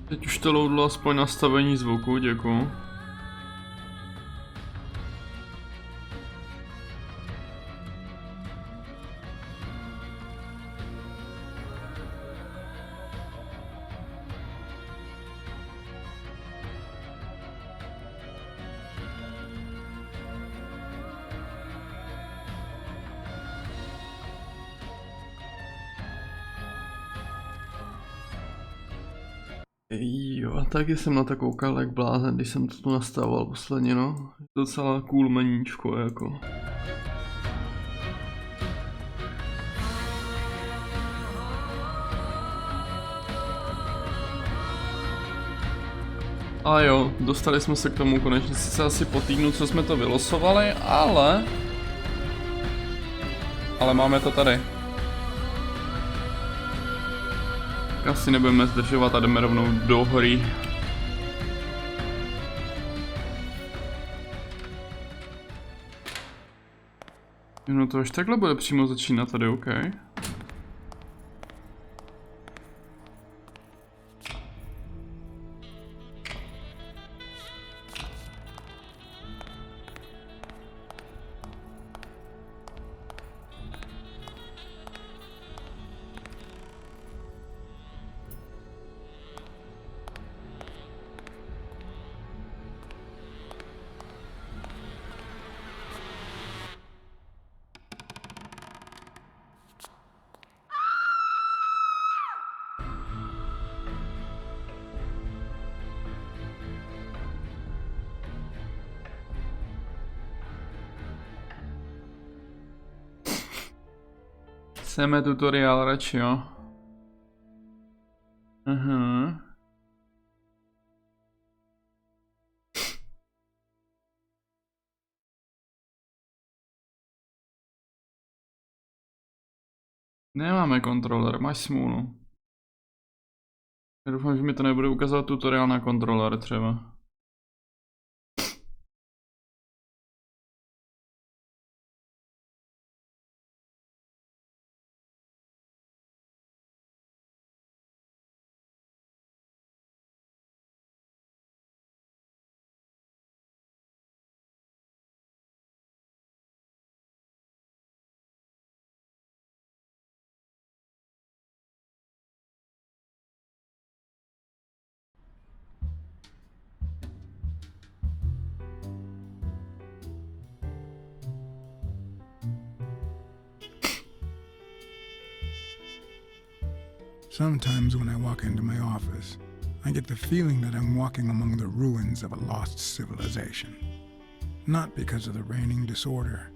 Teď už to loadlo aspoň nastavení zvuku, děkuju. Jo, a taky jsem na to koukal jak blázen, když jsem to tu nastavoval posledně, no. Docela cool meníčko, jako. A jo, dostali jsme se k tomu konečně, sice asi po týdnu, co jsme to vylosovali, ale máme to tady. Asi nebudeme zdržovat a jdeme rovnou do hory. No to až takhle bude přímo začínat tady, OK. Chceme tutoriál radši, jo? Aha. Nemáme kontroler, máš smůlu. Já doufám, že mi to nebude ukazovat tutoriál na kontroler třeba. Sometimes when I walk into my office, I get the feeling that I'm walking among the ruins of a lost civilization. Not because of the reigning disorder,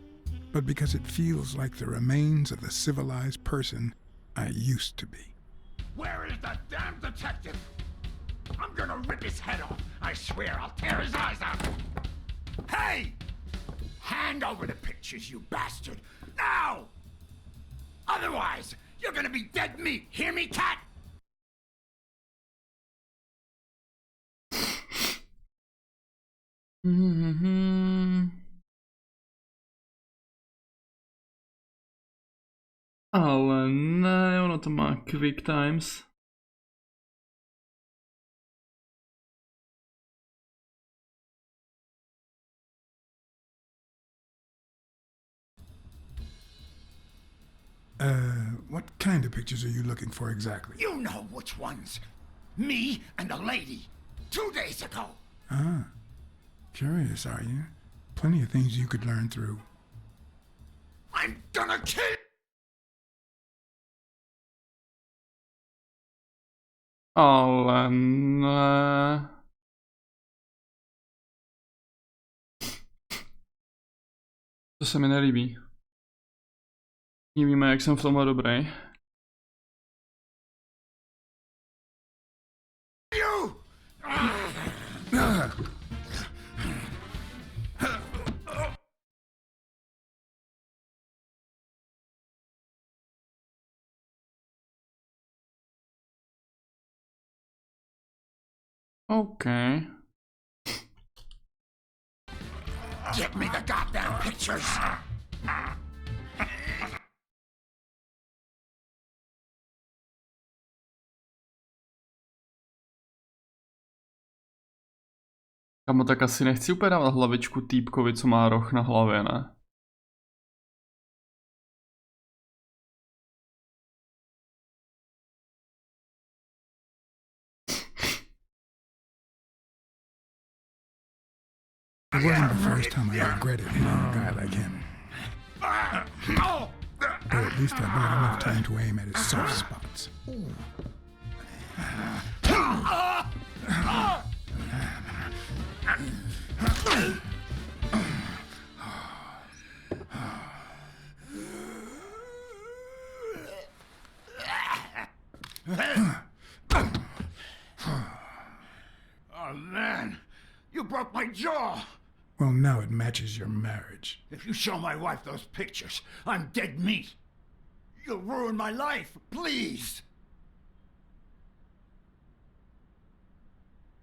but because it feels like the remains of the civilized person I used to be. Where is the damn detective? I'm gonna rip his head off. I swear I'll tear his eyes out. Hey! Hand over the pictures, you bastard. Now! Otherwise, you're gonna be dead meat. Hear me, cat? Ale ne, ono to má quick times. What kind of pictures are you looking for exactly? You know which ones. Me and a lady. 2 days ago. Ah, curious, are you? Plenty of things you could learn through. I'm gonna kill. Ale ne. To se mi nelíbí. Víme, jak jsem v tomhle dobrý. You! OK. Get me the goddamn pictures. Kamo, tak asi nechci úplně dávat hlavičku týpkovi, co má roh na hlavě, ne? It wasn't the first time I regretted hitting a guy like him. But at least I bought enough time to aim at his soft spots. Oh, man. You broke my jaw. Well, now it matches your marriage. If you show my wife those pictures, I'm dead meat. You'll ruin my life. Please.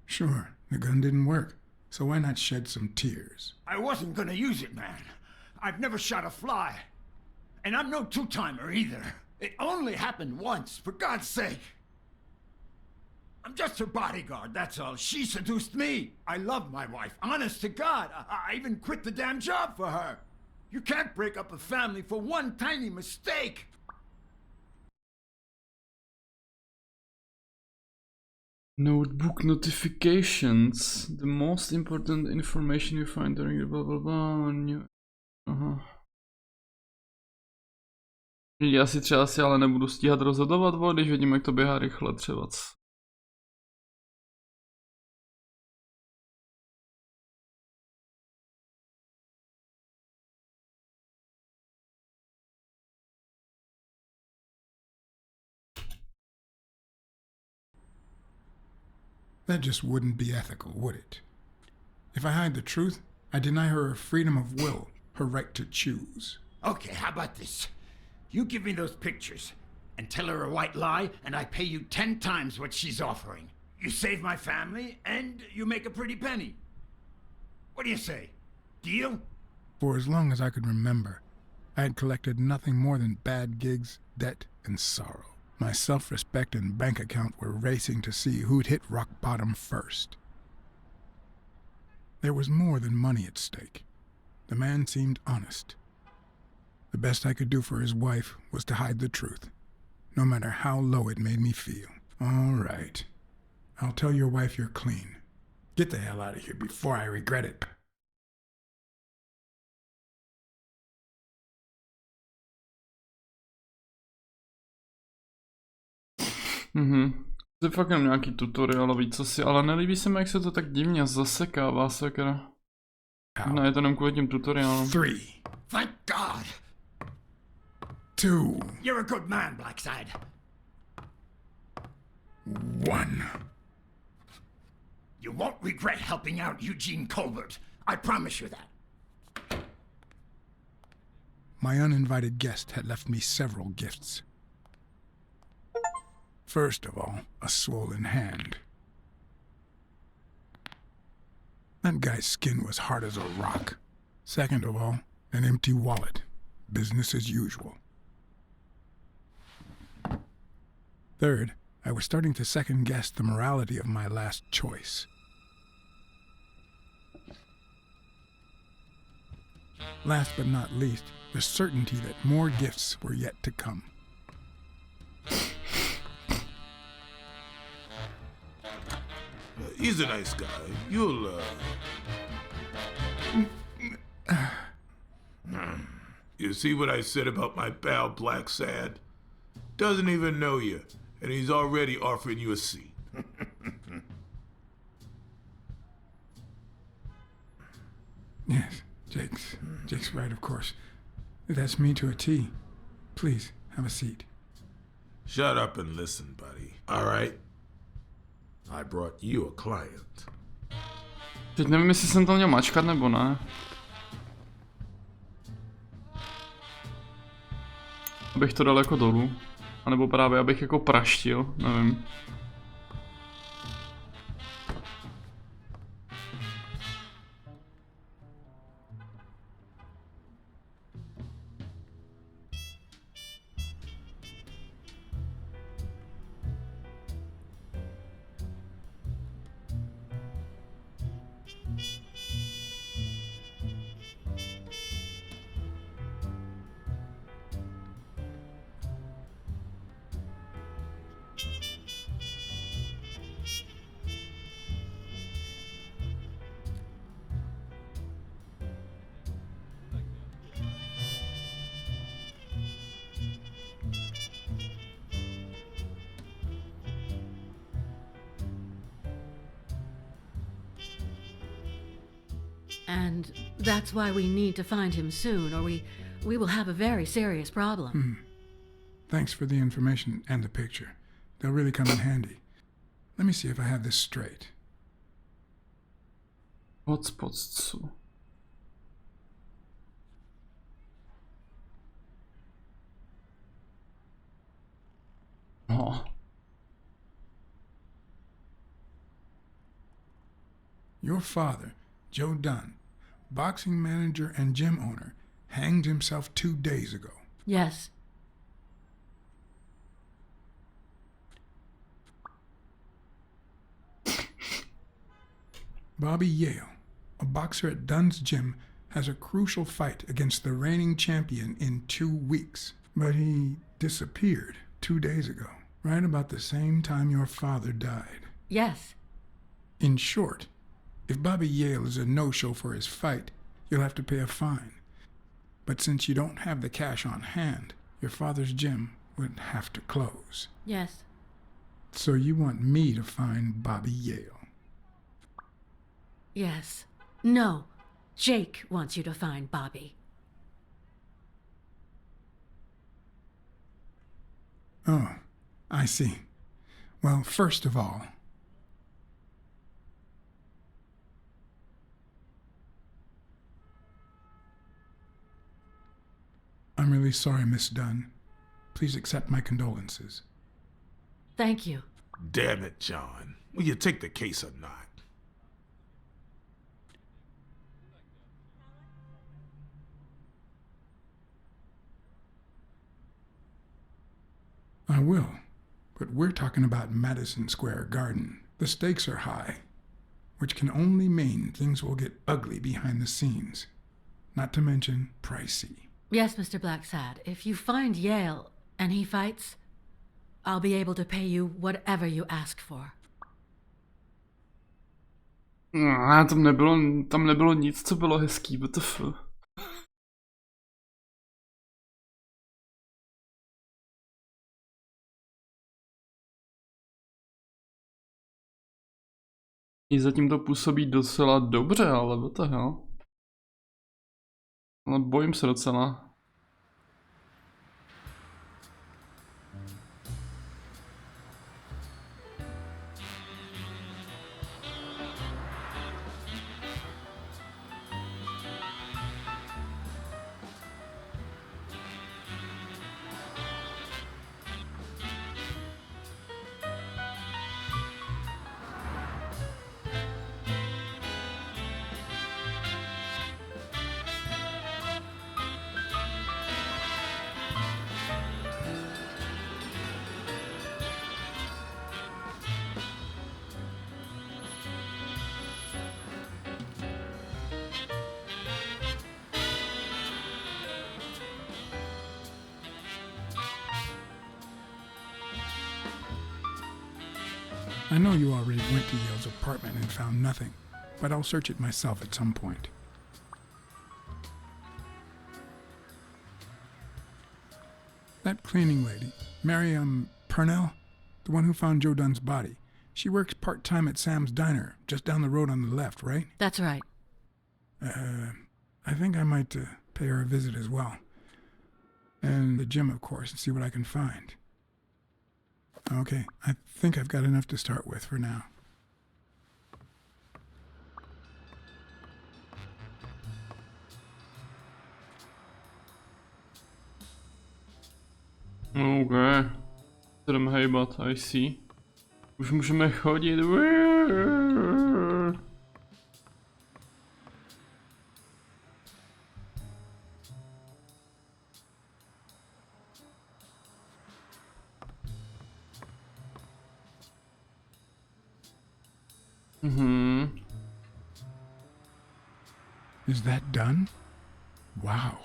Sure, the gun didn't work, so why not shed some tears? I wasn't gonna use it, man. I've never shot a fly. And I'm no two-timer either. It only happened once, for God's sake. I'm just her bodyguard, that's all. She seduced me. I love my wife, honest to God. I even quit the damn job for her. You can't break up a family for one tiny mistake. Notebook notifications. The most important information you find during the blah blah blah. Aha. Já si třeba asi ale nebudu stíhat rozhodovat, když vidím, jak to běhá rychle třeba. That just wouldn't be ethical, would it? If I hide the truth, I deny her her freedom of will, her right to choose. Okay, how about this? You give me those pictures and tell her a white lie, and I pay you 10 times what she's offering. You save my family, and you make a pretty penny. What do you say? Deal? For as long as I could remember, I had collected nothing more than bad gigs, debt, and sorrow. My self-respect and bank account were racing to see who'd hit rock bottom first. There was more than money at stake. The man seemed honest. The best I could do for his wife was to hide the truth, no matter how low it made me feel. All right. I'll tell your wife you're clean. Get the hell out of here before I regret it. To je fakt jenom nějaký tutorialový, co si, ale nelíbí se mi, jak se to tak divně zasekává, sakra. No, je to jenom kvůli tím tutoriálům. 3. Thank God. 2. You're a good man, BLACKSAD. 1. You won't regret helping out Eugene Colbert. I promise you that. My uninvited guest had left me several gifts. First of all, a swollen hand. That guy's skin was hard as a rock. Second of all, an empty wallet. Business as usual. Third, I was starting to second-guess the morality of my last choice. Last but not least, the certainty that more gifts were yet to come. He's a nice guy. You'll, You see what I said about my pal BLACKSAD? Doesn't even know you, and he's already offering you a seat. Yes, Jake's right, of course. That's me to a T. Please, have a seat. Shut up and listen, buddy. All right? I brought you a client. Teď nevím, jestli jsem to měl mačkat nebo ne. Abych to dal jako dolů. A nebo právě abych jako praštil, nevím. And that's why we need to find him soon, or we will have a very serious problem. Thanks for the information and the picture. They'll really come in handy. Let me see if I have this straight. Hotspots. Oh. Your father, Joe Dunn, boxing manager and gym owner, hanged himself 2 days ago. Yes. Bobby Yale, a boxer at Dunn's gym, has a crucial fight against the reigning champion in 2 weeks. But he disappeared 2 days ago, right about the same time your father died. Yes. In short, if Bobby Yale is a no-show for his fight, you'll have to pay a fine. But since you don't have the cash on hand, your father's gym would have to close. Yes. So you want me to find Bobby Yale? Yes. No. Jake wants you to find Bobby. Oh, I see. Well, first of all, I'm really sorry, Miss Dunn. Please accept my condolences. Thank you. Damn it, John. Will you take the case or not? I will, but we're talking about Madison Square Garden. The stakes are high, which can only mean things will get ugly behind the scenes, not to mention pricey. Yes, Mr. BLACKSAD. If you find Yale and he fights, I'll be able to pay you whatever you ask for. Tam nebylo nic, co bylo hezký, WTF. I zatím to působí docela dobře, ale what the hell? Ale bojím se docela. I know you already went to Yale's apartment and found nothing, but I'll search it myself at some point. That cleaning lady, Miriam Purnell, the one who found Joe Dunn's body, she works part-time at Sam's Diner, just down the road on the left, right? That's right. I think I might pay her a visit as well. And the gym, of course, and see what I can find. Okay, I think I've got enough to start with for now. OK. Jdeme hejbat, I see. Už můžeme chodit. Is that done? Wow.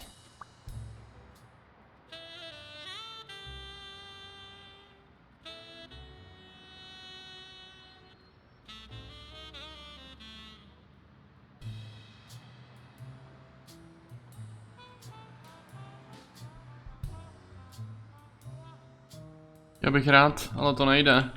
Já bych rád, ale to nejde.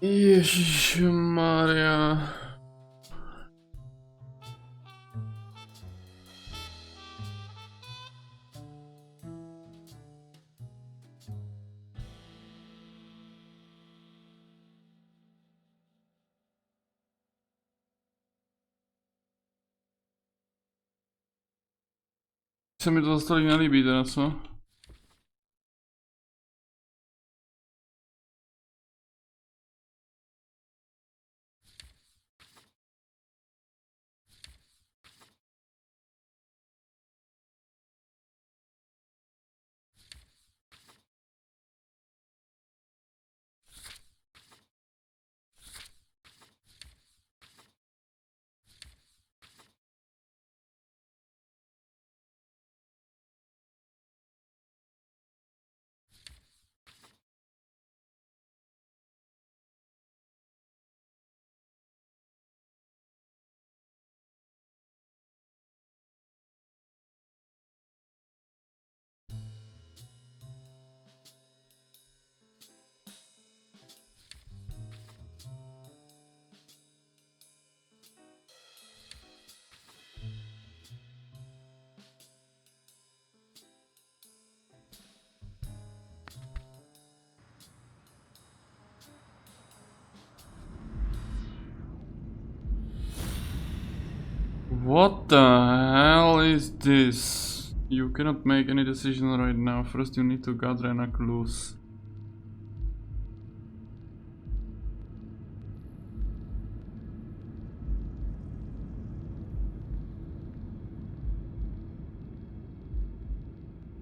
Ježišmarja. Se mi to zase tolik nelíbí teda, co? What the hell is this? You cannot make any decision right now. First you need to gather enough clues.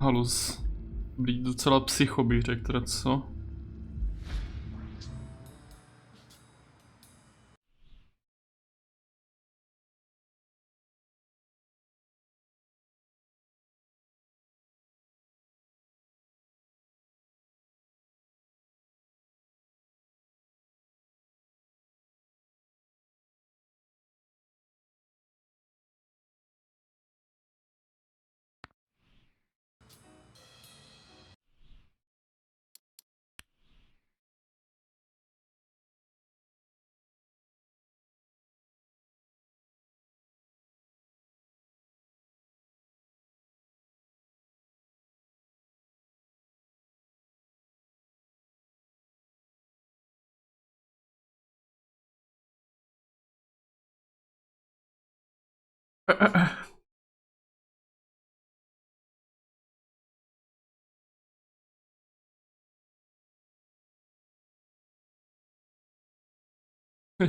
Halus. Být docela psycho bych řekl teda, co?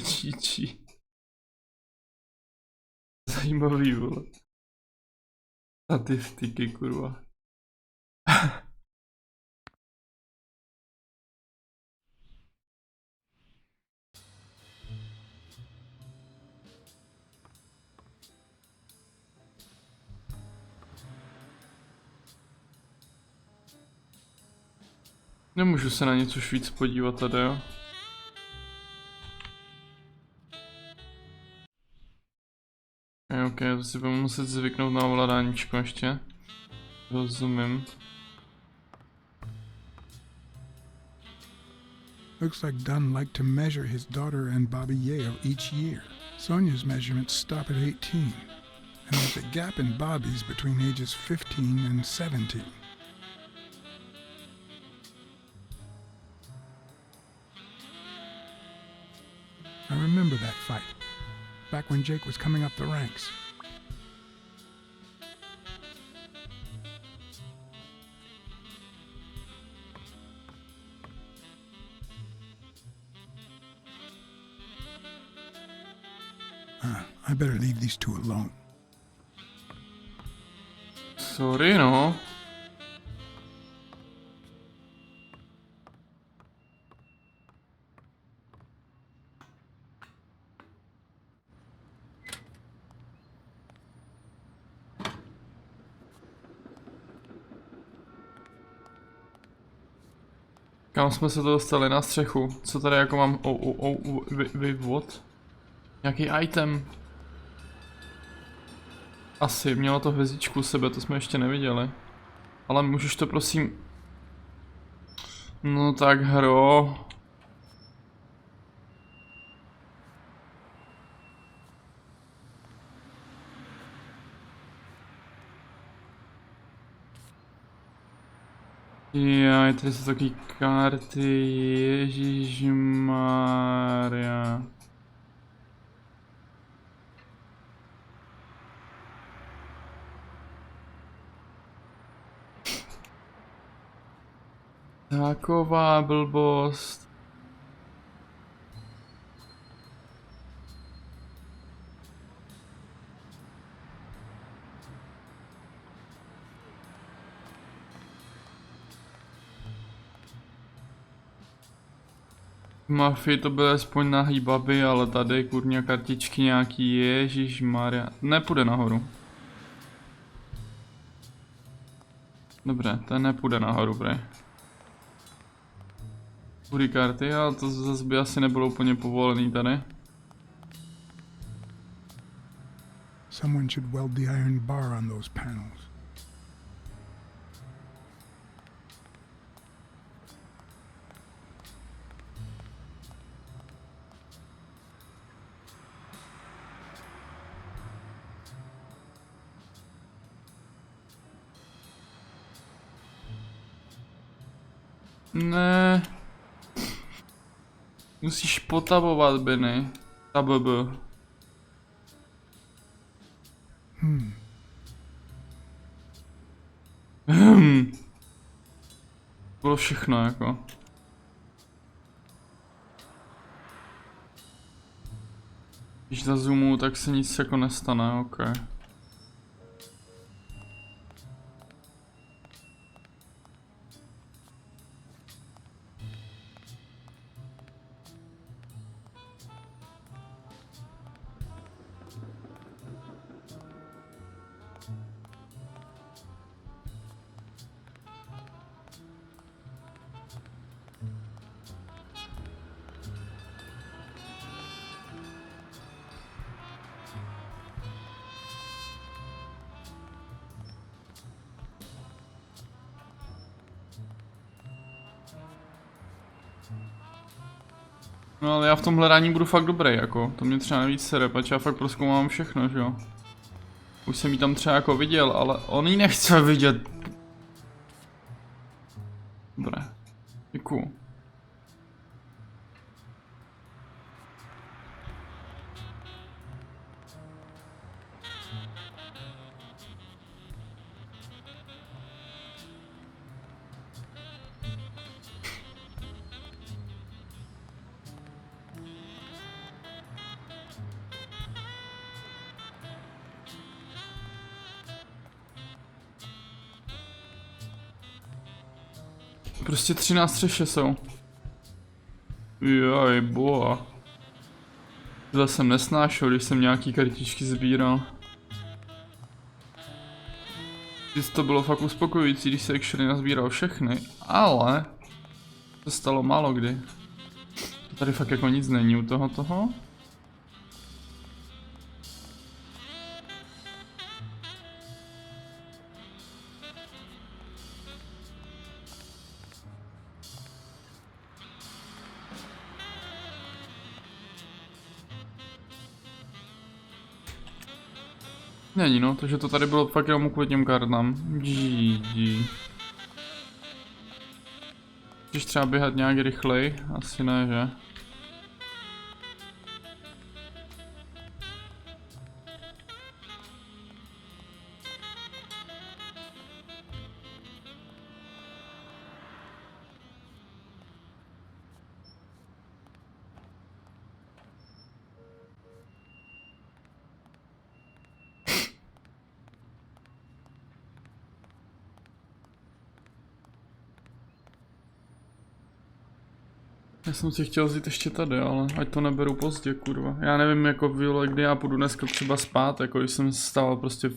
Číčí. Zajímavý, vole. Statistiky, kurva. Nemůžu se na něco víc podívat tady, jo? Ok, to si budu muset zvyknout na ovládáníčko ještě. Rozumím. Looks like Dunn liked to measure his daughter and Bobby Yale each year. Sonia's measurements stop at 18, and there's a gap in Bobby's between ages 15 and 17. I remember that fight, back when Jake was coming up the ranks. I better leave these two alone. Sorry, no. Kam jsme se to dostali? Na střechu. Co tady jako mám? What? Nějaký item. Asi, mělo to hvězdičku u sebe, to jsme ještě neviděli. Ale můžeš to prosím... No tak hro... Jaj, tady jsou taky karty, ježišmarja. Taková blbost. V Mafii to byly aspoň nahý baby, ale tady kurňa kartičky nějaký, ježišmarja. Nepůjde nahoru. Dobře, ten nepůjde nahoru, bre. Půjde karty, ale to zase by asi nebylo úplně povolený tady. Someone should weld the iron bar on those panels. Ne. Musíš potabovat, Benny. Tabb. Bylo všechno jako. Když zazoomu, tak se nic jako nestane, ok. No ale já v tom hledání budu fakt dobrý, jako. To mě třeba nejvíc sere, pač já fakt prozkoumám všechno, že jo. Už jsem jí tam třeba jako viděl, ale on jí nechce vidět. Dobré. Děkuju. Prostě 13 střeše jsou. Jaj, boha. Tohle jsem nesnášel, když jsem nějaký kartičky sbíral. Když to bylo fakt uspokojující, když se actually nazbíral všechny, ale to stalo málo kdy. Tady fakt jako nic není u toho. Není no, takže to tady bylo fakt jenom kvůli těm kartám. GG. Chceš třeba běhat nějak rychlej? Asi ne, že? Já jsem si chtěl vzít ještě tady, ale ať to neberu pozdě, kurva. Já nevím, jako vyle, kdy já půjdu dneska třeba spát, jako když jsem stával prostě.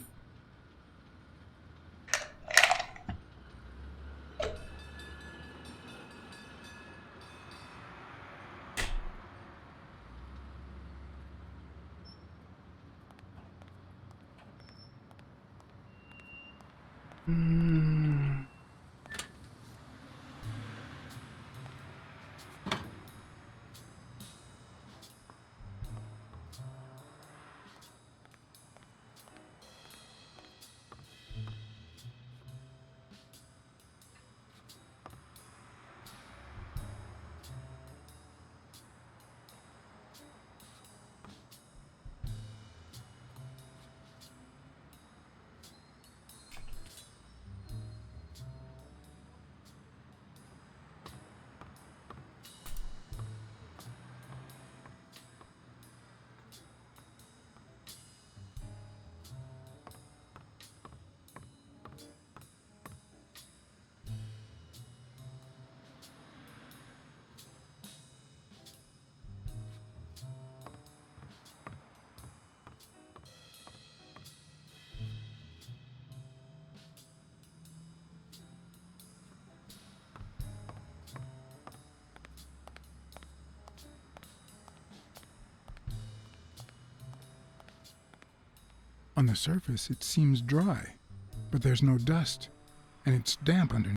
On the surface, it seems dry, but there's no dust, and it's damp underneath.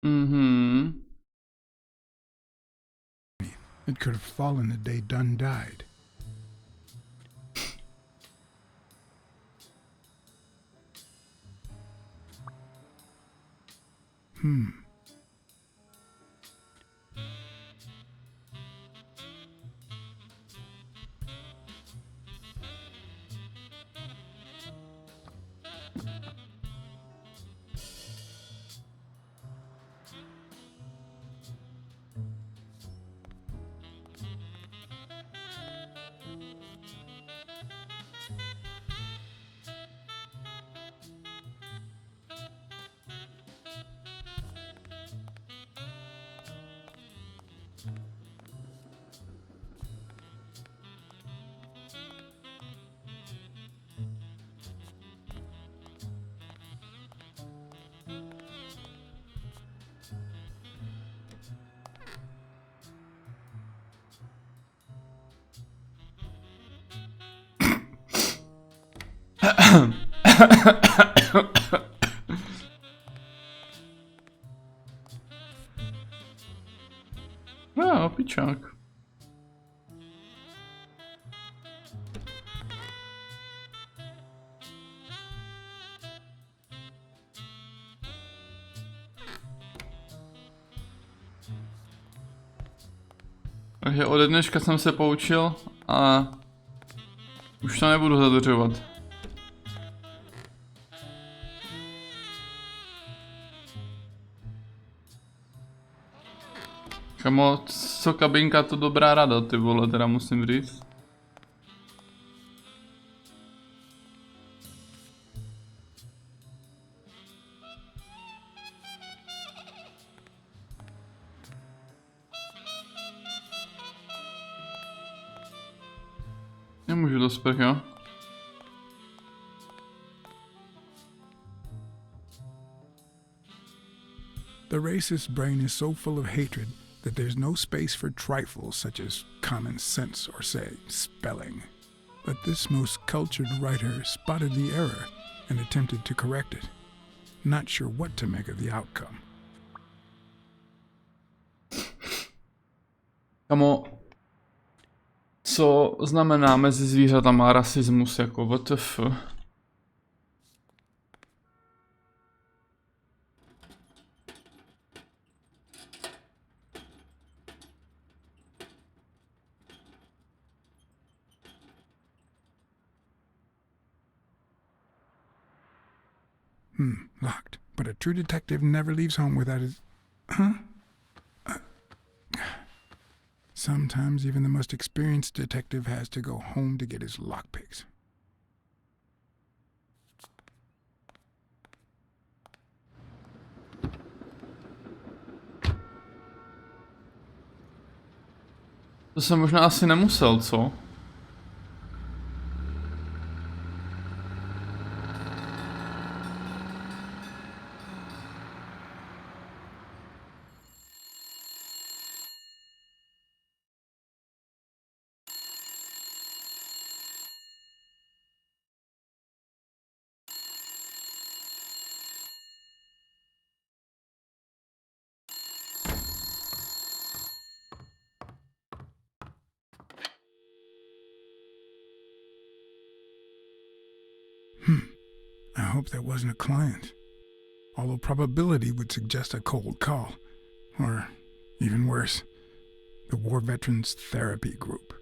Mhm. It could have fallen the day Dunn died. No, opičák. Takže ode dneška jsem se poučil a už to nebudu zadržovat. Kamo, co kabinka, to dobrá rada, ty vole, teda musím říct. Nemůžu do sprcha. The racist brain is so full of hatred that there's no space for trifles such as common sense or, say, spelling. But this most cultured writer spotted the error and attempted to correct it, not sure what to make of the outcome. Kamo, co znamená mezi zvířatama rasismus, jako WTF? Locked. But a true detective never leaves home without his... Huh? Sometimes even the most experienced detective has to go home to get his lockpicks. To jsem možná asi nemusel, co? I hope that wasn't a client. Although probability would suggest a cold call. Or, even worse, the War Veterans Therapy Group.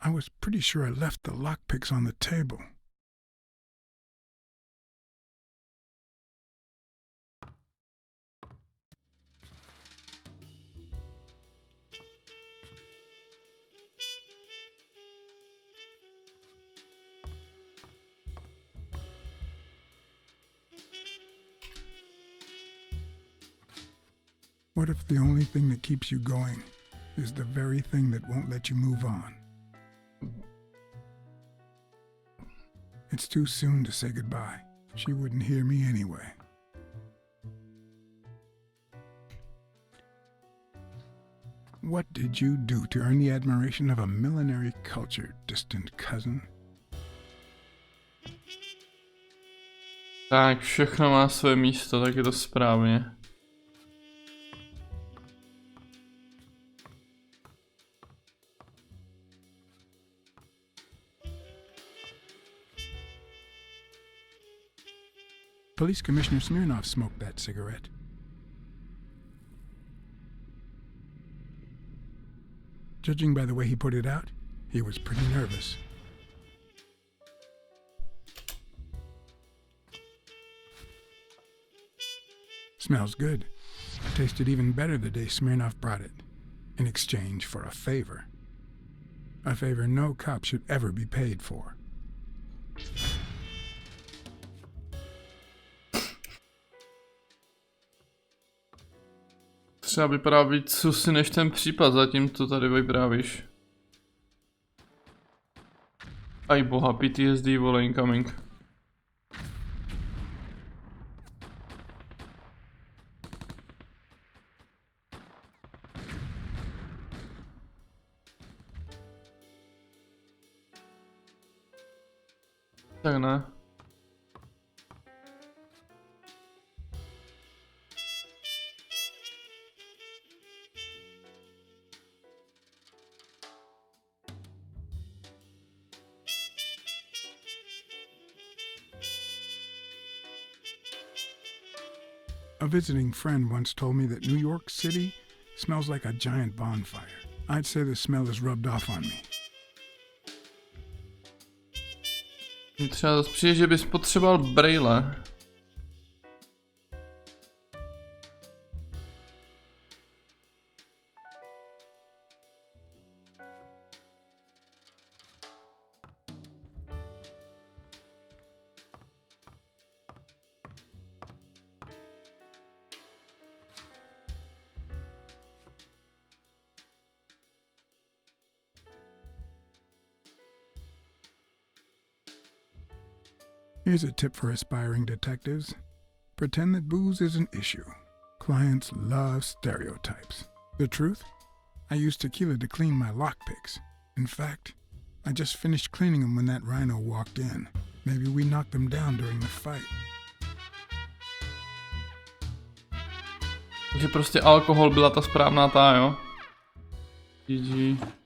I was pretty sure I left the lockpicks on the table. What if the only thing that keeps you going is the very thing that won't let you move on? It's too soon to say goodbye. She wouldn't hear me anyway. What did you do to earn the admiration of a millinery cultured distant cousin? Tak, všechno má své místo, tak je to správně. Police Commissioner Smirnov smoked that cigarette. Judging by the way he put it out, he was pretty nervous. Smells good. Tasted even better the day Smirnov brought it, in exchange for a favor. A favor no cop should ever be paid for. Třeba vypadá víc susy než ten případ, zatím to tady vyprávíš. Aj boha, PTSD, vole, incoming. Tak ne. A visiting friend once told me that New York City smells like a giant bonfire. I'd say the smell is rubbed off on me. Třeba zase přijde, že bys potřeboval brejle. Here's a tip for aspiring detectives. Pretend that booze is an issue. Clients love stereotypes. The truth? I use tequila to clean my lockpicks. In fact, I just finished cleaning them when that rhino walked in. Maybe we knocked them down during the fight. Takže prostě alkohol byla ta správná ta, jo? GG.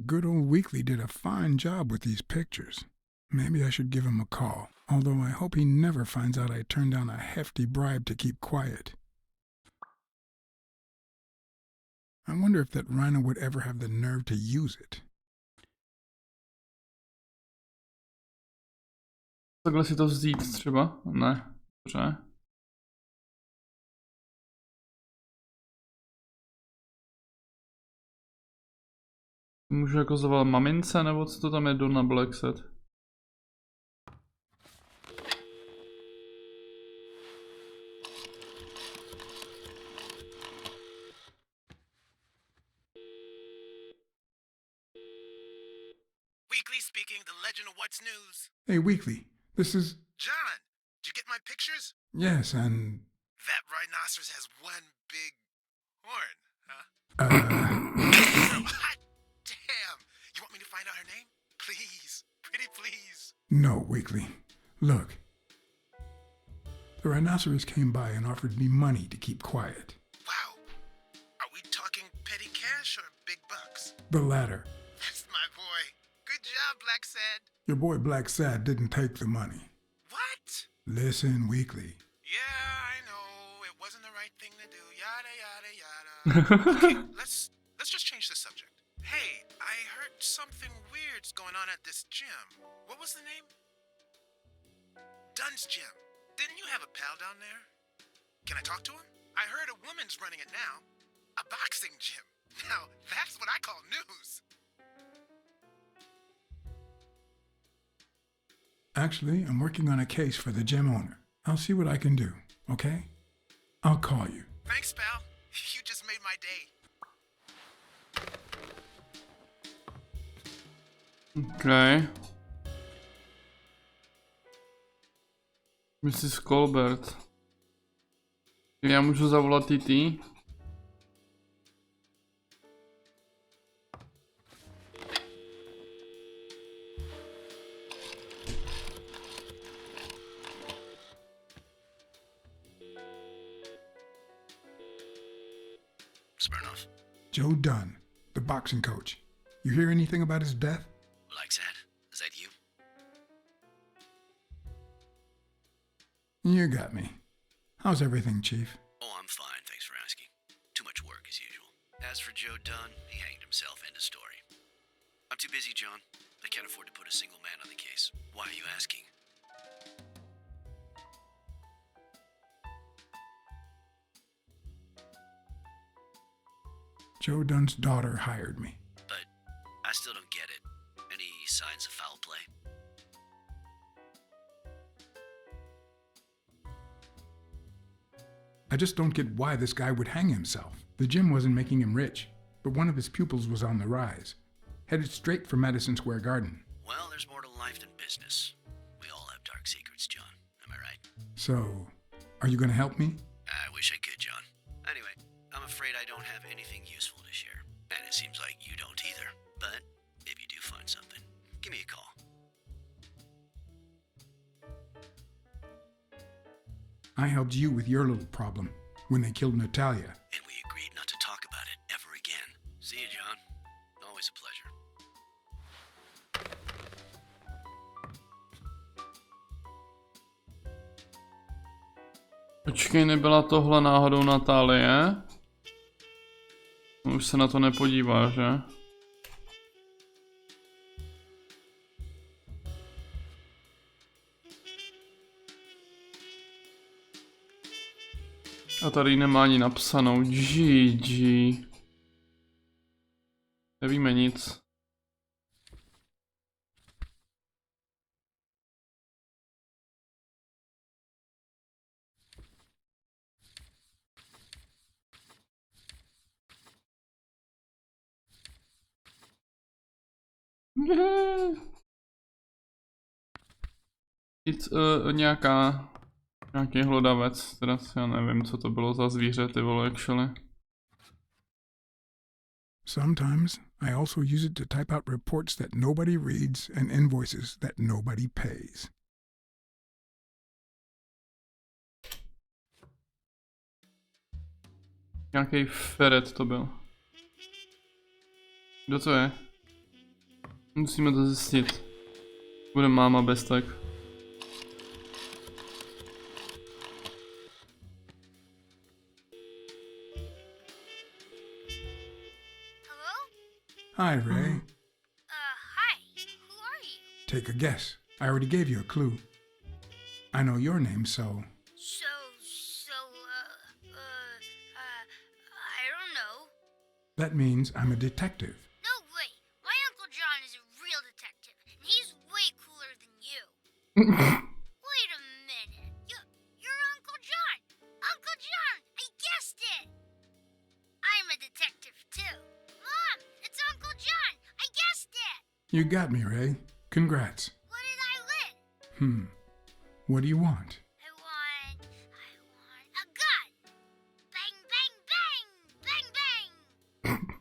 Good old Weekly did a fine job with these pictures. Maybe I should give him a call, although I hope he never finds out I turned down a hefty bribe to keep quiet. I wonder if that rhino would ever have the nerve to use it. Takhle si to vzít třeba? Ne. Dobře. Můžu jako zavolat mamince, nebo co to tam je na BLACKSAD? Weekly speaking, the legend of what's news. Hey, Weekly, this is... John, did you get my pictures? Yes, and... That rhinoceros has one big horn, huh? Hot damn! You want me to find out her name? Please, pretty please. No, Weekly. Look. The rhinoceros came by and offered me money to keep quiet. Wow. Are we talking petty cash or big bucks? The latter. That's my boy. Good job, BLACKSAD. Your boy BLACKSAD didn't take the money. What? Listen, Weekly. Yeah, I know. It wasn't the right thing to do. Yada, yada, yada. Okay, let's just change the subject. Hey, I heard something weird's going on at this gym. What was the name? Dunn's Gym. Didn't you have a pal down there? Can I talk to him? I heard a woman's running it now. A boxing gym. Now, that's what I call news. Actually, I'm working on a case for the gym owner. I'll see what I can do, okay? I'll call you. Thanks, pal. You just made my day. Okay. Mrs. Colbert. Já můžu zavolat TT? Smirnoff. Joe Dunn, the boxing coach. You hear anything about his death? BLACKSAD. Is that you? You got me. How's everything, Chief? Oh, I'm fine, thanks for asking. Too much work as usual. As for Joe Dunn, he hanged himself, end of story. I'm too busy, John. I can't afford to put a single man on the case. Why are you asking? Joe Dunn's daughter hired me. But I still don't get it. Any signs of foul play? I just don't get why this guy would hang himself. The gym wasn't making him rich, but one of his pupils was on the rise, headed straight for Madison Square Garden. Well, there's more to life than business. We all have dark secrets, John. Am I right? So, are you gonna help me? I wish I could, John. Anyway, I'm afraid I don't have anything useful to share. And it seems like you don't either. But if you do find something, give me a call. I helped you with your little problem when they killed Natalia. And we agreed not to talk about it ever again. See you, John. Always a pleasure. Počkej, nebyla tohle náhodou Natálie? Už se na to nepodívá, že? A tady nemá ani napsanou. GG. Nevíme nic. Nic, nějaký hlodavec, teda já nevím, co to bylo za zvíře, ty vole, actually. Sometimes I also use it to type out reports that nobody reads and invoices that nobody pays. Nějaký Feret to byl. Kdo to je? Musíme to zjistit. Bude máma bez tak. Hi, Ray. Hi. Who are you? Take a guess. I already gave you a clue. I know your name, so... I don't know. That means I'm a detective. No way. My Uncle John is a real detective, and he's way cooler than you. Wait a minute. You're Uncle John. Uncle John, I guessed it. I'm a detective, too. Mom, it's Uncle John. I guessed it. You got me, Ray. Congrats. What did I win? What do you want? I want a gun. Bang, bang, bang. Bang, bang.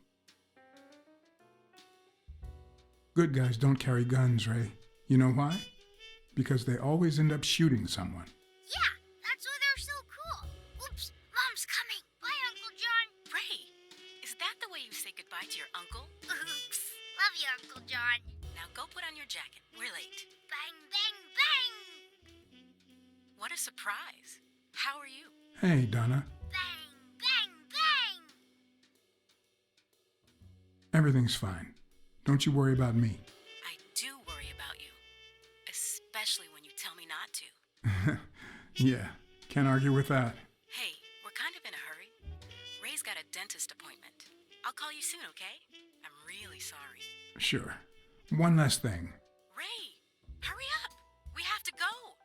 Good guys don't carry guns, Ray. You know why? Because they always end up shooting someone. Yeah, that's why they're so cool. Oops, Mom's coming. Bye, Uncle John. Ray, is that the way you say goodbye to your uncle? Oops. Love you, Uncle John. Now go put on your jacket. We're late. Bang, bang, bang. What a surprise. How are you? Hey, Donna. Bang, bang, bang. Everything's fine. Don't you worry about me. I do worry about you. Especially when you tell me not to. Yeah, can't argue with that. Hey, we're kind of in a hurry. Ray's got a dentist appointment. I'll call you soon, okay? I'm really sorry. Sure. One last thing. Ray, hurry up. We have to go.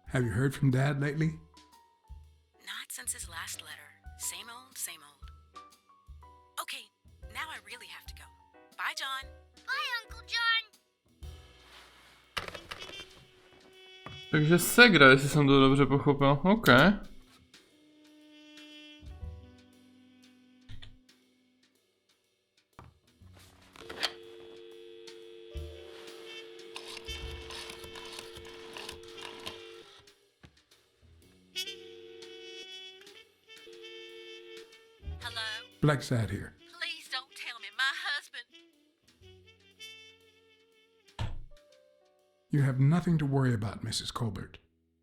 Have you heard from Dad lately? Not since his last letter. Same old, same old. Okay, now I really have to go. Takže Segra, jestli jsem to dobře pochopil. OK. Hello? BLACKSAD here. Please don't tell me my husband. You have nothing to worry about, Mrs. Colbert.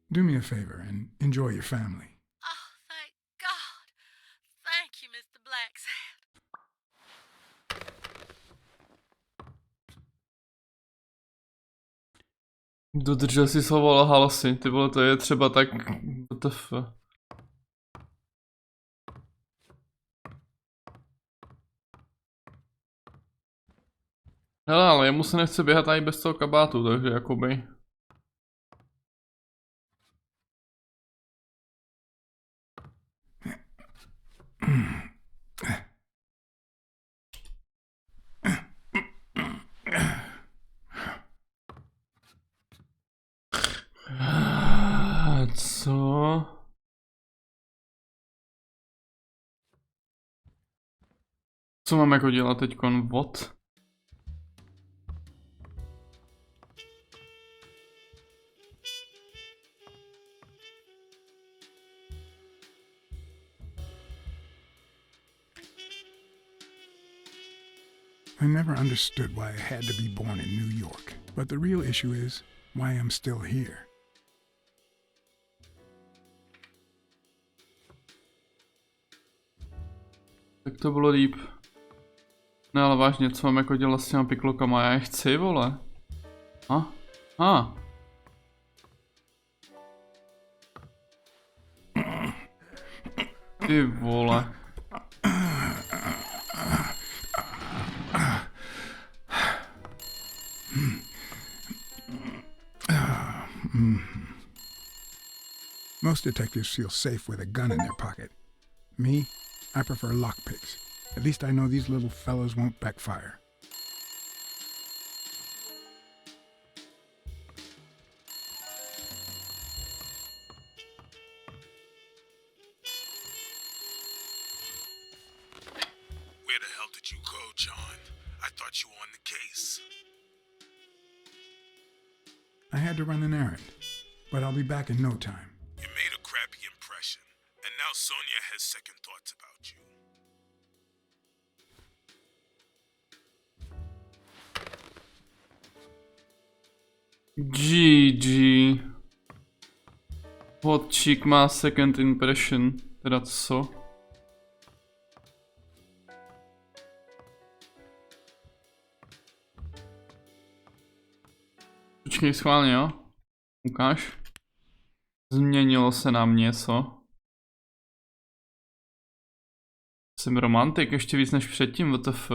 Do me a favor and enjoy your family. Oh, thank God. Thank you, Mr. BLACKSAD. Dodržel si slovo, lhal si. Ty vole, to je třeba tak... WTF. Hele, ale jemu se nechce běhat ani bez toho kabátu, takže jakoby... Co? Co mám jako dělat teďkon? What? I never understood why I had to be born in New York, but the real issue is why I'm still here. Tak to bylo líp. Ne, ale vážně, co mám jako dělat s těma piklokama? Já je chci, vole. Ty vole. Most detectives feel safe with a gun in their pocket. Me, I prefer lockpicks. At least I know these little fellows won't backfire. Where the hell did you go, John? I thought you were on the case. I had to run an errand, but I'll be back in no time. You made a crappy impression, and now Sonia has second thoughts about you. GG. Hot chick má second impression. Teda co? Počkej, schválně, jo? Ukáž. Změnilo se nám něco. Jsem romantik ještě víc než předtím, WTF.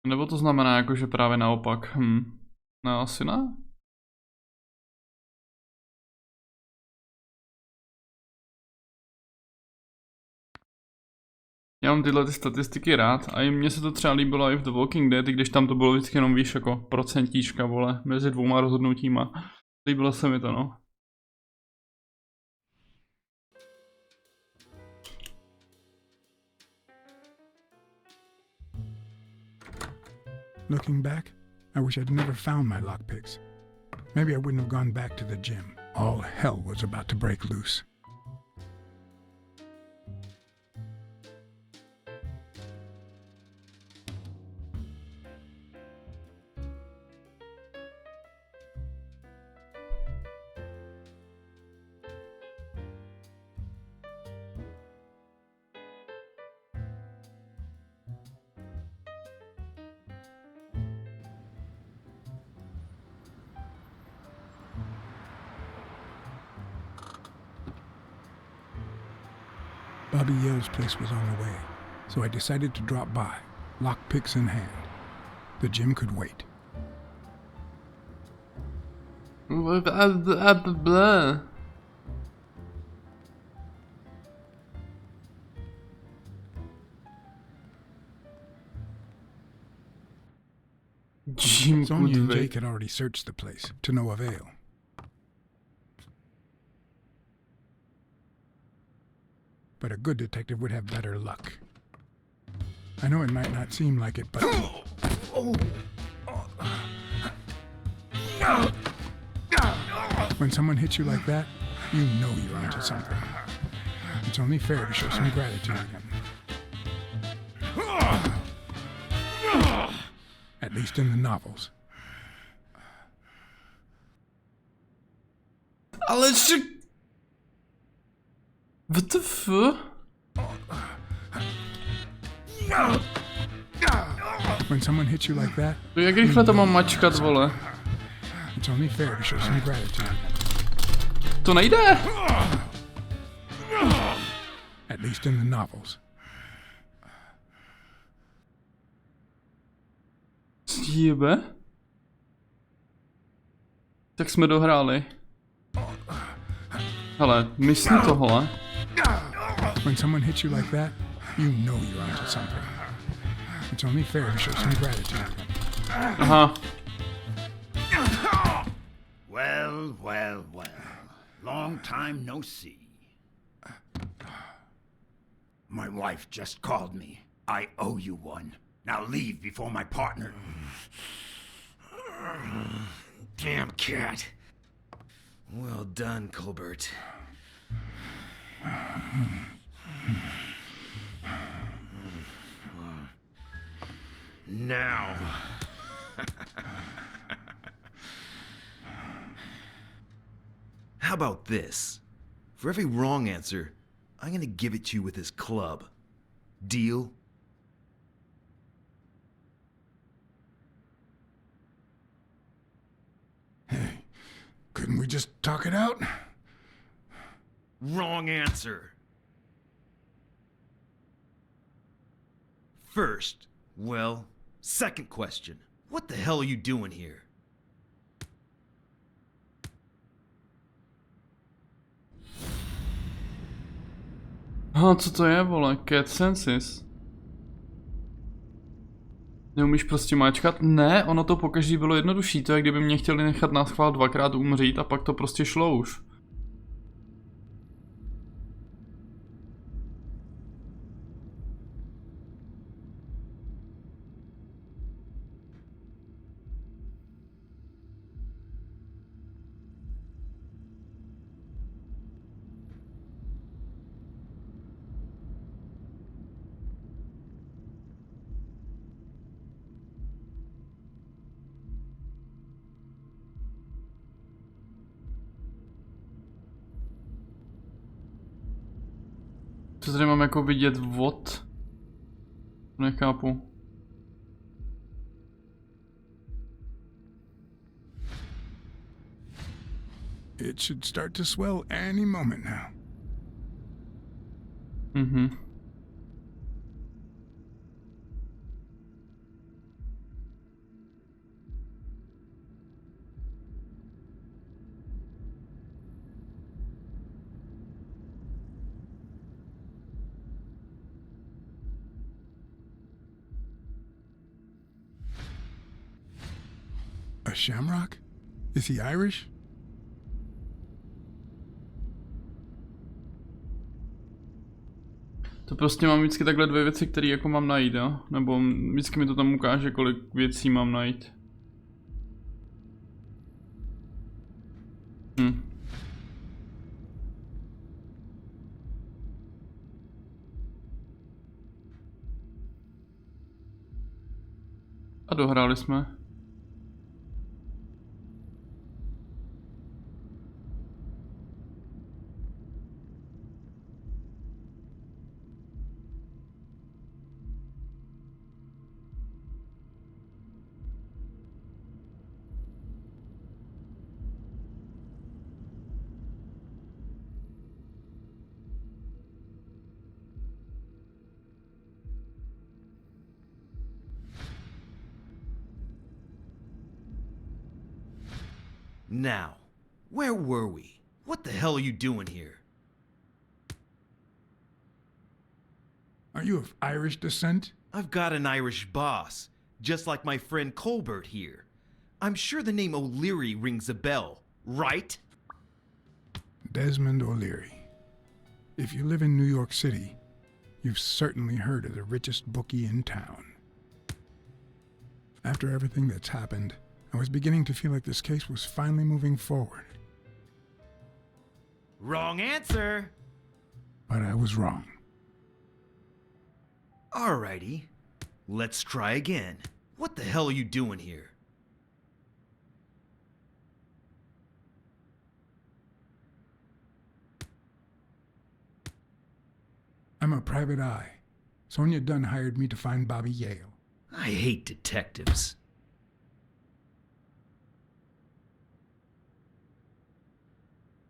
Nebo to znamená jako, že právě naopak? Ne, asi ne. Já mám tyhle ty statistiky rád a i mně se to třeba líbilo i v The Walking Dead, když tam to bylo vždycky jenom víš jako procentíčka, vole, mezi dvouma rozhodnutíma. Líbilo se mi to, no. Looking back, I wish I'd never found my lockpicks. Maybe I wouldn't have gone back to the gym. All hell was about to break loose. Bobby Yale's place was on the way, so I decided to drop by, lockpicks in hand. The gym could wait. Blah. Jimku Sonia and 2. Jake had already searched the place, to no avail. But a good detective would have better luck. I know it might not seem like it, but... When someone hits you like that, you know you're onto something. It's only fair to show some gratitude again. At least in the novels. Ale ještě... WTF? When someone hits you like that, To jak rychle to mám mačkat, vole? it's only fair to show some gratitude. To nejde! At least in the novels. Jebe? Tak jsme dohráli. Hele, myslím tohle. When someone hits you like that, you know you're onto something. It's only fair to show some gratitude. Aha. Well, well, well. Long time no see. My wife just called me. I owe you one. Now leave before my partner... Damn cat. Well done, Colbert. Now. How about this? For every wrong answer, I'm gonna give it to you with this club. Deal? Hey, couldn't we just talk it out? Wrong answer. First, well, second question. What the hell are you doing here? Aha, co to je, vole? Cat Senses. Neumíš prostě máčkat? Ne, ono to pokaždý bylo jednodušší. To je, kdyby mě chtěli nechat naschvál dvakrát umřít a pak to prostě šlo už. Co tady mám jako vidět vod? Nechápu. It should start to swell any moment now. Mhm. A shamrock? Is he Irish? To prostě mám vždycky takhle dvě věci, které jako mám najít, jo? Nebo vždycky mi to tam ukáže, kolik věcí mám najít. A dohráli jsme. Now, where were we? What the hell are you doing here? Are you of Irish descent? I've got an Irish boss. just like my friend Colbert here. I'm sure the name O'Leary rings a bell, right? Desmond O'Leary. If you live in New York City, you've certainly heard of the richest bookie in town. After everything that's happened, I was beginning to feel like this case was finally moving forward. Wrong answer! But I was wrong. Alrighty, let's try again. What the hell are you doing here? I'm a private eye. Sonia Dunn hired me to find Bobby Yale. I hate detectives.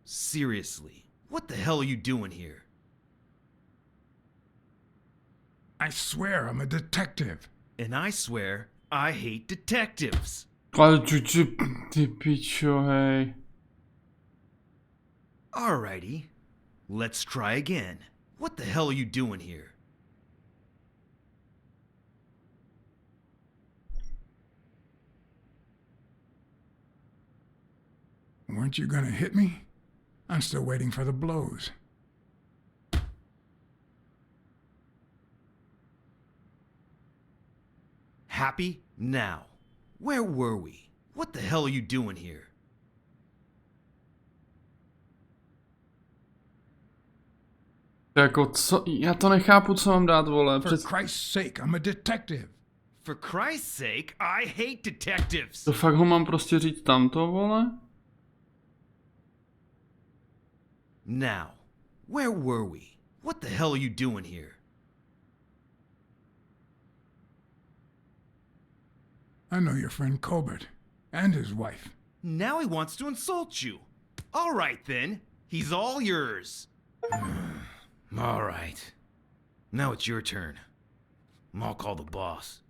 Seriously, what the hell are you doing here? I swear I'm a detective. And I swear, I hate detectives. Ale ty pičo, hej. Alrighty, let's try again. What the hell are you doing here? Weren't you gonna hit me? I'm still waiting for the blows. Happy? Now. Where were we? What the hell are you doing here? Jako co? Já to nechápu, co mám dát, vole. For Christ's sake, I'm a detective. For Christ's sake, I hate detectives! To fakt ho mám prostě říct tamto, vole? Now, where were we? What the hell are you doing here? I know your friend Colbert and his wife. Now he wants to insult you. All right then, he's all yours. All right. Now it's your turn. I'll call the boss.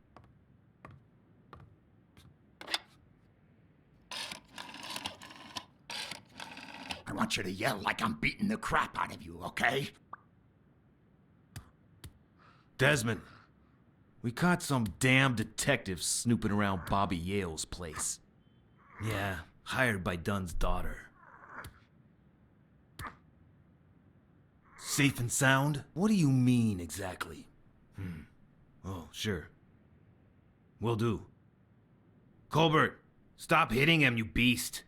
I want you to yell like I'm beating the crap out of you, okay? Desmond, we caught some damn detective snooping around Bobby Yale's place. Yeah, hired by Dunn's daughter. Safe and sound? What do you mean exactly? Oh, sure. Will do. Colbert, stop hitting him, you beast.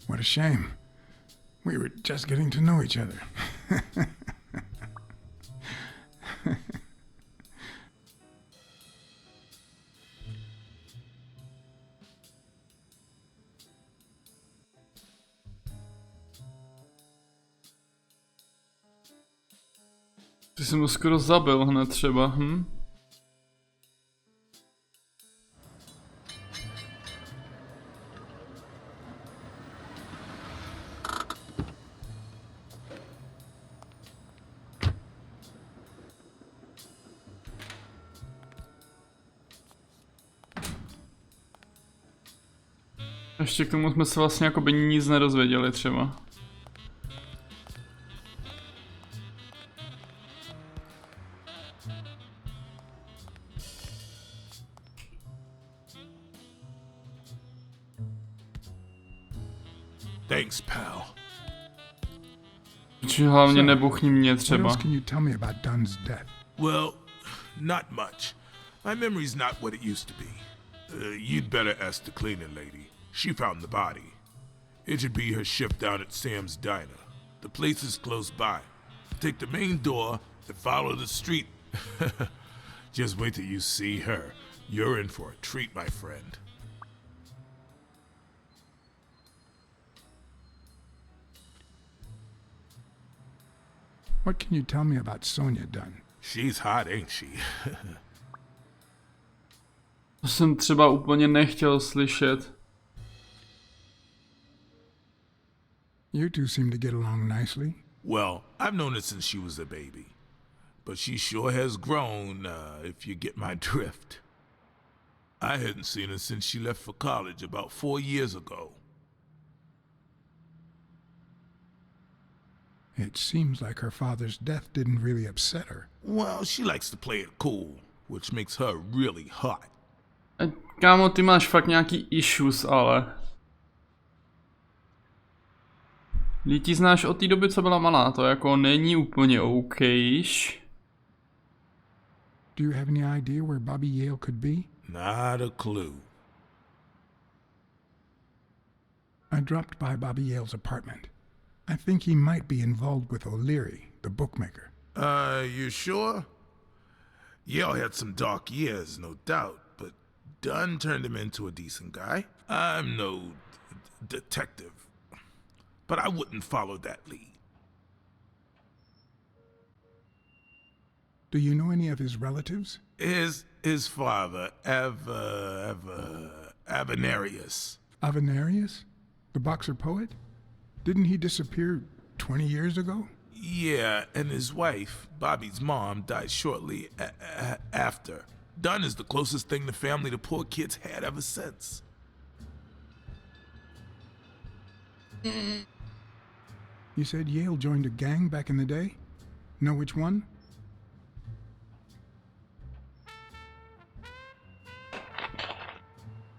What a shame. We were just getting to know each other. Ty jsem ho skoro zabil hned třeba, Ještě k tomu jsme se vlastně jako by nic nedozvěděli třeba. Thanks, pal. Či hlavně nebuchni mě What třeba. else can you tell me about Dunn's death? Well, not much. My memory's not what it used to be. You'd better ask the cleaning lady. She found the body. It should be her shift down at Sam's Diner. The place is close by. Take the main door and follow the street. Just wait till you see her. You're in for a treat, my friend. What can you tell me about Sonia Dunn? She's hot, ain't she? To jsem třeba úplně nechtěl slyšet. You two seem to get along nicely. Well, I've known her since she was a baby. But she sure has grown, if you get my drift. I hadn't seen her since she left for college about 4 years ago. It seems like her father's death didn't really upset her. Well, she likes to play it cool. which makes her really hot. Kámo, ty máš fakt nějaký issues, ale. Lidi ti znáš od té doby, co byla malá, to jako není úplně okejš. Do you have any idea where Bobby Yale could be? Not a clue. I dropped by Bobby Yale's apartment. I think he might be involved with O'Leary, the bookmaker. You sure? Yale had some dark years, no doubt, but Dunn turned him into a decent guy. I'm no detective, but I wouldn't follow that lead. Do you know any of his relatives? His father, Avenarius. Avenarius? The boxer poet? Didn't he disappear 20 years ago? Yeah, and his wife, Bobby's mom, died shortly after. Dunn is the closest thing the family the poor kids had ever since. You said Yale joined a gang back in the day? Know which one?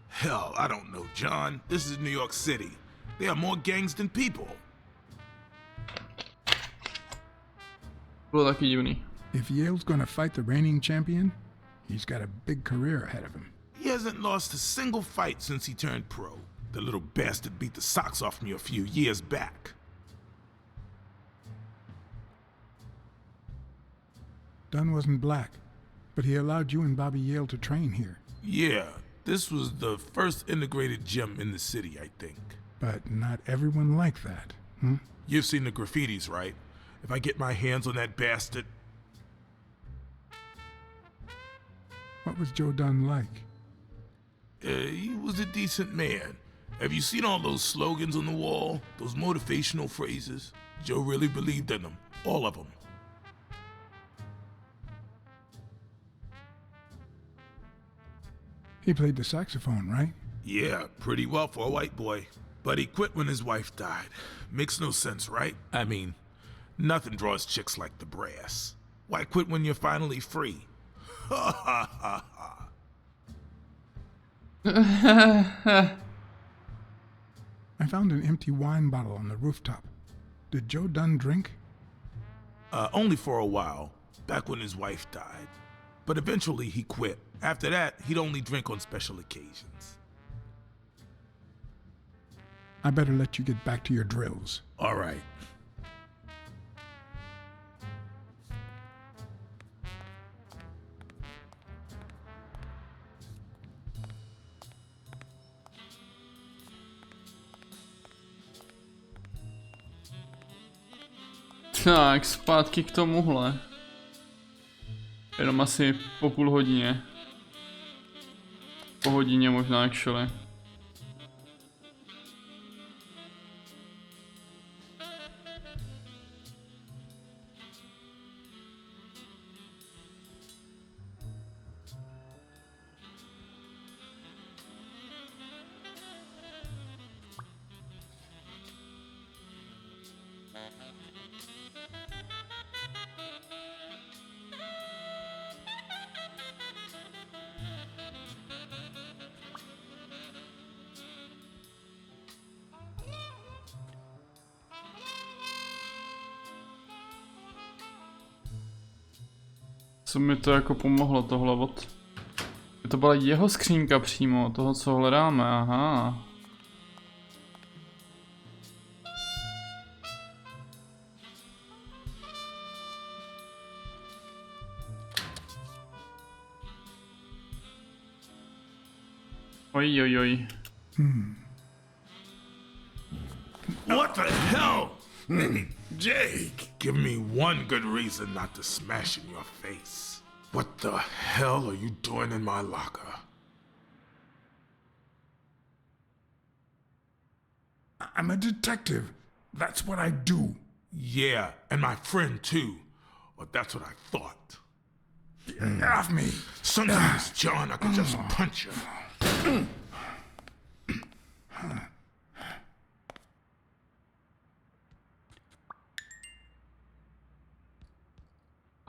Hell, I don't know, John. This is New York City. There are more gangs than people. Bylo taky divný. If Yale's gonna fight the reigning champion, he's got a big career ahead of him. He hasn't lost a single fight since he turned pro. The little bastard beat the socks off me a few years back. Dunn wasn't black, but he allowed you and Bobby Yale to train here. Yeah, this was the first integrated gym in the city, I think. But not everyone liked that, hmm? You've seen the graffitis, right? If I get my hands on that bastard... What was Joe Dunn like? He was a decent man. Have you seen all those slogans on the wall? Those motivational phrases? Joe really believed in them. All of them. He played the saxophone, right? Yeah, pretty well for a white boy. But he quit when his wife died. Makes no sense, right? I mean, nothing draws chicks like the brass. Why quit when you're finally free? Ha ha ha ha. I found an empty wine bottle on the rooftop. Did Joe Dunn drink? Only for a while, back when his wife died. But eventually he quit. After that, he'd only drink on special occasions. I better let you get back to your drills. All right. Tak, zpátky k tomuhle. Jenom asi po půl hodině. Po hodině možná actually. Co mi to jako pomohlo tohle od... To byla jeho skřínka přímo, toho co hledáme, aha. Oj. What the hell? Jake, give me one good reason not to smash in your face. What the hell are you doing in my locker? I'm a detective. That's what I do. Yeah, and my friend too. Or that's what I thought. Get off me. Sometimes, John, I could just punch you.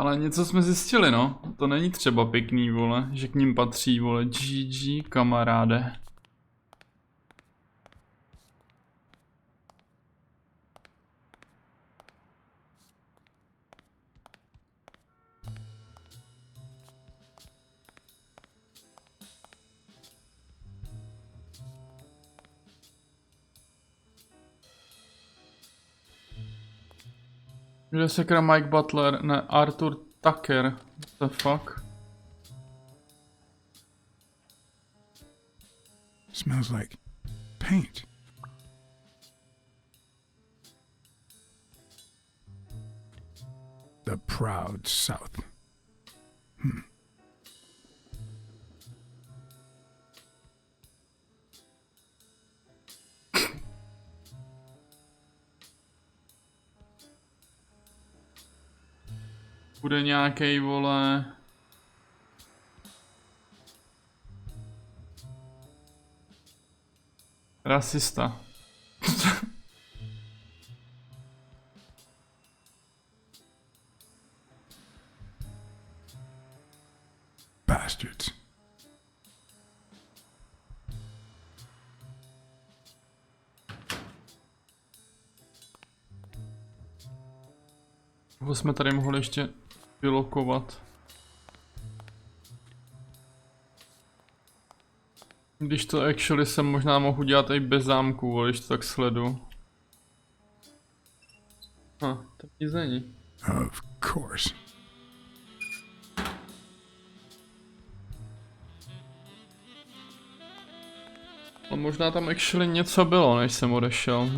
Ale něco jsme zjistili, no. To není třeba pěkný, vole, že k ním patří, vole, GG, kamaráde. Kde sakra Mike Butler? Ne, Arthur Tucker. What the fuck? Smells like paint. The proud South. Bude nějaký, vole... Rasista. Bastards. Toho jsme tady mohli ještě vylokovat. Když to actually jsem možná mohl udělat i bez zámku, když to tak sledu. To nic není. Of course. Ale možná tam actually něco bylo, než jsem odešel.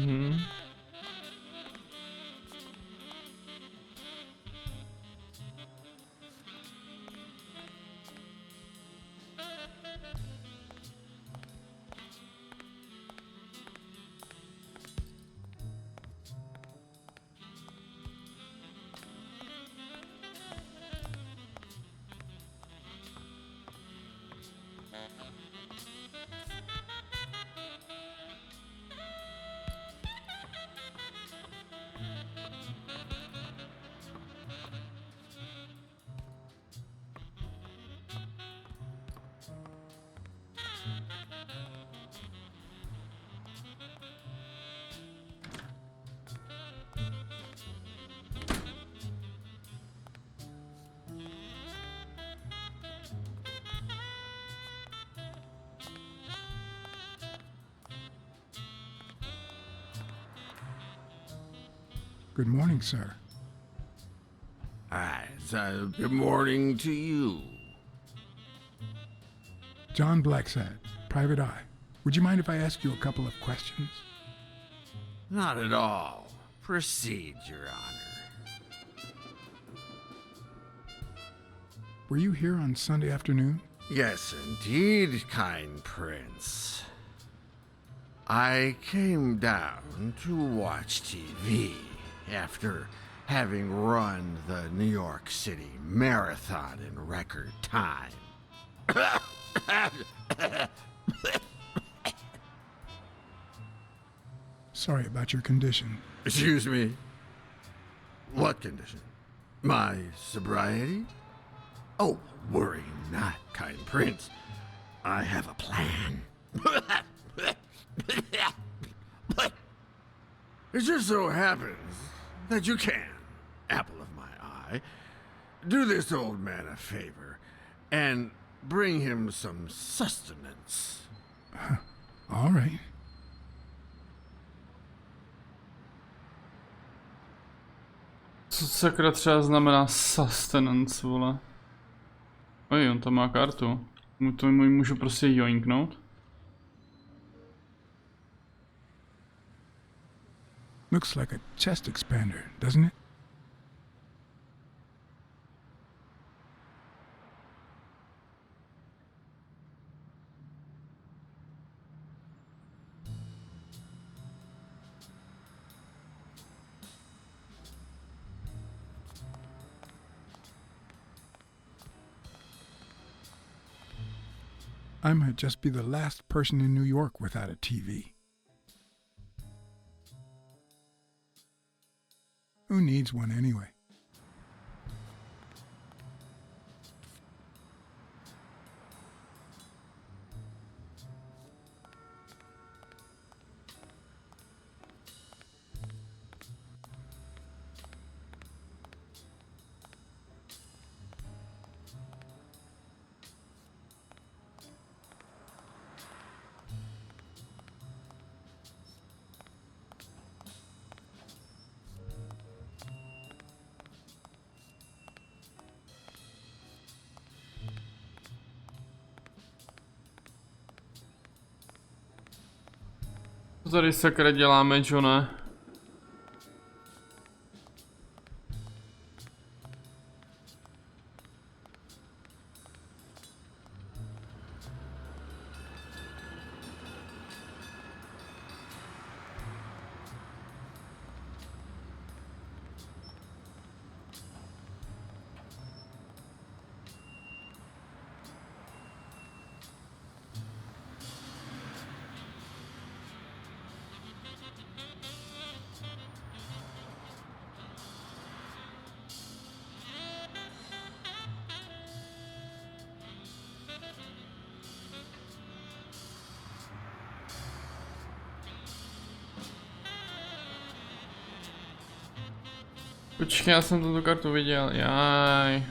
Good morning, sir. Good morning to you. John BLACKSAD, Private Eye. Would you mind if I ask you a couple of questions? Not at all. Proceed, Your Honor. Were you here on Sunday afternoon? Yes, indeed, kind prince. I came down to watch TV after having run the New York City Marathon in record time. Sorry about your condition. Excuse me? What condition? My sobriety? Oh, worry not, kind prince. I have a plan. But it just so happens that you can, apple of my eye, do this old man a favor and bring him some sustenance. All right. Co sakra třeba znamená sustenance, vole? Oj, on tam má kartu. To můžu prostě joinknout? Looks like a chest expander, doesn't it? I might just be the last person in New York without a TV. Who needs one anyway? tady sakra děláme, Johne? Počkej, já jsem tuto kartu viděl, jaj.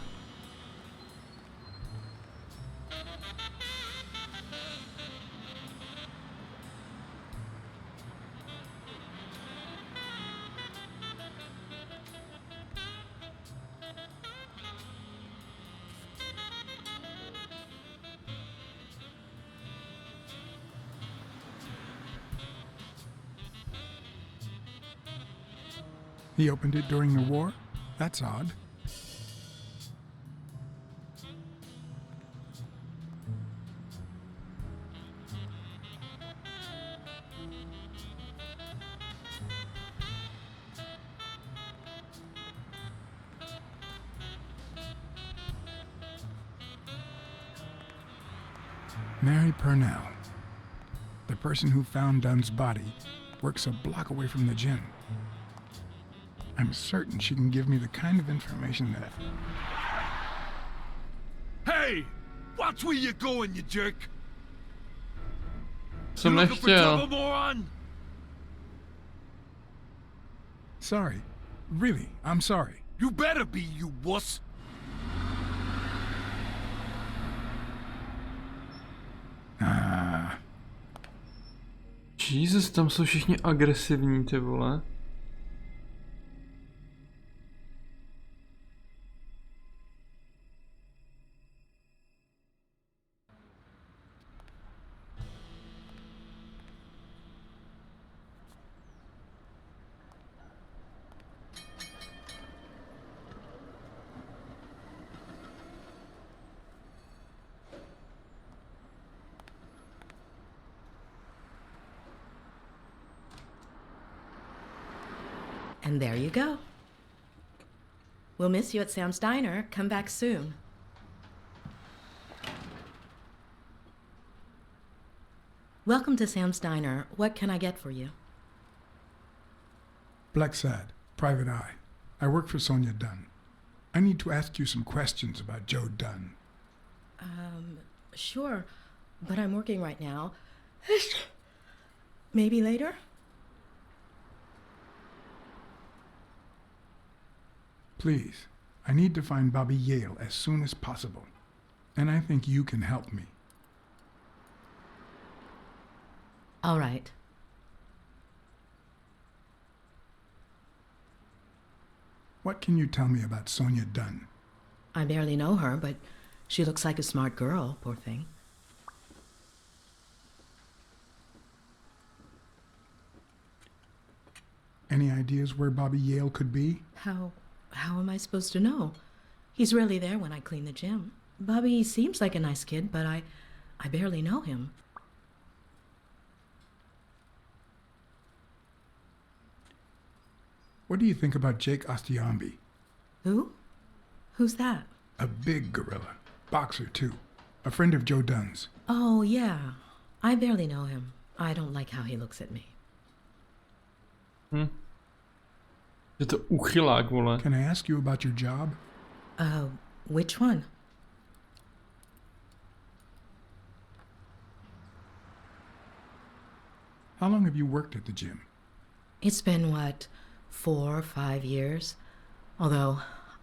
He opened it during the war? That's odd. Mary Purnell, the person who found Dunn's body, works a block away from the gym. I'm certain she can give me the kind of information that... Hey! Watch where you're going, you jerk! Jsem You looking for trouble, nechtěl. moron? Sorry. Really, I'm sorry. You better be, you wuss! Ah, Jesus, tam jsou všichni agresivní, ty vole. And there you go. We'll miss you at Sam's Diner. Come back soon. Welcome to Sam's Diner. What can I get for you? BLACKSAD, Private Eye. I work for Sonia Dunn. I need to ask you some questions about Joe Dunn. Sure, but I'm working right now. Maybe later? Please, I need to find Bobby Yale as soon as possible. And I think you can help me. All right. What can you tell me about Sonia Dunn? I barely know her, but she looks like a smart girl, poor thing. Any ideas where Bobby Yale could be? How am I supposed to know? He's rarely there when I clean the gym. Bobby seems like a nice kid, but I barely know him. What do you think about Jake Ostiambi? Who? Who's that? A big gorilla. Boxer, too. A friend of Joe Dunn's. Oh, yeah. I barely know him. I don't like how he looks at me. Je to uchylák, vole. Can I ask you about your job? Which one? How long have you worked at the gym? It's been, what, 4 or 5 years? Although,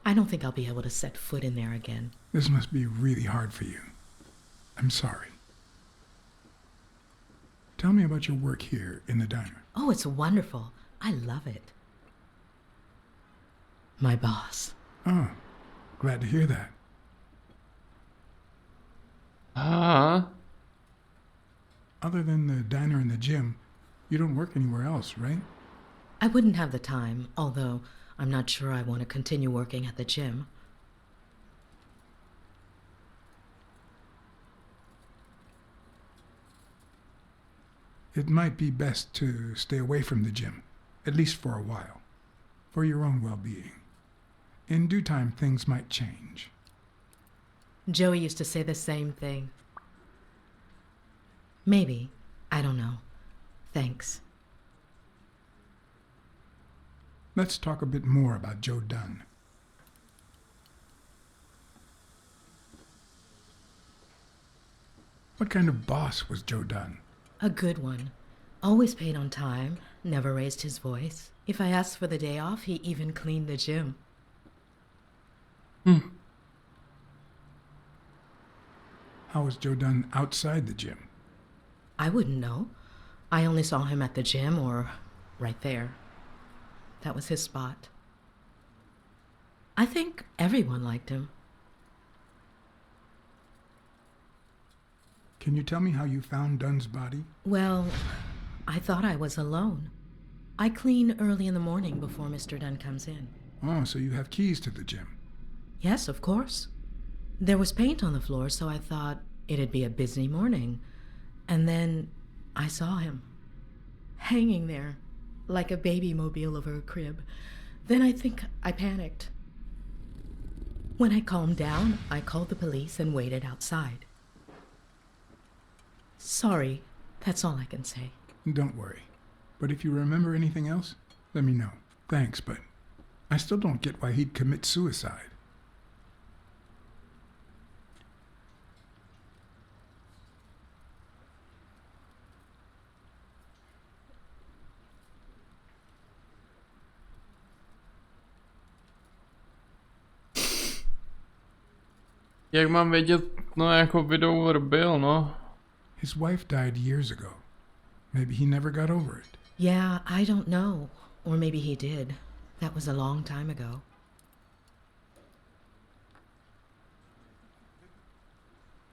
I don't think I'll be able to set foot in there again. This must be really hard for you. I'm sorry. Tell me about your work here in the diner. Oh, it's wonderful. I love it. My boss. Oh, glad to hear that. Ah. Other than the diner and the gym, You don't work anywhere else, right? I wouldn't have the time, although I'm not sure I want to continue working at the gym. It might be best to stay away from the gym, at least for a while, for your own well-being. In due time, things might change. Joey used to say the same thing. Maybe. I don't know. Thanks. Let's talk a bit more about Joe Dunn. What kind of boss was Joe Dunn? A good one. Always paid on time, never raised his voice. If I asked for the day off, he even cleaned the gym. How was Joe Dunn outside the gym? I wouldn't know. I only saw him at the gym or right there. That was his spot. I think everyone liked him. Can you tell me how you found Dunn's body? Well, I thought I was alone. I clean early in the morning before Mr. Dunn comes in. Oh, so you have keys to the gym. Yes, of course. There was paint on the floor, so I thought it'd be a busy morning. And then I saw him, hanging there, like a baby mobile over a crib. Then I think I panicked. When I calmed down, I called the police and waited outside. Sorry, that's all I can say. Don't worry. But if you remember anything else, let me know. Thanks, but I still don't get why he'd commit suicide. Jak mám vědět, no jako widower byl, no. His wife died years ago. Maybe he never got over it. Yeah, I don't know. Or maybe he did. That was a long time ago.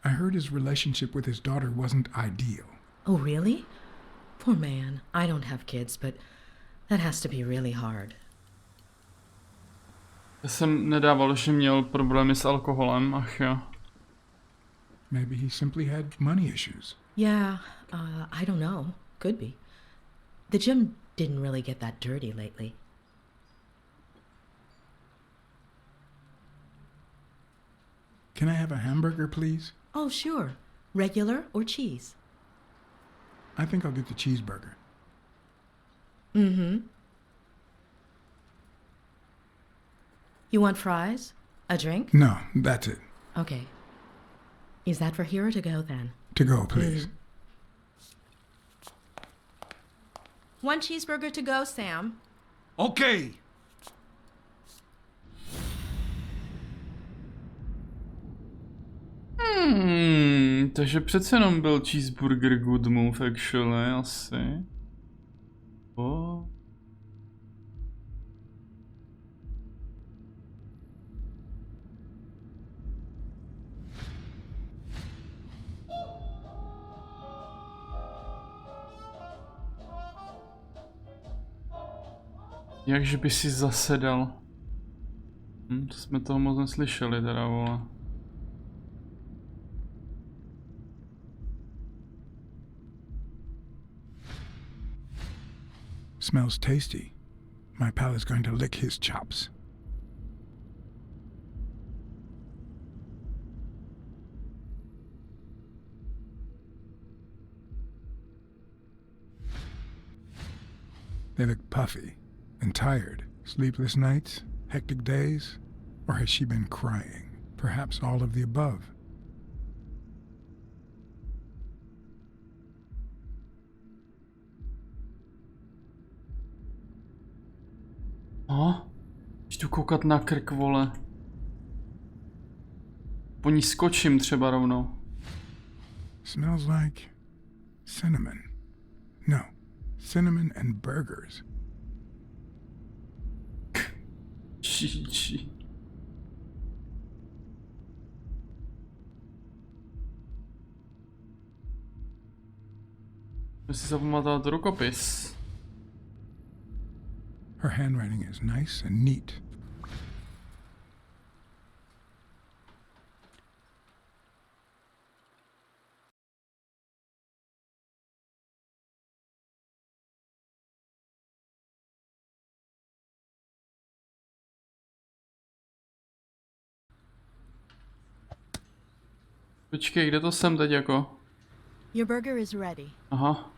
I heard his relationship with his daughter wasn't ideal. Oh, really? Poor man. I don't have kids, but that has to be really hard. Já jsem nedával, že měl problémy s alkoholem, ach jo. Maybe he simply had money issues. Yeah, I don't know. Could be. The gym didn't really get that dirty lately. Can I have a hamburger, please? Oh, sure. Regular or cheese? I think I'll get the cheeseburger. Mm-hmm. You want fries? A drink? No, that's it. Okay. Is that for here or to go then? To go, please. One cheeseburger to go, Sam. Okay. Takže přece jenom byl cheeseburger good move, actually, asi. Oh. Jakže by si zasedal? To jsme toho moc neslyšeli teda, vole. Smells tasty. My pal is going to lick his chops. They look puffy and tired. Sleepless nights, hectic days, or has she been crying? Perhaps all of the above. Jdu koukat na krk, vole. Po ní skočím třeba rovnou. Smells like cinnamon. No, cinnamon and burgers. GG. Musí se pamatovat rukopis. Her handwriting is nice and neat. Počkej, kde to jsem teď jako? Your burger is ready. Aha.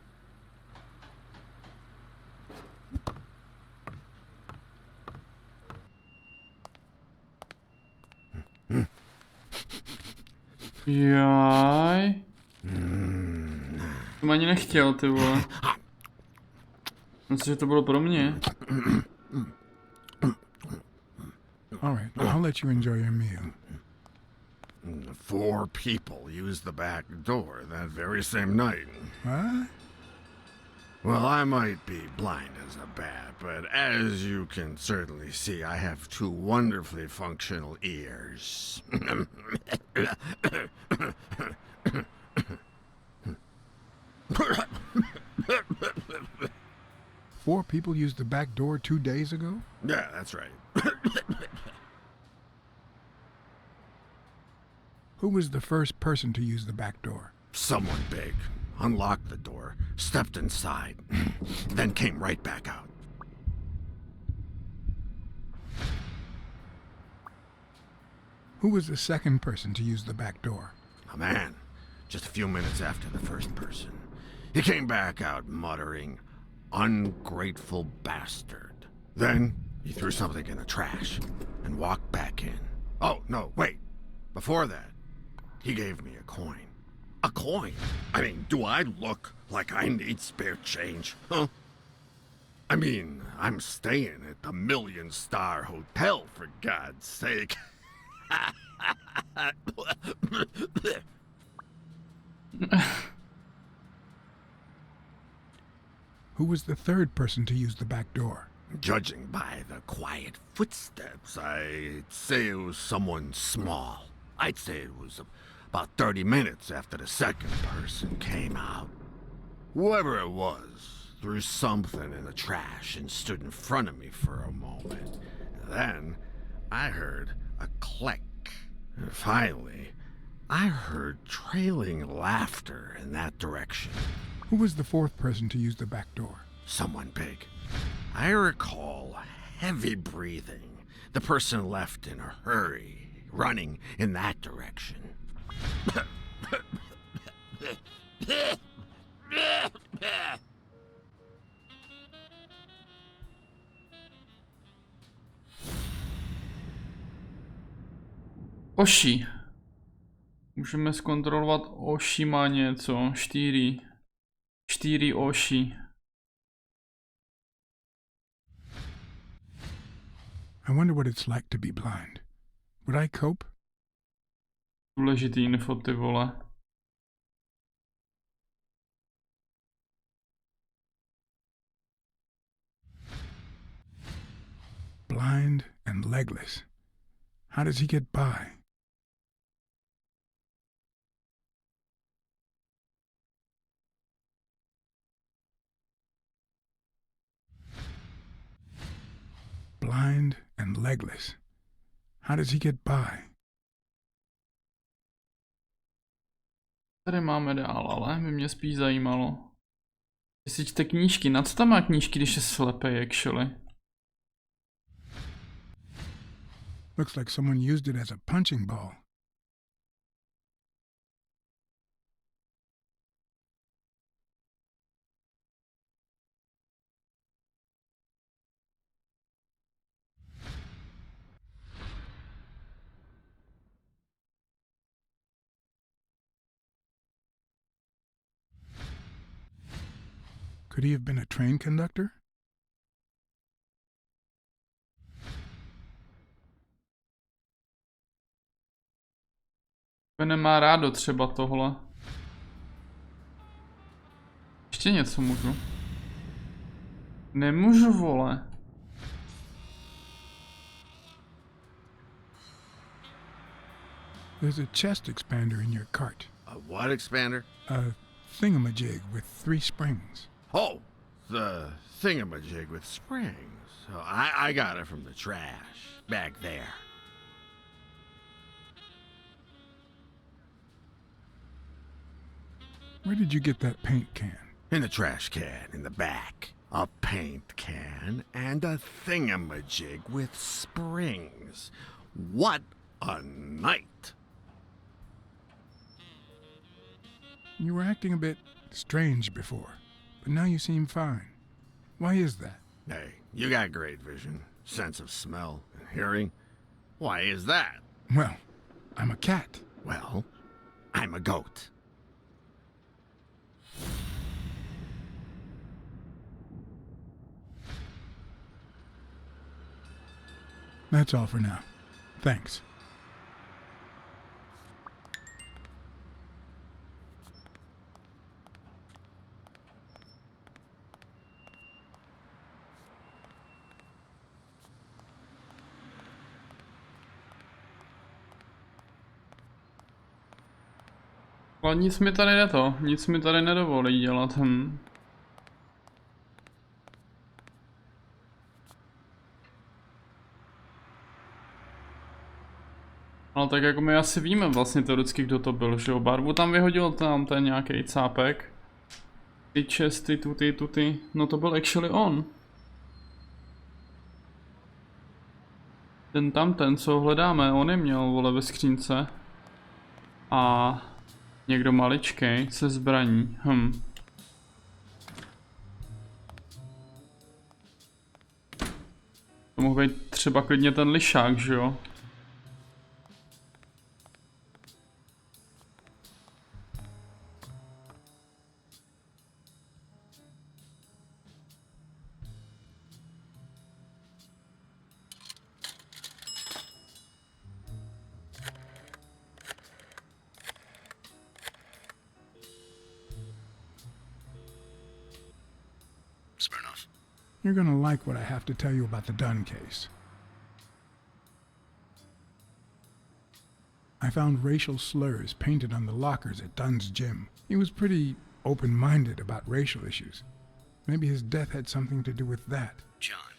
Jaj. Jsem ani nechtěl, ty vole. Myslím, že to bylo pro mě. All right, I'll let you enjoy your meal. 4 people used the back door that very same night. What? Well, I might be blind as a bat, but as you can certainly see, I have 2 wonderfully functional ears. 4 people used the back door 2 days ago? Yeah, that's right. Who was the first person to use the back door? Someone big unlocked the door, stepped inside, then came right back out. Who was the second person to use the back door? A man, just a few minutes after the first person. He came back out muttering, "Ungrateful bastard." Then he threw something in the trash and walked back in. Oh, no, wait. Before that, he gave me a coin. A coin? I mean, do I look like I need spare change, huh? I mean, I'm staying at the Million-Star Hotel, for God's sake. Who was the third person to use the back door? Judging by the quiet footsteps, I'd say it was someone small. I'd say it was about 30 minutes after the second person came out. Whoever it was threw something in the trash and stood in front of me for a moment. Then I heard a click. And finally, I heard trailing laughter in that direction. Who was the fourth person to use the back door? Someone big. I recall heavy breathing. The person left in a hurry, running in that direction. Oši. Můžeme zkontrolovat Oši má něco. 4. 4 Oši. I wonder what it's like to be blind. Would I cope? Důležitý info, ty vole. Blind and legless. How does he get by? Blind and legless. How does he get by? Tady máme dál, ale by mě spíš zajímalo. Jestli čte knížky, na co tam má knížky, když je slepej, actually? Looks like someone used it as a punching ball. Could he have been a train conductor? Nemá rádo třeba tohle. Ještě něco můžu. Nemůžu, vole. There's a chest expander in your cart. A what expander? A thingamajig with 3 springs. Oh, the thingamajig with springs. Oh, I got it from the trash back there. Where did you get that paint can? In the trash can in the back. A paint can and a thingamajig with springs. What a night! You were acting a bit strange before, but now you seem fine. Why is that? Hey, you got great vision, sense of smell, and hearing. Why is that? Well, I'm a cat. Well, I'm a goat. That's all for now. Thanks. Ale nic mi tady nic mi tady nedovolí dělat, Ale tak jako my asi víme vlastně teoreticky, kdo to byl, že jo? Barvu tam vyhodil tam ten nějaký cápek. Ty česty, tuty. No to byl actually on. Ten, co hledáme, on je měl, vole, ve skřínce. A někdo maličkej se zbraní, To mohl být třeba klidně ten lišák, že jo? Smirnoff. You're gonna like what I have to tell you about the Dunn case. I found racial slurs painted on the lockers at Dunn's gym. He was pretty open-minded about racial issues. Maybe his death had something to do with that. John,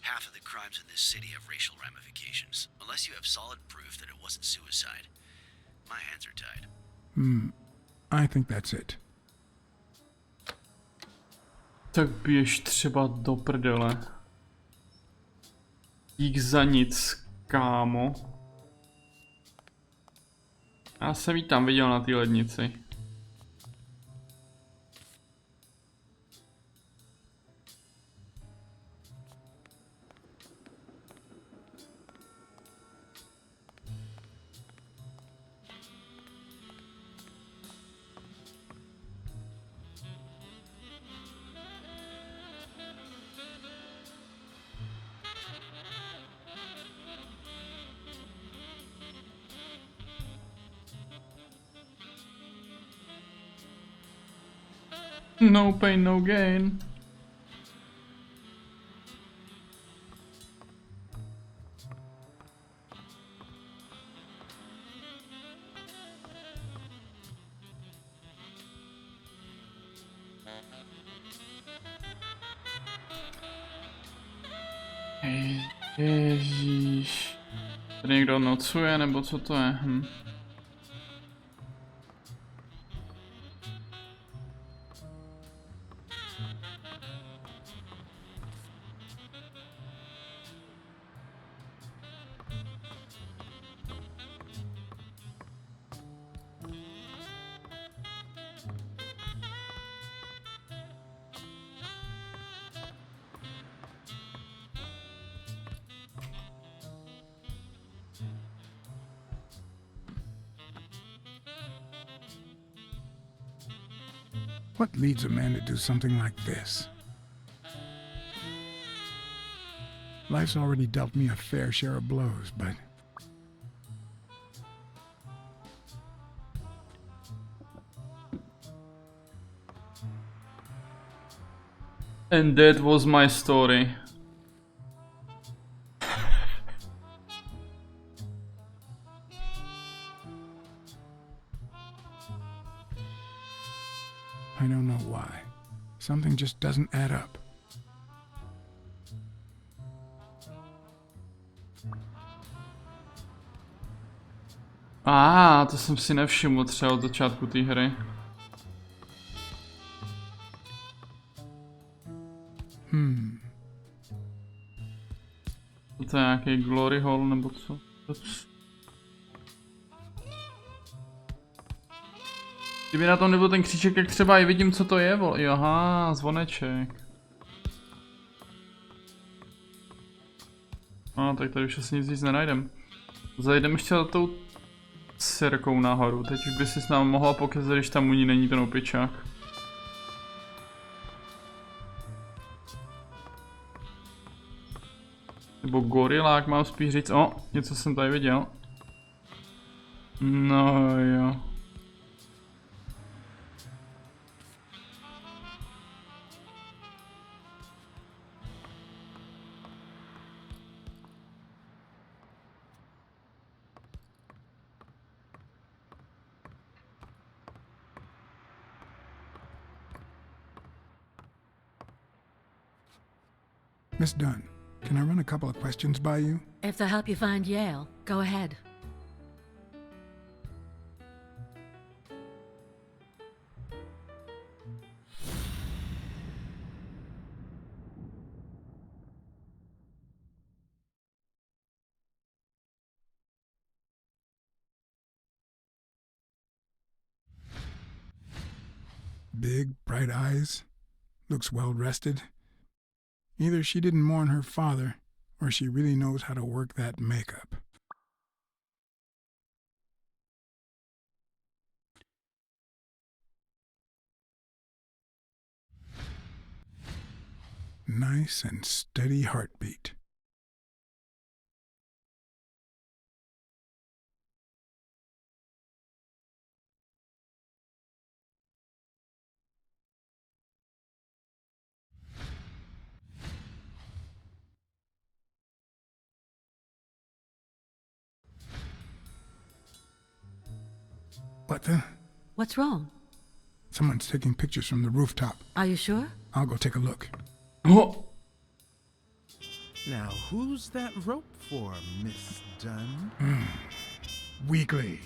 half of the crimes in this city have racial ramifications, unless you have solid proof that it wasn't suicide. My hands are tied. I think that's it. Tak běž třeba do prdele. Dík za nic, kámo. Já jsem ji tam viděl na té lednici. No pain, no gain. Ježíš. Tady někdo nocuje, nebo co to je? What leads a man to do something like this? Life's already dealt me a fair share of blows, but... And that was my story. I don't know why. Something just doesn't add up. To jsem si nevšiml třeba od začátku té hry. To je nějaký glory hole nebo co? Kdyby na tom nebyl ten kříček, jak třeba i vidím, co to je, aha, zvoneček. Tak tady už asi nic víc nenajdem. Zajdeme ještě za tou sirkou nahoru, teď už by si s námi mohla pokezat, když tam u ní není ten opičák. Nebo gorilák, mám spíš říct, něco jsem tady viděl. No jo. Miss Dunn, can I run a couple of questions by you? If they'll help you find Yale, go ahead. Big, bright eyes. Looks well rested. Either she didn't mourn her father, or she really knows how to work that makeup. Nice and steady heartbeat. What the? What's wrong? Someone's taking pictures from the rooftop. Are you sure? I'll go take a look. Oh! Now, who's that rope for, Miss Dunn? Weekly.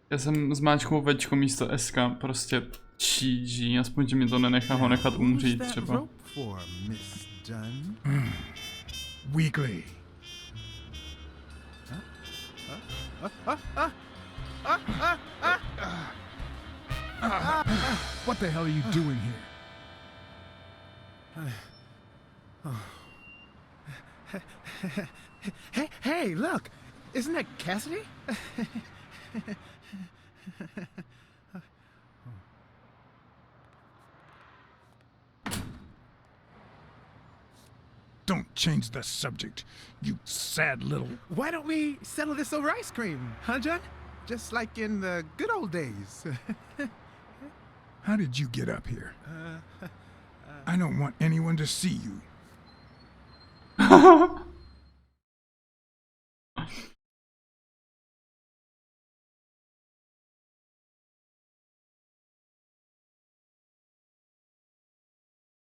Já jsem zmáčknul večko místo SK, prostě GG, aspoň že mi to nenechá ho nechat umřít třeba. Weekly. What the hell are you doing here? Hey, look! Isn't that Cassidy? Don't change the subject, you sad little... Why don't we settle this over ice cream, huh, John? Just like in the good old days. How did you get up here? I don't want anyone to see you.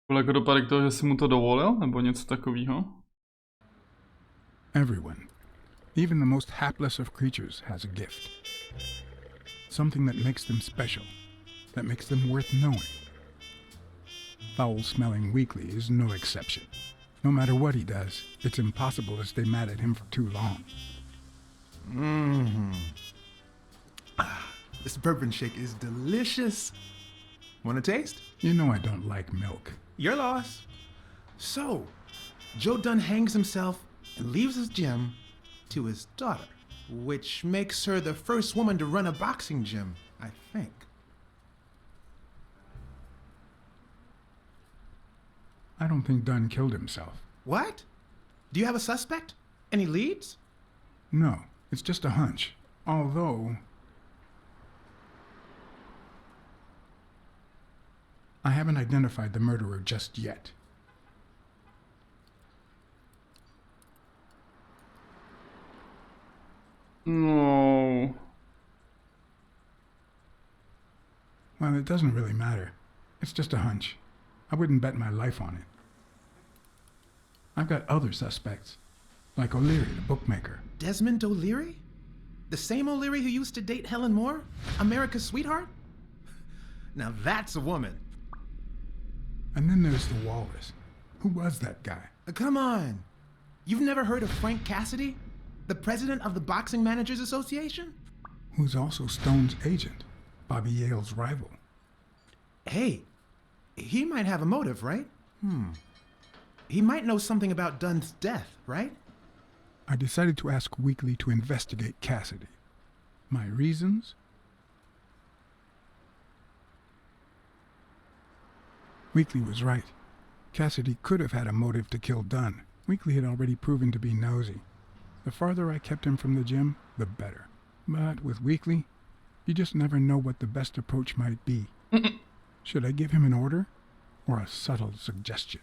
Byl jako dopadek toho, že si mu to dovolil, nebo něco takového? Everyone, even the most hapless of creatures, has a gift. Something that makes them special, that makes them worth knowing. Foul-smelling Weekly is no exception. No matter what he does, it's impossible to stay mad at him for too long. This bourbon shake is delicious. Want a taste? You know I don't like milk. Your loss. So, Joe Dunn hangs himself and leaves his gym to his daughter, which makes her the first woman to run a boxing gym, I think. I don't think Dunn killed himself. What? Do you have a suspect? Any leads? No, it's just a hunch. Although... I haven't identified the murderer just yet. No. Well, it doesn't really matter. It's just a hunch. I wouldn't bet my life on it. I've got other suspects, like O'Leary, the bookmaker. Desmond O'Leary? The same O'Leary who used to date Helen Moore? America's sweetheart? Now that's a woman. And then there's the Walrus. Who was that guy? Come on. You've never heard of Frank Cassidy? The president of the Boxing Managers Association? Who's also Stone's agent, Bobby Yale's rival. Hey, he might have a motive, right? He might know something about Dunn's death, right? I decided to ask Weekly to investigate Cassidy. My reasons? Weekly was right. Cassidy could have had a motive to kill Dunn. Weekly had already proven to be nosy. The farther I kept him from the gym, the better. But with Weekly, you just never know what the best approach might be. Should I give him an order or a subtle suggestion?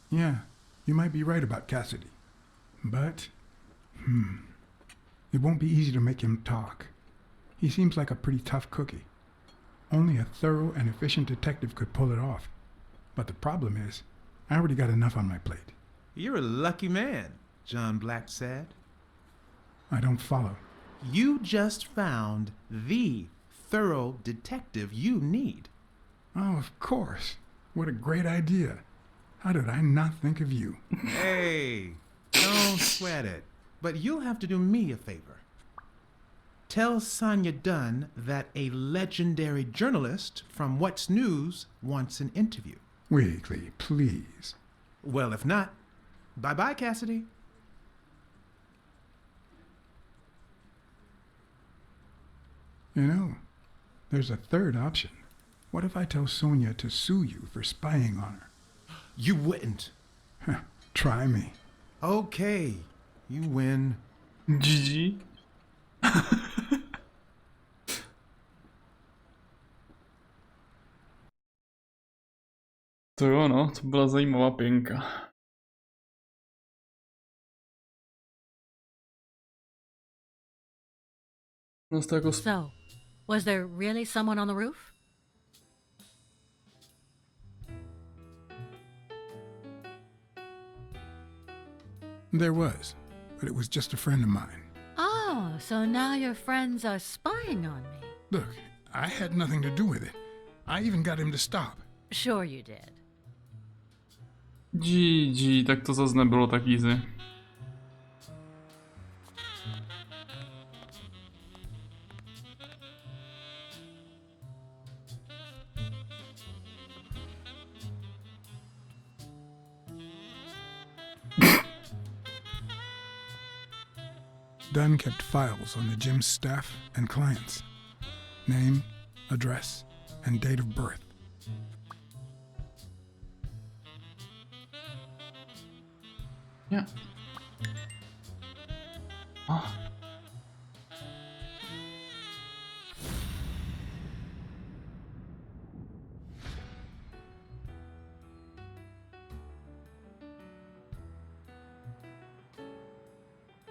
Yeah, you might be right about Cassidy. But, it won't be easy to make him talk. He seems like a pretty tough cookie. Only a thorough and efficient detective could pull it off. But the problem is, I already got enough on my plate. You're a lucky man, John BLACKSAD. I don't follow. You just found the thorough detective you need. Oh, of course. What a great idea. How did I not think of you? Hey, don't sweat it. But you'll have to do me a favor. Tell Sonia Dunn that a legendary journalist from What's News wants an interview. Weekly, please. Well, if not, bye-bye, Cassidy. You know, there's a third option. What if I tell Sonia to sue you for spying on her? You wouldn't. Try me. Okay, you win. GG. To jo, no, to byla zajímavá pěnka. So, was there really someone on the roof? There was, but it was just a friend of mine. Oh, so now your friends are spying on me. Look, I had nothing to do with it. I even got him to stop. Sure you did. GG, tak to zase nebylo tak easy. Dunn kept files on the gym's staff and clients. Name, address, and date of birth. Yeah. Oh.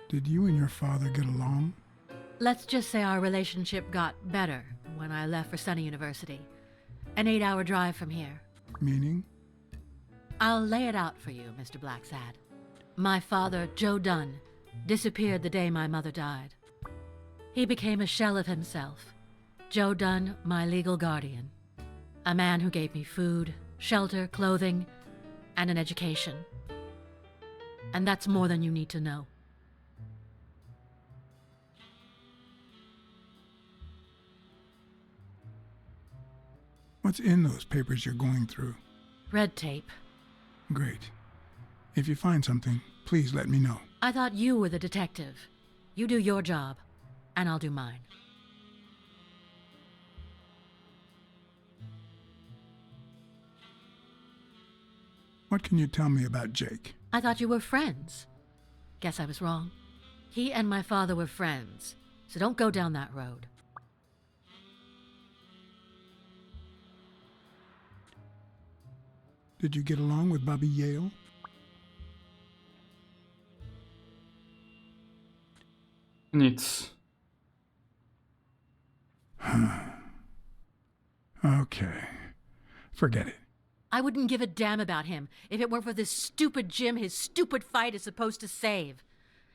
Did you and your father get along? Let's just say our relationship got better when I left for Sunny University. An 8-hour drive from here. Meaning? I'll lay it out for you, Mr. BLACKSAD. My father, Joe Dunn, disappeared the day my mother died. He became a shell of himself. Joe Dunn, my legal guardian. A man who gave me food, shelter, clothing, and an education. And that's more than you need to know. What's in those papers you're going through? Red tape. Great. If you find something, please let me know. I thought you were the detective. You do your job, and I'll do mine. What can you tell me about Jake? I thought you were friends. Guess I was wrong. He and my father were friends, so don't go down that road. Did you get along with Bobby Yale? Nic. Okay. Forget it. I wouldn't give a damn about him if it weren't for this stupid Jim his stupid fight is supposed to save.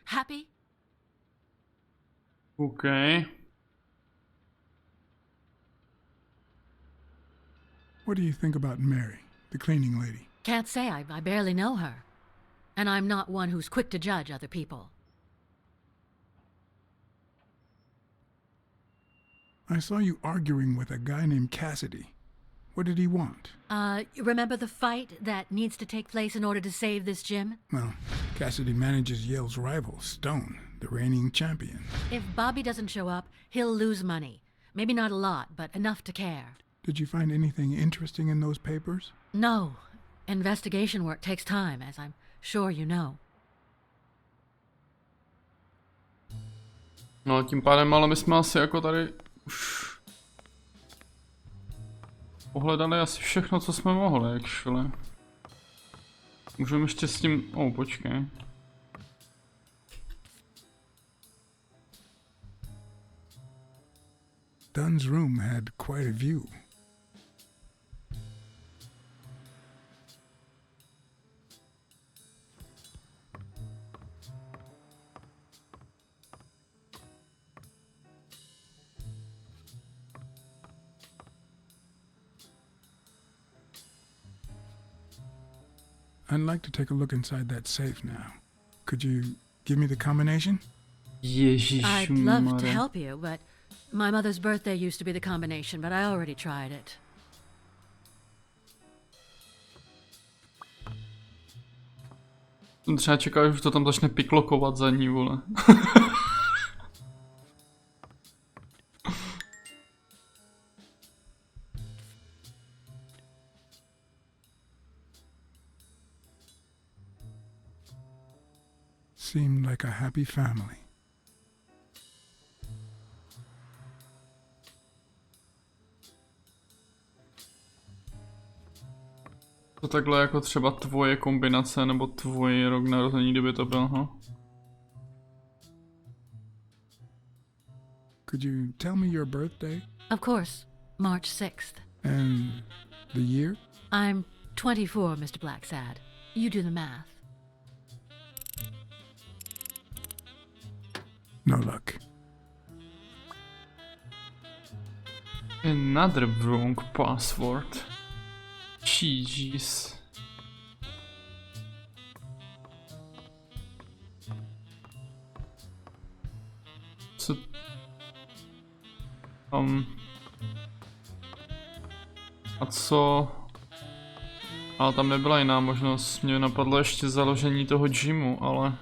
Happy? OK. What do you think about Mary, the cleaning lady? Can't say. I barely know her. And I'm not one who's quick to judge other people. I saw you arguing with a guy named Cassidy. What did he want? Remember the fight that needs to take place in order to save this Jim? Well, Cassidy manages Yale's rival, Stone, the reigning champion. If Bobby doesn't show up, he'll lose money. Maybe not a lot, but enough to care. Did you find anything interesting in those papers? No. Investigation work takes time, as I'm sure you know. No tím pádem, ale my jsme asi jako tady už pohledali asi všechno, co jsme mohli, actually. Můžeme ještě s tím... počkej. Dunn's room had quite a view. I'd like to take a look inside that safe now. Could you give me the combination? I'd love to help you, but my mother's birthday used to be the combination, but I already tried it. Třeba čekal, že to tam začne piklokovat za ní, vole. Seemed like a happy family. To takhle jako třeba tvoje kombinace nebo tvůj rok narození, kdyby to byl, ha? Could you tell me your birthday? Of course, March 6th. And the year? I'm 24, Mr. BLACKSAD. You do the math. No luck. Another wrong password. Jeez. Co... A co... Ale tam nebyla jiná možnost. Mě napadlo ještě založení toho gymu, ale...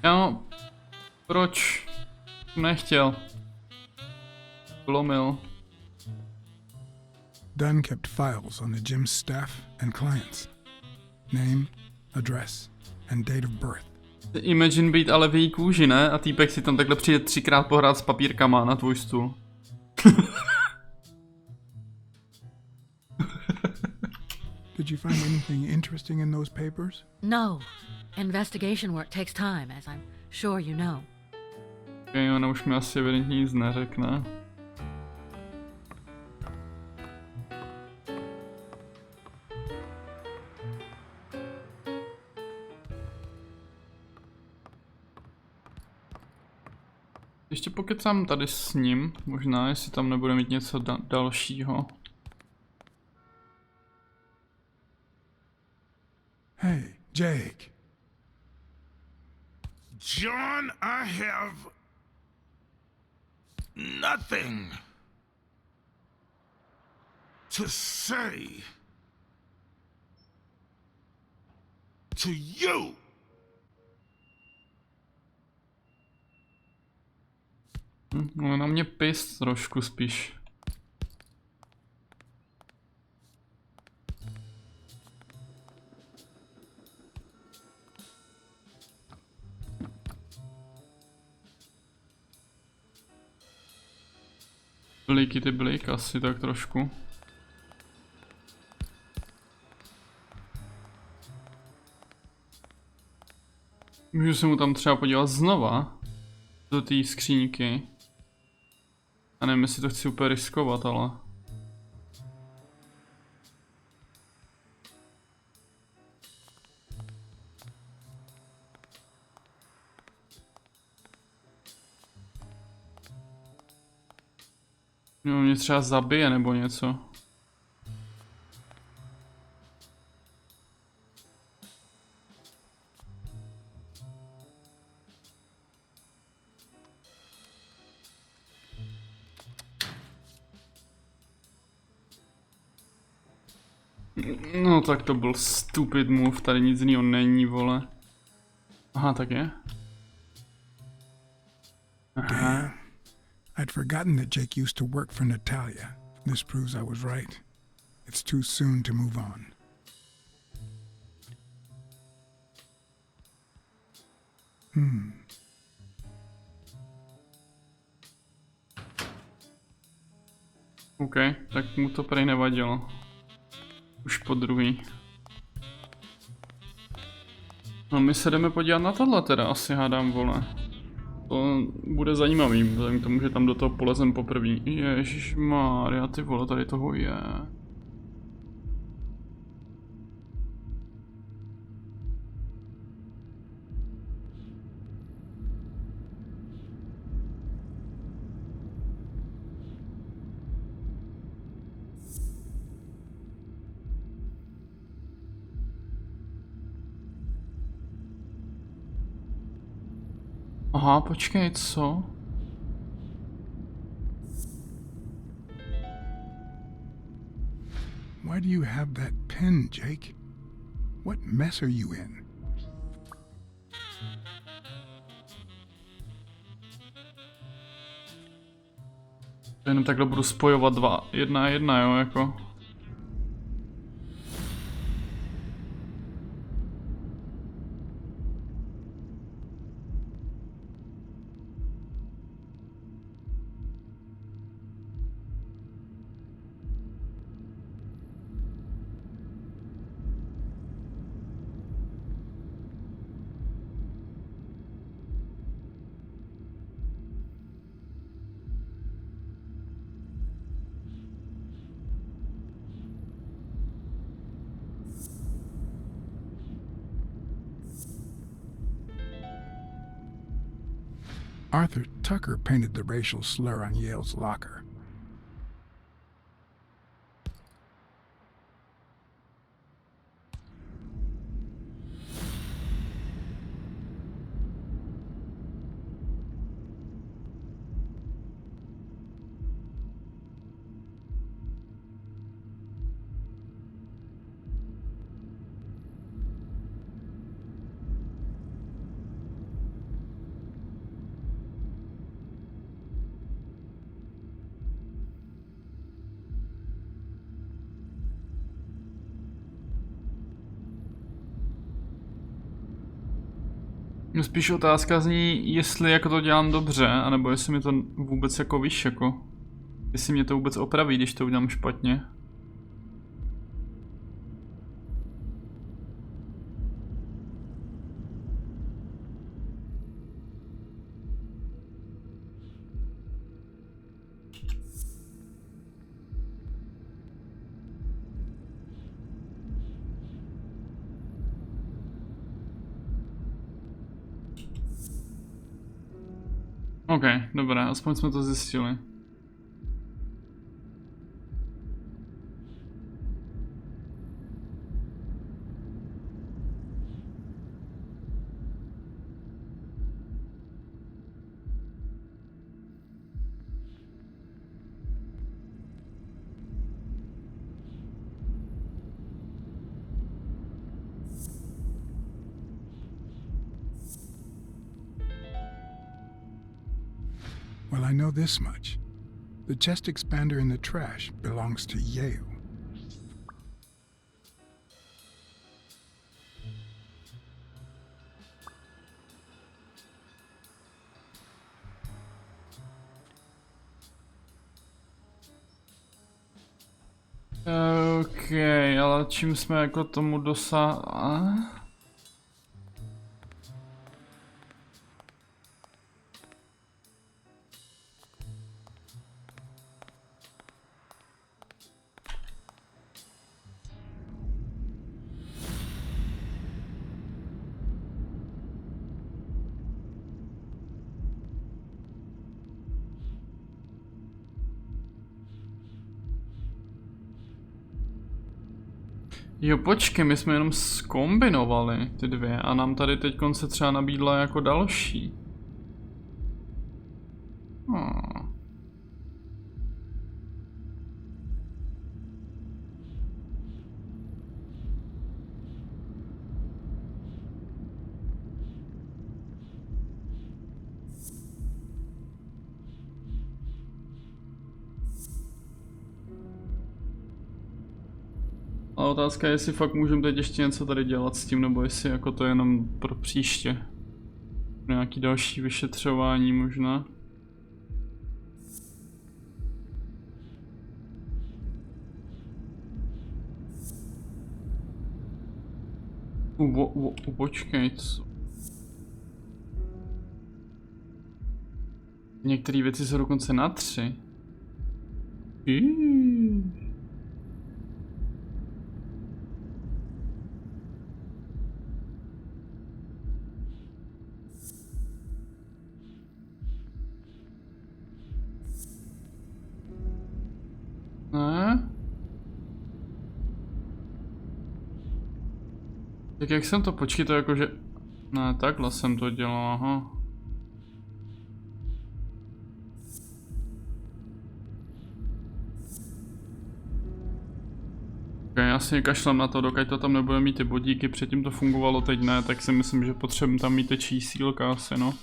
No, proč? Nechtěl. Blomil. Dunn kept files on the gym's staff and clients. Name, address, and date of birth. Imagine být ale v její kůži, ne? A týpek si tam takhle přijde 3krát pohrát s papírkama na tvůj stůl. Did you find anything interesting in those papers? No. Investigation work takes time, as I'm sure you know. Okay, ona už mi asi evidentně nic neřekne. Ještě pokecám tady s ním, možná, jestli tam nebude mít něco dalšího. Hey, Jake. John, I have nothing to say to you. No, na mě pist trošku spíš. Blíky ty blík asi tak trošku. Můžu se mu tam třeba podívat znova do té skříňky. A nevím, jestli to chci úplně riskovat, ale... No, mě třeba zabije nebo něco. No tak to byl stupid move, tady nic jiného není, vole. Aha, tak je. Aha. I'd forgotten that Jake used to work for Natalia. This proves I was right. It's too soon to move on. OK, tak mu to prej nevadilo. Už po druhý. No my se jdeme podívat na tohle teda, asi hádám, vole. To bude zajímavý, vzhledem k tomu, že tam do toho polezem poprvé. Ježišmarja, ty vole, tady toho je. Aha, počkej, co? Why do you have that pen, Jake? What mess are you in? Jenom takhle budu spojovat dva, jedna a jedna, jo, jako. Arthur Tucker painted the racial slur on Yale's locker. No spíš otázka zní, jestli jako to dělám dobře, anebo jestli mi to vůbec jako víš, jako. Jestli mě to vůbec opraví, když to udělám špatně. OK, dobré, aspoň jsme to zjistili. Well, I know this much. The chest expander in the trash belongs to Yale. OK, ale čím jsme jako tomu dosáhli? Jo, počkej, my jsme jenom zkombinovali ty dvě a nám tady teď se třeba nabídla jako další. A otázka je, jestli fakt můžeme teď ještě něco tady dělat s tím, nebo jestli jako to je jenom pro příště. Nějaký další vyšetřování možná. Počkej, co? Některé věci jsou dokonce na 3. Ne? Tak jak jsem to počítal, jakože... Ne, takhle jsem to dělal, aha. Okay, já si kašlám na to, dokud to tam nebude mít ty bodíky, předtím to fungovalo, teď ne, tak si myslím, že potřebujeme tam mít ty čísílka asi, no.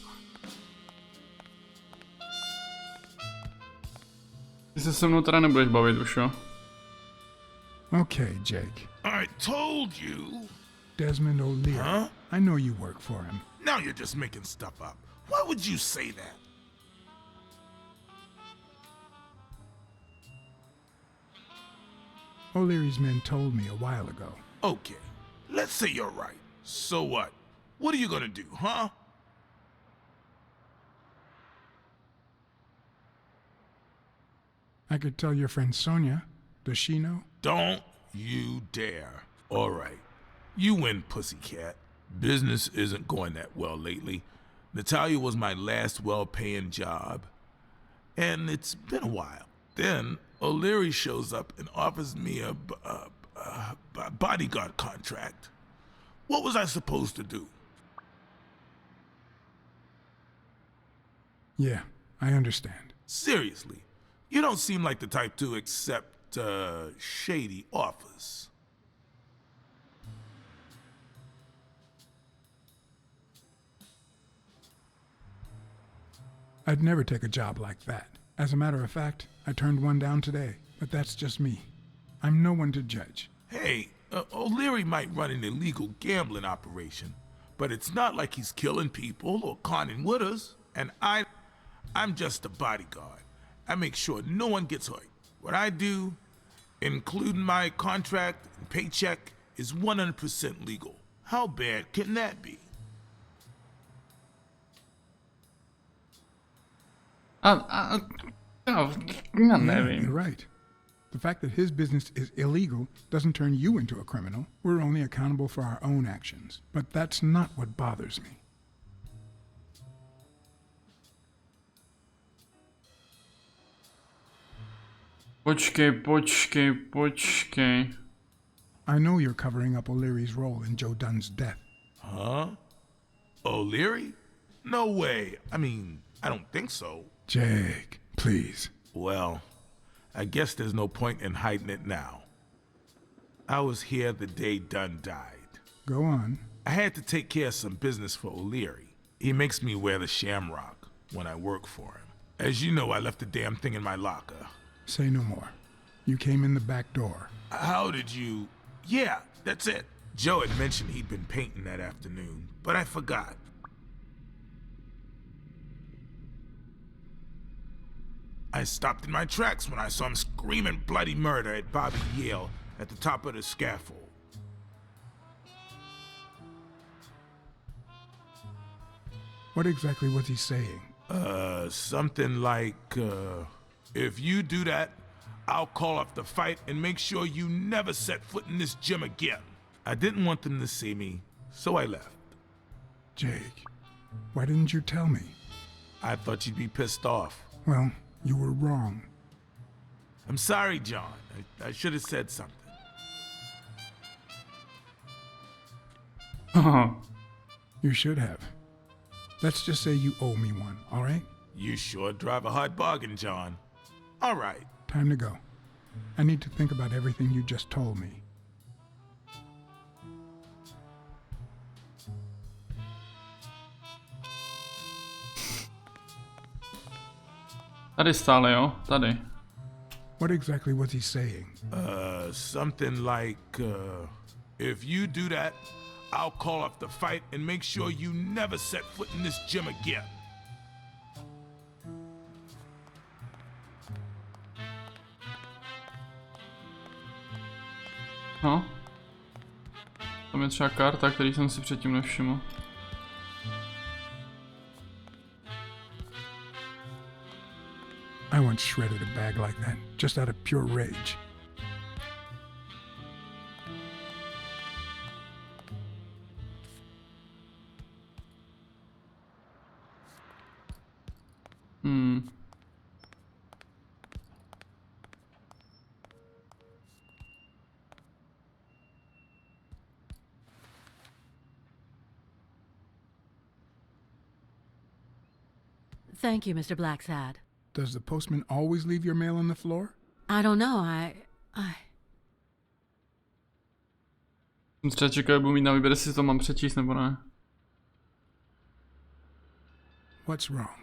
Ty se mnou teda nebudeš bavit už, jo? Okay, Jake. I told you. Desmond O'Leary. Huh? I know you work for him. Now you're just making stuff up. Why would you say that? O'Leary's men told me a while ago. Okay, let's say you're right. So what? What are you gonna do, huh? I could tell your friend Sonia. Does she know? Don't you dare. All right. You win, pussycat. Business isn't going that well lately. Natalia was my last well-paying job. And it's been a while. Then O'Leary shows up and offers me a bodyguard contract. What was I supposed to do? Yeah, I understand. Seriously, you don't seem like the type to accept shady offers. I'd never take a job like that. As a matter of fact, I turned one down today, but that's just me. I'm no one to judge. Hey, O'Leary might run an illegal gambling operation, but it's not like he's killing people or conning widows. And I'm just a bodyguard. I make sure no one gets hurt. What I do, including my contract and paycheck, is 100% legal. How bad can that be? Yeah, you're right. The fact that his business is illegal doesn't turn you into a criminal. We're only accountable for our own actions. But that's not what bothers me. Počkej. I know you're covering up O'Leary's role in Joe Dunn's death. Huh? O'Leary? No way. I mean, I don't think so. Jake, please. Well, I guess there's no point in hiding it now. I was here the day Dunn died. Go on. I had to take care of some business for O'Leary. He makes me wear the shamrock when I work for him. As you know, I left the damn thing in my locker. Say no more. You came in the back door. How did you... Yeah, that's it. Joe had mentioned he'd been painting that afternoon, but I forgot. I stopped in my tracks when I saw him screaming bloody murder at Bobby Yale at the top of the scaffold. What exactly was he saying? Something like, if you do that, I'll call off the fight and make sure you never set foot in this gym again. I didn't want them to see me, so I left. Jake, why didn't you tell me? I thought you'd be pissed off. Well, you were wrong. I'm sorry, John. I should have said something. You should have. Let's just say you owe me one, all right? You sure drive a hard bargain, John. All right. Time to go. I need to think about everything you just told me. Tady stále, jo? Tady. What exactly was he saying? Something like, if you do that, I'll call off the fight and make sure you never set foot in this gym again. No. Tam je třeba karta, který jsem si předtím nevšiml. I once shredded a bag like that, just out of pure rage. Thank you, Mr. BLACKSAD. Does the postman always leave your mail on the floor? I don't know, Jsem třeba čekal, budu mít na výběr, jestli to mám přečíst nebo ne. What's wrong?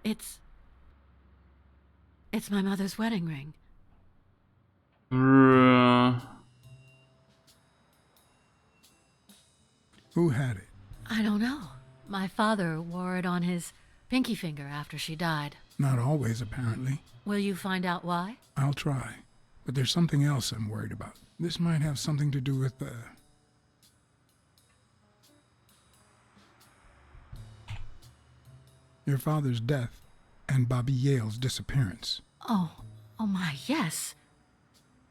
It's my mother's wedding ring. Who had it? I don't know. My father wore it on his pinky finger after she died. Not always, apparently. Will you find out why? I'll try. But there's something else I'm worried about. This might have something to do with your father's death and Bobby Yale's disappearance. Oh my, yes.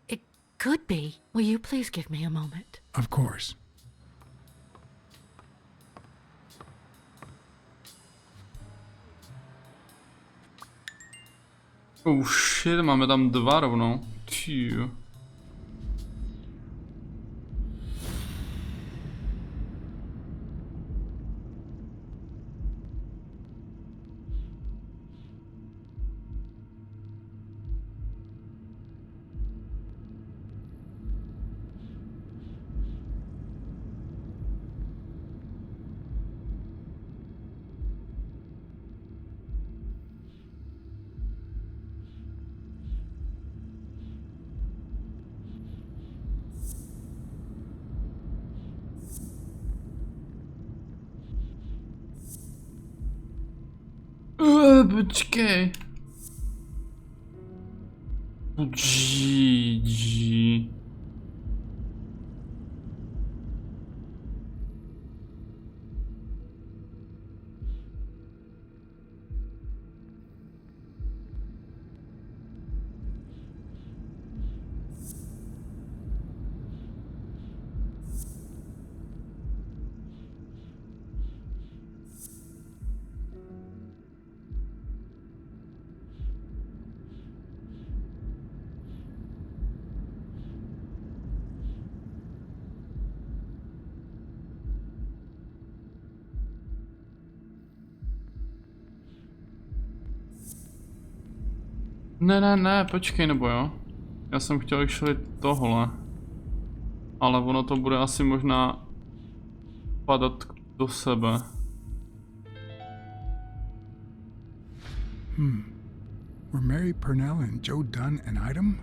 It could be. Will you please give me a moment? Of course. Oh shit, máme tam dva rovnou. Tjú. Počkej. GG. Ne, počkej, nebo jo? Já jsem chtěl šli tohle. Ale ono to bude asi možná padat do sebe. Were Mary Purnell and Joe Dunn an item?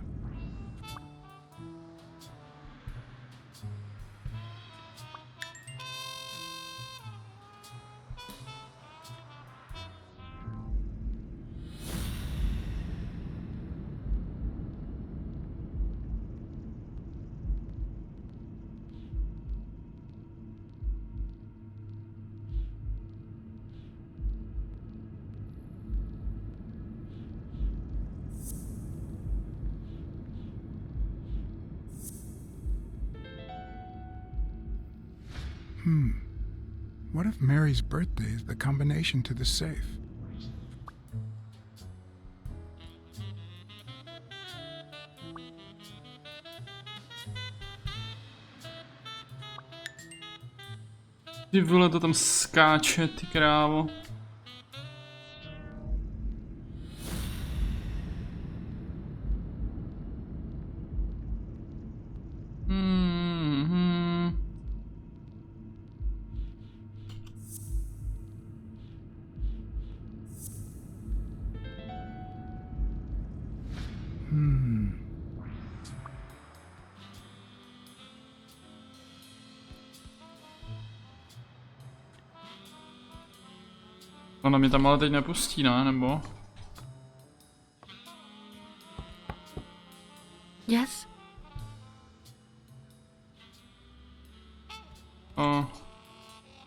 What if Mary's birthday is the combination to the safe? Ty vole, to tam skáče, ty krávo. Ona mě tam ale teď nepustí, ne? Nebo? Yes?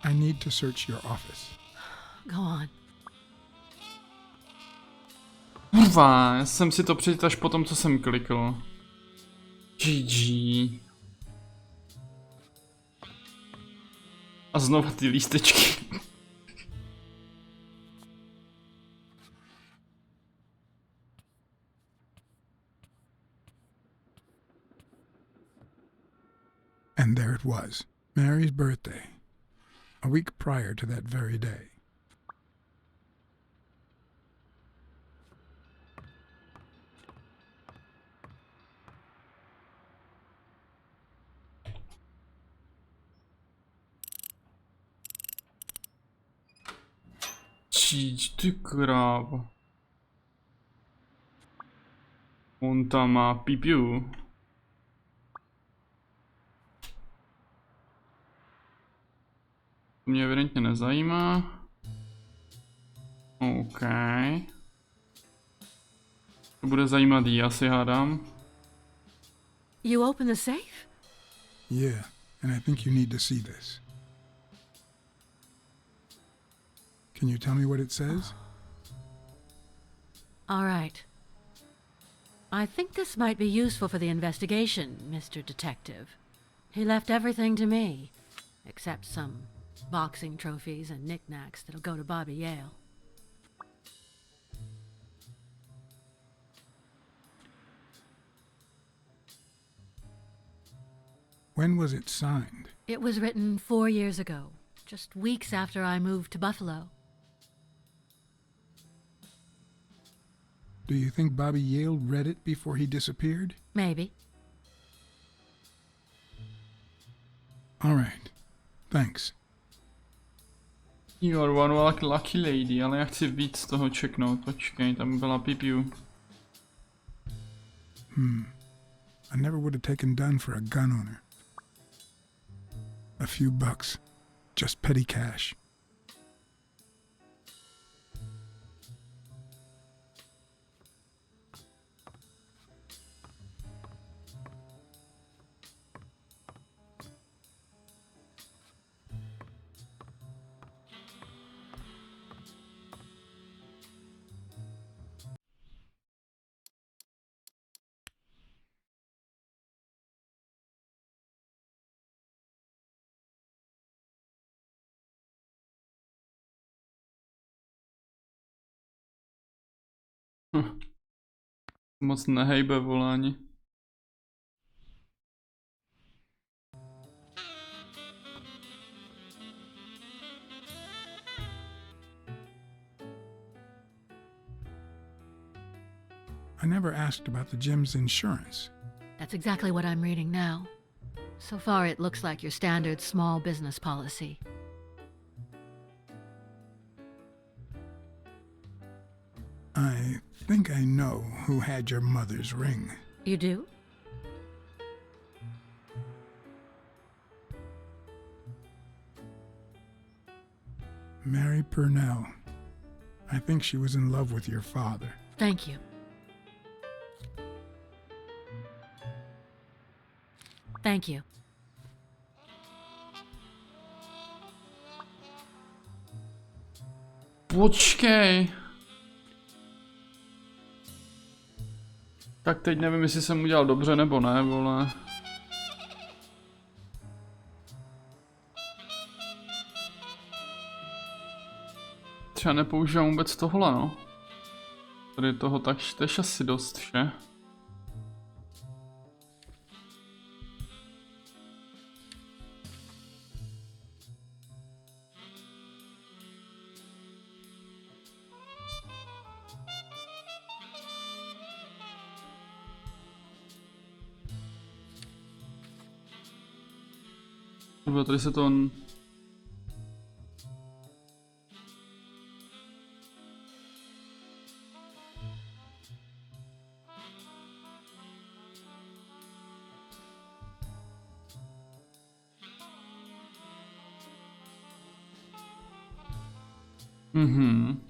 I need to search your office. Go on. Kurva, já jsem si to přečetl až po tom, co jsem klikl. GG. A znova ty lístečky. And there it was, Mary's birthday, a week prior to that very day. Ty krávo. On tam má pipiu. To mě evidentně nezajímá. OK. To bude zajímat jí, asi hádám. You open the safe? Yeah, and I think you need to see this. Can you tell me what it says? All right. I think this might be useful for the investigation, Mr. Detective. He left everything to me, except some boxing trophies and knickknacks that'll go to Bobby Yale. When was it signed? It was written 4 years ago, just weeks after I moved to Buffalo. Do you think Bobby Yale read it before he disappeared? Maybe. All right. Thanks. You are one lucky lady, ale já chci víc z toho čeknout. Počkej, tam byla pipiu. I never would have taken Dunn for a gun owner. A few bucks. Just petty cash. Moc nehejbe volání. I never asked about the gym's insurance. That's exactly what I'm reading now. So far, it looks like your standard small business policy. I know who had your mother's ring. You do? Mary Purnell. I think she was in love with your father. Thank you. Thank you. Počkej. Tak teď nevím, jestli jsem udělal dobře nebo ne, vole. Třeba nepoužívám vůbec tohle, no. Tady toho tak čteš asi dost, že? Dobra, tady se to... Mhm.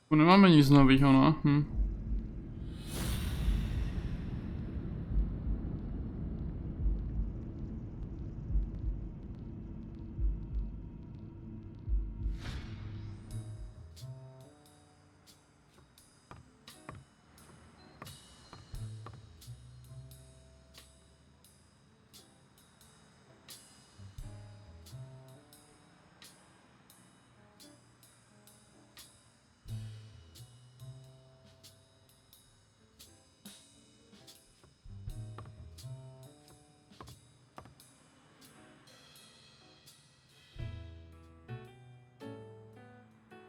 Tu nemáme nic novýho, no.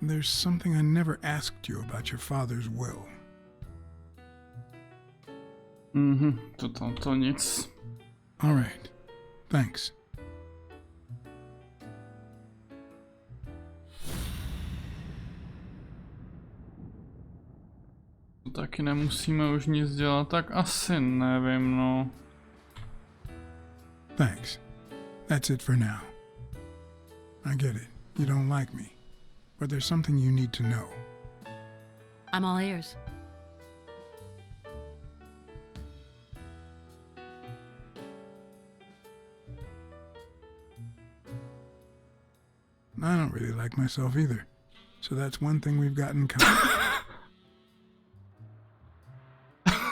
There's something I never asked you about your father's will. To nic. All right. Thanks. To taky nemusíme už nic dělat, tak asi nevím, no. Thanks. That's it for now. I get it. You don't like me. But there's something you need to know. I'm all ears. I don't really like myself either. So that's one thing we've got in common.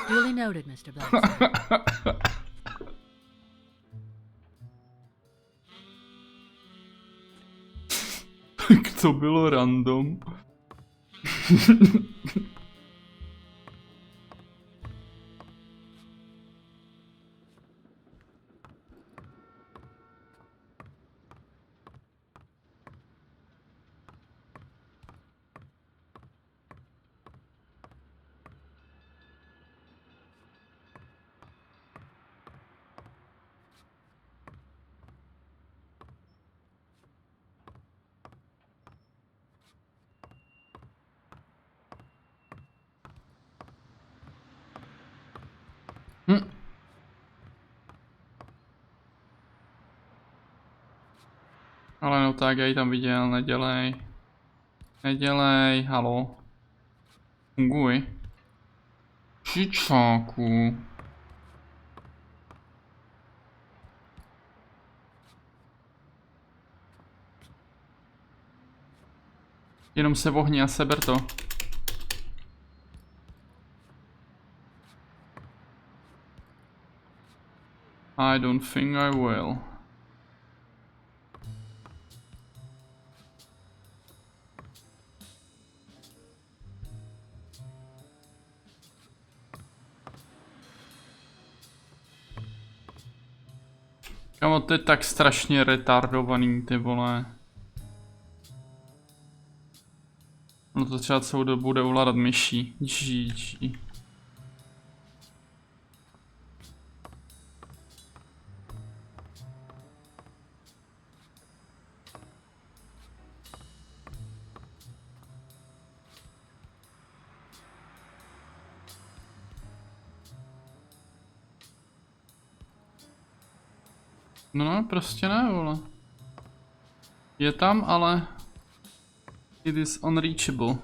Duly noted, Mr. Blacksad. To bylo random. Ale no tak, já ji tam viděl, nedělej. Nedělej, halo. Funguj. Čičáku. Jenom se vohni a seber to. I don't think I will. Kamo, to je tak strašně retardovaný, ty vole. No to třeba celou dobu bude ovládat myší. GG. No, prostě ne, vole. Je tam, ale... It is unreachable.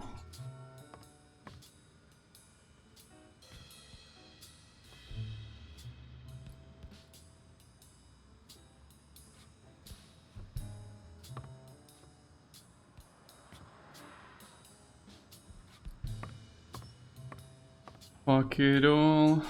Fuck it all.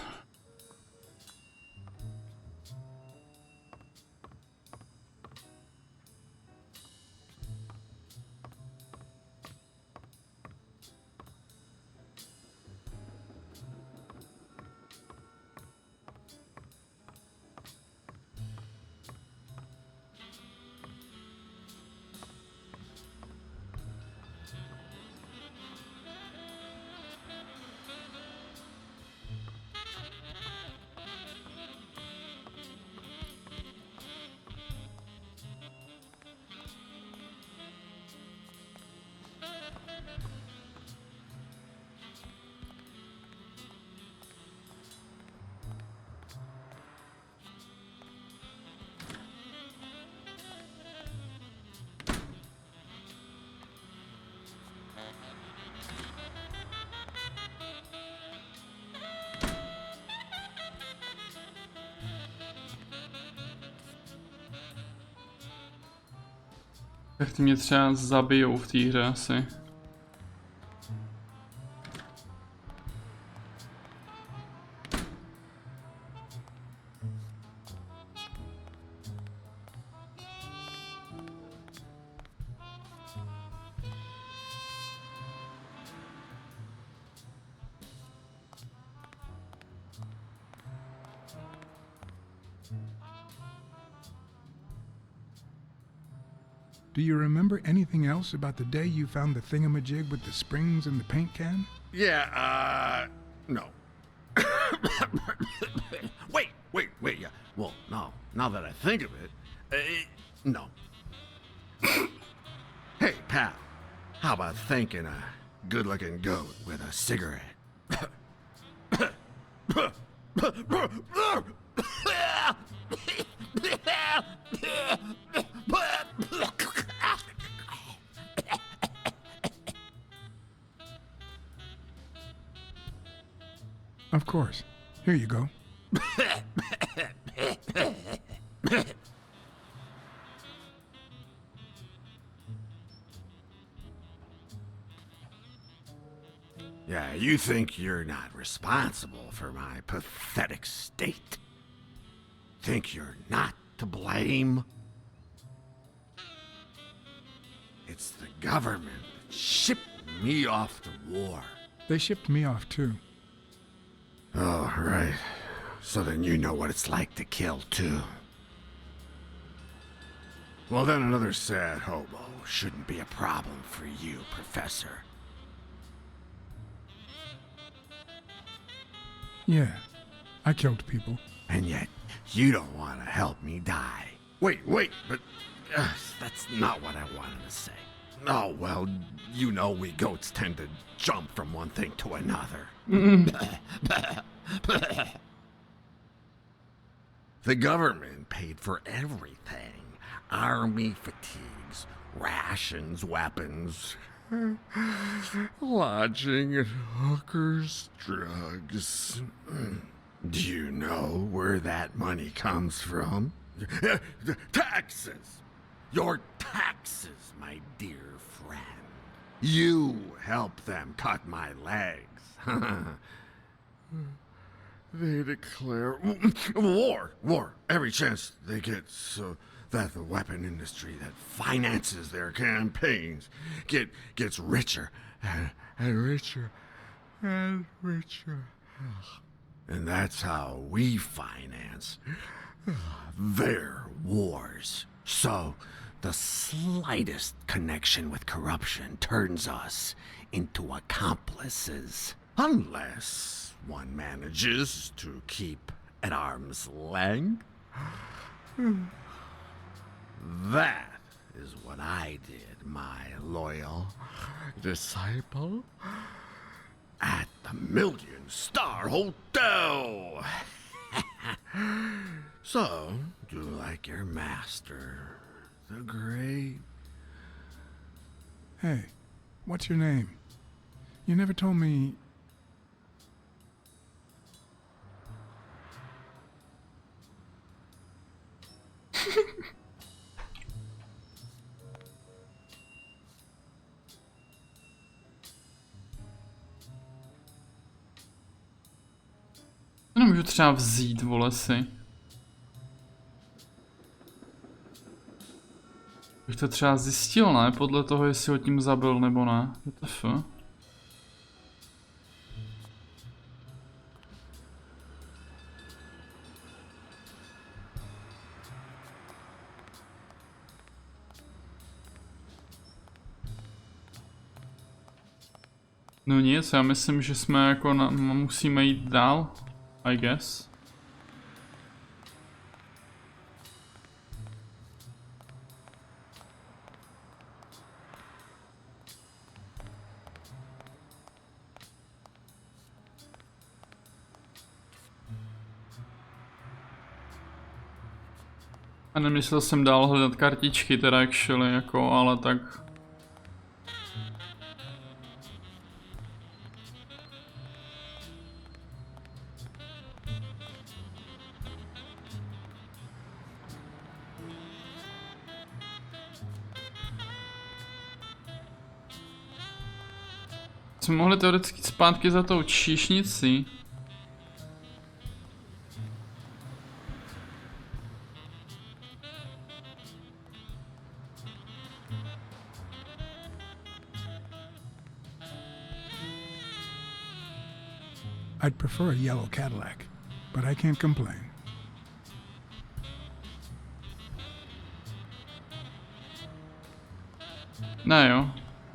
Tak ty mě třeba zabijou v té hře asi. Do you remember anything else about the day you found the thingamajig with the springs and the paint can? Yeah, no. Wait, yeah. Well, no, now that I think of it, no. Hey, pal, how about thanking a good-looking goat with a cigarette? Of course. Here you go. Yeah, you think you're not responsible for my pathetic state? Think you're not to blame? It's the government that shipped me off to war. They shipped me off too. Oh, right. So then you know what it's like to kill, too. Well, then another sad hobo shouldn't be a problem for you, Professor. Yeah, I killed people. And yet, you don't want to help me die. Wait, but that's not what I wanted to say. Oh, well, you know we goats tend to jump from one thing to another. The government paid for everything. army fatigues, rations, weapons, lodging at hookers, drugs. Do you know where that money comes from? Taxes! Your taxes, my dear friend. You help them cut my legs. They declare war every chance they get, so that the weapon industry that finances their campaigns gets richer and richer and richer. And that's how we finance their wars. So the slightest connection with corruption turns us into accomplices. Unless one manages to keep at arm's length. That is what I did, my loyal disciple, at the Million-Star Hotel. So, do like your master, the great. Hey, what's your name? You never told me. To nemůžu třeba vzít, vole si. Bych to třeba zjistil, ne? Podle toho, jestli ho tím zabil nebo ne. WTF. No nic, já myslím, že jsme jako musíme jít dál, I guess. A nemyslel jsem dál hledat kartičky, teda actually, jako, ale tak... Jsme mohli teoreticky zpátky za tou číšnicí. I'd prefer a yellow Cadillac, but I can't complain. Ne jo,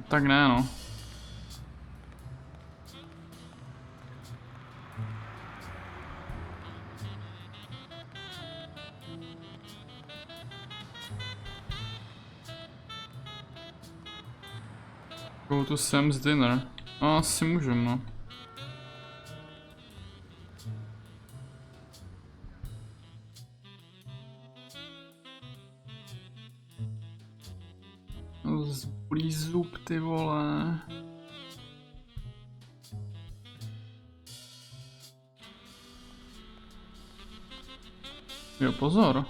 tak ne no. Go to Sam's dinner. No, asi můžem, no. Zbolí zub, ty vole. Jo, pozor.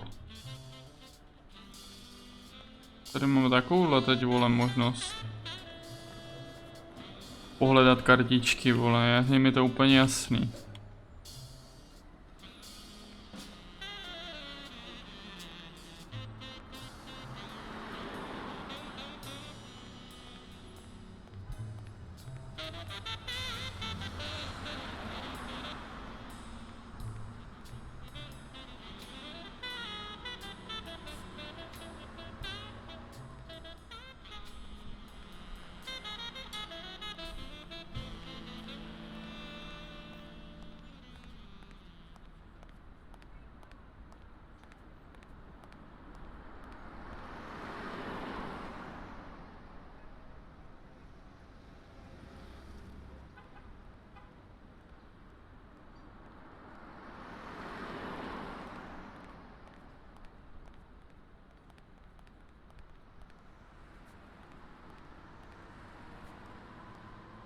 Tady máme takovouhle teď, vole, možnost. Pohledat kartičky, vole, je mi to úplně jasný.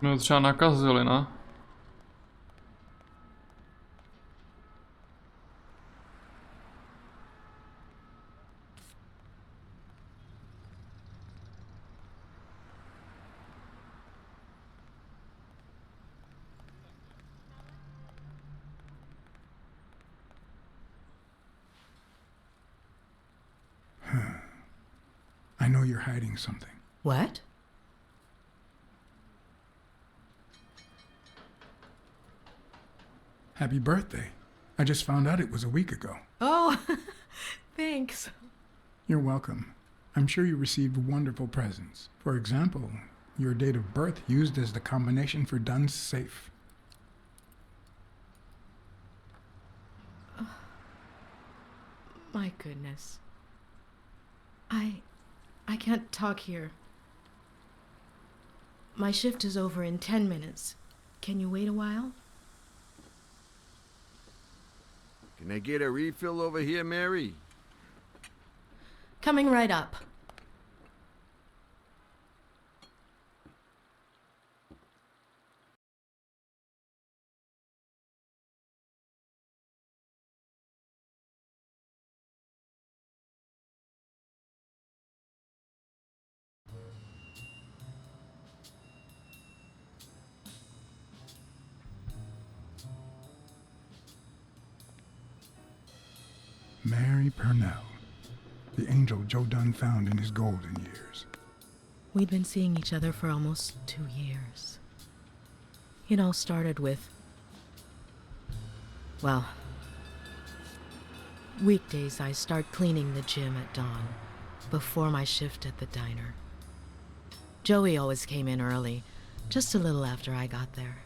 Mě ho třeba nakazili, ne? I know you're hiding something. What? Happy birthday. I just found out it was a week ago. Oh, thanks. You're welcome. I'm sure you received wonderful presents. For example, your date of birth used as the combination for Dunn's safe. My goodness. I can't talk here. My shift is over in 10 minutes. Can you wait a while? Can I get a refill over here, Mary? Coming right up. Mary Purnell, the angel Joe Dunn found in his golden years. We'd been seeing each other for almost 2 years. It all started with, well, weekdays I start cleaning the gym at dawn, before my shift at the diner. Joey always came in early, just a little after I got there.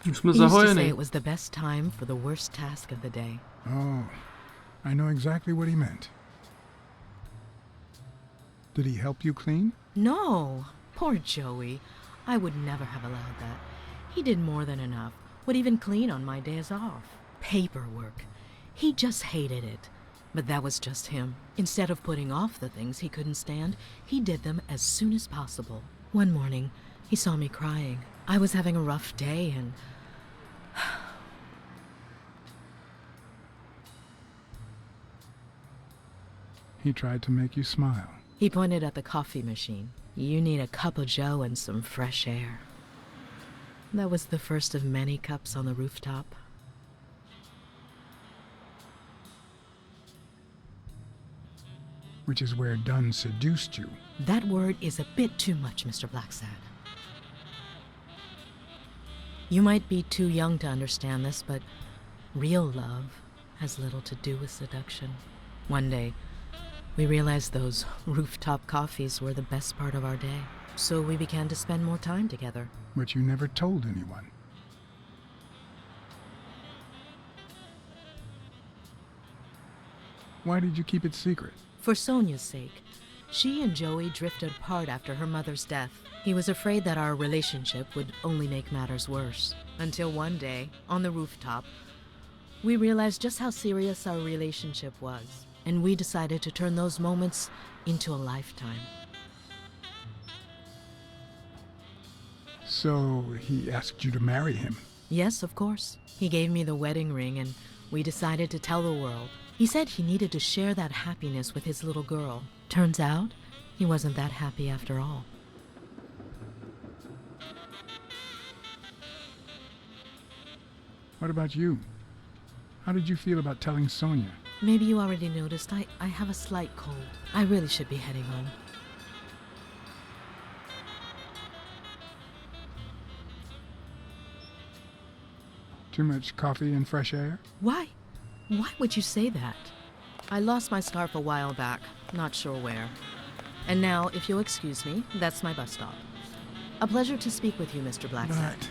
Už jsme He used to say zahojeni. it was the best time for the worst task of the day. Oh, I know exactly what he meant. Did he help you clean? No, poor Joey. I would never have allowed that. He did more than enough, would even clean on my days off. Paperwork. He just hated it. But that was just him. Instead of putting off the things he couldn't stand, he did them as soon as possible. One morning, he saw me crying. I was having a rough day and... He tried to make you smile. He pointed at the coffee machine. You need a cup of joe and some fresh air. That was the first of many cups on the rooftop. Which is where Dunn seduced you. That word is a bit too much, Mr. BLACKSAD. You might be too young to understand this, but real love has little to do with seduction. One day, we realized those rooftop coffees were the best part of our day, so we began to spend more time together. But you never told anyone. Why did you keep it secret? For Sonia's sake. She and Joey drifted apart after her mother's death. He was afraid that our relationship would only make matters worse. Until one day, on the rooftop, we realized just how serious our relationship was, and we decided to turn those moments into a lifetime. So he asked you to marry him. Yes, of course. He gave me the wedding ring, and we decided to tell the world. He said he needed to share that happiness with his little girl. Turns out, he wasn't that happy after all. What about you? How did you feel about telling Sonia? Maybe you already noticed, I have a slight cold. I really should be heading home. Too much coffee and fresh air? Why? Why would you say that? I lost my scarf a while back, not sure where. And now, if you'll excuse me, that's my bus stop. A pleasure to speak with you, Mr. BLACKSAD. But...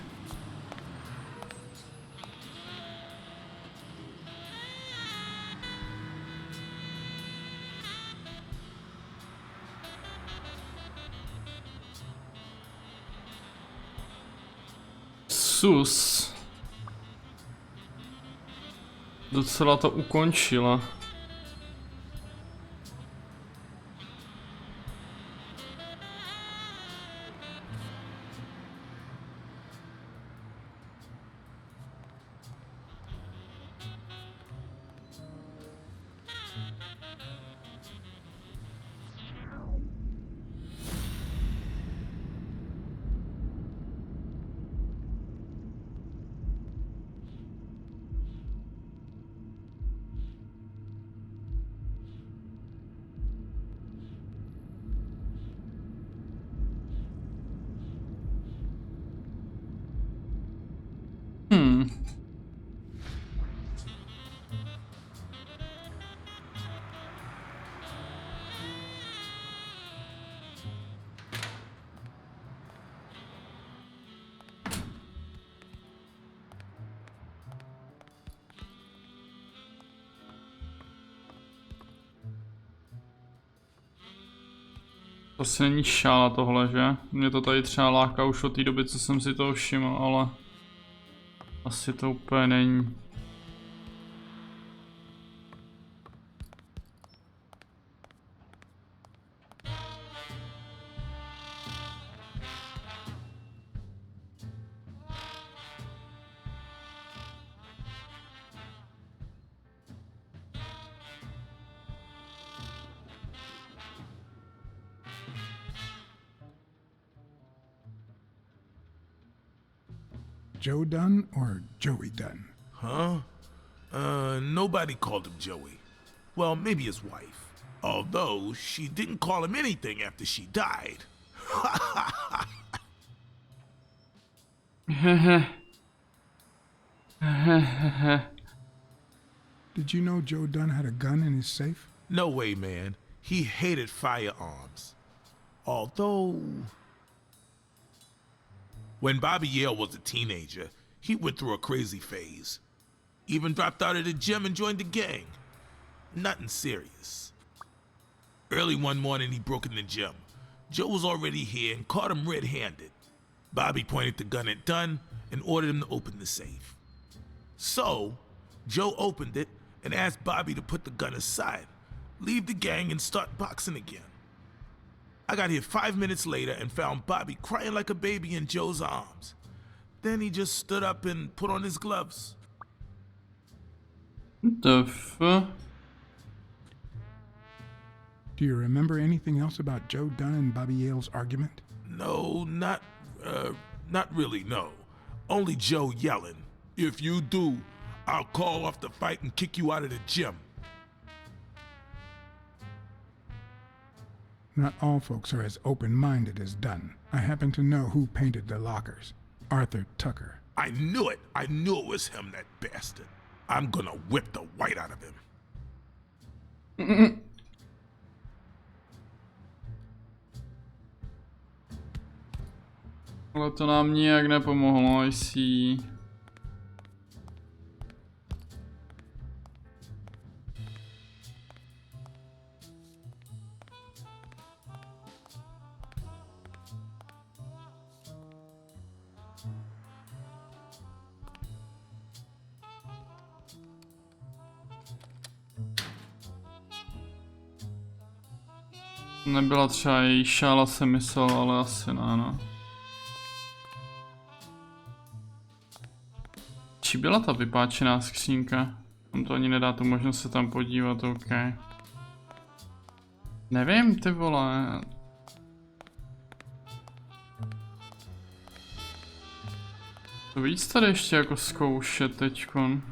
Sus. Docela to ukončila. To asi není šála tohle, že? Mě to tady třeba láká už od té doby, co jsem si toho všiml, ale asi to úplně není. Joe Dunn or Joey Dunn? Huh? Nobody called him Joey. Well, maybe his wife. Although, she didn't call him anything after she died. Did you know Joe Dunn had a gun in his safe? No way, man. He hated firearms. Although... When Bobby Yale was a teenager, he went through a crazy phase. Even dropped out of the gym and joined the gang. Nothing serious. Early one morning, he broke in the gym. Joe was already here and caught him red-handed. Bobby pointed the gun at Dunn and ordered him to open the safe. So, Joe opened it and asked Bobby to put the gun aside, leave the gang and start boxing again. I got here 5 minutes later and found Bobby crying like a baby in Joe's arms. Then he just stood up and put on his gloves. The fuck? Do you remember anything else about Joe Dunn and Bobby Yale's argument? No, not really, no. Only Joe yelling, "If you do, I'll call off the fight and kick you out of the gym." Not all folks are as open-minded as Dunn. I happen to know who painted the lockers. Arthur Tucker. I knew it. I knew it was him, that bastard. I'm gonna whip the white out of him. Ale to nám nijak nepomohlo, I see. Nebyla třeba její šála, jsem myslel, ale asi ne, no. Či byla ta vypáčená skřínka? On to ani nedá tu možnost se tam podívat, OK. Nevím, ty vole. To víc tady ještě jako zkoušet teďkon.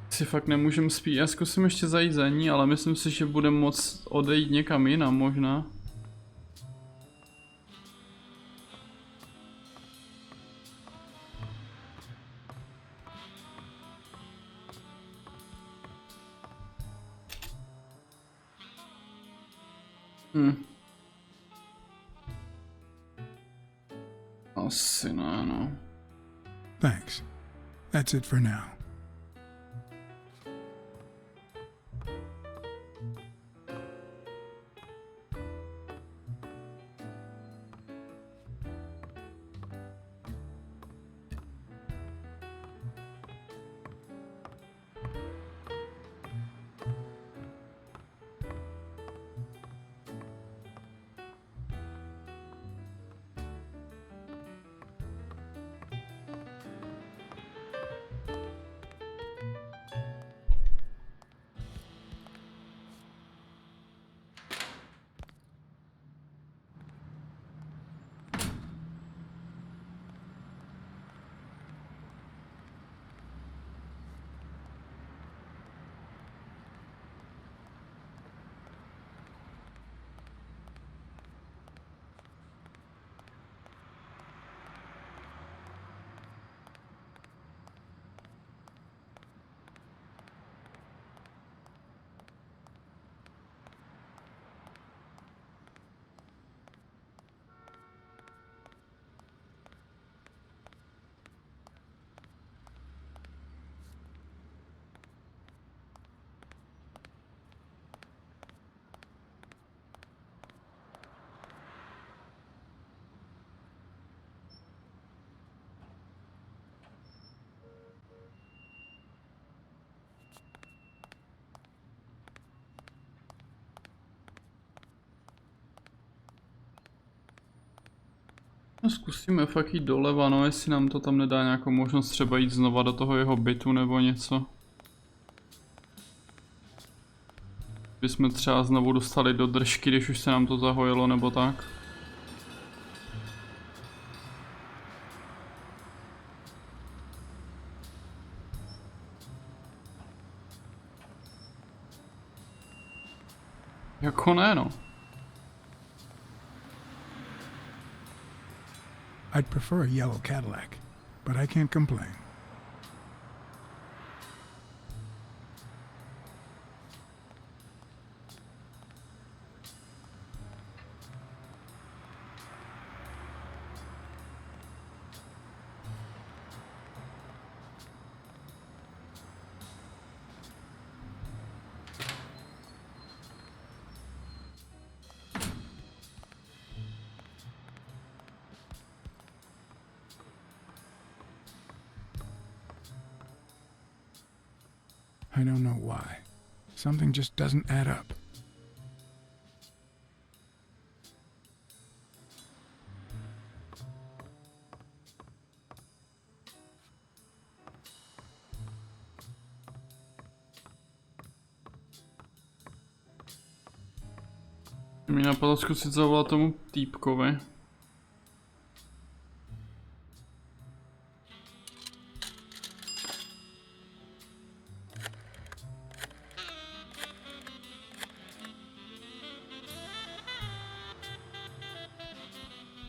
Si fakt nemůžem spít, já zkusím ještě zajít za ní, ale myslím si, že budeme moct odejít někam jinam možná. Asi ne, no. Thanks. That's it for now. Zkusíme fakt jít doleva, no, jestli nám to tam nedá nějakou možnost třeba jít znova do toho jeho bytu nebo něco. Bychom třeba znovu dostali do držky, když už se nám to zahojilo nebo tak. Jako ne, no. I'd prefer a yellow Cadillac, but I can't complain. I don't know why. Something just doesn't add up. Mě napadlo zkusit zavolat tomu týpkovi.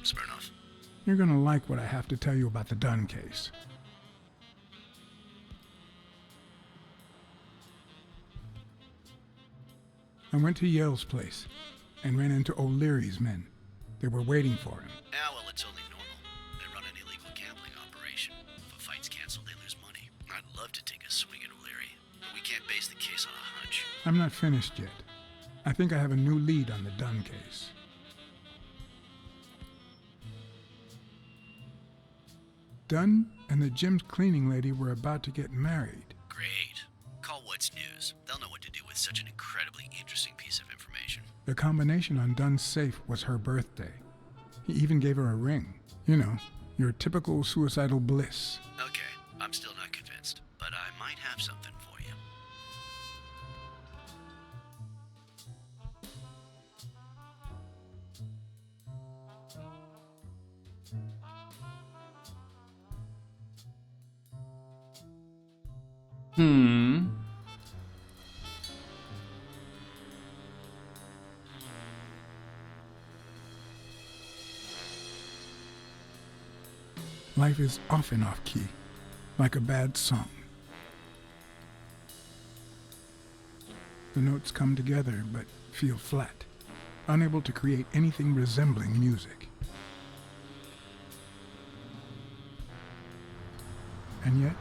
Smirnoff. You're gonna like what I have to tell you about the Dunn case. I went to Yale's place and ran into O'Leary's men. They were waiting for him. Ah, well, it's only normal. They run an illegal gambling operation. If a fight's canceled, they lose money. I'd love to take a swing at O'Leary, but we can't base the case on a hunch. I'm not finished yet. I think I have a new lead on the Dunn case. Dunn and the gym's cleaning lady were about to get married. Great. Call What's News. They'll know what to do with such an incredibly interesting piece of information. The combination on Dunn's safe was her birthday. He even gave her a ring. You know, your typical suicidal bliss. Okay, I'm still not convinced, but I might have something for you. Life is often off key, like a bad song. The notes come together but feel flat, unable to create anything resembling music. And yet,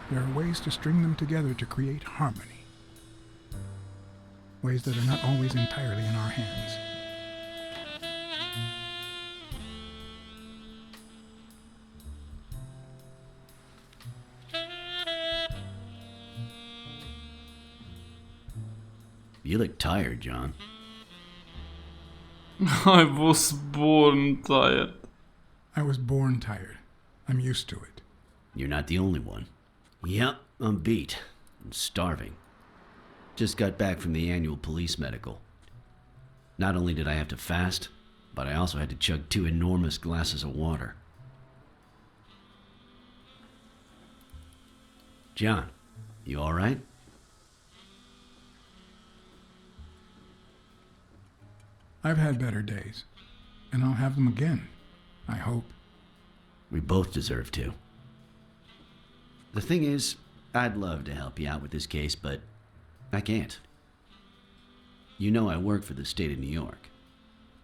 there are ways to string them together to create harmony. Ways that are not always entirely in our hands. You look tired, John. I was born tired. I was born tired. I'm used to it. You're not the only one. Yep, I'm beat. I'm starving. Just got back from the annual police medical. Not only did I have to fast, but I also had to chug 2 enormous glasses of water. John, you all right? I've had better days, and I'll have them again, I hope. We both deserve to. The thing is, I'd love to help you out with this case, but I can't. You know I work for the state of New York.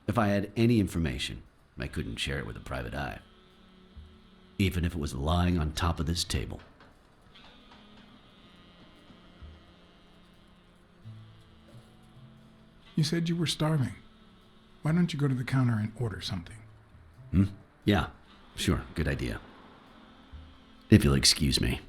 If I had any information, I couldn't share it with a private eye. Even if it was lying on top of this table. You said you were starving. Why don't you go to the counter and order something? Yeah, sure, good idea. If you'll excuse me.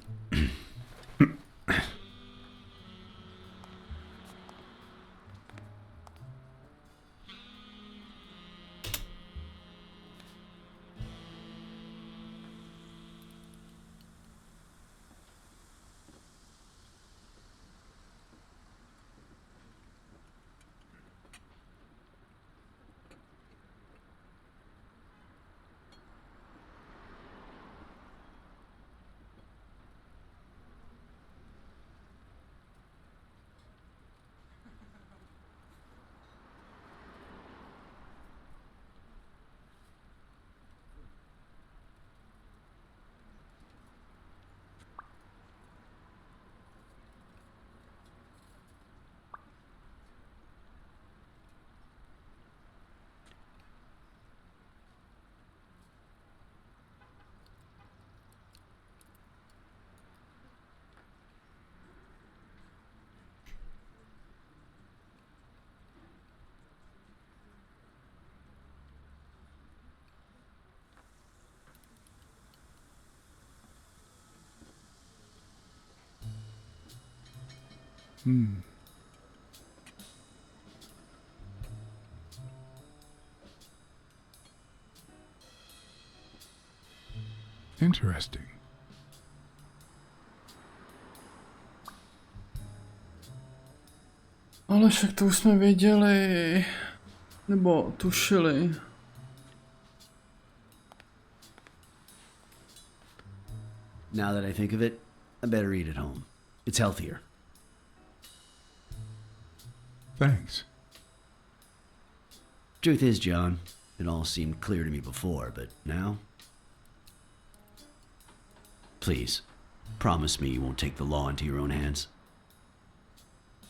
Interesting. Ale však to už jsme věděli. Nebo tušili. Now that I think of it, I better eat at home. It's healthier. Thanks. Truth is, John, it all seemed clear to me before, but now? Please, promise me you won't take the law into your own hands.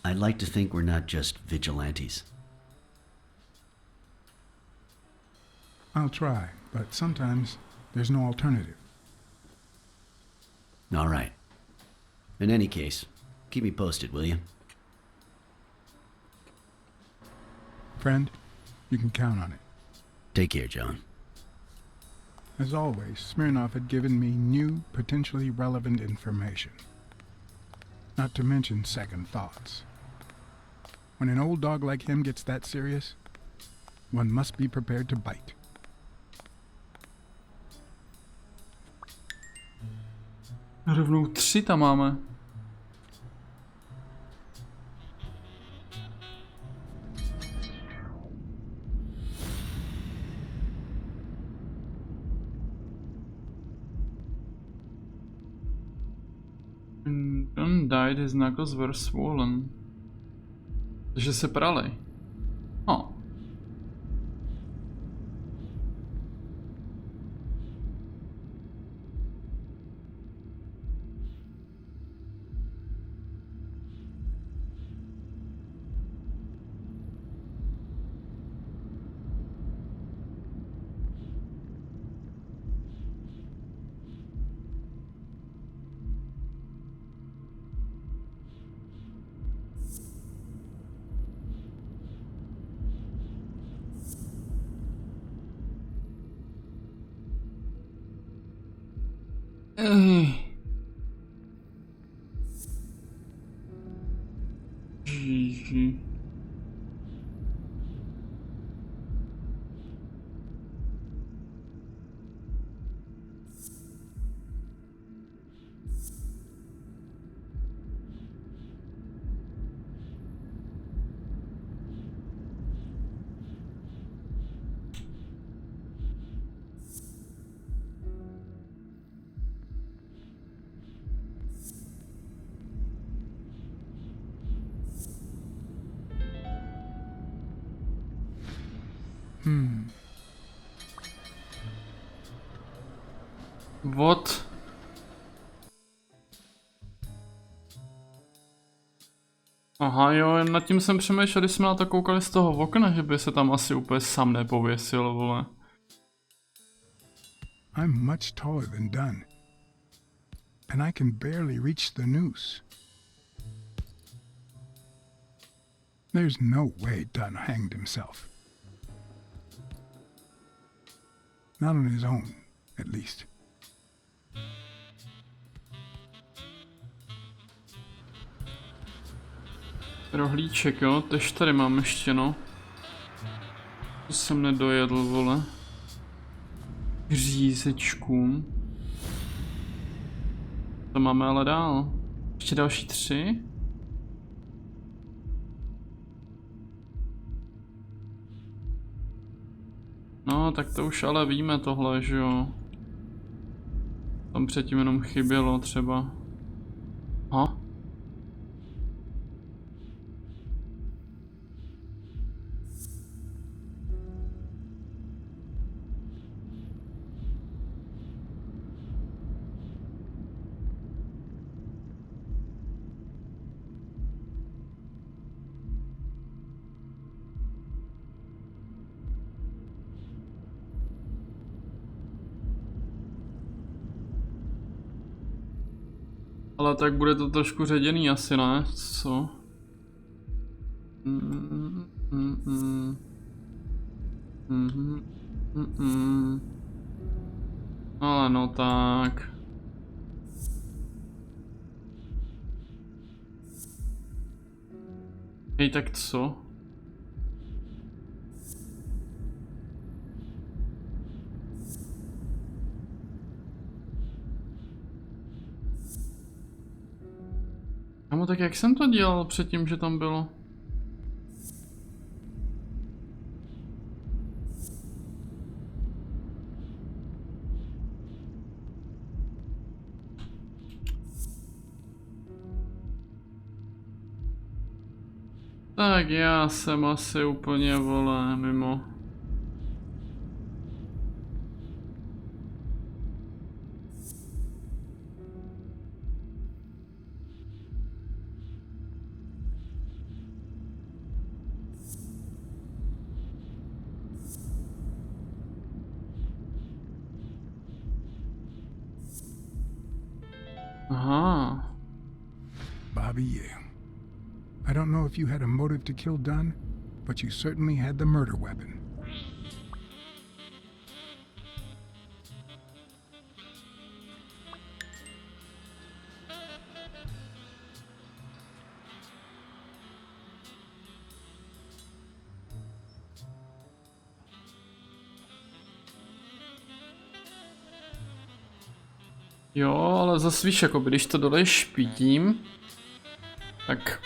I'd like to think we're not just vigilantes. I'll try, but sometimes there's no alternative. All right. In any case, keep me posted, will you? Friend, you can count on it. Take care, John. As always, Smirnov had given me new, potentially relevant information. Not to mention second thoughts. When an old dog like him gets that serious, one must be prepared to bite. Rovnou 3 tam máme. John died, his knuckles were swollen. Takže se prali. Oh. Ježiši. What? Aha, jo, nad tím jsem přemýšlel, když jsme na to koukali z toho okna, že by se tam asi úplně sám nepověsil, vole. I'm much taller than Dunn, and I can barely reach the noose. There's no way Dunn hanged himself. Not on his own, at least. Rohlíček, jo, tež tady mám ještě, no. To jsem nedojedl, vole. Řízečku. To máme ale dál. Ještě další 3. No, tak to už ale víme tohle, že jo. Tam předtím jenom chybělo třeba. Aha. Ale tak bude to trošku ředěný asi, ne? Co? Ale no tak. Hej, tak co? Kámo, tak jak jsem to dělal předtím, že tam bylo? Tak já jsem asi úplně, vole, mimo. Aha. Bobby Yale. I don't know if you had a motive to kill Dunn, but you certainly had the murder weapon. Jo, ale zase víš, jako když to doleješ špítím, tak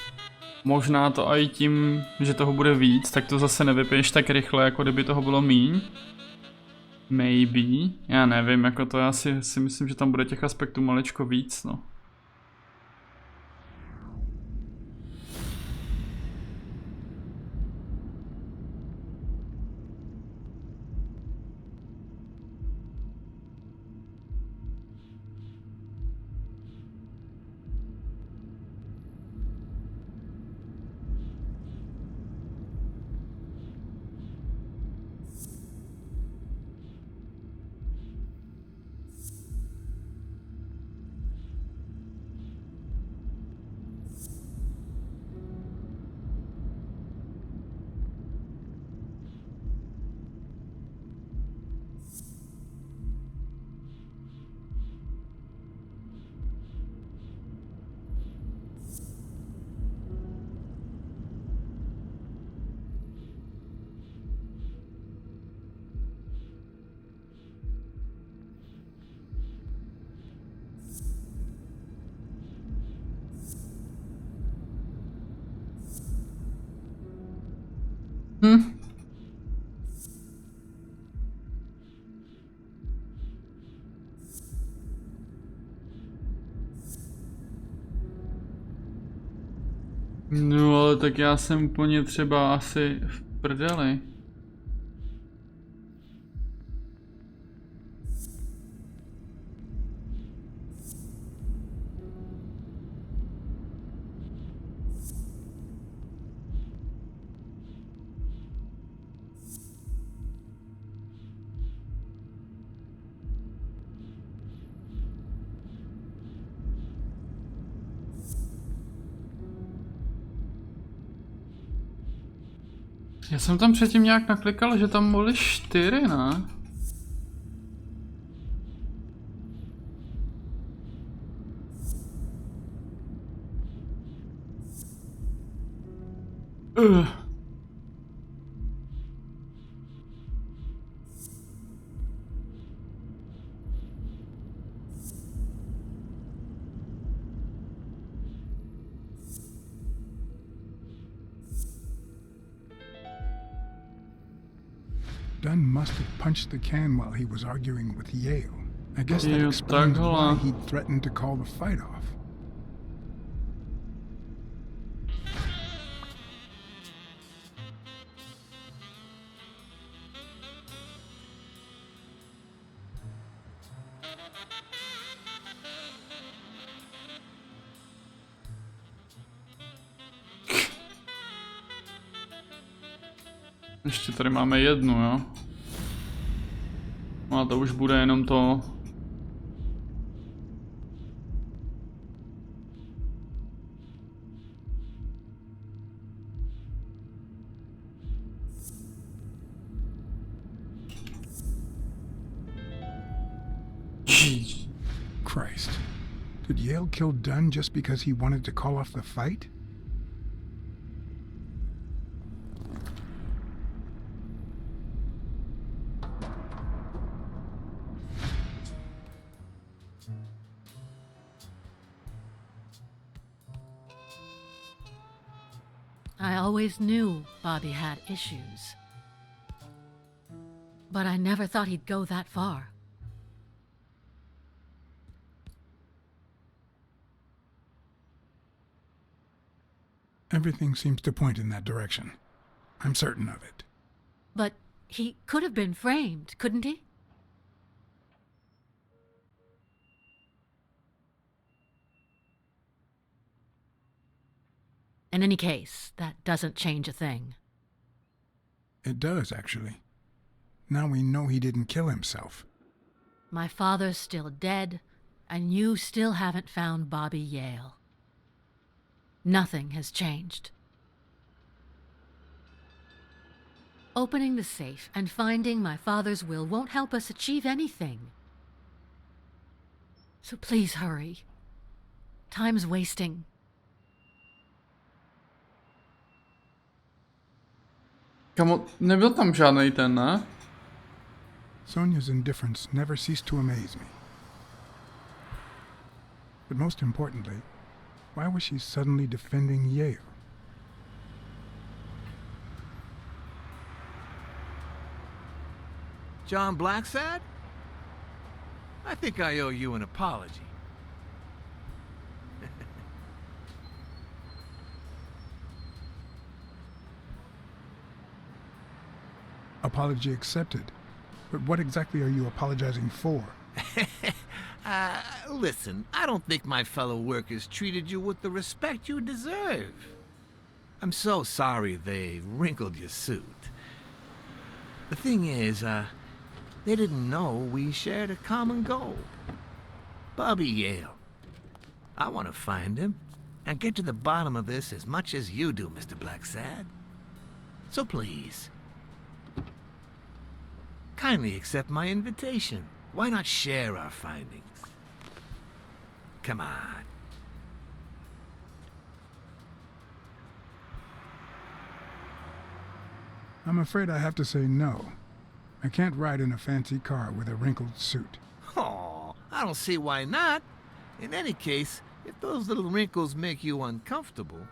možná to i tím, že toho bude víc, tak to zase nevypiješ tak rychle, jako kdyby toho bylo míň. Maybe, já nevím, jako to já si myslím, že tam bude těch aspektů maličko víc, no. No ale tak já jsem úplně třeba asi v prdeli. Já jsem tam předtím nějak naklikal, že tam byly 4, ne? Dunn must have punched the can while he was arguing with Yale. I guess that Jo, explains why takhle. he threatened to call the fight off. Ještě tady máme jednu, jo? No a to už bude jenom to. Jeez. Christ. Did Yale kill Dunn just because he wanted to call off the fight? always knew Bobby had issues. But I never thought he'd go that far. Everything seems to point in that direction. I'm certain of it. But he could have been framed, couldn't he? In any case, that doesn't change a thing. It does, actually. Now we know he didn't kill himself. My father's still dead, and you still haven't found Bobby Yale. Nothing has changed. Opening the safe and finding my father's will won't help us achieve anything. So please hurry. Time's wasting. Kamo, nebyl tam žádnej ten, ne? Sonia's indifference never ceased to amaze me. But most importantly, why was she suddenly defending Yale? John BLACKSAD? I think I owe you an apology. Apology accepted. But what exactly are you apologizing for? Listen, I don't think my fellow workers treated you with the respect you deserve. I'm so sorry they wrinkled your suit. The thing is, they didn't know we shared a common goal. Bobby Yale. I want to find him and get to the bottom of this as much as you do, Mr. BLACKSAD. So please, kindly accept my invitation. Why not share our findings? Come on. I'm afraid I have to say no. I can't ride in a fancy car with a wrinkled suit. Oh, I don't see why not. In any case, if those little wrinkles make you uncomfortable...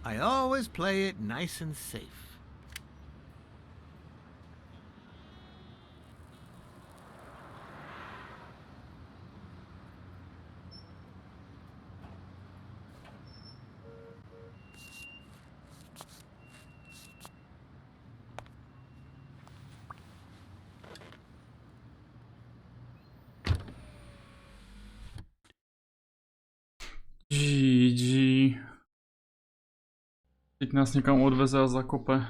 I always play it nice and safe. GG. Teď nás někam odveze a zakope.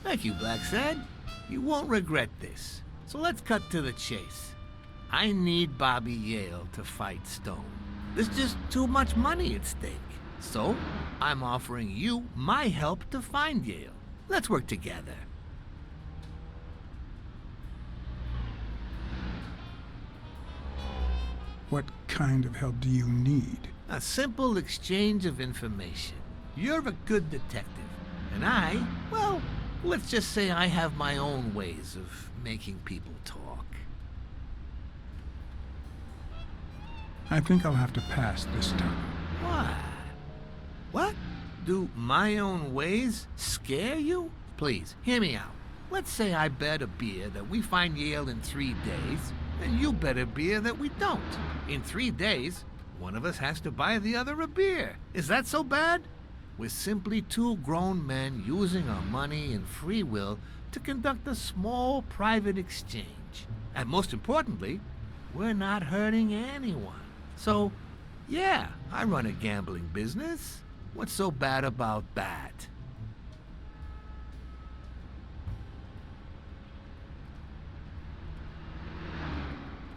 Thank you, BLACKSAD. You won't regret this. So let's cut to the chase. I need Bobby Yale to fight Stone. There's just too much money at stake. So, I'm offering you my help to find Yale. Let's work together. What kind of help do you need? A simple exchange of information. You're a good detective, and I, well, let's just say I have my own ways of making people talk. I think I'll have to pass this time. Why? What? Do my own ways scare you? Please, hear me out. Let's say I bet a beer that we find Yale in 3 days, and you bet a beer that we don't. In 3 days, one of us has to buy the other a beer. Is that so bad? We're simply 2 grown men using our money and free will to conduct a small private exchange. And most importantly, we're not hurting anyone. So, yeah, I run a gambling business. What's so bad about that?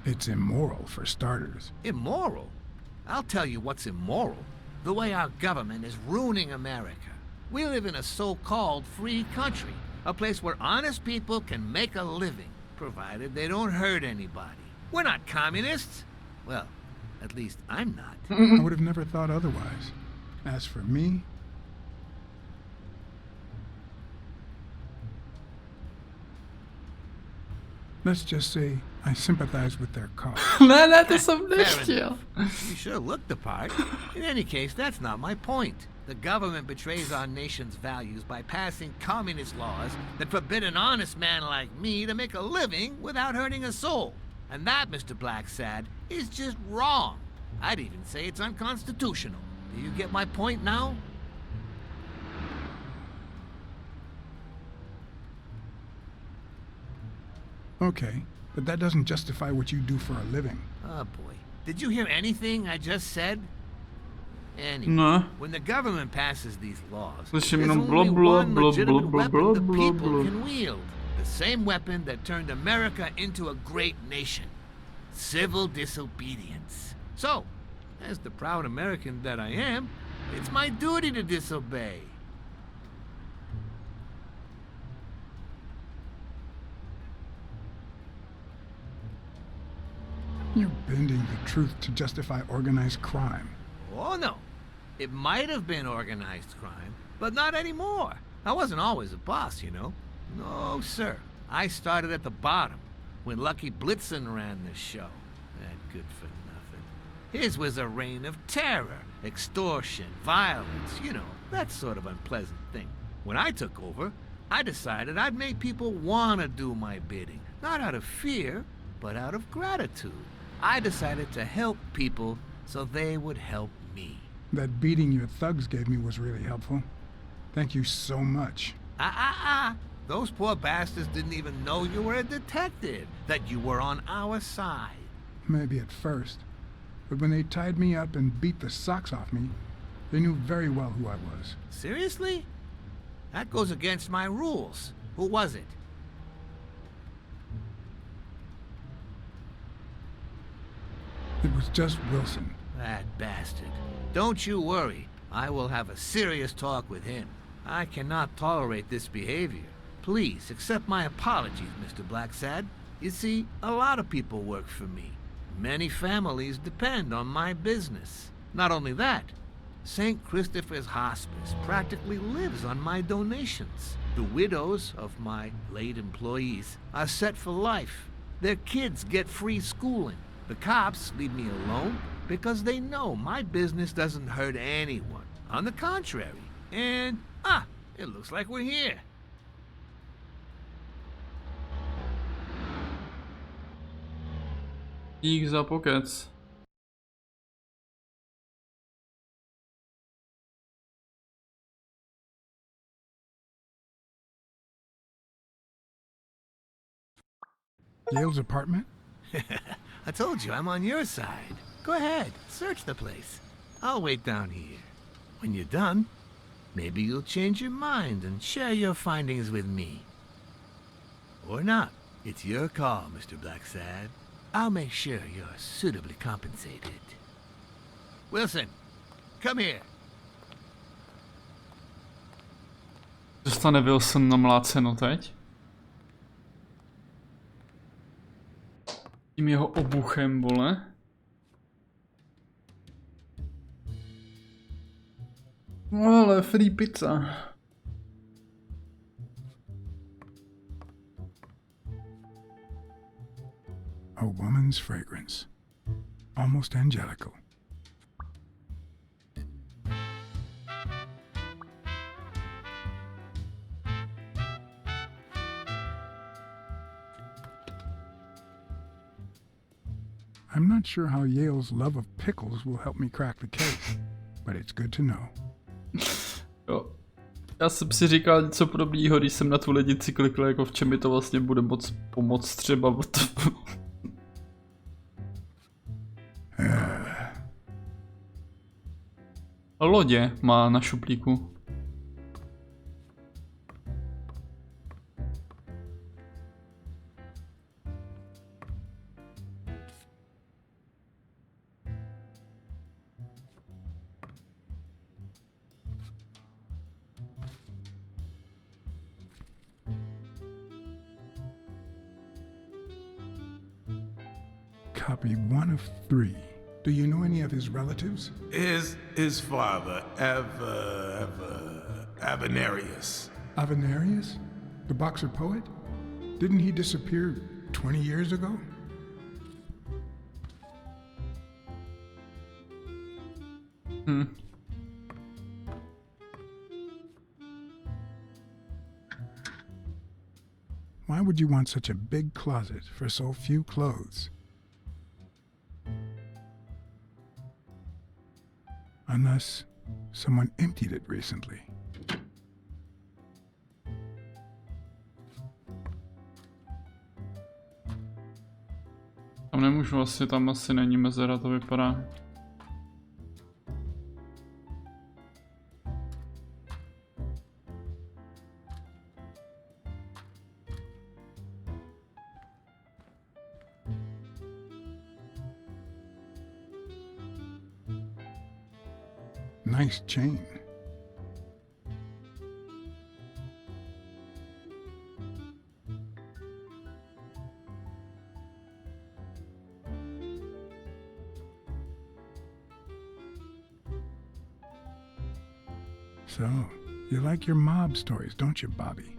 It's immoral, for starters. Immoral? I'll tell you what's immoral. The way our government is ruining America. We live in a so-called free country, a place where honest people can make a living, provided they don't hurt anybody. We're not communists. Well, at least I'm not. I would have never thought otherwise. As for me, Let's just say I sympathize with their cause. Ne, to jsem nechtěl. You sure look the part. In any case, that's not my point. The government betrays our nation's values by passing communist laws that forbid an honest man like me to make a living without hurting a soul. And that, Mr. BLACKSAD, is just wrong. I'd even say it's unconstitutional. Do you get my point now? Okay, but that doesn't justify what you do for a living. Oh boy. Did you hear anything I just said? Anyway, Ne. when the government passes these laws, Slyším there's jenom only bla, bla, one bla, legitimate bla, weapon bla, the bla, people bla. can wield. The same weapon that turned America into a great nation. Civil disobedience. So, as the proud American that I am, it's my duty to disobey. You're bending the truth to justify organized crime. Oh no. It might have been organized crime, but not anymore. I wasn't always a boss, you know. No, sir. I started at the bottom, when Lucky Blitzen ran the show. That good for nothing. His was a reign of terror, extortion, violence, you know, that sort of unpleasant thing. When I took over, I decided I'd make people want to do my bidding. Not out of fear, but out of gratitude. I decided to help people so they would help me. That beating your thugs gave me was really helpful. Thank you so much. Those poor bastards didn't even know you were a detective, that you were on our side. Maybe at first. But when they tied me up and beat the socks off me, they knew very well who I was. Seriously? That goes against my rules. Who was it? It was just Wilson. That bastard. Don't you worry. I will have a serious talk with him. I cannot tolerate this behavior. Please accept my apologies, Mr. BLACKSAD. You see, a lot of people work for me. Many families depend on my business. Not only that, St. Christopher's Hospice practically lives on my donations. The widows of my late employees are set for life. Their kids get free schooling. The cops leave me alone because they know my business doesn't hurt anyone. On the contrary. And, it looks like we're here. Dík za pokec. Yale's apartment? I told you I'm on your side. Go ahead, search the place. I'll wait down here. When you're done, maybe you'll change your mind and share your findings with me. Or not. It's your call, Mr. BLACKSAD. I'll make sure you're suitably compensated. Wilson, come here. Dostane Wilson namláceno teď? Tím jeho obuchem, vole. No ale free pizza. A woman's fragrance. Almost angelical. I'm not sure how Yale's love of pickles will help me crack the case, but it's good to know. Jo. Já jsem si říkal něco podobného, když jsem na tu lednici klikl, jako v čem mi to vlastně bude moc pomoct třeba. Lodě má na šuplíku. Copy 1 of 3. Do you know any of his relatives? His father, Avenarius. Avenarius? The boxer poet? Didn't he disappear 20 years ago? Why would you want such a big closet for so few clothes? Unless someone emptied it recently. Tam nemůžu vlastně, tam asi není mezera, to vypadá. Nice chain. So, you like your mob stories, don't you, Bobby?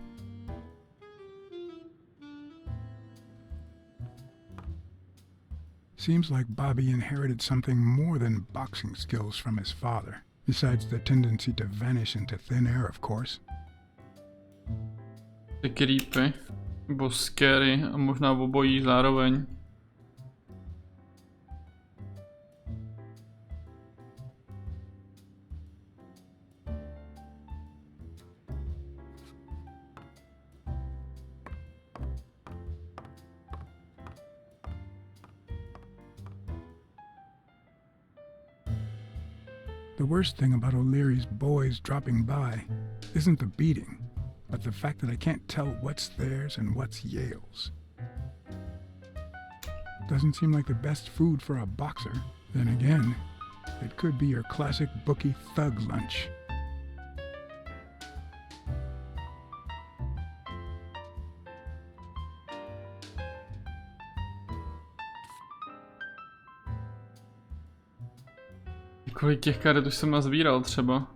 Seems like Bobby inherited something more than boxing skills from his father, besides the tendency to vanish into thin air, of course. Ty creepy, nebo scary a možná obojí zároveň. The worst thing about O'Leary's boys dropping by isn't the beating, but the fact that I can't tell what's theirs and what's Yale's. Doesn't seem like the best food for a boxer. Then again, it could be your classic bookie thug lunch. Kolik těch karet už jsem nazbíral třeba?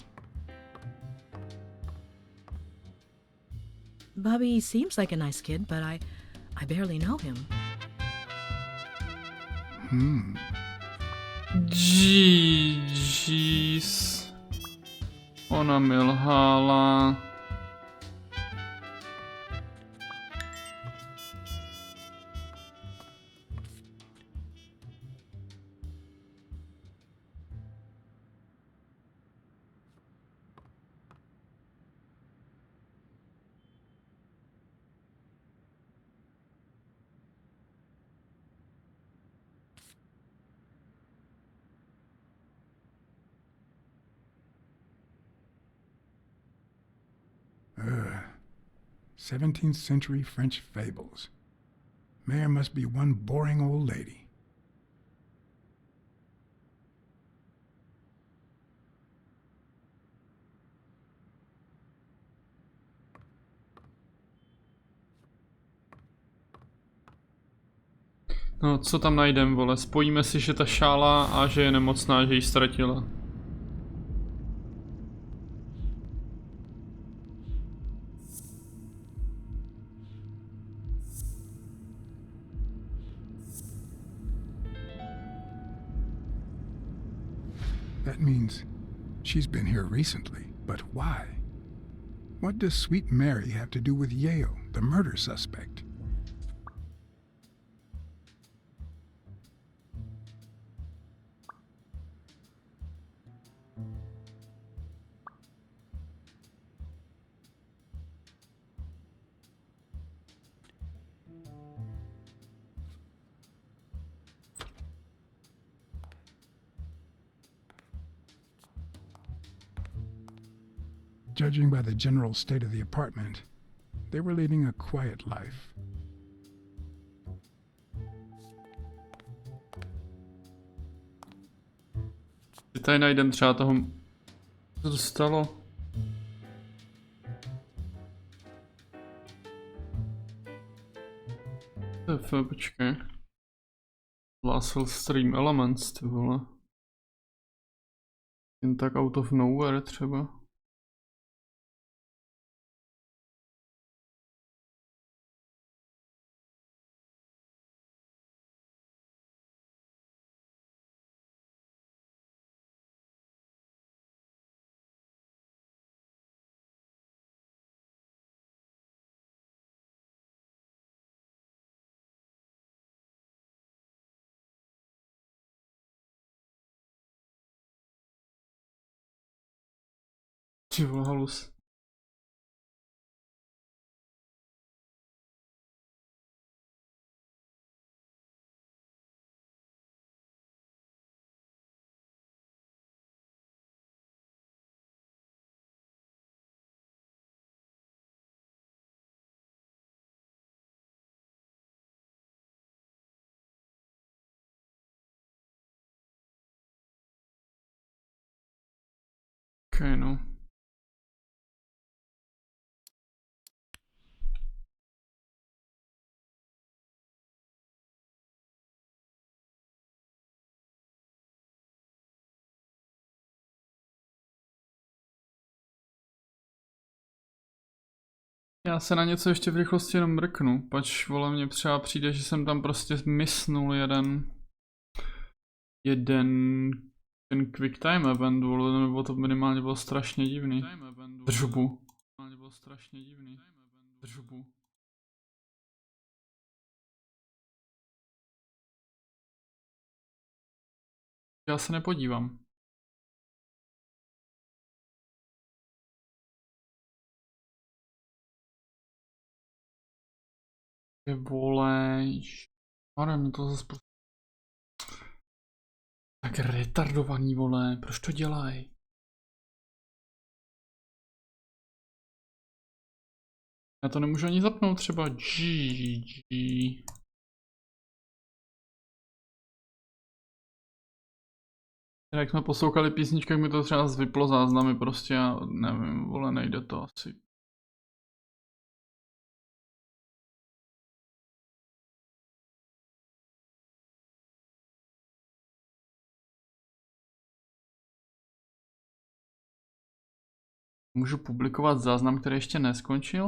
Bobby seems like a nice kid, but I barely know him. Jeez. Ona mi lhala. Ugh. 17th century French fables. Mare must be one boring old lady. No, co tam najdem, vole? Spojíme si, že ta šála a že je nemocná, že ji ztratila. That means she's been here recently, but why? What does Sweet Mary have to do with Yale, the murder suspect? Judging by the general state of the apartment, they were leading a quiet life. Tady najdem třeba toho... Co to stalo? Počkej. Hlásil stream elements, ty vole. Jen tak out of nowhere třeba. Ty vole, halus. Okay, no. Já se na něco ještě v rychlosti jenom mrknu, pač vole mě třeba přijde, že jsem tam prostě misnul jeden ten quick time event, vole, nebo to minimálně bylo strašně divný. Držbu. Držbu. Já se nepodívám. Ty vole, ale mě to zase tak retardovaný, vole, proč to dělají? Já to nemůžu ani zapnout třeba GG. Jak jsme poslouchali písničky, jak mi to třeba vyplo záznamy prostě, já nevím, vole, nejde to asi. Můžu publikovat záznam, který ještě neskončil?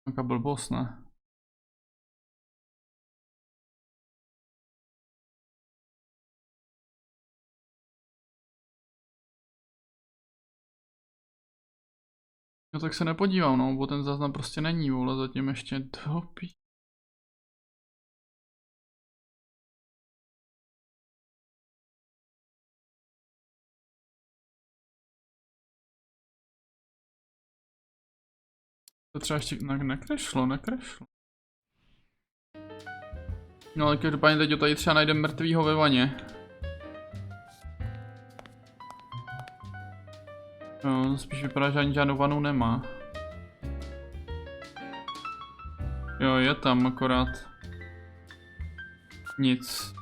Jaká blbost, ne? No tak se nepodívám, no, bo ten záznam prostě není, vole, zatím ještě dopí. To třeba ještě nekrešlo. No ale každopádně teď tady třeba najdeme mrtvýho ve vaně. No, spíš vypadá, že ani žádnou vanu nemá. Jo, je tam akorát nic.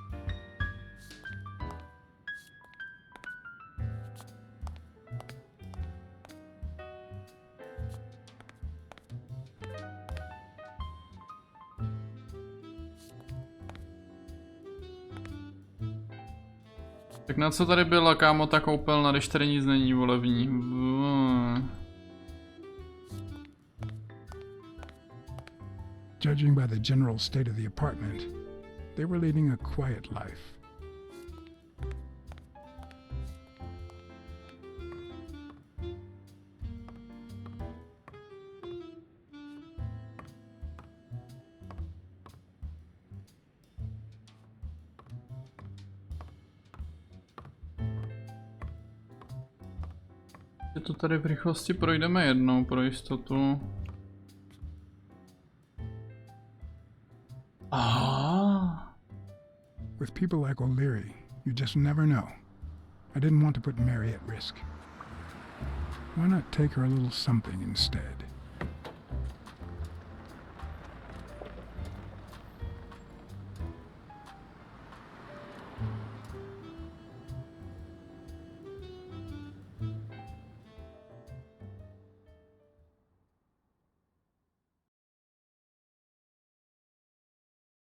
Tak na co tady byla, kámo, ta koupelna, když tady nic není, vole, v ní. Judging by the general state of the apartment, they were leading a quiet life. To tady v rychlosti projdeme jednou pro jistotu. Ah. With people like O'Leary, you just never know. I didn't want to put Mary at risk. Why not take her a little something instead?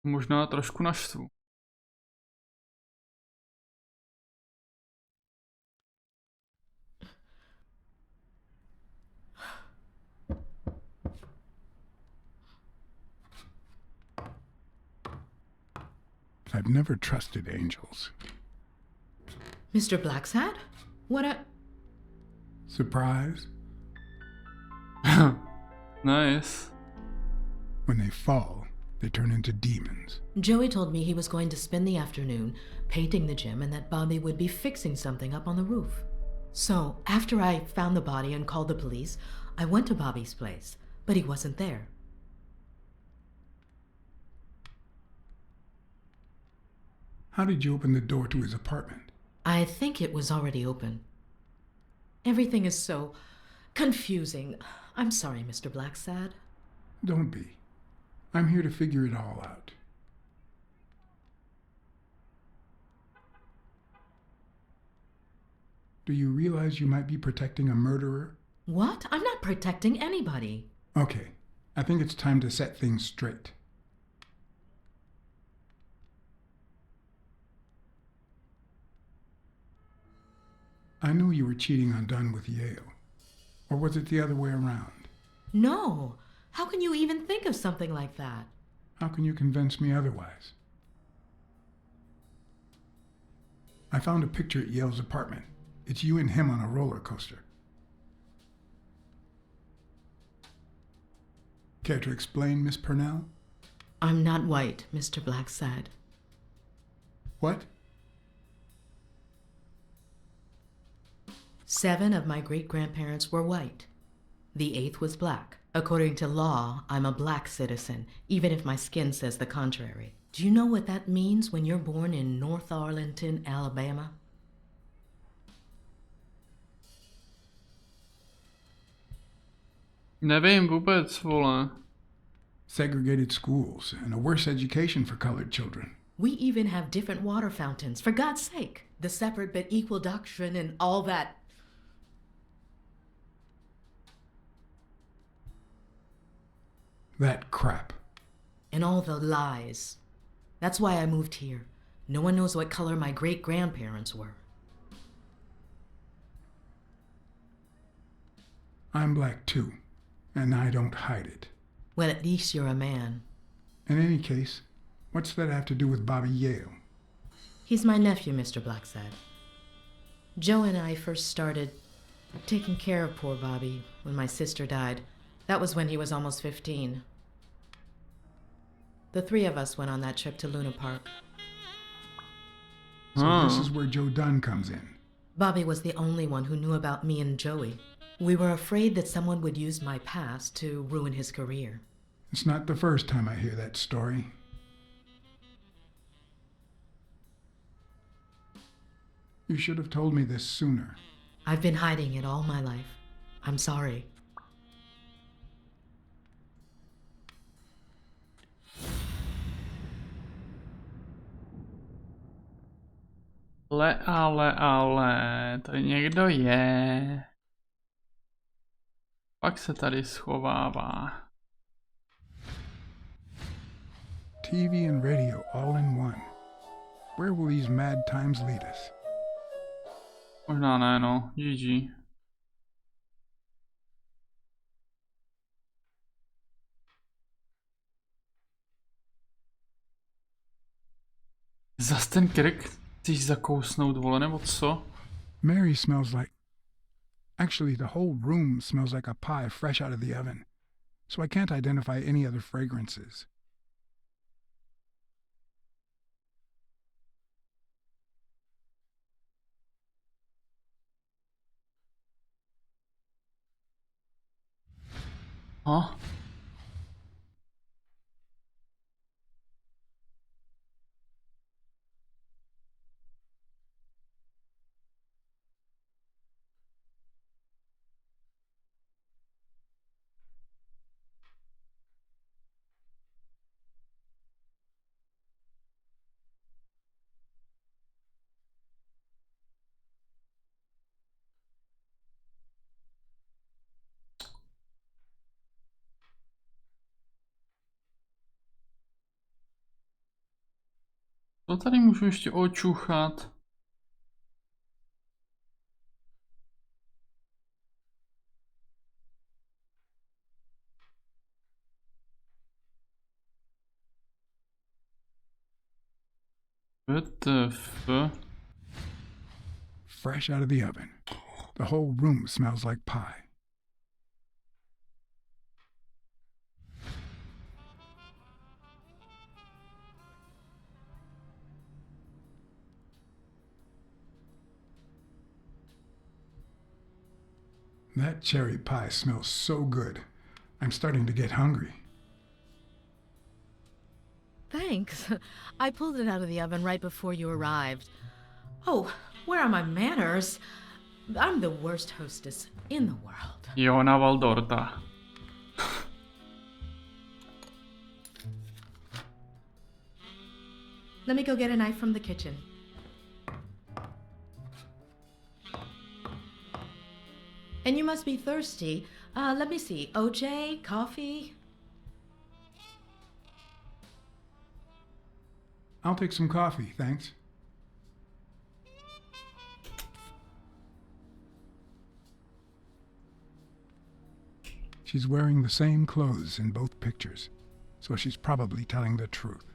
Možná trošku naštvu. I've never trusted angels. Mr. BLACKSAD? What a... Surprise? Nice. When they fall, they turn into demons. Joey told me he was going to spend the afternoon painting the gym and that Bobby would be fixing something up on the roof. So, after I found the body and called the police, I went to Bobby's place, but he wasn't there. How did you open the door to his apartment? I think it was already open. Everything is so confusing. I'm sorry, Mr. BLACKSAD. Don't be. I'm here to figure it all out. Do you realize you might be protecting a murderer? What? I'm not protecting anybody. Okay, I think it's time to set things straight. I knew you were cheating on Dunn with Yale. Or was it the other way around? No. How can you even think of something like that? How can you convince me otherwise? I found a picture at Yale's apartment. It's you and him on a roller coaster. Care to explain, Miss Purnell? I'm not white, Mr. BLACKSAD. What? 7 of my great-grandparents were white. The 8th was black. According to law, I'm a black citizen, even if my skin says the contrary. Do you know what that means when you're born in North Arlington, Alabama? Nevím vůbec, vole. Segregated schools and a worse education for colored children. We even have different water fountains, for God's sake. The separate but equal doctrine and all that. That crap. And all the lies. That's why I moved here. No one knows what color my great-grandparents were. I'm black too, and I don't hide it. Well, at least you're a man. In any case, what's that have to do with Bobby Yale? He's my nephew, Mr. BLACKSAD. Joe and I first started taking care of poor Bobby when my sister died. That was when he was almost 15. The 3 of us went on that trip to Luna Park. So this is where Joe Dunn comes in. Bobby was the only one who knew about me and Joey. We were afraid that someone would use my past to ruin his career. It's not the first time I hear that story. You should have told me this sooner. I've been hiding it all my life. I'm sorry. Ale, tady někdo je. Pak se tady schovává. TV and radio all in one. Where will these mad times lead us? Možná ne, no. GG. Zas ten krk chceš zakousnout, vole, nebo co? Mary smells like... Actually, the whole room smells like a pie fresh out of the oven. So I can't identify any other fragrances. Huh? To tady můžu ještě očuchat. WTF? Fresh out of the oven. The whole room smells like pie. That cherry pie smells so good. I'm starting to get hungry. Thanks. I pulled it out of the oven right before you arrived. Oh, where are my manners? I'm the worst hostess in the world. Jo, nával dorta. Let me go get a knife from the kitchen. And you must be thirsty. Let me see. OJ? Coffee? I'll take some coffee, thanks. She's wearing the same clothes in both pictures, so she's probably telling the truth.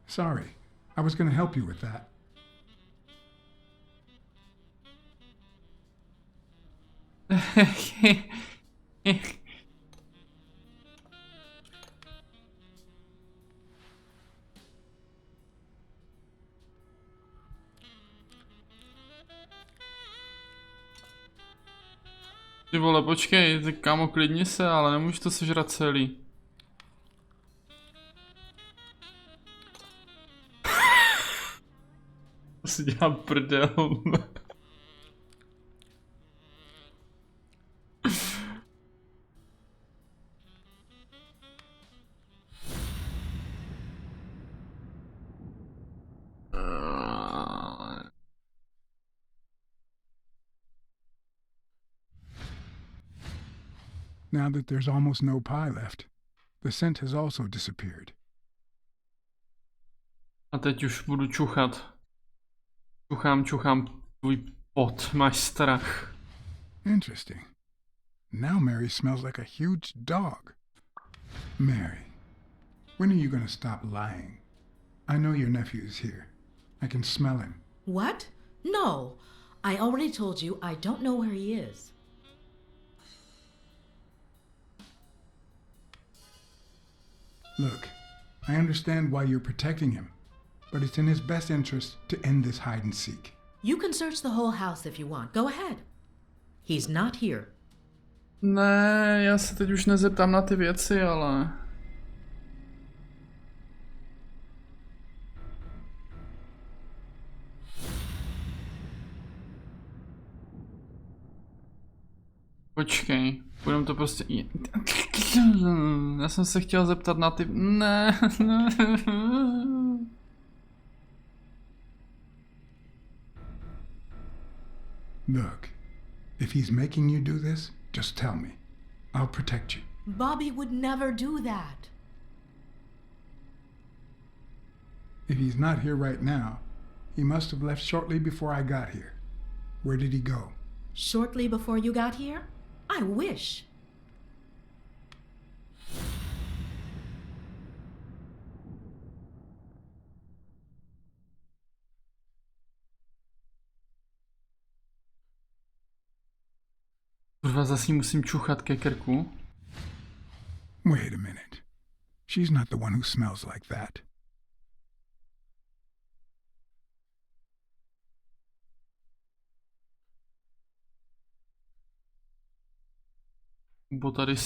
Sorry, I was going to help you with that. Ty vole, počkej, tak kámo, klidni se, ale nemůžu to sežrat celý. To si dělám prdel. Now that there's almost no pie left, the scent has also disappeared. A teď už budu čuchat. Čuchám tvůj pot, máš strach. Interesting. Now Mary smells like a huge dog. Mary, when are you going to stop lying? I know your nephew is here. I can smell him. What? No. I already told you I don't know where he is. Look, I understand why you're protecting him, but it's in his best interest to end this hide and seek. You can search the whole house if you want. Go ahead. He's not here. Ne, já se teď už nezeptám na ty věci, ale... Počkej, budem to prostě... Já jsem se chtěl zeptat na ty... Ne. Look, if he's making you do this, just tell me. I'll protect you. Bobby would never do that. If he's not here right now, he must have left shortly before I got here. Where did he go? Shortly before you got here? I wish. Kurva, zase musím čuchat ke krku. Wait a minute. She's not the one who smells like that. Bo tady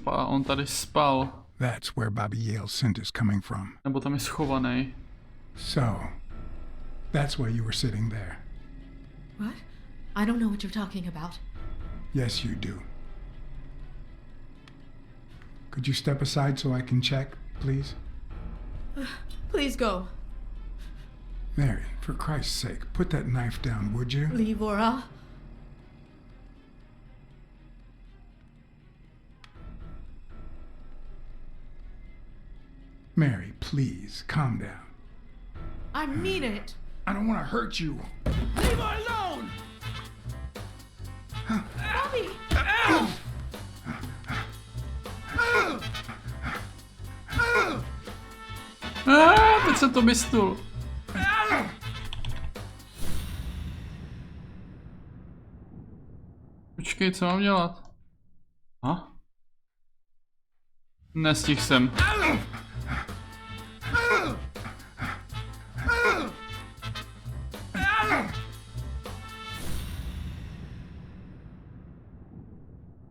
on tady spal. That's where Bobby Yale's scent is coming from. Nebo tam je schovaný. So, that's why you were sitting there. What? I don't know what you're talking about. Yes, you do. Could you step aside so I can check, please? Please go. Mary, for Christ's sake, put that knife down, would you? Leivora. Mary, please, calm down. I mean it. I don't want to hurt you. Leave her alone! Bobby! Teď jsem to mysnul. Počkej, co mám dělat? A? Nestihl jsem.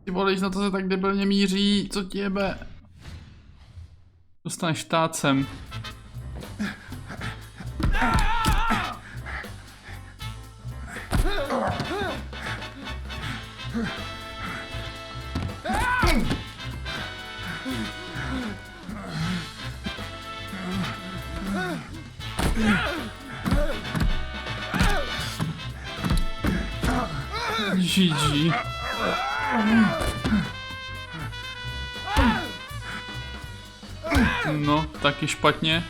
Ty vole, na to se tak debilně míří, co ti jebe? Dostaneš tácem. GG. No, taky špatně.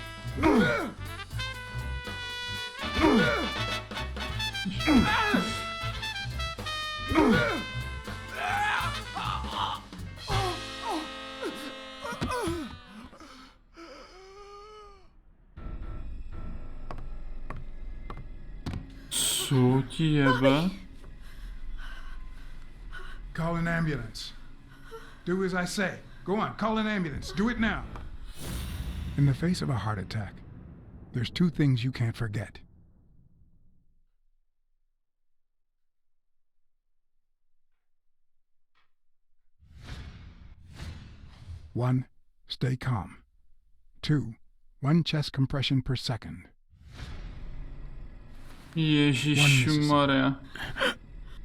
Co ti jebe? Call an ambulance. Do as I say. Go on, call an ambulance. Do it now. In the face of a heart attack, there's two things you can't forget. One, stay calm. Two, 1 chest compression per second. Ježišmarja.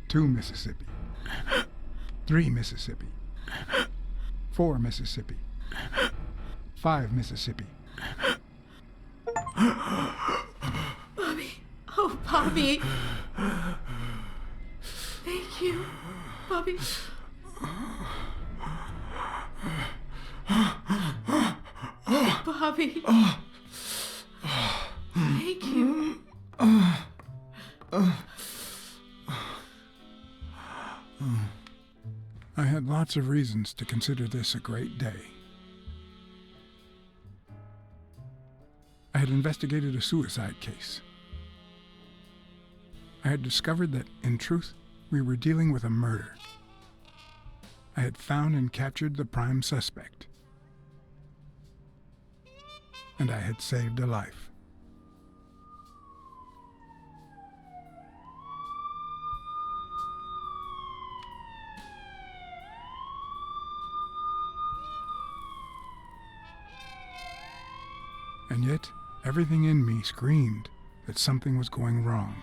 2 Mississippi. 3 Mississippi. 4 Mississippi. 5 Mississippi. Bobby. Oh, Bobby. Thank you, Bobby. Bobby. Thank you. I had lots of reasons to consider this a great day. I had investigated a suicide case. I had discovered that, in truth, we were dealing with a murder. I had found and captured the prime suspect. And I had saved a life. And yet, everything in me screamed that something was going wrong.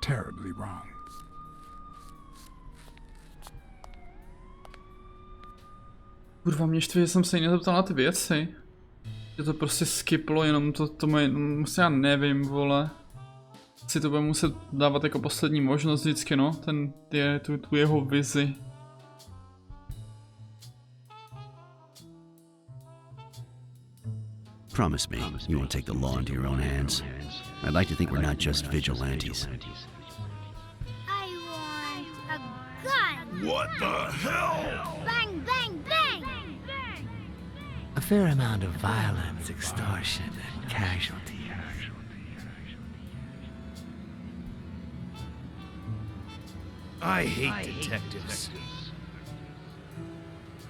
Terribly wrong. Kurva, mě štve, že jsem se jí nezeptal na ty věci. Že to prostě skiplo, jenom to moje, já nevím, vole. Si to bude muset dávat jako poslední možnost vždycky, no, tu jeho vizi. Promise me you won't take the law into your own hands. I'd like to think we're not just vigilantes. I want a gun. What the hell? Bang, bang, bang. A fair amount of violence, extortion, and casualties. I hate detectives.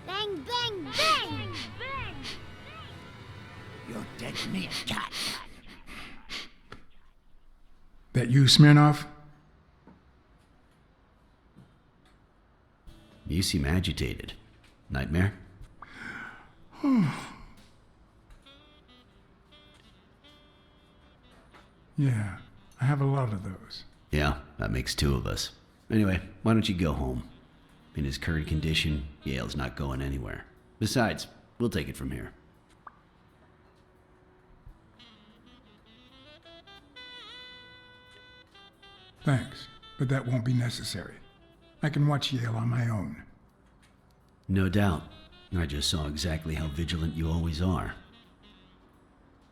Bang, bang, bang. You're dead meat, cat. That you, Smirnoff? You seem agitated. Nightmare? Yeah, I have a lot of those. Yeah, that makes 2 of us. Anyway, why don't you go home? In his current condition, Yale's not going anywhere. Besides, we'll take it from here. Thanks, but that won't be necessary. I can watch Yale on my own. No doubt. I just saw exactly how vigilant you always are.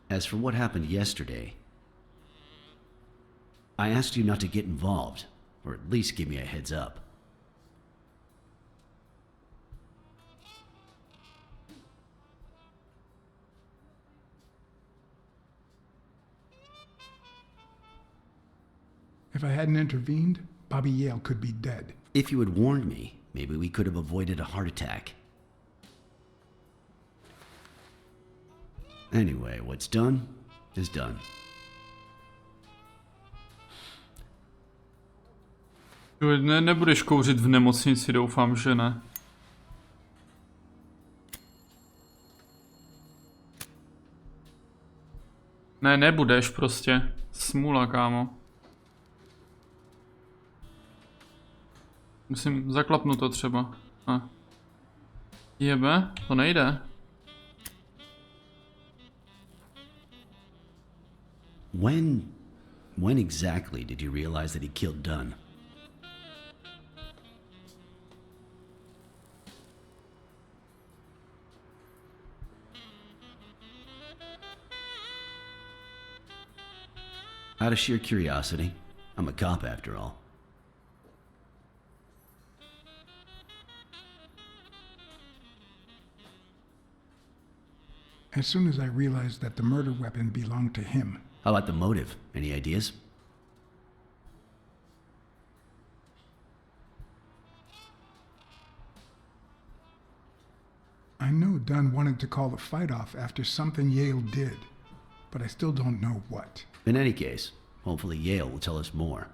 As for what happened yesterday, I asked you not to get involved, or at least give me a heads up. If I hadn't intervened, Bobby Yale could be dead. If you had warned me, maybe we could have avoided a heart attack. Anyway, what's done is done. Nebudeš kouřit v nemocnici, doufám, že ne. Ne, nebudeš prostě. Smůla, kámo. Musím zaklapnout to třeba. Jebe, to nejde. When exactly did you realize that he killed Dunn? Out of sheer curiosity. I'm a cop after all. As soon as I realized that the murder weapon belonged to him. How about the motive? Any ideas? I know Dunn wanted to call the fight off after something Yale did, but I still don't know what. In any case, hopefully Yale will tell us more.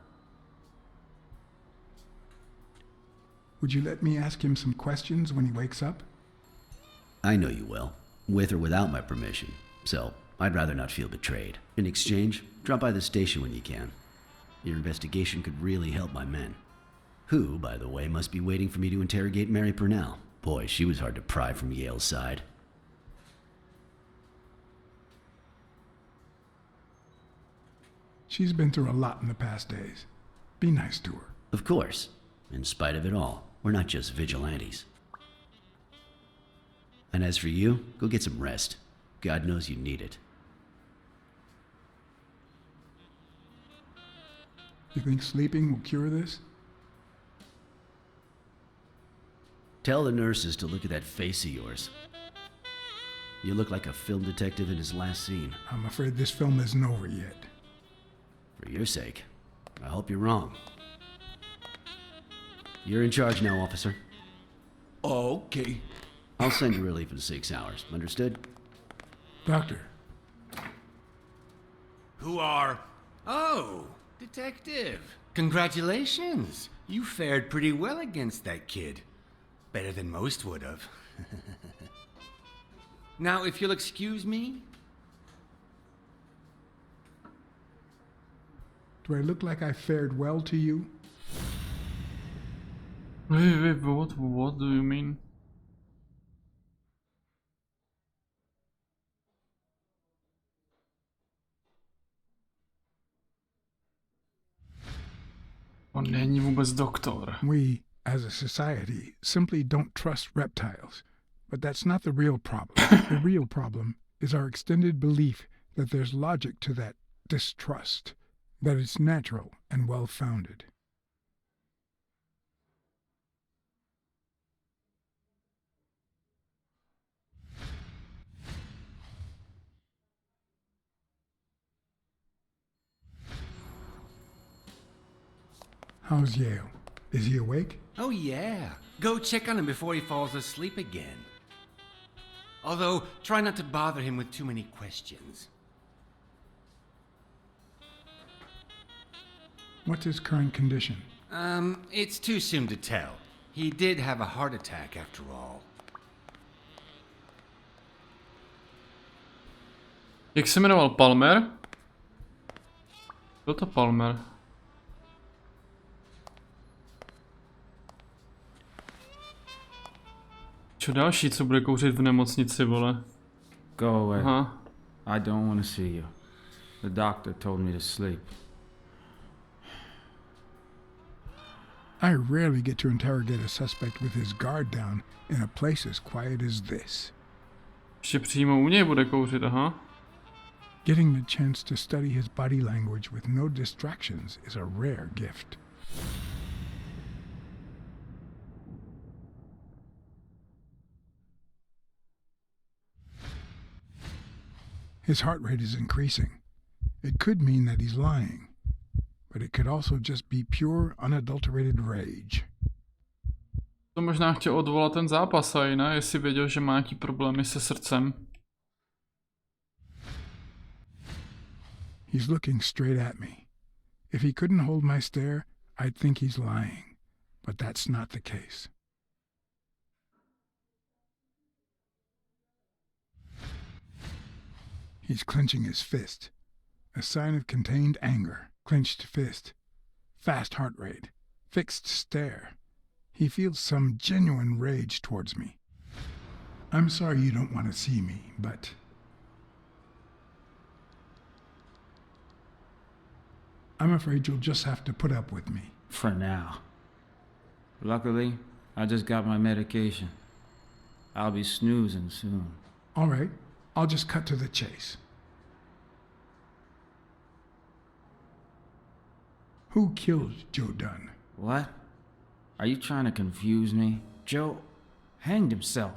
Would you let me ask him some questions when he wakes up? I know you will, with or without my permission, so I'd rather not feel betrayed. In exchange, drop by the station when you can. Your investigation could really help my men. Who, by the way, must be waiting for me to interrogate Mary Purnell. Boy, she was hard to pry from Yale's side. She's been through a lot in the past days. Be nice to her. Of course. In spite of it all, we're not just vigilantes. And as for you, go get some rest. God knows you need it. You think sleeping will cure this? Tell the nurses to look at that face of yours. You look like a film detective in his last scene. I'm afraid this film isn't over yet. For your sake, I hope you're wrong. You're in charge now, officer. Okay. I'll send you relief in 6 hours. Understood? Doctor. Who are... Oh, detective. Congratulations. You fared pretty well against that kid. Better than most would have. Now, if you'll excuse me... Do I look like I fared well to you? Wait, what do you mean? On není vůbec doktor. We, as a society, simply don't trust reptiles. But that's not the real problem. The real problem is our extended belief that there's logic to that distrust, that it's natural and well-founded. How's Yale? Is he awake? Oh, yeah. Go check on him before he falls asleep again. Although, try not to bother him with too many questions. What's his current condition? It's too soon to tell. He did have a heart attack after all. Jak se jmenoval? Palmer? Byl to Palmer. Čo další, co bude kouřit v nemocnici, vole? Go away. Aha. I don't want to see you. The doctor told me to sleep. I rarely get to interrogate a suspect with his guard down in a place as quiet as this. Ještě přímo u něj bude kouřit, aha. Getting the chance to study his body language with no distractions is a rare gift. His heart rate is increasing. It could mean that he's lying, but it could also just be pure, unadulterated rage. To možná chtěl odvolat ten zápas, a ne? Jestli věděl, že má nějaký problémy se srdcem. He's looking straight at me. If he couldn't hold my stare, I'd think he's lying, but that's not the case. He's clenching his fist, a sign of contained anger. Clenched fist, fast heart rate, fixed stare. He feels some genuine rage towards me. I'm sorry you don't want to see me, but I'm afraid you'll just have to put up with me. For now. Luckily, I just got my medication. I'll be snoozing soon. All right, I'll just cut to the chase. Who killed Joe Dunn? What? Are you trying to confuse me? Joe hanged himself.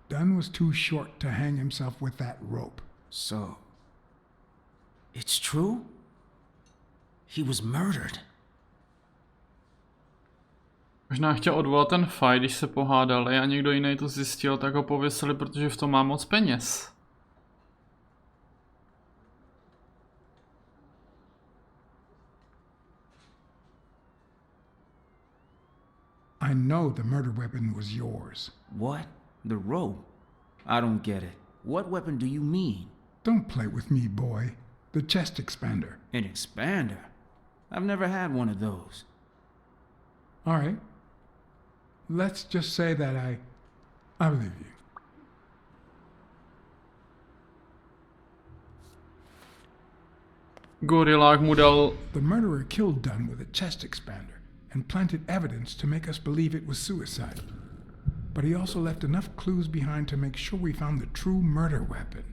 Dunn was too short to hang himself with that rope. So, it's true? He was murdered. Možná chtěl odvolat ten fight, když se pohádali a někdo jiný to zjistil, tak ho pověsili, protože v tom má moc peněz. I know the murder weapon was yours. What? The rope? I don't get it. What weapon do you mean? Don't play with me, boy. The chest expander. An expander? I've never had one of those. All right. Let's just say that I believe you. Gorilák mu dal... The murderer killed Dunn with a chest expander and planted evidence to make us believe it was suicide. But he also left enough clues behind to make sure we found the true murder weapon.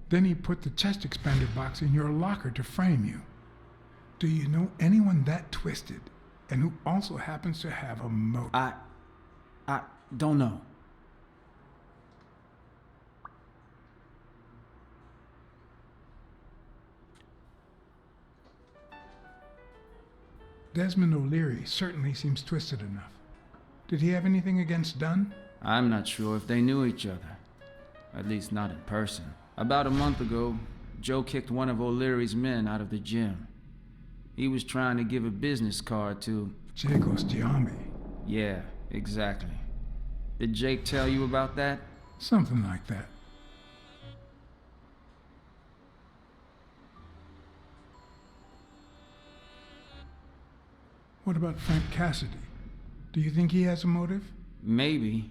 Then he put the chest expander box in your locker to frame you. Do you know anyone that twisted and who also happens to have a motive? I don't know. Desmond O'Leary certainly seems twisted enough. Did he have anything against Dunn? I'm not sure if they knew each other. At least not in person. About a month ago, Joe kicked one of O'Leary's men out of the gym. He was trying to give a business card to... Jake Ostiami. Yeah, exactly. Did Jake tell you about that? Something like that. What about Frank Cassidy? Do you think he has a motive? Maybe.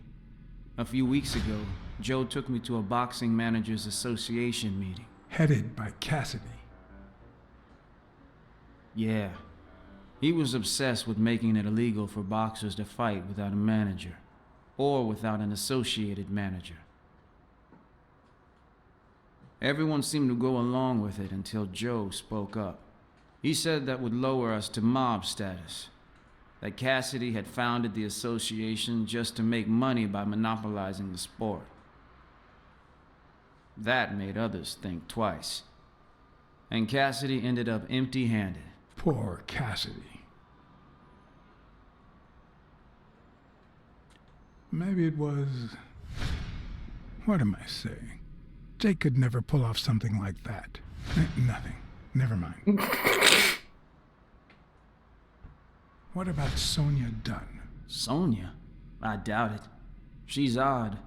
A few weeks ago, Joe took me to a boxing managers association meeting. Headed by Cassidy. Yeah. He was obsessed with making it illegal for boxers to fight without a manager, or without an associated manager. Everyone seemed to go along with it until Joe spoke up. He said that would lower us to mob status, that Cassidy had founded the association just to make money by monopolizing the sport. That made others think twice. And Cassidy ended up empty-handed. Poor Cassidy. Maybe it was... What am I saying? Jake could never pull off something like that. Nothing. Never mind. What about Sonia Dunn? Sonia? I doubt it. She's odd,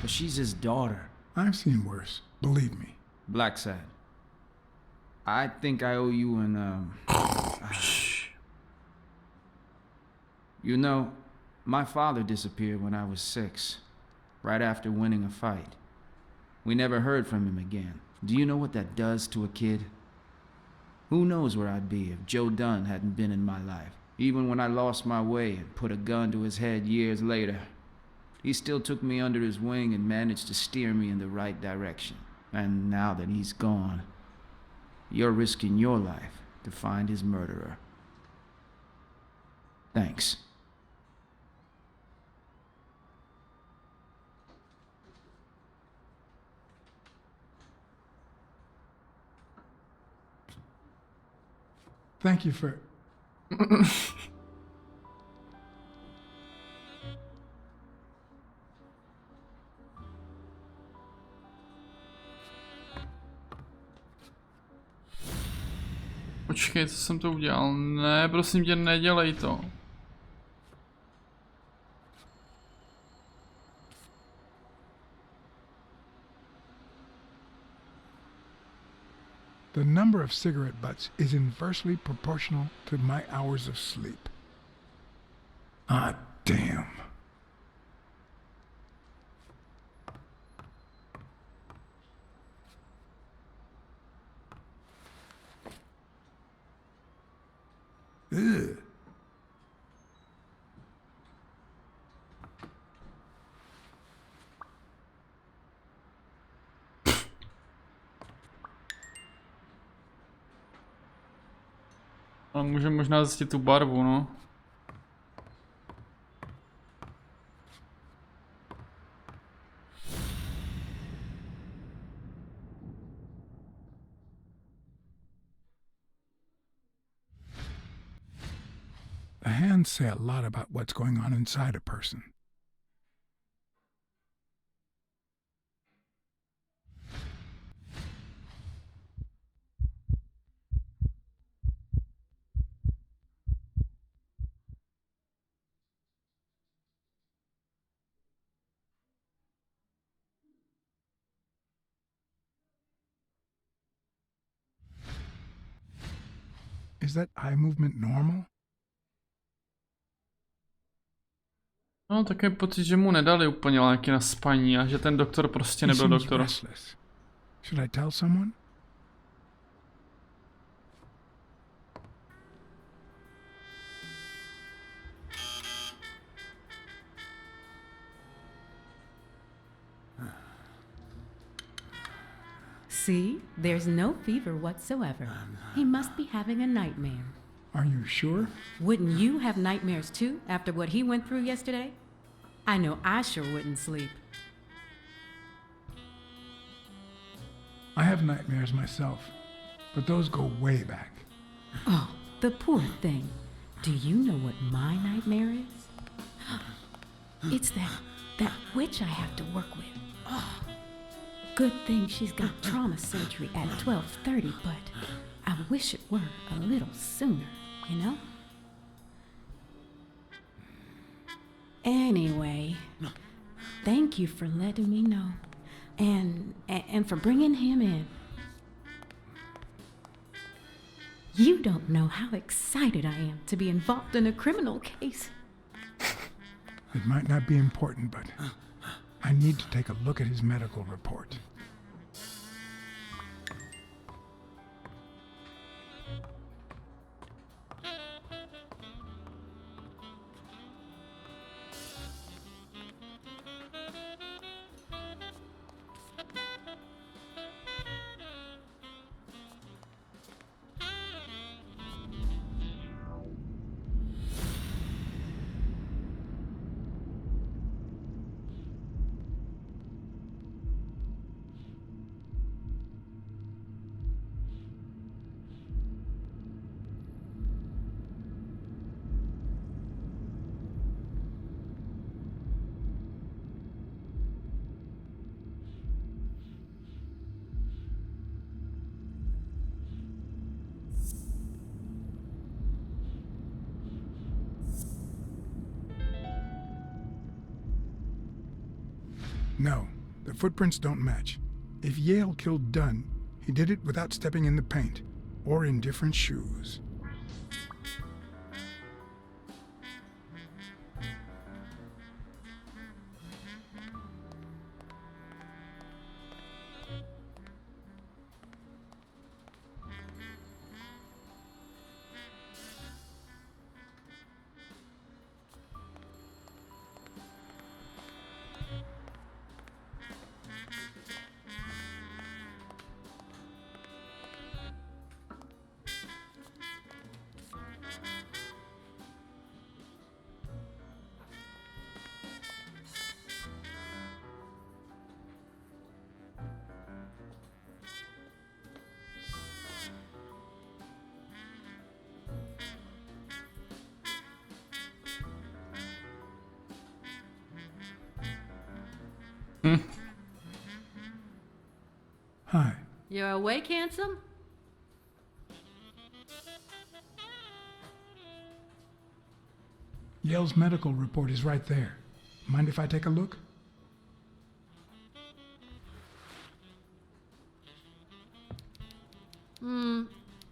but she's his daughter. I've seen worse, believe me. BLACKSAD. I think I owe you an, You know, my father disappeared when I was 6, right after winning a fight. We never heard from him again. Do you know what that does to a kid? Who knows where I'd be if Joe Dunn hadn't been in my life? Even when I lost my way and put a gun to his head years later, he still took me under his wing and managed to steer me in the right direction. And now that he's gone, you're risking your life to find his murderer. Thanks. Thank you for... Počkej, co jsem to udělal? Ne, prosím tě, nedělej to. The number of cigarette butts is inversely proportional to my hours of sleep. Ah, damn. Ugh. Ale můžeme možná zjistit tu barvu, no. The hands say a lot about what's going on inside a person. Is that eye movement normal? No, také pocit, že mu nedali úplně léky na spaní a že ten doktor prostě He nebyl seems doktor. restless. Should I tell someone? See, there's no fever whatsoever. He must be having a nightmare. Are you sure? Wouldn't you have nightmares too after what he went through yesterday? I know I sure wouldn't sleep. I have nightmares myself, but those go way back. Oh, the poor thing. Do you know what my nightmare is? It's that witch I have to work with. Oh, good thing she's got trauma surgery at 12:30, but I wish it were a little sooner, you know? Anyway, thank you for letting me know, and for bringing him in. You don't know how excited I am to be involved in a criminal case. It might not be important, but I need to take a look at his medical report. No, the footprints don't match. If Yale killed Dunn, he did it without stepping in the paint, or in different shoes. Hi. You're awake, handsome? Yale's medical report is right there. Mind if I take a look?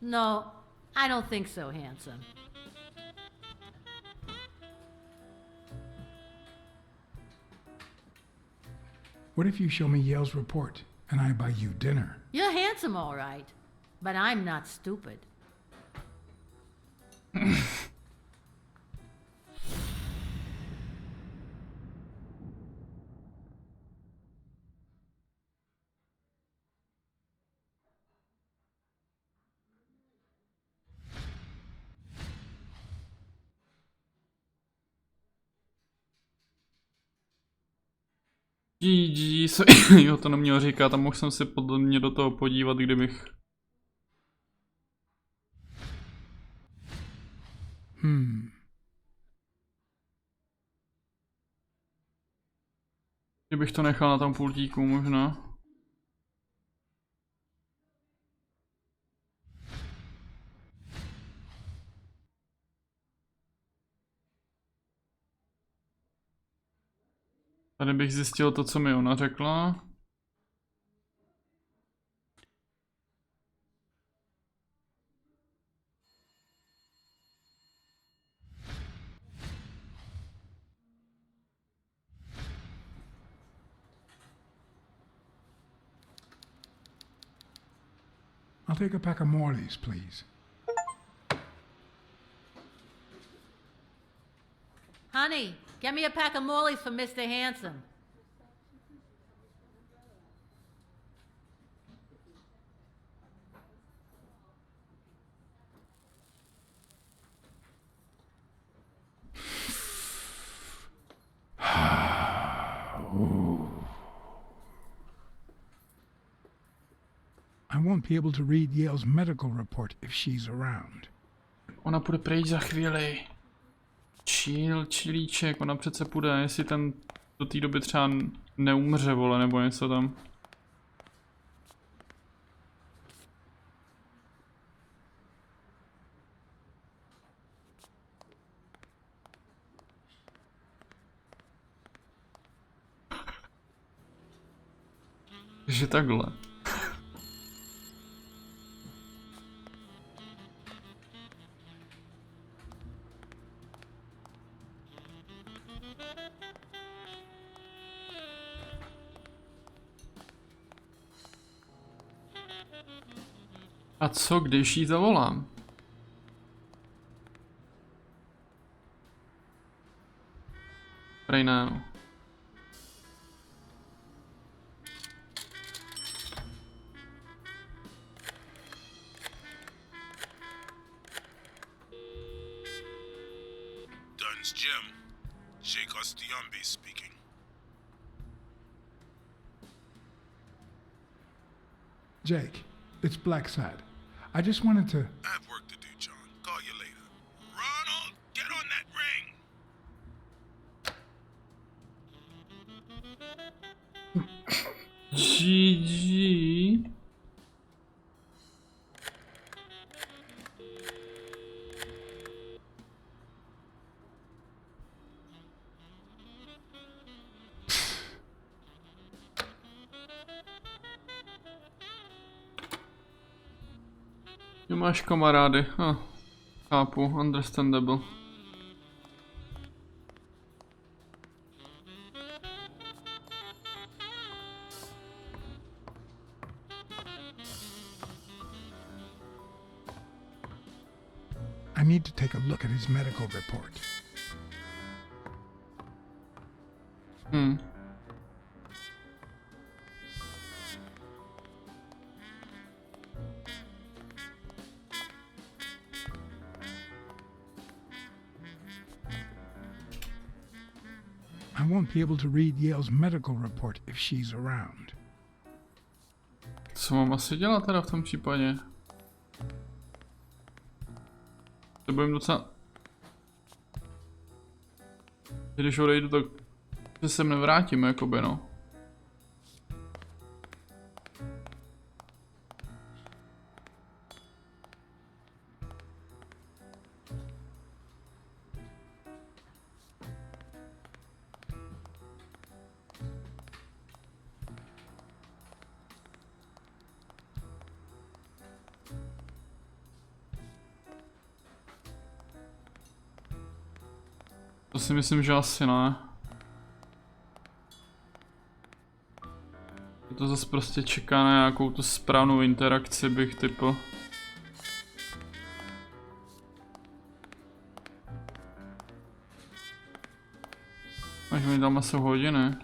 No, I don't think so, handsome. What if you show me Yale's report and I buy you dinner? You're handsome, all right, but I'm not stupid. GG, jo, to neměl říkat a mohl jsem si podle mě do toho podívat, kdybych... Kdybych to nechal na tom pultíku možná. Tady bych zjistil to, co mi ona řekla. I'll take a pack of Morley's, please. Honey, get me a pack of Morleys for Mr. Handsome. I won't be able to read Yale's medical report if she's around. Ona půjde pryč za chvíli. Čilíček, ona přece půjde, jestli ten do té doby třeba neumře, vole, nebo něco tam. Že takhle. A co, když jí zavolám? Prej ne, no. Dunn's Gym. Jake Ostiumbe speaking. Jake, it's BLACKSAD. I just wanted to... I have work to do, John. Call you later. Ronald, get on that ring! GG. Že máš kamarády, chápu, understandable. I need to take a look at his medical report. I won't be able to read Yale's medical report if she's around. Co mám asi dělat teda v tom případě? To budem docela... Když odejdu, tak se sem nevrátím, jakoby, no. To si myslím, že asi ne. To zase prostě čeká na nějakou tu správnou interakci, bych typl. Až mi tam jsou hodiny.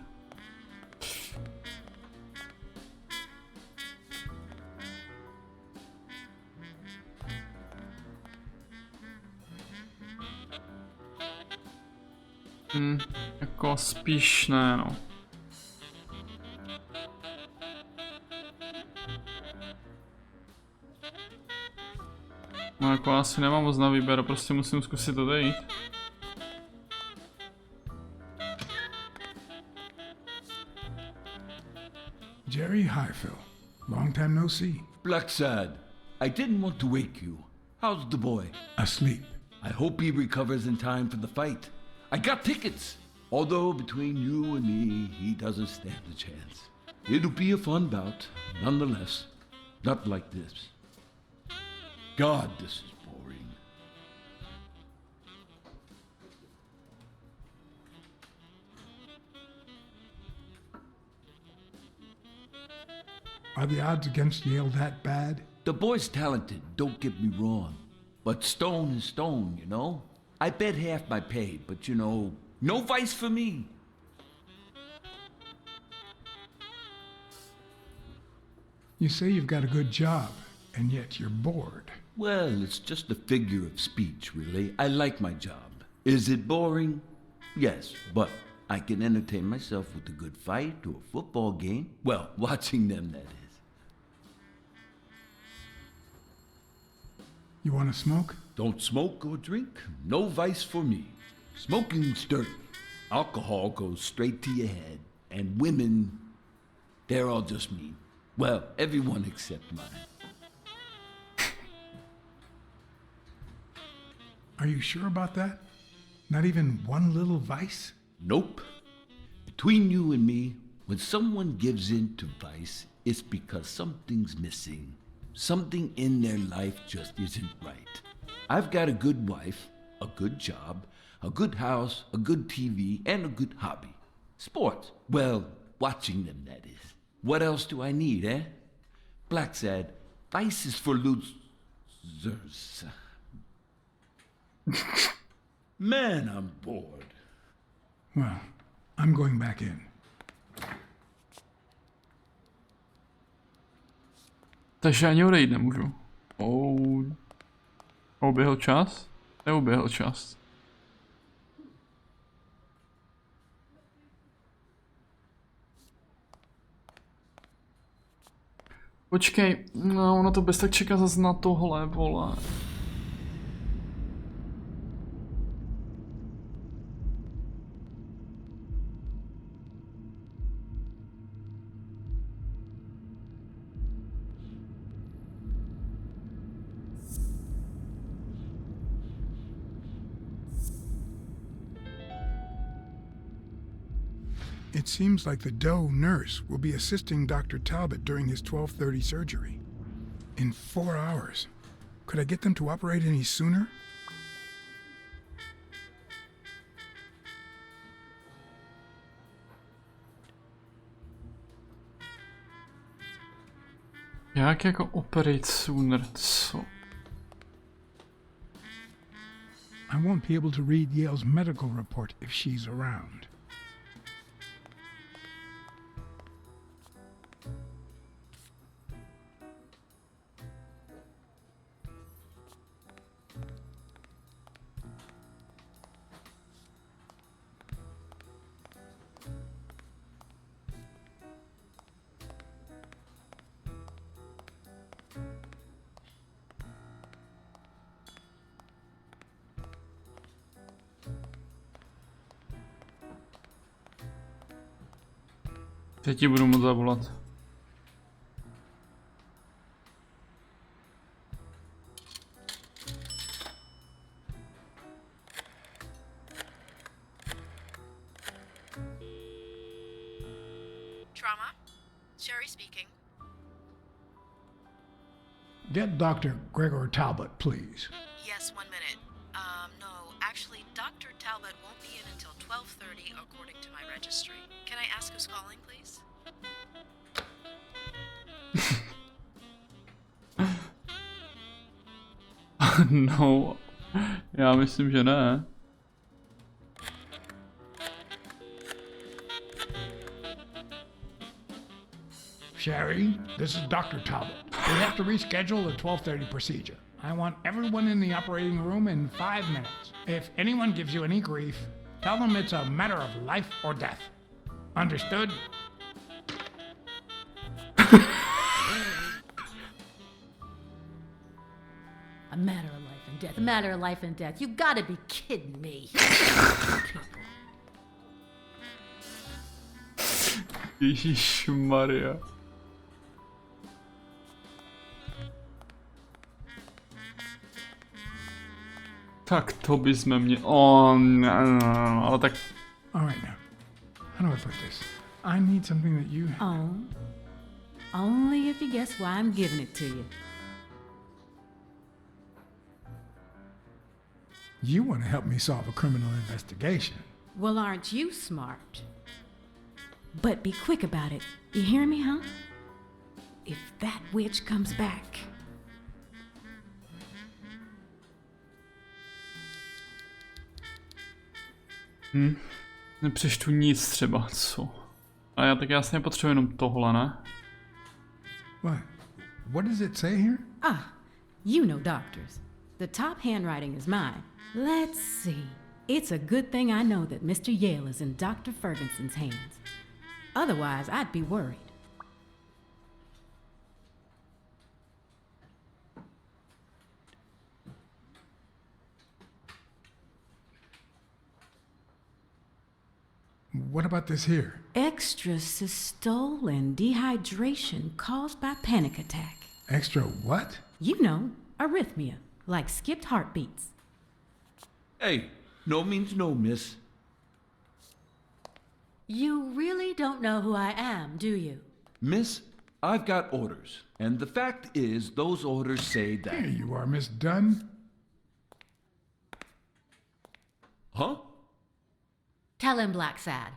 Jako spíš ne, no. No jako asi nemám moc na výběr, prostě musím zkusit odejít. Jerry Highfill. Long time no see. BLACKSAD, I didn't want to wake you. How's the boy? Asleep. I hope he recovers in time for the fight. I got tickets. Although between you and me, he doesn't stand a chance. It'll be a fun bout, nonetheless. Not like this. God, this is boring. Are the odds against Yale that bad? The boy's talented, don't get me wrong. But stone is stone, you know? I bet half my pay, but you know, no vice for me. You say you've got a good job, and yet you're bored. Well, it's just a figure of speech, really. I like my job. Is it boring? Yes, but I can entertain myself with a good fight or a football game. Well, watching them, that is. You want to smoke? Don't smoke or drink. No vice for me. Smoking's dirty. Alcohol goes straight to your head. And women, they're all just mean. Well, everyone except mine. Are you sure about that? Not even one little vice? Nope. Between you and me, when someone gives in to vice, it's because something's missing. Something in their life just isn't right. I've got a good wife, a good job, a good house, a good TV, and a good hobby. Sports. Well, watching them, that is. What else do I need, eh? BLACKSAD, vice is for losers. Man, I'm bored. Well, I'm going back in. Takže ani odejít nemůžu. Uběhl čas? Neuběhl čas. Počkej, no ono to bez tak čeká zase na tohle, vole. It seems like the Doe nurse will be assisting Dr. Talbot during his 12:30 surgery. In 4 hours. Could I get them to operate any sooner? Jak jako operate sooner, co? I won't be able to read Yale's medical report if she's around. Teď ti budu moc zavolat. Trauma? Sherry speaking. Get Dr. Gregor Talbot, please. Yes, 1 minute. No, actually, Dr. Dr. Talbot won't be in until 12:30 according to my registry. Can I ask who's calling, please? No, já myslím, že ne. Sherry, this is Dr. Talbot. We have to reschedule the 12:30 procedure. I want everyone in the operating room in 5 minutes. If anyone gives you any grief, tell them it's a matter of life or death. Understood? A matter of life and death. A matter of life and death. You gotta be kidding me. Ježišmarja. Tak to bychom měli... ale tak... All right now. How do I put this? I need something that you... Oh. Only if you guess why I'm giving it to you. You want to help me solve a criminal investigation. Well, aren't you smart? But be quick about it. You hear me, huh? If that witch comes back... Nepřečtu nic třeba, co? A já tak jasně potřebuji jenom tohle, ne? What does it say here? Ah, you know doctors. The top handwriting is mine. Let's see. It's a good thing I know that Mr. Yale is in Dr. Ferguson's hands. Otherwise, I'd be worried. What about this here? Extrasystole and dehydration caused by panic attack. Extra what? You know, arrhythmia, like skipped heartbeats. Hey, no means no, miss. You really don't know who I am, do you? Miss, I've got orders. And the fact is, those orders say that... Here you are, Miss Dunn. Huh? Tell him, BLACKSAD.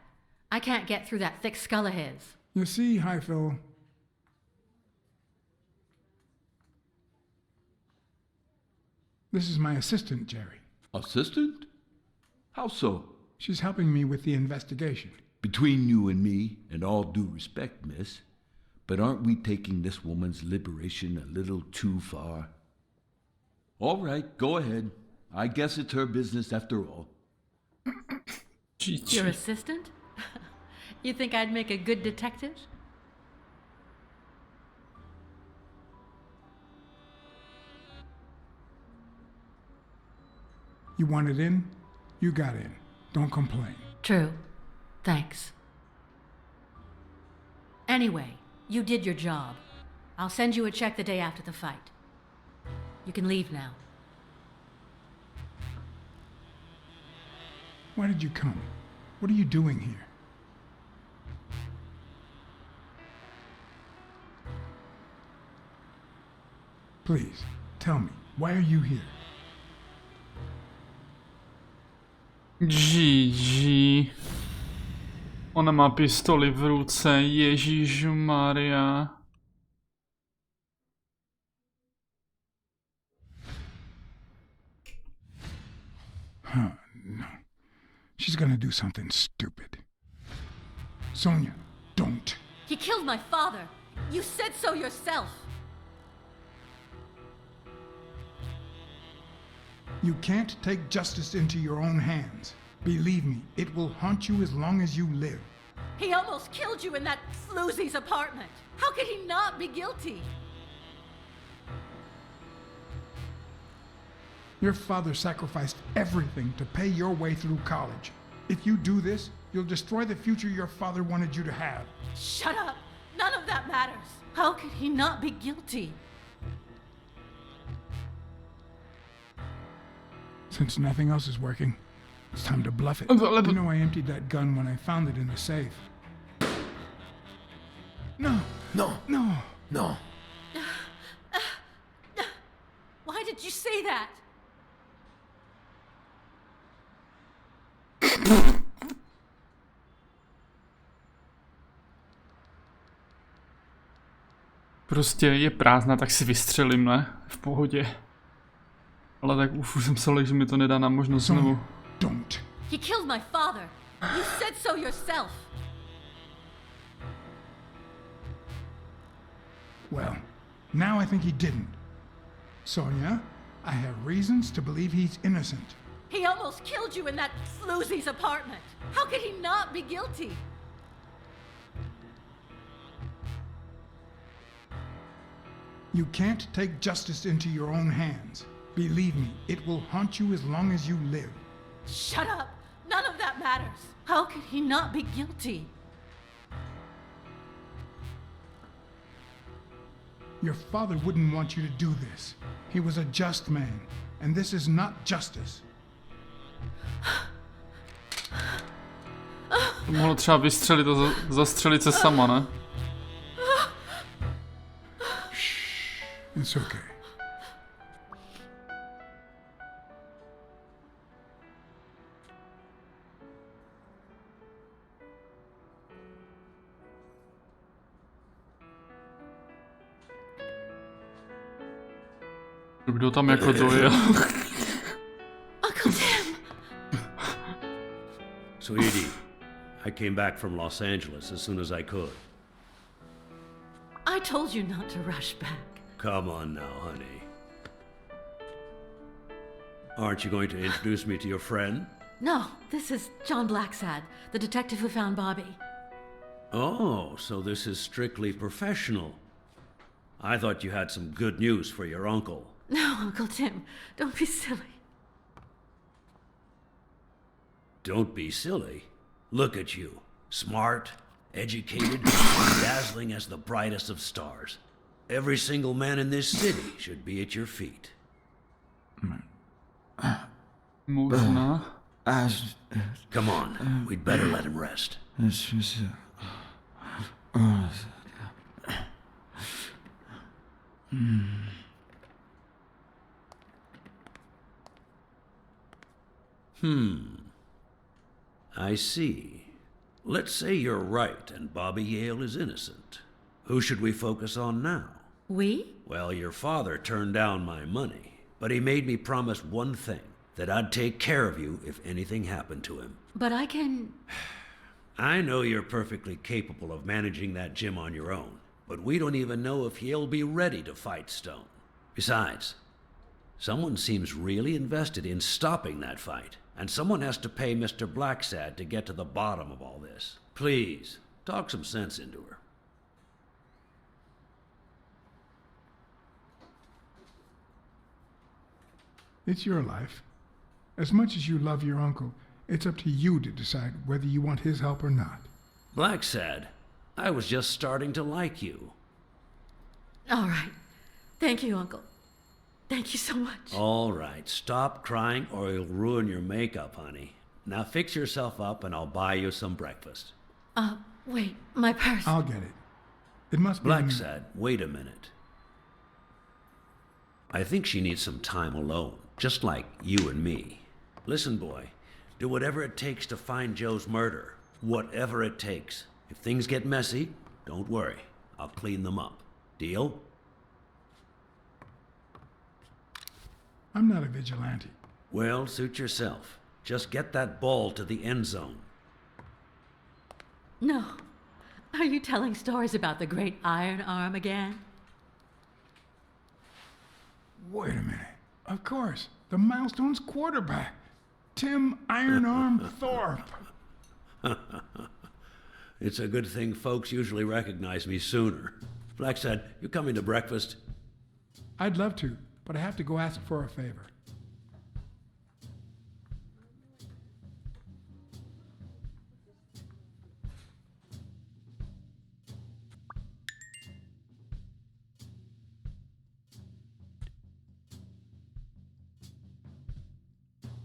I can't get through that thick skull of his. You see, Highfill, this is my assistant, Jerry. Assistant? How so? She's helping me with the investigation. Between you and me, and all due respect, miss, but aren't we taking this woman's liberation a little too far? All right, go ahead. I guess it's her business after all. Your assistant? You think I'd make a good detective? You wanted in? You got in. Don't complain. True. Thanks. Anyway, you did your job. I'll send you a check the day after the fight. You can leave now. Why did you come? What are you doing here? Please, tell me, why are you here? GG. Ona má pistoli v ruce, Ježíšmarja. Huh, no. She's gonna do something stupid. Sonia, don't. He killed my father. You said so yourself. You can't take justice into your own hands. Believe me, it will haunt you as long as you live. He almost killed you in that floozy's apartment. How could he not be guilty? Your father sacrificed everything to pay your way through college. If you do this, you'll destroy the future your father wanted you to have. Shut up! None of that matters. How could he not be guilty? Since nothing else is working, it's time to bluff it. You know I emptied that gun when I found it in the safe. No. No. No. No. Why did you say that? Prostě je prázdná, tak si vystřelím, ne? V pohodě. Ale tak už jsem se že mi to nedá na možnost znovu. Don't. He killed my father. You said so yourself. Well, now I think he didn't. Sonia, I have reasons to believe he's innocent. He almost killed you in that floozy's apartment. How could he not be guilty? You can't take justice into your own hands. Believe me, it will haunt you as long as you live. Shut up. None of that matters. How could he not be guilty? Your father wouldn't want you to do this. He was a just man, and this is not justice. Mohlo třeba vystřelit a zastřelit se sama, ne? It's okay. Kdo tam jako dojel? Uncle Tim! Sweetie, I came back from Los Angeles as soon as I could. I told you not to rush back. Come on now, honey. Aren't you going to introduce me to your friend? No, this is John BLACKSAD, the detective who found Bobby. Oh, so this is strictly professional. I thought you had some good news for your uncle. No, Uncle Tim, don't be silly. Don't be silly. Look at you. Smart, educated, dazzling as the brightest of stars. Every single man in this city should be at your feet. Možná. Come on, we'd better let him rest. I see. Let's say you're right and Bobby Yale is innocent. Who should we focus on now? We? Well, your father turned down my money, but he made me promise one thing, that I'd take care of you if anything happened to him. But I can... I know you're perfectly capable of managing that gym on your own, but we don't even know if he'll be ready to fight Stone. Besides, someone seems really invested in stopping that fight, and someone has to pay Mr. BLACKSAD to get to the bottom of all this. Please, talk some sense into her. It's your life. As much as you love your uncle, it's up to you to decide whether you want his help or not. BLACKSAD, I was just starting to like you. All right. Thank you, Uncle. Thank you so much. All right, stop crying or you'll ruin your makeup, honey. Now fix yourself up and I'll buy you some breakfast. Wait, my purse. I'll get it. It must be... BLACKSAD, wait a minute. I think she needs some time alone, just like you and me. Listen, boy, do whatever it takes to find Joe's murder. Whatever it takes. If things get messy, don't worry. I'll clean them up. Deal? I'm not a vigilante. Well, suit yourself. Just get that ball to the end zone. No. Are you telling stories about the great iron arm again? Wait a minute. Of course. The Milestones quarterback. Tim Iron Arm Thorpe. It's a good thing folks usually recognize me sooner. BLACKSAD, you coming to breakfast? I'd love to, but I have to go ask for a favor.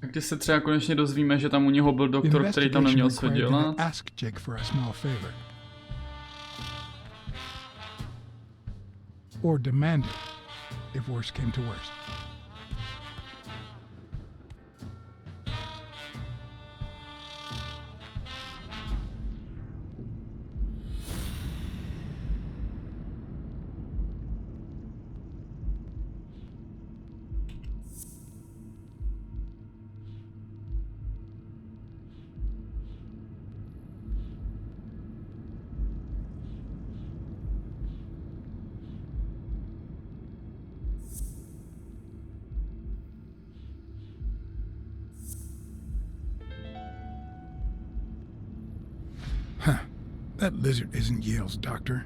Když se třeba konečně dozvíme, že tam u něho byl doktor, který tam neměl co dělat. Ask Jake for a small favor. Or demand it, if worse came to worst. Huh. That lizard isn't Yale's doctor.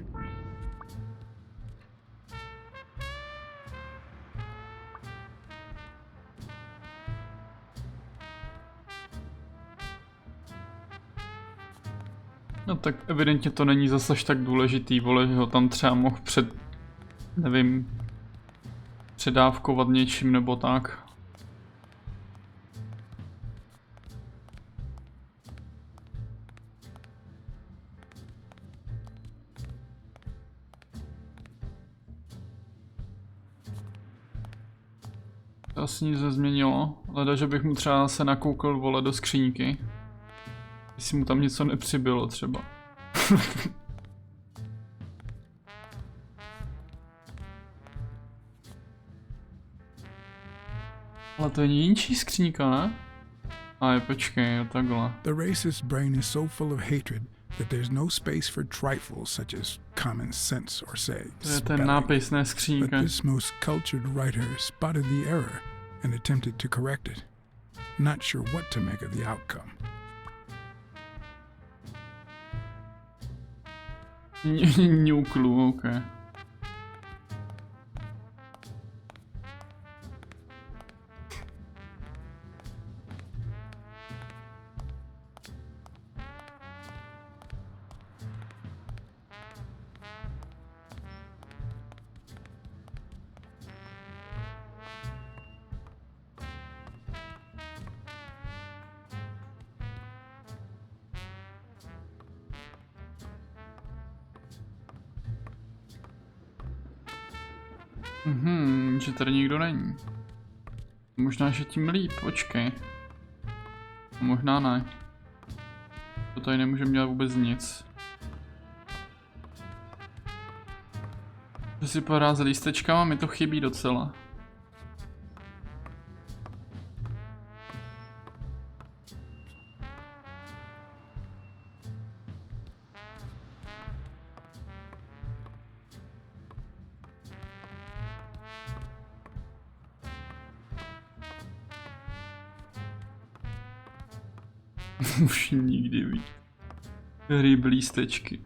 No tak evidentně to není zase až tak důležitý, vole, že ho tam třeba mohl nevím, předávkovat něčím nebo tak. To asi nic nezměnilo, leda, že bych mu třeba se nakoukl, vole, do skříňky. Jestli mu tam něco nepřibylo třeba. Ale to je jinčí skříňka, ne? A počkej, jo, takhle. The racist brain is so full of hatred that there's no space for trifles such as common sense or say To je ten nápis, ne But skříňka. this most cultured writer spotted the error and attempted to correct it. Not sure what to make of the outcome. Ňuklu, ok. Že tady nikdo není. Možná, že tím líp, počkej. Možná ne. To tady nemůžeme dělat vůbec nic. Že si pohrát s lístečkama, mi to chybí docela. Už nikdy víc. Ryb lístečky.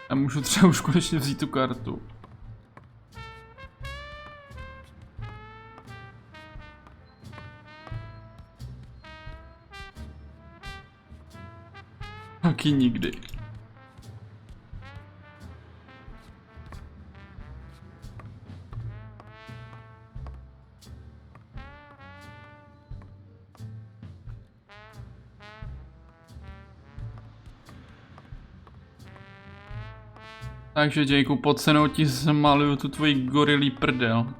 A můžu třeba už konečně vzít tu kartu. Taky nikdy. Takže Jakeu, pod cenou ti zmaluju tu tvoji gorilí prdel.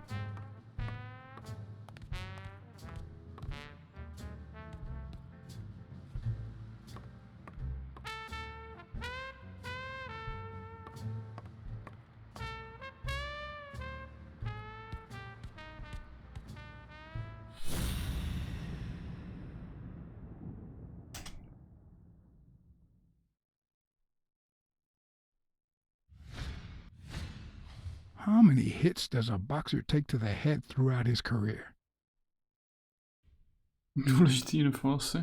How many hits does a boxer take to the head throughout his career? Důležitý info asi.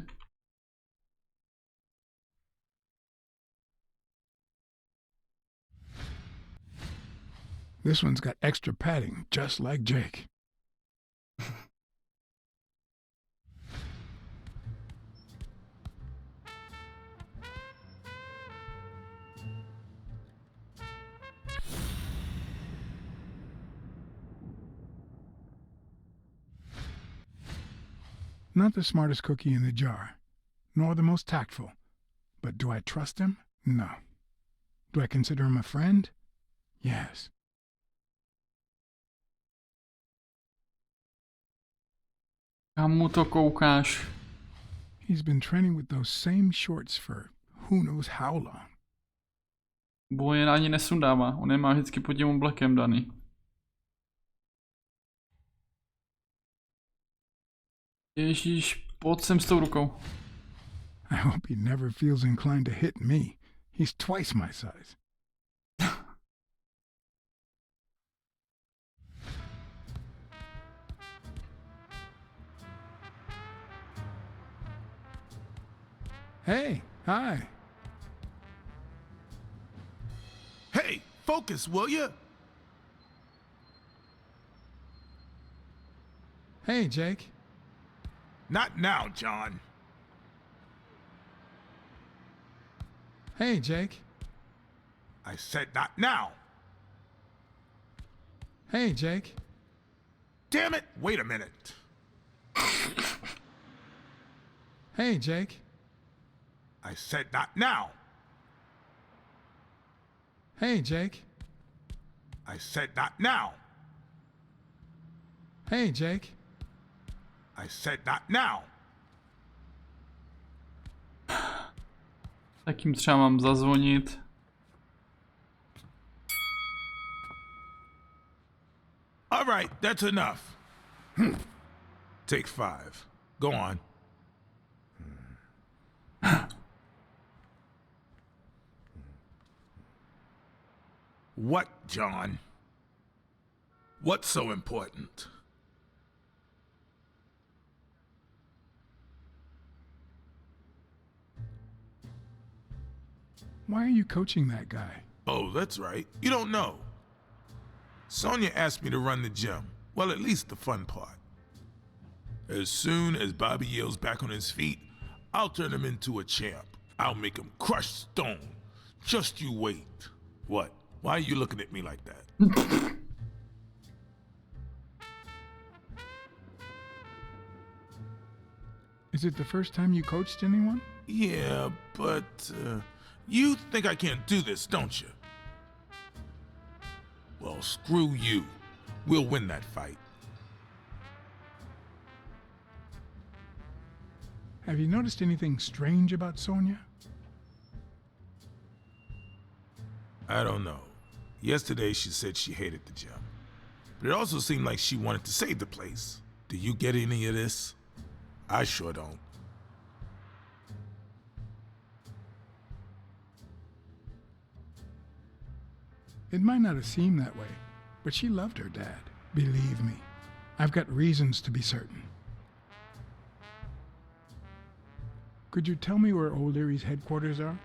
This one's got extra padding, just like Jake. Not the smartest cookie in the jar, nor the most tactful. But do I trust him? No. Do I consider him a friend? Yes. Kam mu to koukáš? He's been training with those same shorts for who knows how long. Bo je ani nesundává, on je má vždycky pod tím oblekem daný. Ježíš, pojď sem s tou rukou. I hope he never feels inclined to hit me. He's twice my size. Hey, hi. Hey, focus, will you? Hey, Jake. Not now, John. Hey, Jake. I said not now. Hey, Jake. Damn it, wait a minute. Hey, Jake. I said not now. Hey, Jake. I said not now. Hey, Jake. I said not now. Tak jim třeba mám zazvonit. All right, that's enough. Take 5. Go on. What, John? What's so important? Why are you coaching that guy? Oh, that's right. You don't know. Sonia asked me to run the gym. Well, at least the fun part. As soon as Bobby Yale's back on his feet, I'll turn him into a champ. I'll make him crush stone. Just you wait. What? Why are you looking at me like that? Is it the first time you coached anyone? Yeah, but you think I can't do this, don't you? Well, screw you. We'll win that fight. Have you noticed anything strange about Sonia? I don't know. Yesterday she said she hated the gym. But it also seemed like she wanted to save the place. Do you get any of this? I sure don't. It might not have seemed that way, but she loved her dad. Believe me, I've got reasons to be certain. Could you tell me where O'Leary's headquarters are?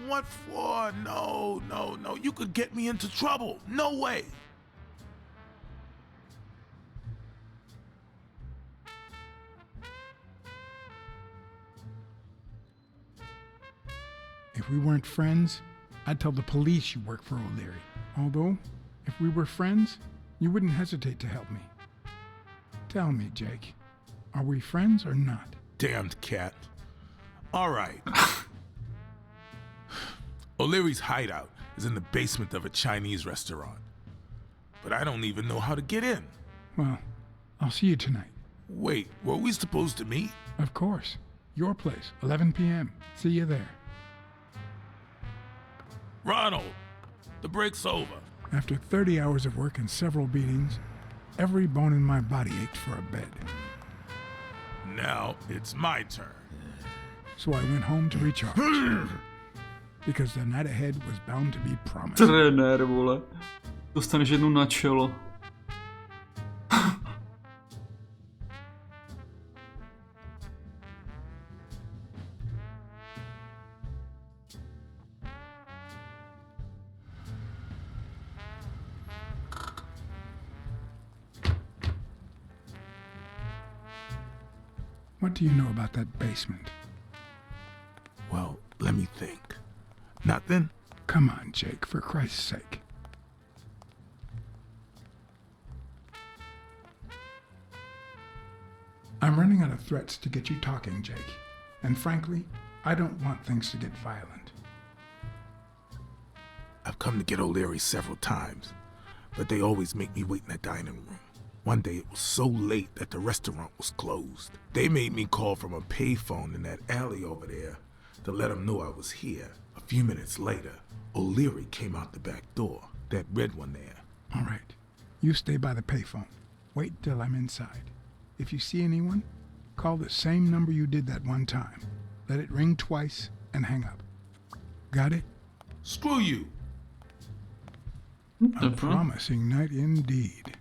What for? No. You could get me into trouble. No way. If we weren't friends, I'd tell the police you work for O'Leary. Although, if we were friends, you wouldn't hesitate to help me. Tell me, Jake, are we friends or not? Damned cat. All right. O'Leary's hideout is in the basement of a Chinese restaurant. But I don't even know how to get in. Well, I'll see you tonight. Wait, were we supposed to meet? Of course. Your place, 11 p.m. See you there. Ronald, the break's over. After 30 hours of work and several beatings, every bone in my body ached for a bed. Now it's my turn. So I went home to recharge. Because the night ahead was bound to be promising. Trenér, vole. Dostaneš jednu na čelo. What do you know about that basement? Well, let me think. Nothing? Come on, Jake, for Christ's sake. I'm running out of threats to get you talking, Jake. And frankly, I don't want things to get violent. I've come to get O'Leary several times, but they always make me wait in the dining room. One day it was so late that the restaurant was closed. They made me call from a payphone in that alley over there to let them know I was here. A few minutes later, O'Leary came out the back door, that red one there. All right. You stay by the payphone. Wait till I'm inside. If you see anyone, call the same number you did that one time. Let it ring twice and hang up. Got it? Screw you! A promising night indeed.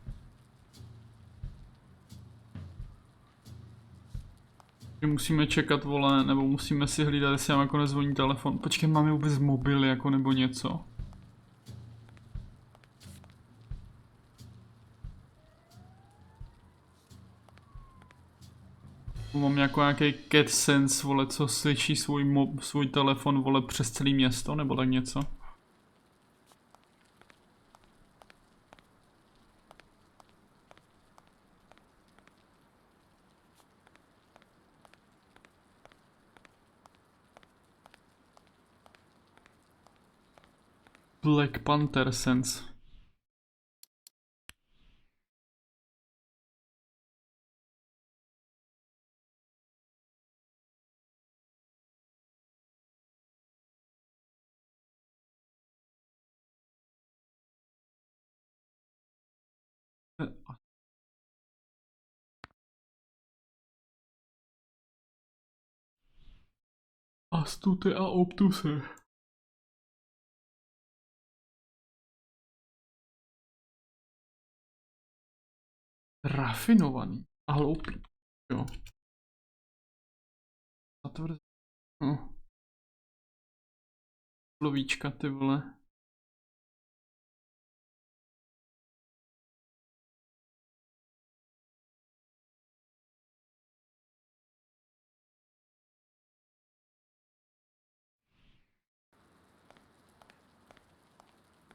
Musíme čekat, vole, nebo musíme si hlídat, jestli nám jako nezvoní telefon. Počkej, máme vůbec mobil jako nebo něco? Mám jako nějaký cat sense, vole, co slyší svůj telefon, vole, přes celé město, nebo tak něco? Black Panther sense. Astute a obtuse. Rafinovaný a hloupý. Jo. Zatvrdý. No. Slovíčka, ty vole.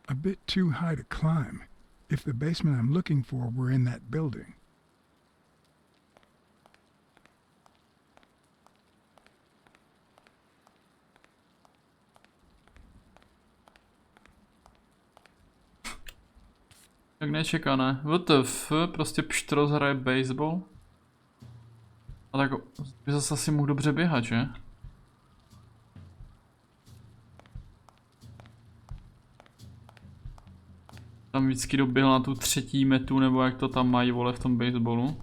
A bit too high to climb. If the basement I'm looking for were in that building. Tak nečekané. WTF, prostě pštros hraje baseball. A tak by zase asi mohl dobře běhat, že? Tam vždycky doběhl na tu třetí metu, nebo jak to tam mají, vole, v tom baseballu.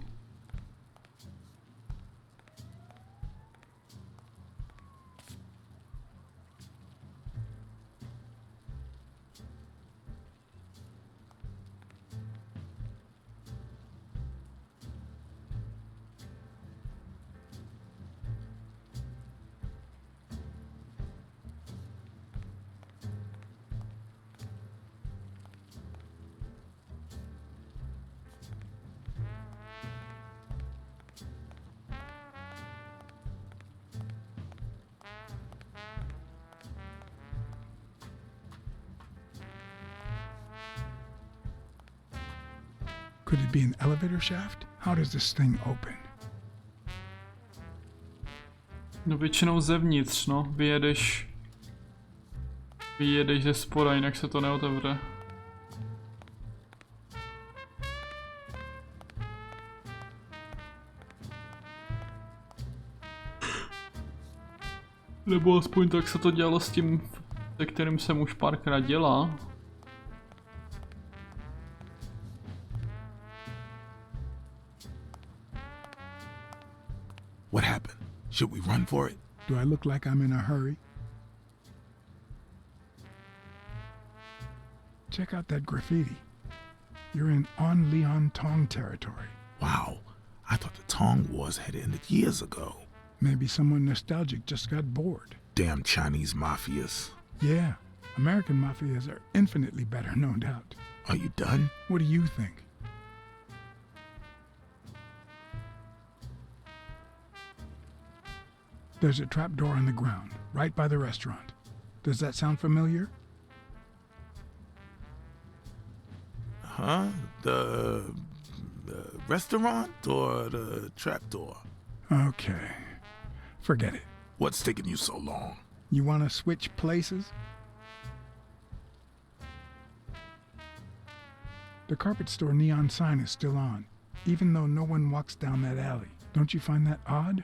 Could it be an elevator shaft? How does this thing open? No většinou zevnitř, no. Vyjedeš ze spoda, jinak se to neotevře. Nebo aspoň tak se to dělalo s tím, se kterým jsem už párkrát dělal. What happened? Should we run for it? Do I look like I'm in a hurry? Check out that graffiti. You're in On Leon Tong territory. Wow, I thought the Tong Wars had ended years ago. Maybe someone nostalgic just got bored. Damn Chinese mafias. Yeah, American mafias are infinitely better, no doubt. Are you done? What do you think? There's a trapdoor on the ground, right by the restaurant. Does that sound familiar? Huh? The restaurant or the trapdoor? Okay, forget it. What's taking you so long? You want to switch places? The carpet store neon sign is still on, even though no one walks down that alley. Don't you find that odd?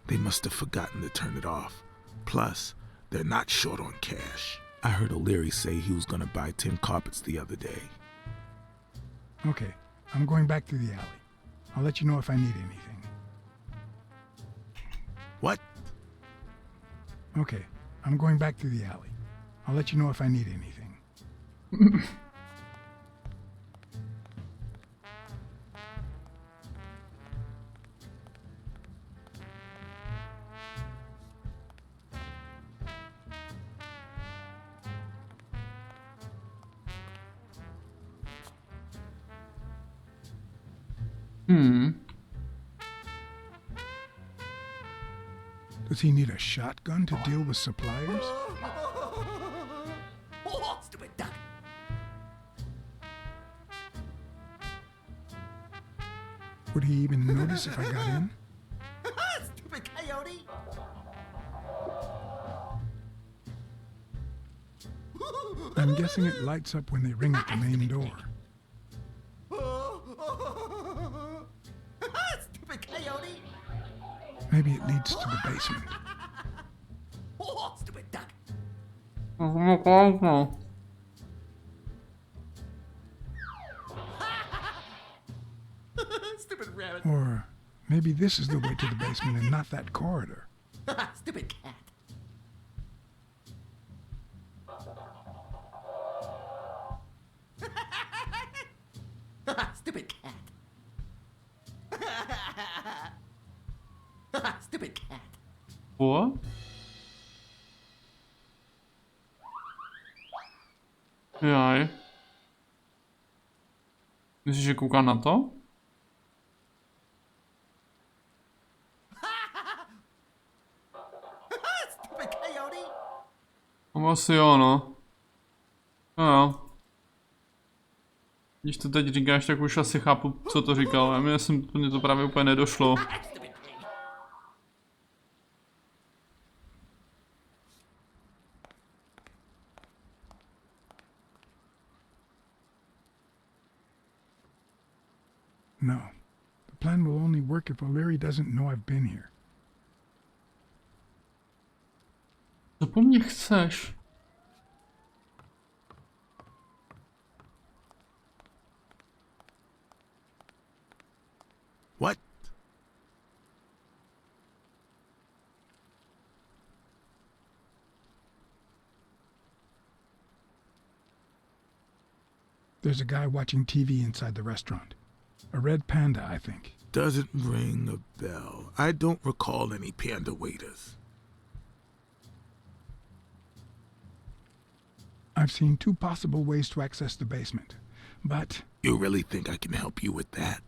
They must have forgotten to turn it off. Plus, they're not short on cash. I heard O'Leary say he was gonna buy 10 carpets the other day. Okay, I'm going back to the alley. I'll let you know if I need anything. What? Okay, I'm going back to the alley. I'll let you know if I need anything. Does he need a shotgun to deal with suppliers? Stupid duck. Would he even notice if I got in? Stupid coyote. I'm guessing it lights up when they ring at the main door. Stupid coyote. Maybe it leads to the basement. Stupid duck. Stupid rabbit. Or maybe this is the way to the basement and not that corridor. Stupid cat. Stupid cat. Stupid cat. What? Jaj. Myslíš, že kouká na to? Stupid coyote. Asi jo, no. No jo. Když to teď říkáš, tak už asi chápu, co to říkal. A mně to právě úplně nedošlo. No. The plan will only work if O'Leary doesn't know I've been here. Co po mně chceš? What? There's a guy watching TV inside the restaurant. A red panda, I think. Doesn't ring a bell. I don't recall any panda waiters. I've seen two possible ways to access the basement, but... You really think I can help you with that?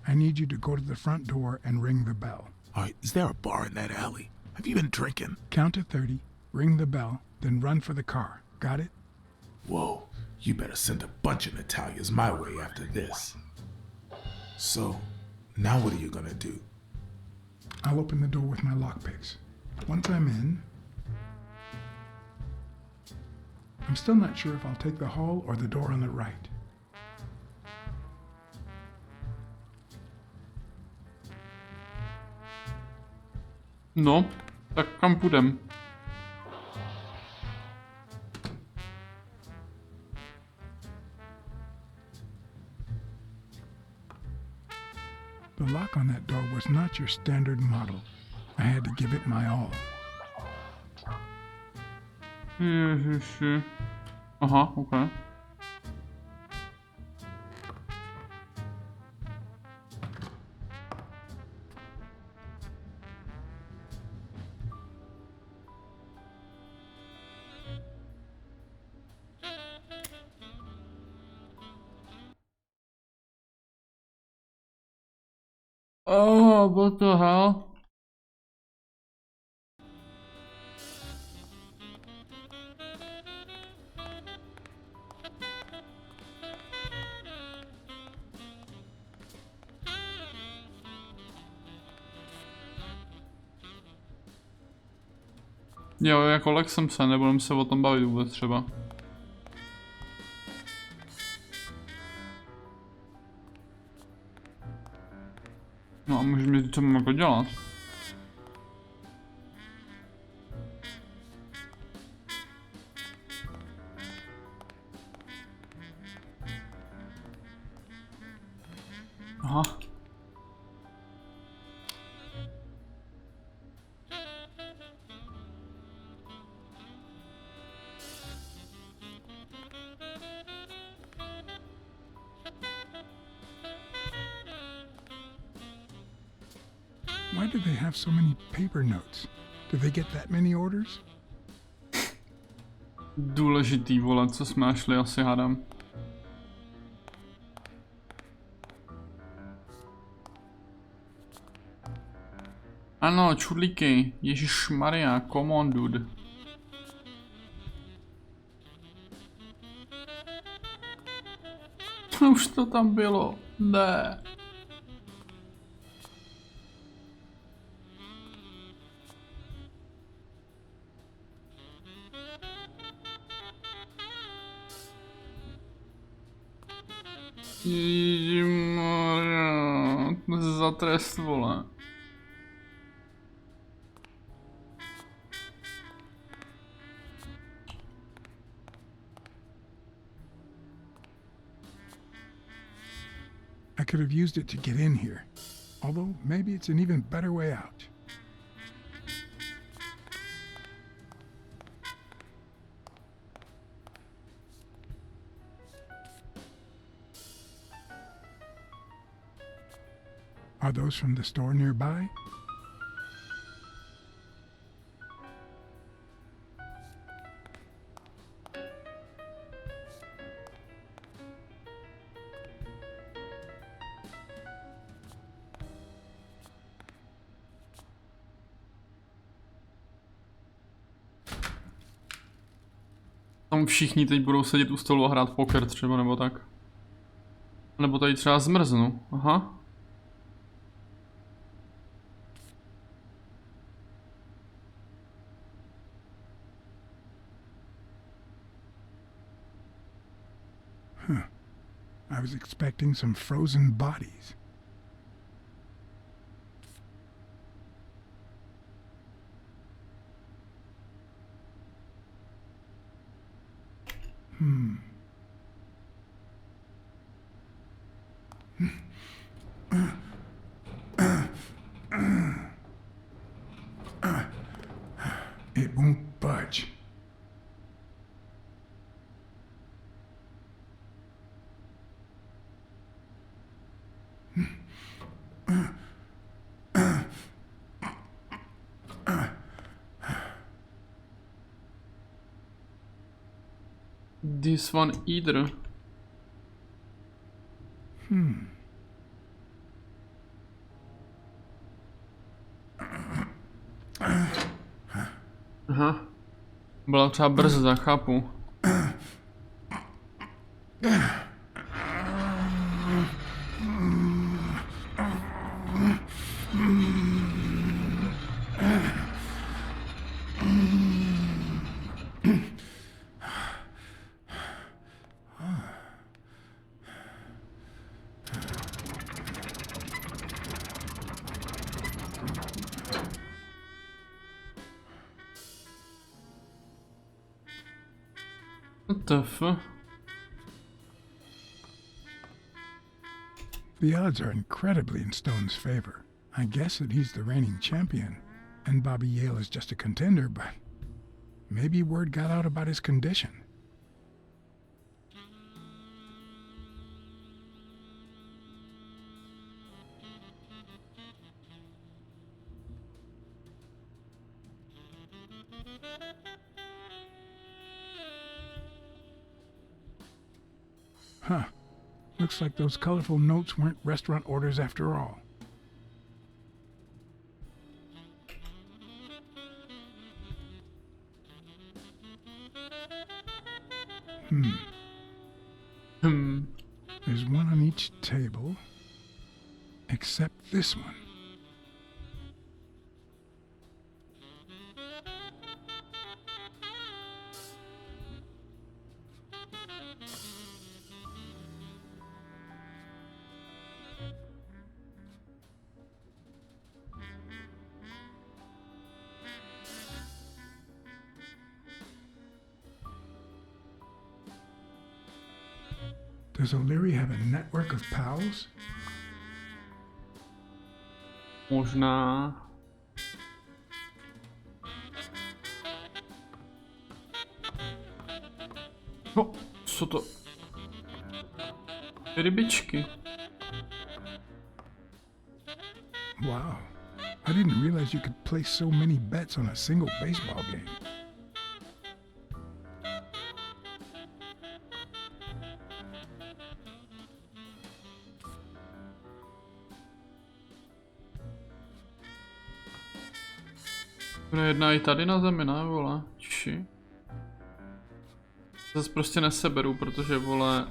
I need you to go to the front door and ring the bell. Alright, is there a bar in that alley? Have you been drinking? Count to 30, ring the bell, then run for the car. Got it? Whoa, you better send a bunch of Natalias my way after this. So, now what are you gonna do? I'll open the door with my lockpicks. Once I'm in... I'm still not sure if I'll take the hall or the door on the right. No, tak kam půjdem? The lock on that door was not your standard model. I had to give it my all. Ježiši. Aha, okay. Oh, what the hell? Jo, jako Lex jsem se, nebudem se o tom bavit vůbec třeba. No a můžeme říct, co mám jako dělat. Aha. Why do they have so many paper notes? Do they get that many orders? důležitý, vole, co jsme našli, asi hádám. Ano, čudlíky, ježišmarja, come on, dude. Už to tam bylo, ne. Ježišmarja, za trest, vole. I could have used it to get in here. Although, maybe it's an even better way out. Are those from the store nearby? Tam všichni teď budou sedět u stolu a hrát poker třeba, nebo tak. Nebo tady třeba zmrznu, aha. Huh. I was expecting some frozen bodies. It won't budge. This one either. Aha. Byla třeba brzda, chápu. What the fuck? The odds are incredibly in Stone's favor. I guess that he's the reigning champion, and Bobby Yale is just a contender, but maybe word got out about his condition. Huh. Looks like those colorful notes weren't restaurant orders after all. There's one on each table, except this one. Does O'Leary have a network of pals? Možná. No, co to? Rybičky. Wow. I didn't realize you could place so many bets on a single baseball game. Bude jedna i tady na zemi, ne, vole? Či? Zase prostě neseberu, protože, vole...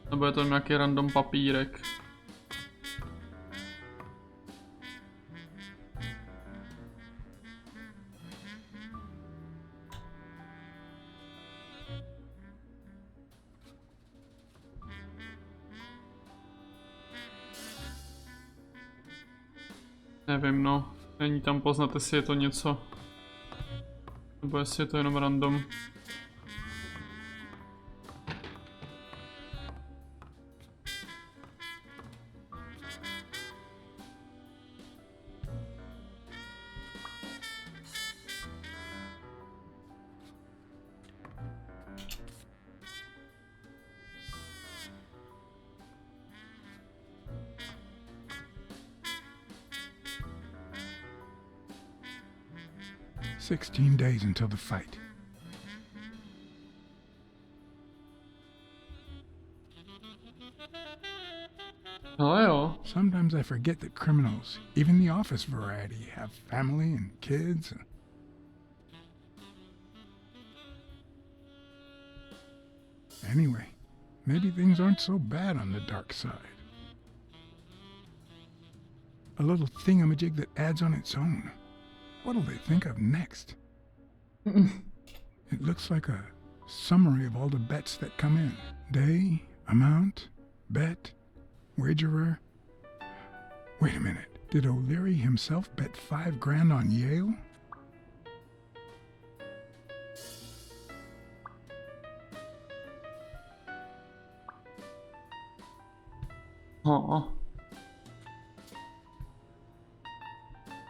Nebo je to nějaký random papírek. Nevím, no. Není tam poznat, jestli je to něco. Nebo jestli je to jenom random. "16 days until the fight. Ale jo. Sometimes I forget that criminals, even the office variety, have family and kids. Anyway, maybe things aren't so bad on the dark side. A little thingamajig that adds on its own. What'll they think of next? It looks like a summary of all the bets that come in. Day, amount, bet, wagerer. Wait a minute. Did O'Leary himself bet $5 grand on Yale?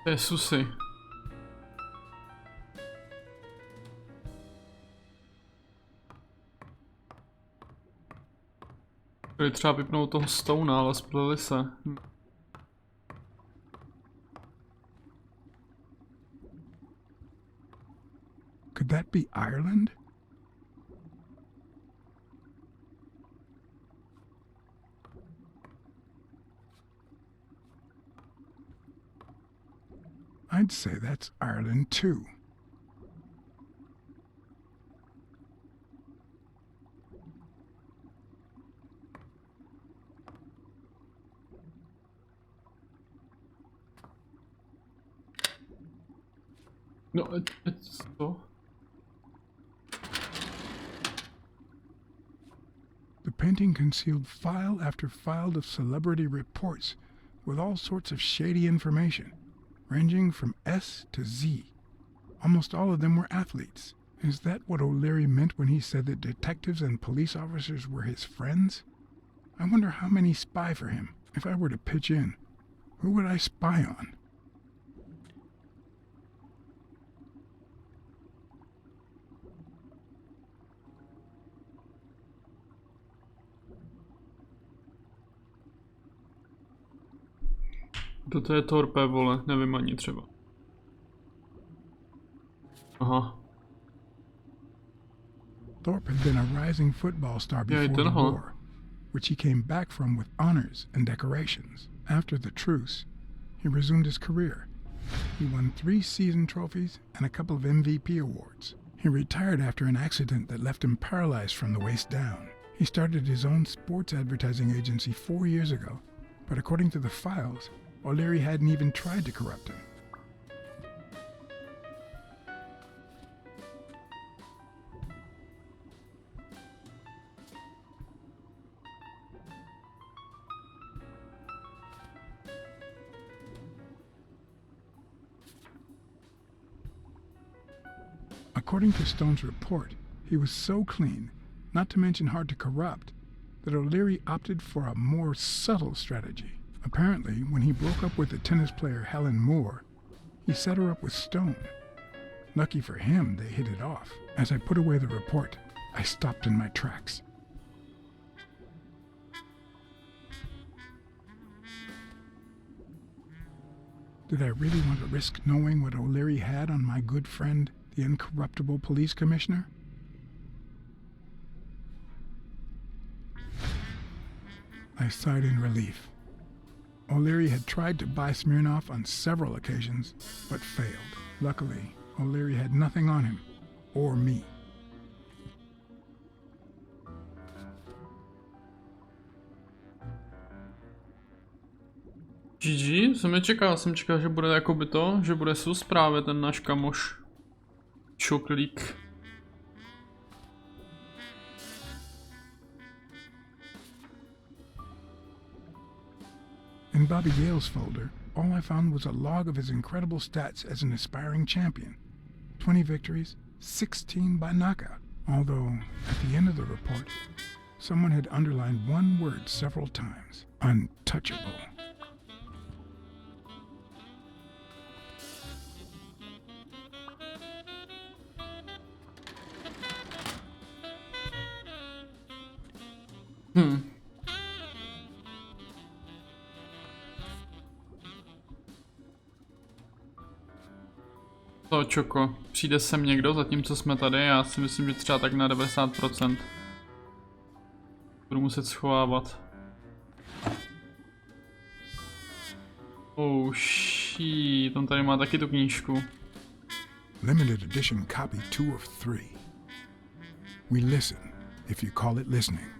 Jesusy. Chtěli třeba vypnout toho Stouna, ale splili se. Could that be Ireland? I'd say that's Ireland too. No, it's so. The painting concealed file after file of celebrity reports with all sorts of shady information, ranging from S to Z. Almost all of them were athletes. Is that what O'Leary meant when he said that detectives and police officers were his friends? I wonder how many spy for him. If I were to pitch in, who would I spy on? Toto je torpé, vole, nevím ani třeba. Aha. Thorpe had been a rising football star before the war, which he came back from with honors and decorations. After the truce, he resumed his career. He won 3 season trophies and a couple of MVP awards. He retired after an accident that left him paralyzed from the waist down. He started his own sports advertising agency 4 years ago, but according to the files, O'Leary hadn't even tried to corrupt him. According to Stone's report, he was so clean, not to mention hard to corrupt, that O'Leary opted for a more subtle strategy. Apparently, when he broke up with the tennis player Helen Moore, he set her up with Stone. Lucky for him, they hit it off. As I put away the report, I stopped in my tracks. Did I really want to risk knowing what O'Leary had on my good friend, the incorruptible police commissioner? I sighed in relief. O'Leary had tried to buy Smirnov on several occasions, but failed. Luckily, O'Leary had nothing on him, or me. GG, jsem čekal, že bude jakoby to, že bude sus právě ten náš kamoš. Čoklík. In Bobby Gale's folder, all I found was a log of his incredible stats as an aspiring champion. 20 victories, 16 by knockout. Although, at the end of the report, someone had underlined one word several times. Untouchable. To čoko, přijde sem někdo, zatímco jsme tady, já si myslím, že třeba tak na 90%. Budu muset schovávat. Oh shit, on tady má taky tu knížku. Limited edition copy 2 of 3. We listen, if you call it listening,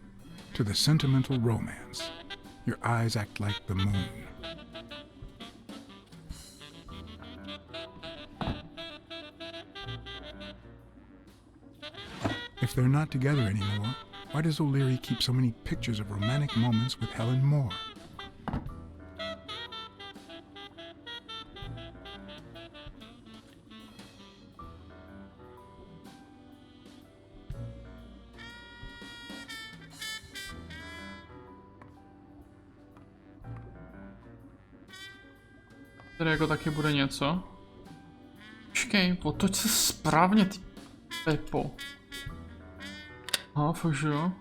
to the sentimental romance. Your eyes act like the moon. If they're not together anymore, why does O'Leary keep so many pictures of romantic moments with Helen Moore? Tady jako taky bude něco. Počkej, otoč se správně, ty Pepo. Aha, fakt že jo.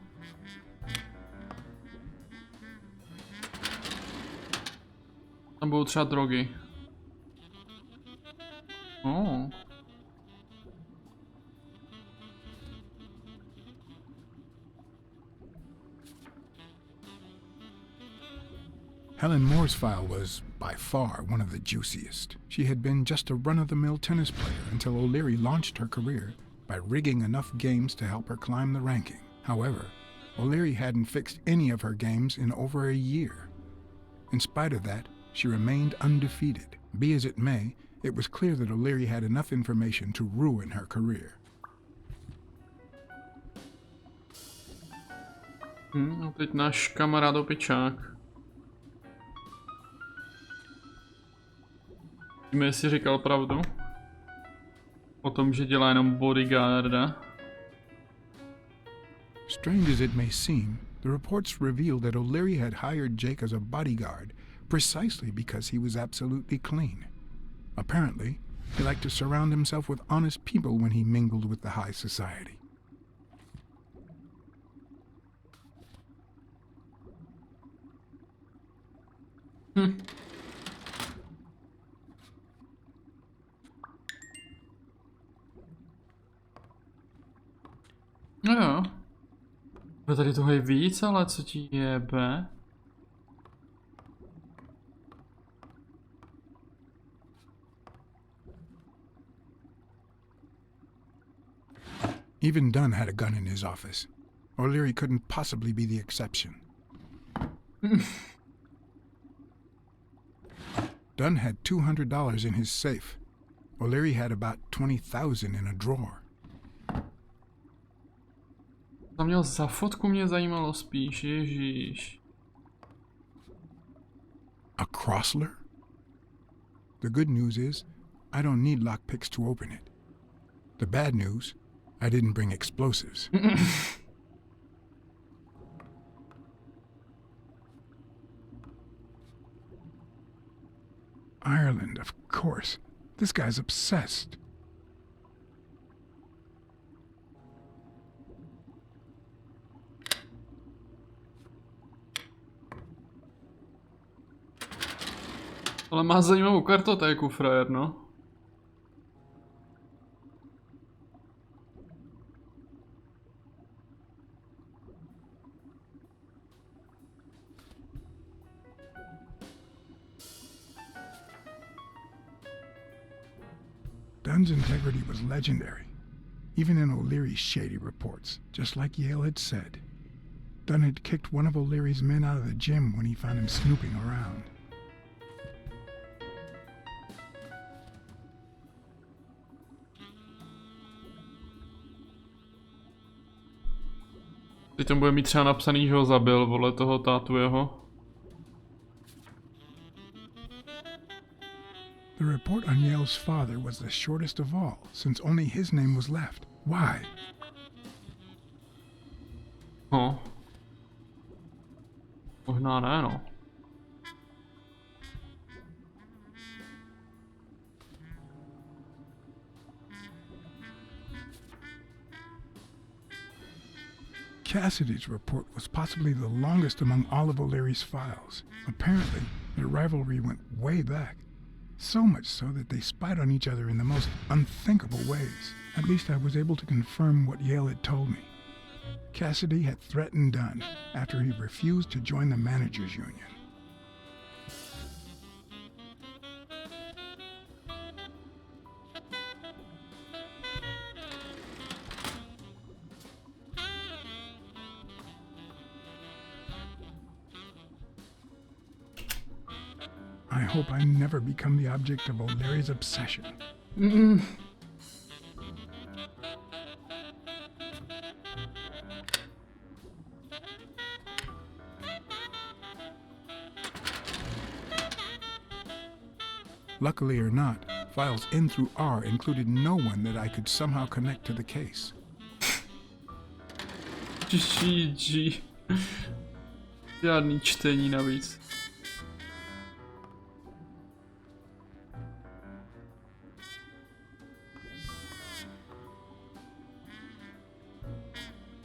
Tam budou třeba drogy. Oh. Helen Moore's file was, by far, one of the juiciest. She had been just a run-of-the-mill tennis player until O'Leary launched her career by rigging enough games to help her climb the ranking. However, O'Leary hadn't fixed any of her games in over a year. In spite of that, she remained undefeated. Be as it may, it was clear that O'Leary had enough information to ruin her career. A teď náš kamarád opičák. Víme, jestli říkal pravdu. O tom, že dělá jenom bodyguarda. Strange as it may seem, the reports revealed that O'Leary had hired Jake as a bodyguard precisely because he was absolutely clean. Apparently, he liked to surround himself with honest people when he mingled with the high society. No jo. Tady toho je víc, ale co ti jebe? Even Dunn had a gun in his office. O'Leary couldn't possibly be the exception. Dunn had $200 in his safe. O'Leary had about $20,000 in a drawer. Tam měl za fotku, mě zajímalo spíš, ježíš. A Crossler? The good news is, I don't need lockpicks to open it. The bad news, I didn't bring explosives. Ireland, of course. This guy's obsessed. Ale má zajímavou kartotéku, frajer, no. Dunn's integrity was legendary, even in O'Leary's shady reports, just like Yale had said. Dunn had kicked one of O'Leary's men out of the gym when he found him snooping around. Teď tam bude mít třeba napsaný, že ho zabil, vole, toho tátu jeho. The report on Yale's father was the shortest of all, since only his name was left. Why? No. Možná ne, no. Cassidy's report was possibly the longest among all of O'Leary's files. Apparently, their rivalry went way back. So much so that they spied on each other in the most unthinkable ways. At least I was able to confirm what Yale had told me. Cassidy had threatened Dunn after he refused to join the managers' union. I hope I never become the object of O'Leary's obsession. Luckily or not, files N through R included no one that I could somehow connect to the case. GG. Žádný čtení navíc.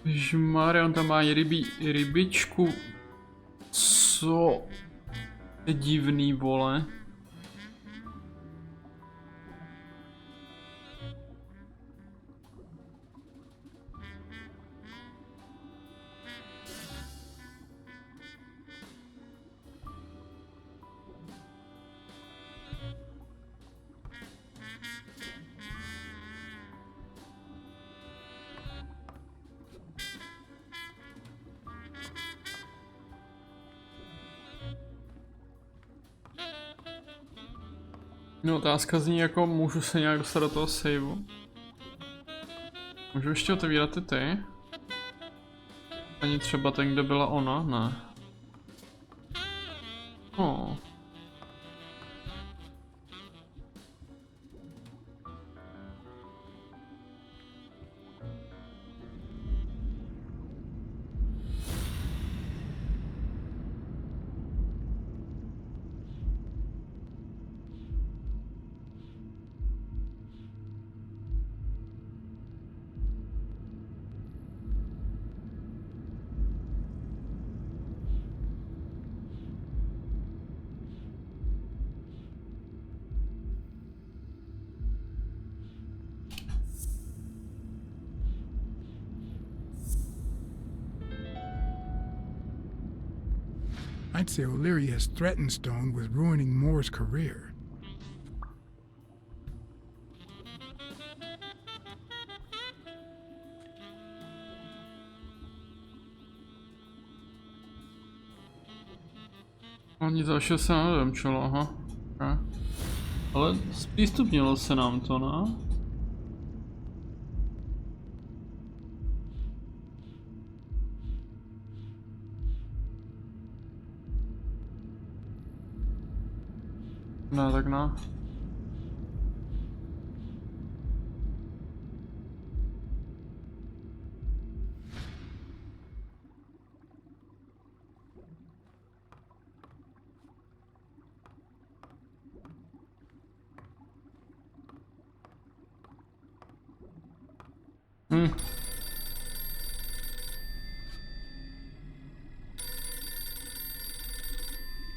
Žmare, on tam má i rybičku. Co? Je divný, vole. No, otázka zní jako, můžu se nějak dostat do toho saveu. Můžu ještě otevírat ty? Ani třeba ten, kde byla ona? Ne. Oh. I'd say O'Leary has threatened Stone with ruining Moore's career. Ani dalšího se nedomčilo, aha. Okay. Ale zpřístupnilo se nám to, ne? Ne, tak ne.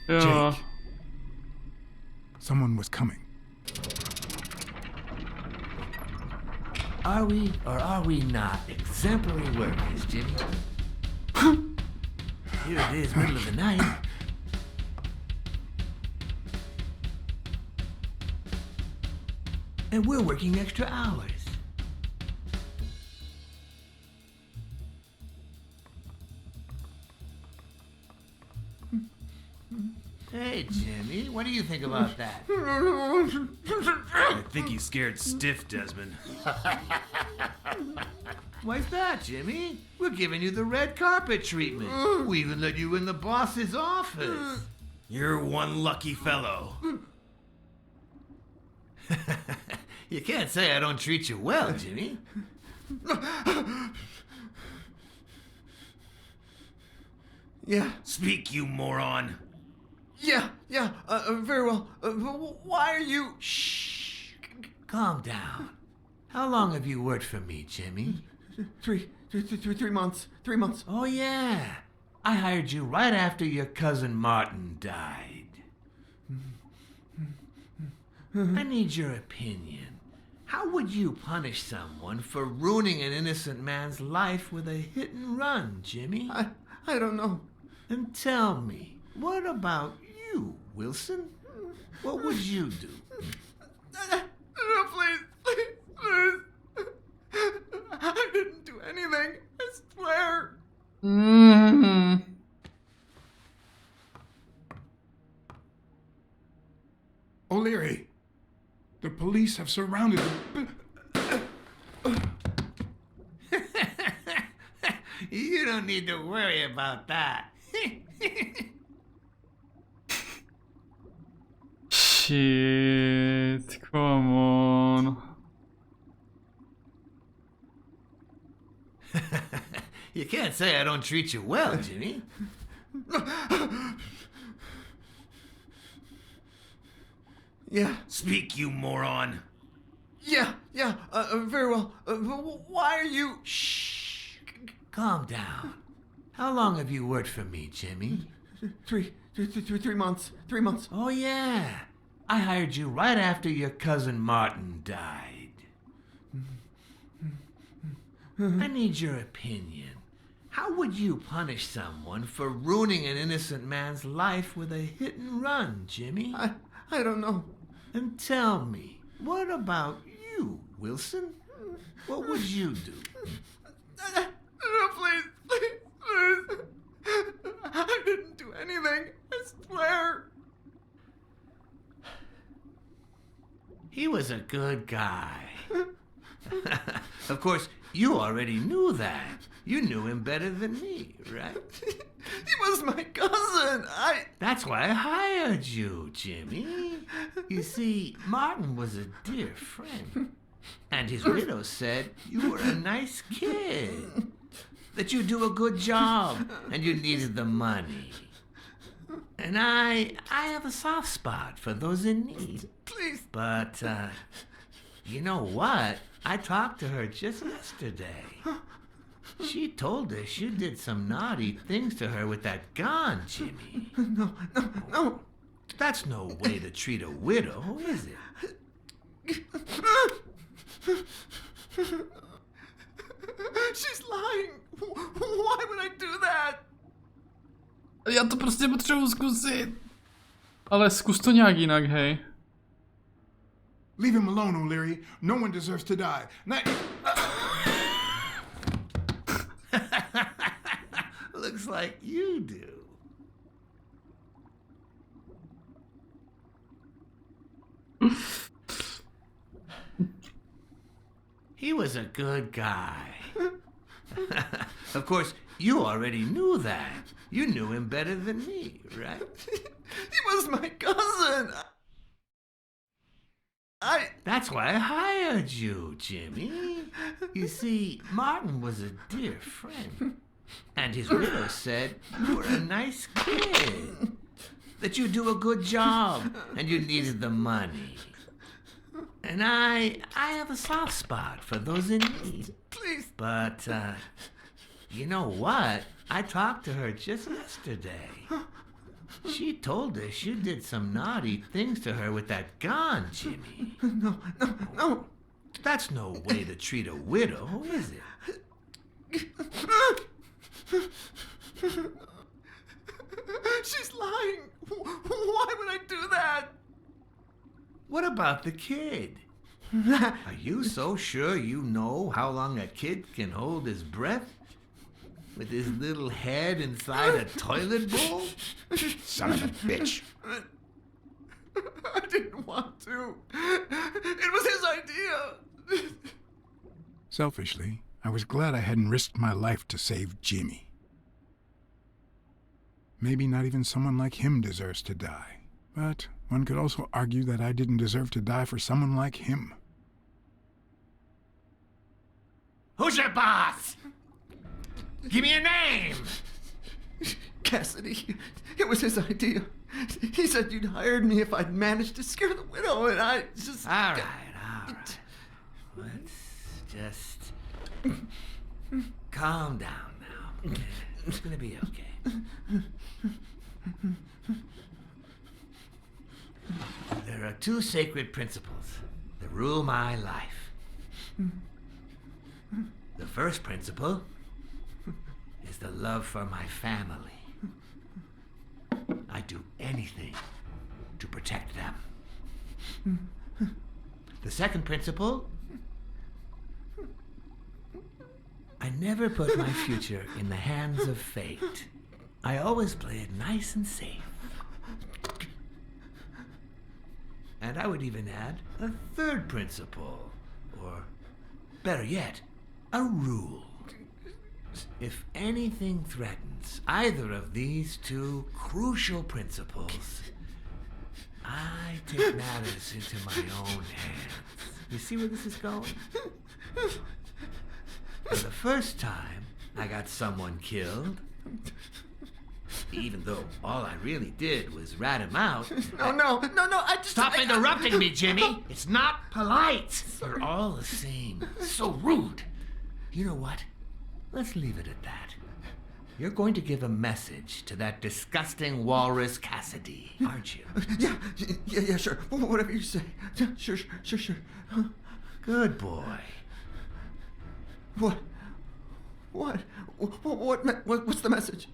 Yeah. Jake. Someone was coming. Are we or are we not exemplary workers, Jimmy? Here it is, middle of the night. And we're working extra hours. Hey, Jimmy, what do you think about that? I think he's scared stiff, Desmond. Why's that, Jimmy? We're giving you the red carpet treatment. We even let you in the boss's office. You're one lucky fellow. You can't say I don't treat you well, Jimmy. Yeah. Speak, you moron. Yeah, very well. Why are you... Shh. Calm down. How long have you worked for me, Jimmy? 3 months. 3 months. Oh, yeah. I hired you right after your cousin Martin died. I need your opinion. How would you punish someone for ruining an innocent man's life with a hit and run, Jimmy? I don't know. Then tell me, what about you, Wilson? What would you do? No, please. I didn't do anything. I swear. O'Leary, the police have surrounded the... You don't need to worry about that. Shit, come on. You can't say I don't treat you well, Jimmy. Yeah. Speak, you moron. Yeah, very well. Why are you... Shh. Calm down. How long have you worked for me, Jimmy? 3 months. 3 months. Oh, yeah. I hired you right after your cousin Martin died. I need your opinion. How would you punish someone for ruining an innocent man's life with a hit and run, Jimmy? I don't know. And tell me, what about you, Wilson? What would you do? No, please. I didn't do anything. I swear. He was a good guy. Of course, you already knew that. You knew him better than me, right? He was my cousin. That's why I hired you, Jimmy. You see, Martin was a dear friend. And his widow said you were a nice kid. That you do a good job and you needed the money. And I have a soft spot for those in need. Please. But, you know what? I talked to her just yesterday. She told us you did some naughty things to her with that gun, Jimmy. No. That's no way to treat a widow, is it? She's lying. Why would I do that? Já to prostě potřebuji zkusit. Ale zkus to nějak jinak, hej. Leave him alone, O'Leary. No one deserves to die. Looks like you do. He was a good guy. Of course, you already knew that. You knew him better than me, right? He was my cousin. That's why I hired you, Jimmy. You see, Martin was a dear friend. And his widow said you were a nice kid. That you do a good job and you needed the money. And I have a soft spot for those in need. Please. But, you know what? I talked to her just yesterday. She told us you did some naughty things to her with that gun, Jimmy. No. That's no way to treat a widow, is it? She's lying. Why would I do that? What about the kid? Are you so sure you know how long a kid can hold his breath? With his little head inside a toilet bowl? Son of a bitch. I didn't want to. It was his idea. Selfishly, I was glad I hadn't risked my life to save Jimmy. Maybe not even someone like him deserves to die. But one could also argue that I didn't deserve to die for someone like him. Who's your boss? Give me a name! Cassidy, it was his idea. He said you'd hired me if I'd managed to scare the widow, and I just... All right. Let's just calm down now. Okay? It's gonna be okay. There are two sacred principles that rule my life. The first principle is the love for my family. I do anything to protect them. The second principle, I never put my future in the hands of fate. I always play it nice and safe. And I would even add a third principle, or better yet, a rule. If anything threatens either of these two crucial principles, I take matters into my own hands. You see where this is going? For the first time, I got someone killed. Even though all I really did was rat him out. No, I just... Stop interrupting me, Jimmy! It's not polite! You're all the same. So rude. You know what? Let's leave it at that. You're going to give a message to that disgusting walrus Cassidy, aren't you? Yeah, sure. Whatever you say. Sure. Good boy. What's the message?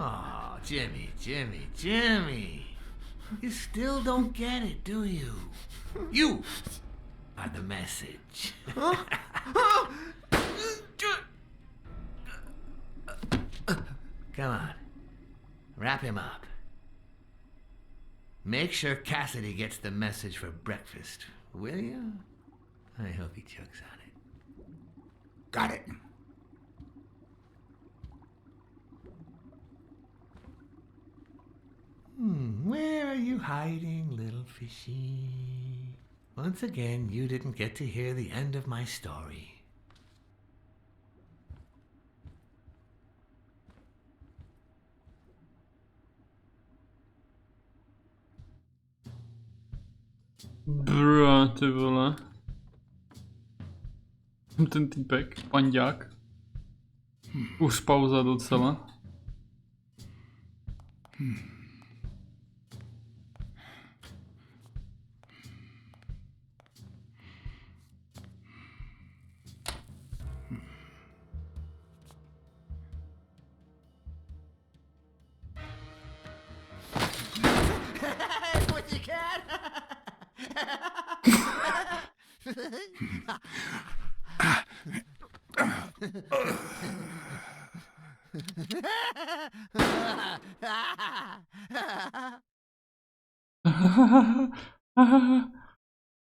Oh, Jimmy. You still don't get it, do you? You are the message. Come on. Wrap him up. Make sure Cassidy gets the message for breakfast, will you? I hope he chugs on it. Got it. Where are you hiding, little fishy? Once again, you didn't get to hear the end of my story. Brr, ty vole. Ten týpek, panďák. Už pauza docela. Pussycat!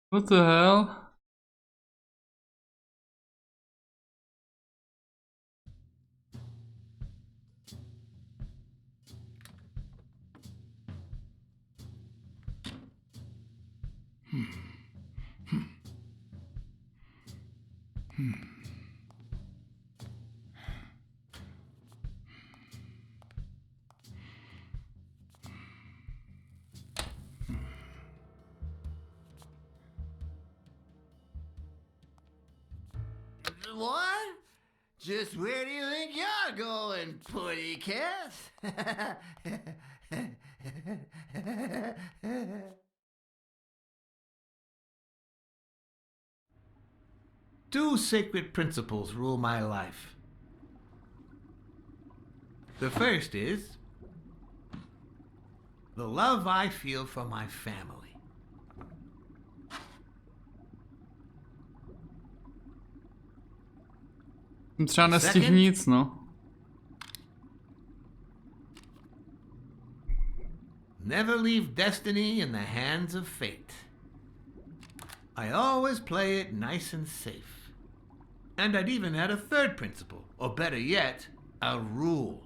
What the hell? What? Just where do you think you're going, pussycat? Two sacred principles rule my life. The first is the love I feel for my family. Třeba nestihl nic, no. Never leave destiny in the hands of fate. I always play it nice and safe. And I'd even add a third principle, or better yet, a rule.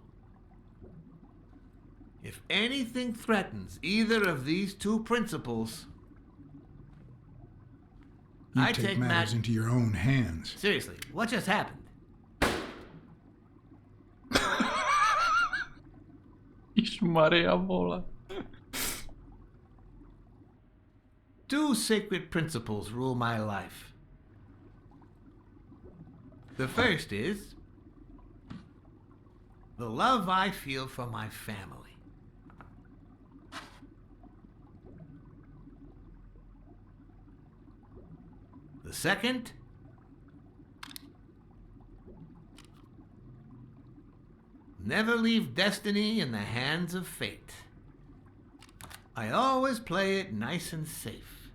If anything threatens either of these two principles, You I take matters into your own hands. Seriously, what just happened? Maria, vole. Two sacred principles rule my life. The first is the love I feel for my family. The second, never leave destiny in the hands of fate. I always play it nice and safe.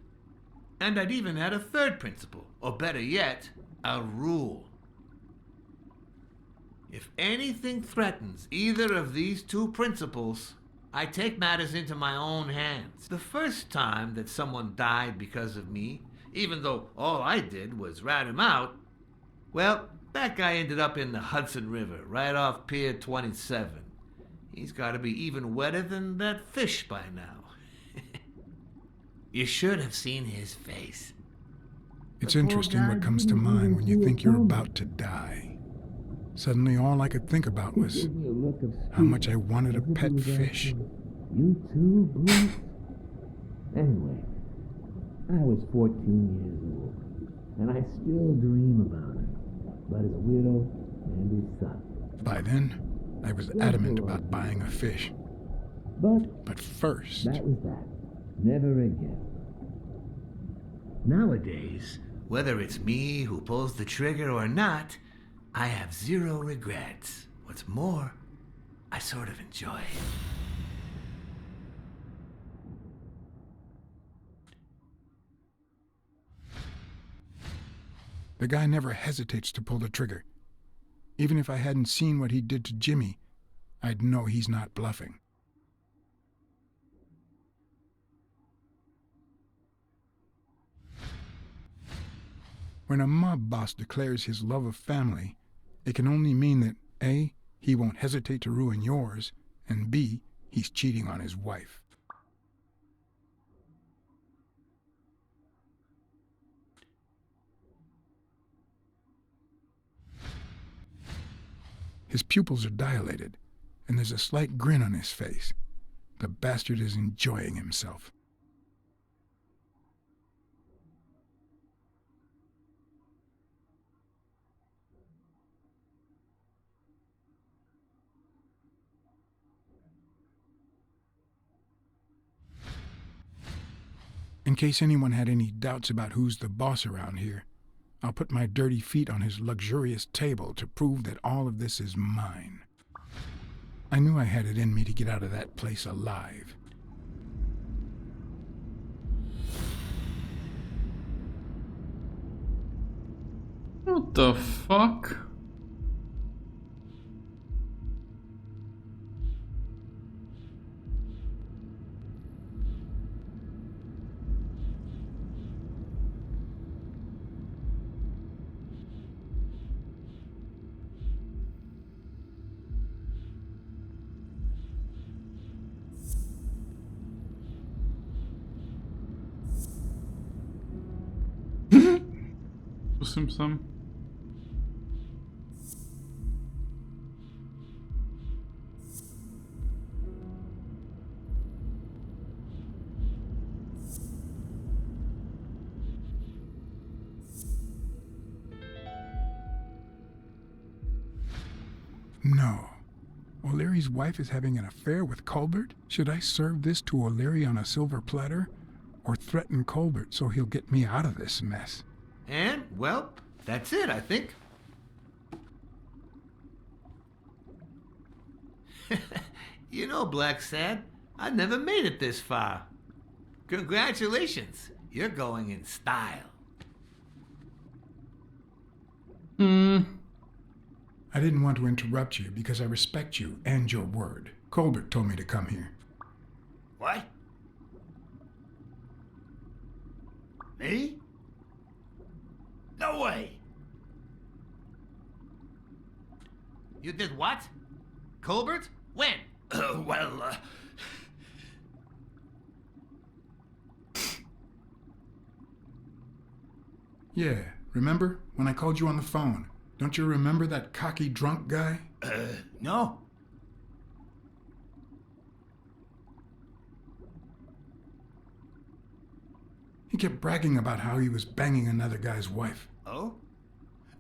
And I'd even add a third principle, or better yet, a rule. If anything threatens either of these two principles, I take matters into my own hands. The first time that someone died because of me, even though all I did was rat him out, well, that guy ended up in the Hudson River, right off Pier 27. He's got to be even wetter than that fish by now. You should have seen his face. It's interesting what comes to mind when you think you're about to die. Suddenly all I could think about was how much I wanted a pet fish. You too, Bruce? Anyway, I was 14 years old, and I still dream about her, about his widow and his son. By then, I was adamant about buying a fish. But first... that was that. Never again. Nowadays, whether it's me who pulls the trigger or not, I have zero regrets. What's more, I sort of enjoy it. The guy never hesitates to pull the trigger. Even if I hadn't seen what he did to Jimmy, I'd know he's not bluffing. When a mob boss declares his love of family, it can only mean that A, he won't hesitate to ruin yours, and B, he's cheating on his wife. His pupils are dilated, and there's a slight grin on his face. The bastard is enjoying himself. In case anyone had any doubts about who's the boss around here, I'll put my dirty feet on his luxurious table to prove that all of this is mine. I knew I had it in me to get out of that place alive. What the fuck? Zkusím sem. No. O'Leary's wife is having an affair with Colbert? Should I serve this to O'Leary on a silver platter? Or threaten Colbert so he'll get me out of this mess? And, well, that's it, I think. You know, BLACKSAD, I never made it this far. Congratulations, you're going in style. I didn't want to interrupt you because I respect you and your word. Colbert told me to come here. What? Me? No way! You did what? Colbert? When? Well, Yeah, remember when I called you on the phone? Don't you remember that cocky drunk guy? No. He kept bragging about how he was banging another guy's wife. Oh?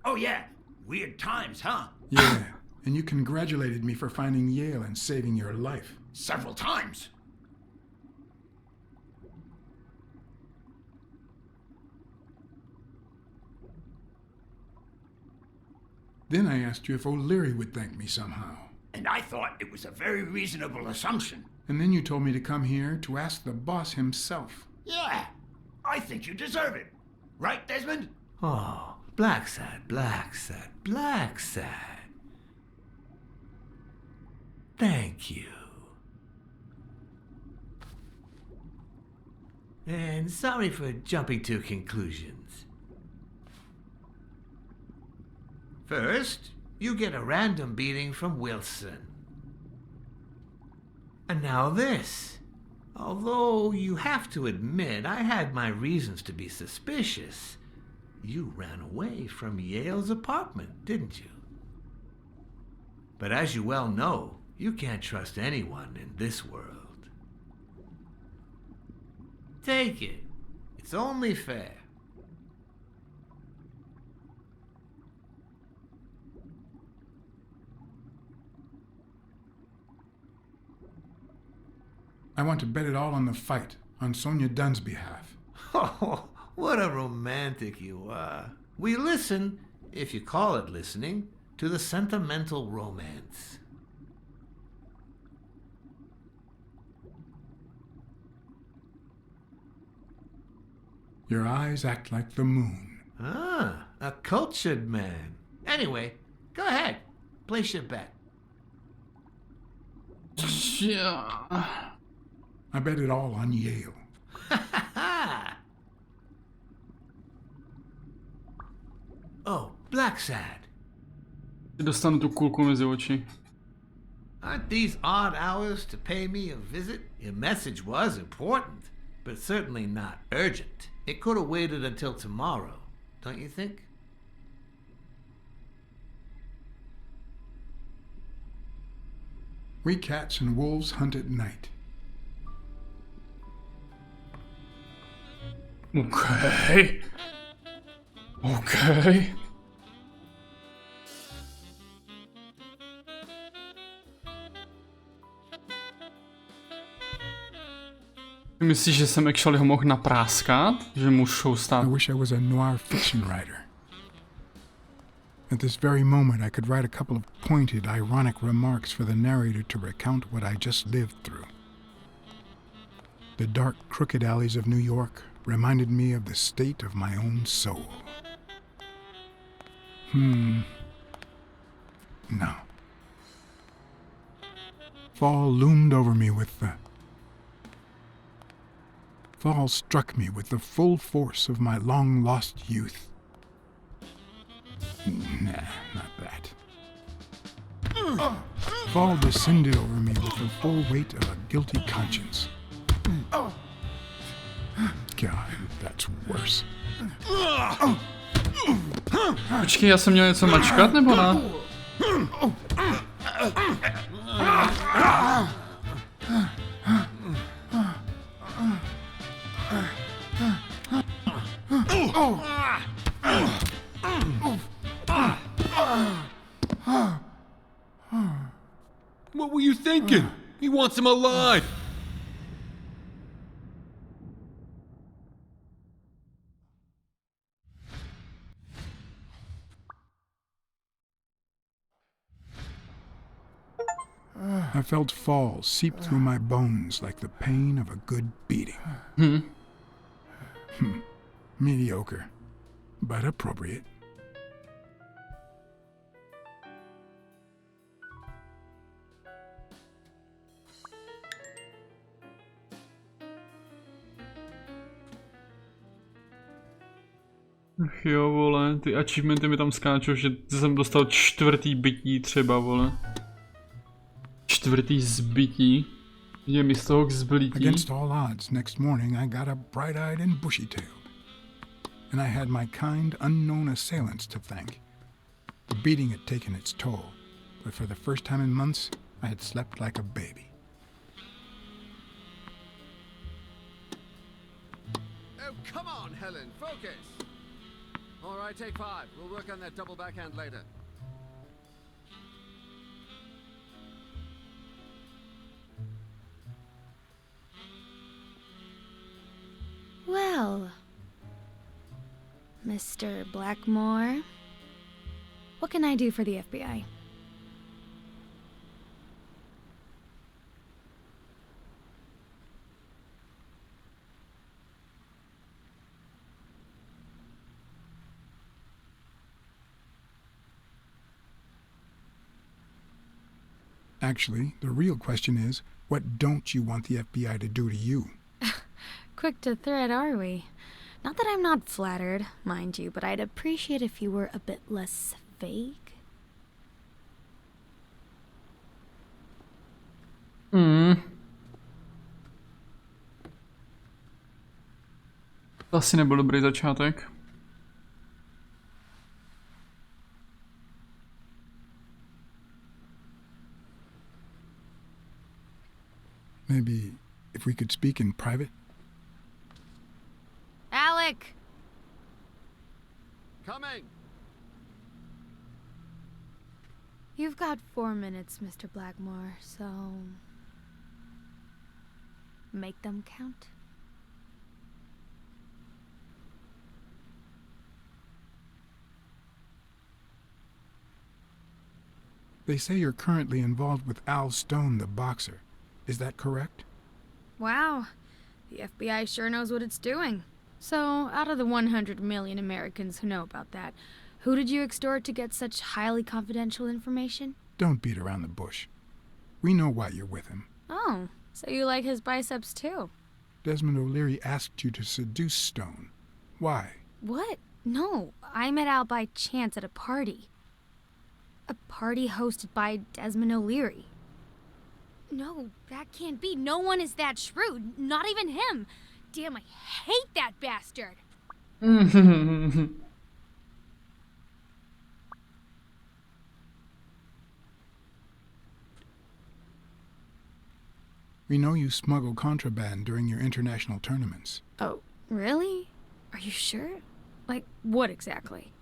Oh, yeah. Weird times, huh? Yeah, and you congratulated me for finding Yale and saving your life. Several times. Then I asked you if O'Leary would thank me somehow. And I thought it was a very reasonable assumption. And then you told me to come here to ask the boss himself. Yeah, I think you deserve it. Right, Desmond? Oh, BLACKSAD, BLACKSAD, BLACKSAD. Thank you. And sorry for jumping to conclusions. First, you get a random beating from Wilson. And now this. Although you have to admit I had my reasons to be suspicious, you ran away from Yale's apartment, didn't you? But as you well know, you can't trust anyone in this world. Take it. It's only fair. I want to bet it all on the fight, on Sonia Dunn's behalf. Oh, what a romantic you are. We listen, if you call it listening, to the sentimental romance. Your eyes act like the moon. Ah, a cultured man. Anyway, go ahead. Place your bet. Yeah. I bet it all on Yale. Oh, BLACKSAD. Dostanu tu kulku mezi oči. Aren't these odd hours to pay me a visit? Your message was important, but certainly not urgent. It could have waited until tomorrow, don't you think? We cats and wolves hunt at night. Okay. Okay. Myslíš, že jsem actually ho mohl napráskat? Že můžu stát? I wish I was a noir fiction writer. At this very moment, I could write a couple of pointed, ironic remarks for the narrator to recount what I just lived through. The dark, crooked alleys of New York reminded me of the state of my own soul. No. Fall loomed over me with the... Fall struck me with the full force of my long-lost youth. Nah, not that. Fall descended over me with the full weight of a guilty conscience. God, that's worse. Počkej, já jsem měl něco mačkat, nebo ne? What were you thinking? He wants him alive. I felt fall seep through my bones like the pain of a good beating. Mediocre, but appropriate. Ach jo, vole, ty achievementy mi tam skáčou, že jsem dostal 4. bytí třeba, vole. 4. zbytí. Je mi z toho k zblítí. Against all odds, next morning I got up bright-eyed and bushy-tailed. And I had my kind, unknown assailants to thank. The beating had taken its toll, but for the first time in months, I had slept like a baby. Oh, come on, Helen, focus! All right, take 5. We'll work on that double backhand later. Well, Mr. Blackmore, what can I do for the FBI? Actually, the real question is, what don't you want the FBI to do to you? Quick to thread, are we? Not that I'm not flattered, mind you, but I'd appreciate if you were a bit less fake. To asi nebyl dobrý začátek. Maybe if we could speak in private? Alec! Coming! You've got 4 minutes, Mr. Blackmore, so... make them count. They say you're currently involved with Al Stone, the boxer. Is that correct? Wow, the FBI sure knows what it's doing. So, out of the 100 million Americans who know about that, who did you extort to get such highly confidential information? Don't beat around the bush. We know why you're with him. Oh, so you like his biceps too? Desmond O'Leary asked you to seduce Stone. Why? What? No, I met Al by chance at a party. A party hosted by Desmond O'Leary. No, that can't be. No one is that shrewd. Not even him. Damn, I hate that bastard. We know you smuggle contraband during your international tournaments. Oh, really? Are you sure? Like, what exactly?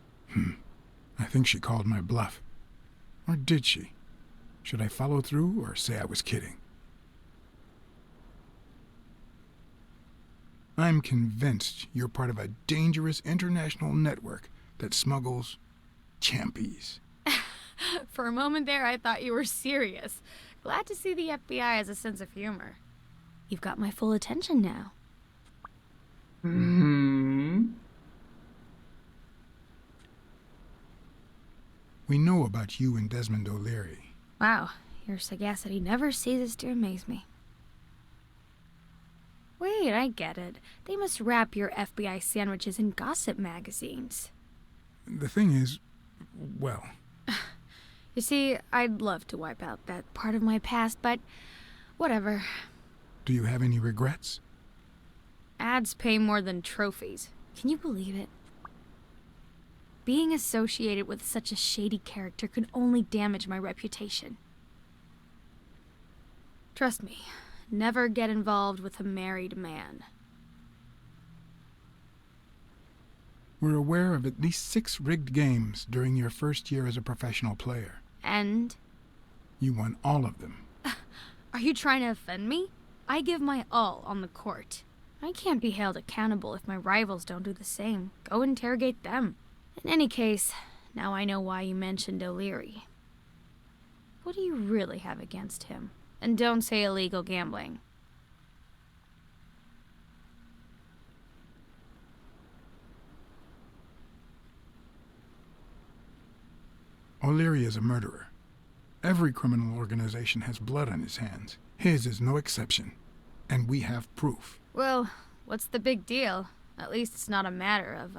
I think she called my bluff. Or did she? Should I follow through or say I was kidding? I'm convinced you're part of a dangerous international network that smuggles champies. For a moment there, I thought you were serious. Glad to see the FBI has a sense of humor. You've got my full attention now. We know about you and Desmond O'Leary. Wow, your sagacity never ceases to amaze me. Wait, I get it. They must wrap your FBI sandwiches in gossip magazines. The thing is, well... You see, I'd love to wipe out that part of my past, but whatever. Do you have any regrets? Ads pay more than trophies. Can you believe it? Being associated with such a shady character could only damage my reputation. Trust me, never get involved with a married man. We're aware of at least 6 rigged games during your first year as a professional player. And? You won all of them. Are you trying to offend me? I give my all on the court. I can't be held accountable if my rivals don't do the same. Go interrogate them. In any case, now I know why you mentioned O'Leary. What do you really have against him? And don't say illegal gambling. O'Leary is a murderer. Every criminal organization has blood on his hands. His is no exception. And we have proof. Well, what's the big deal? At least it's not a matter of,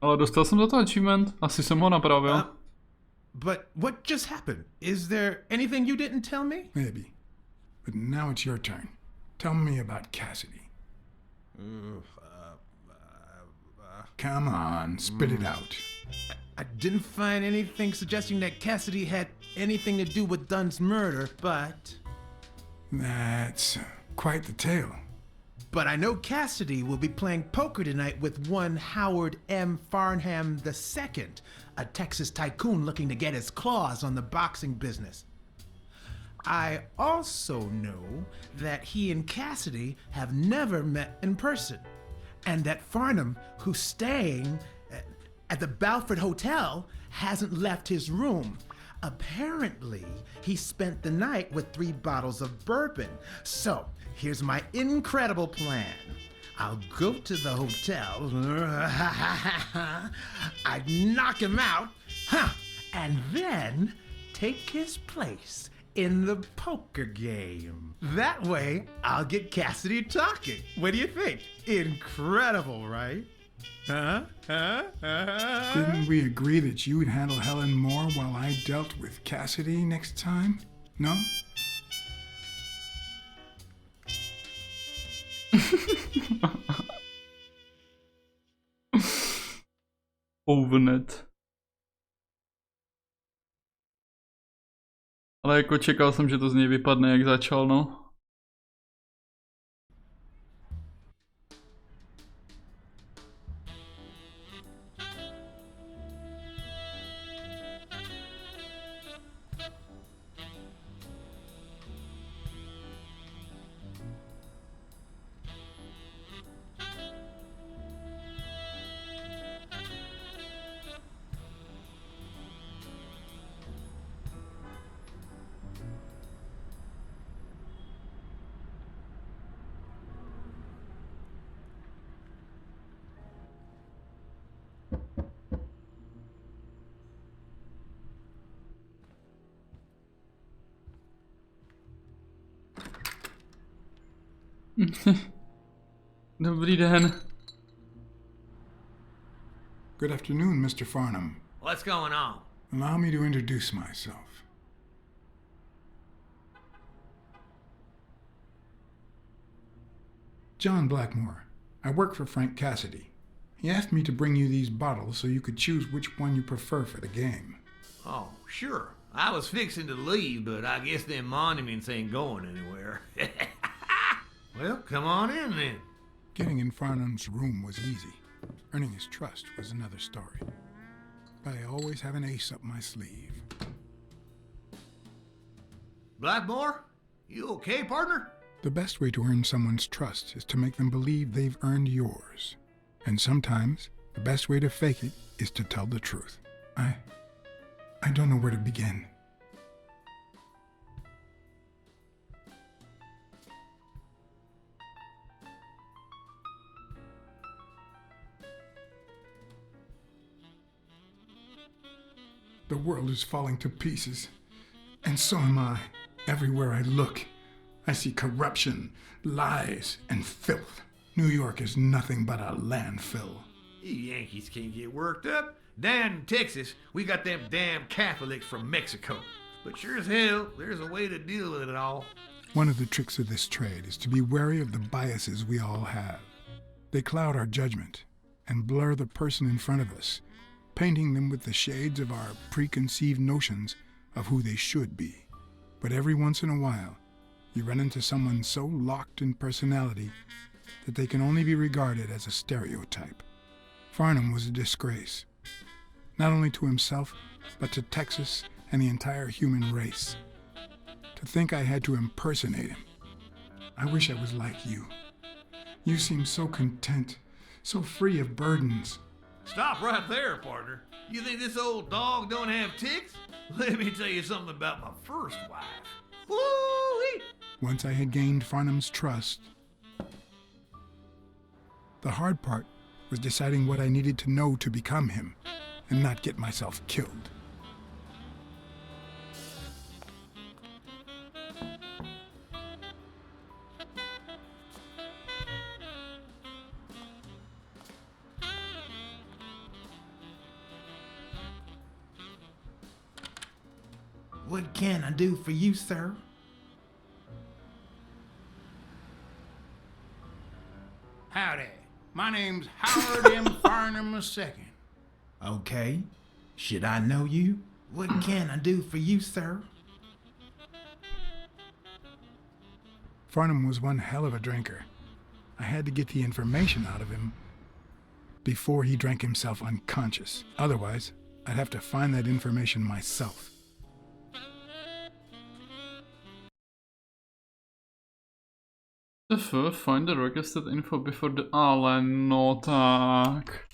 Ale dostal jsem za to achievement. Asi jsem ho napravil. But what just happened? Is there anything you didn't tell me? Maybe. But now it's your turn. Tell me about Cassidy. Come on, spit it out. I didn't find anything suggesting that Cassidy had anything to do with Dunn's murder, but... That's quite the tale. But I know Cassidy will be playing poker tonight with one Howard M. Farnham II, a Texas tycoon looking to get his claws on the boxing business. I also know that he and Cassidy have never met in person, and that Farnham, who's staying at the Balford Hotel, hasn't left his room. Apparently, he spent the night with 3 bottles of bourbon. So, here's my incredible plan. I'll go to the hotel, I'd knock him out, and then take his place in the poker game. That way, I'll get Cassidy talking. What do you think? Incredible, right? Didn't we agree that you would handle Helen more while I dealt with Cassidy next time? No? Overnet. Ale jako čekal jsem, že to z něj vypadne, jak začal, no. Dobrý den. Good afternoon, Mr. Farnham. What's going on? Allow me to introduce myself. John Blackmore. I work for Frank Cassidy. He asked me to bring you these bottles so you could choose which one you prefer for the game. Oh, sure. I was fixing to leave, but I guess them monuments ain't going anywhere. Well, come on in then. Getting in Farnham's room was easy. Earning his trust was another story. But I always have an ace up my sleeve. Blackmore? You okay, partner? The best way to earn someone's trust is to make them believe they've earned yours. And sometimes, the best way to fake it is to tell the truth. I don't know where to begin. The world is falling to pieces, and so am I. Everywhere I look, I see corruption, lies, and filth. New York is nothing but a landfill. You Yankees can't get worked up. Down in Texas, we got them damn Catholics from Mexico. But sure as hell, there's a way to deal with it all. One of the tricks of this trade is to be wary of the biases we all have. They cloud our judgment and blur the person in front of us, painting them with the shades of our preconceived notions of who they should be. But every once in a while, you run into someone so locked in personality that they can only be regarded as a stereotype. Farnham was a disgrace, not only to himself, but to Texas and the entire human race. To think I had to impersonate him. I wish I was like you. You seem so content, so free of burdens. Stop right there, partner. You think this old dog don't have ticks? Let me tell you something about my first wife. Woo-wee! Once I had gained Farnham's trust, the hard part was deciding what I needed to know to become him and not get myself killed. What can I do for you, sir? Howdy. My name's Howard M. Farnham II. Okay. Should I know you? What can I do for you, sir? Farnham was one hell of a drinker. I had to get the information out of him before he drank himself unconscious. Otherwise, I'd have to find that information myself. Find the requested info before the... Ale no tak.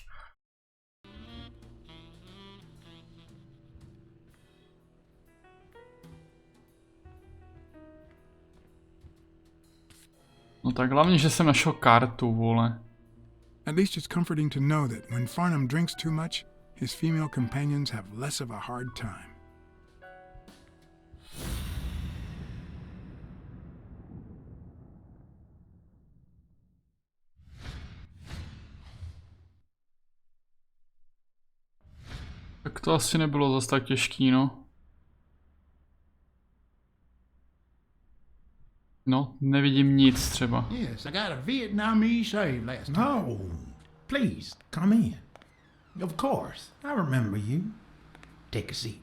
No tak hlavně, že jsem našel kartu, vole. At least it's comforting to know that when Farnham drinks too much, his female companions have less of a hard time. Tak to asi nebylo zas tak těžký, no. No, nevidím nic třeba. Yes, I got a Vietnamese save last time. No. Please, come in. Of course. I remember you. Take a seat.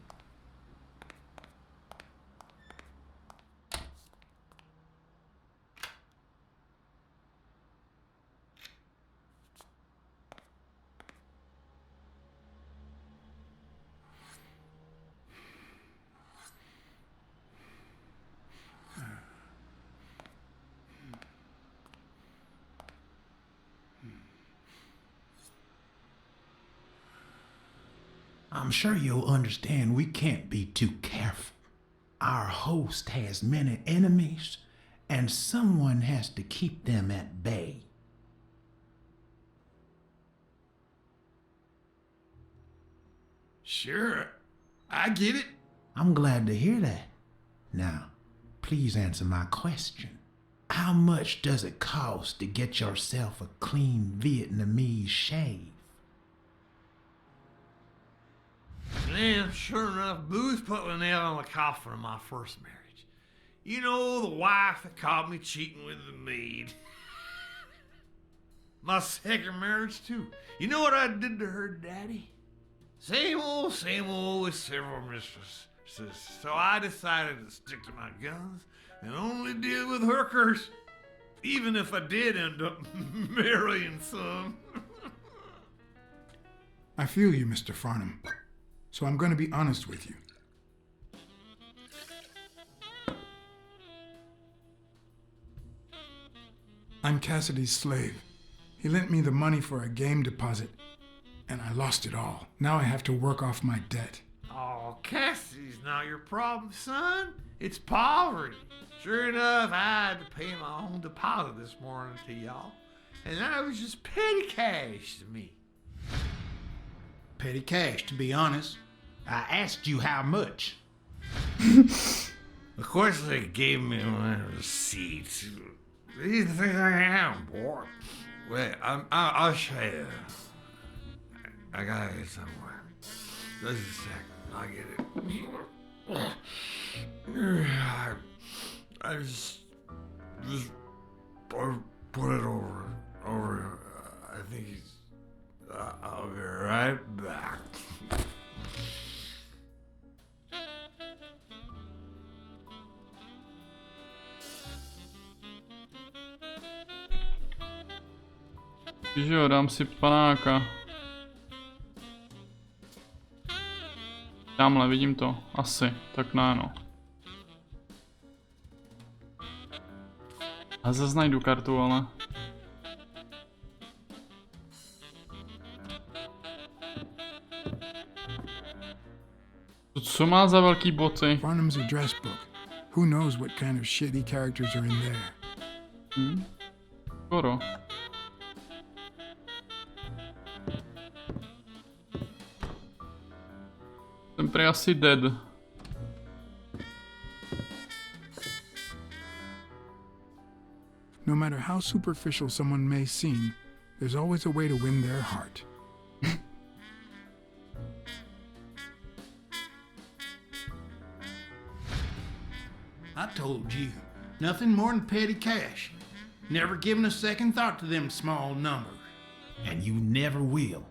I'm sure you'll understand we can't be too careful. Our host has many enemies, and someone has to keep them at bay. Sure, I get it. I'm glad to hear that. Now, please answer my question. How much does it cost to get yourself a clean Vietnamese shave? Man, sure enough, booze put the nail on the coffin of my first marriage. You know, the wife that caught me cheating with the maid. My second marriage, too. You know what I did to her daddy? Same old with several mistresses. So I decided to stick to my guns and only deal with hookers. Even if I did end up marrying some. I feel you, Mr. Farnham. So I'm going to be honest with you. I'm Cassidy's slave. He lent me the money for a game deposit, and I lost it all. Now I have to work off my debt. Oh, Cassidy's not your problem, son. It's poverty. Sure enough, I had to pay my own deposit this morning to y'all. And that was just petty cash to me. Petty cash, to be honest. I asked you how much. Of course, they gave me my receipt. What do you think I am, boy? Wait, I'll show you. I got it somewhere. Just a second, I'll get it. I just put it over. I think he's. I'll be right back. Že jo, dám si panáka. Tamhle, vidím to. Asi. Tak ne, no. A zase najdu kartu, ale... Co má za velký boty? Farnham's address book. Who knows what kind of shitty characters are in there? Skoro. Jsem prý asi dead. No matter how superficial someone may seem, there's always a way to win their heart. I told you, nothing more than petty cash. Never given a second thought to them small numbers. And you never will.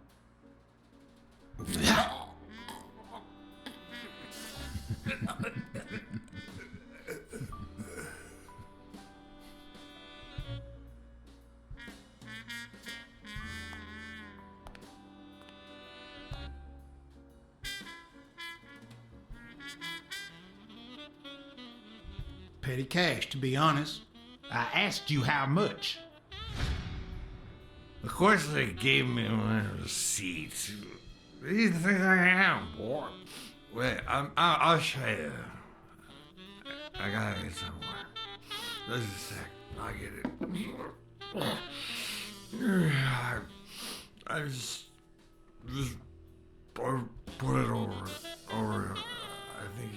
Petty cash, to be honest. I asked you how much. Of course they gave me my receipts. What do you think I am, boy? Wait, I'll show you. I gotta get somewhere. Just a sec. I'll get it. I just put it over. I think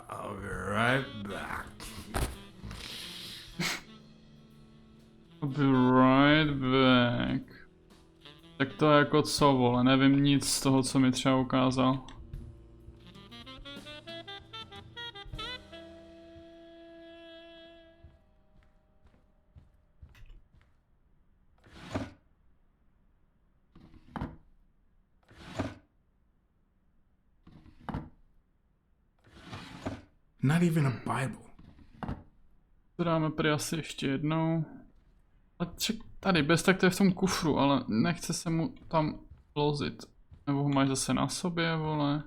I'll be right back. I'll be right back. Tak to jako co, vole, nevím nic z toho, co mi třeba ukázal. Not even a Bible. To dáme prý asi ještě jednou. A tady, bez tak to je v tom kufru, ale nechce se mu tam vložit. Nebo ho máš zase na sobě, vole.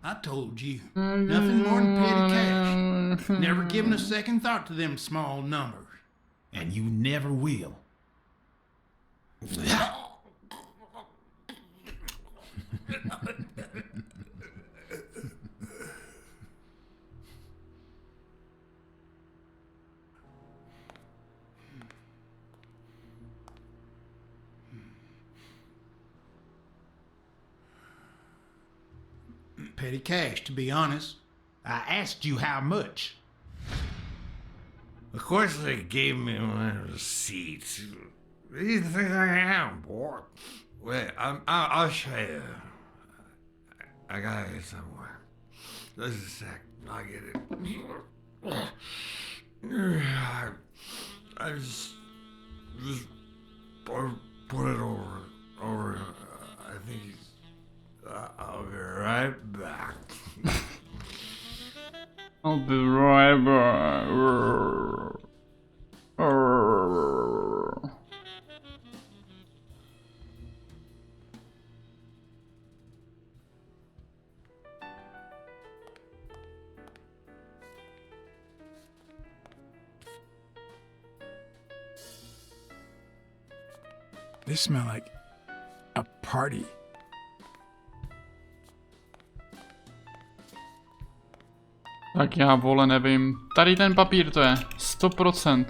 I told you, nothing more than petty cash. Never given a second thought to them small numbers. And you never will. Petty cash, to be honest. I asked you how much. Of course they gave me my receipts. What do you think I am, boy? Wait, I'll show you. I gotta get somewhere. Just a sec. I'll get it. I just put it over. I think I'll be right back. I'll be right back. They smell like a party. Tak já, vole, nevím. Tady ten papír to je. 100%.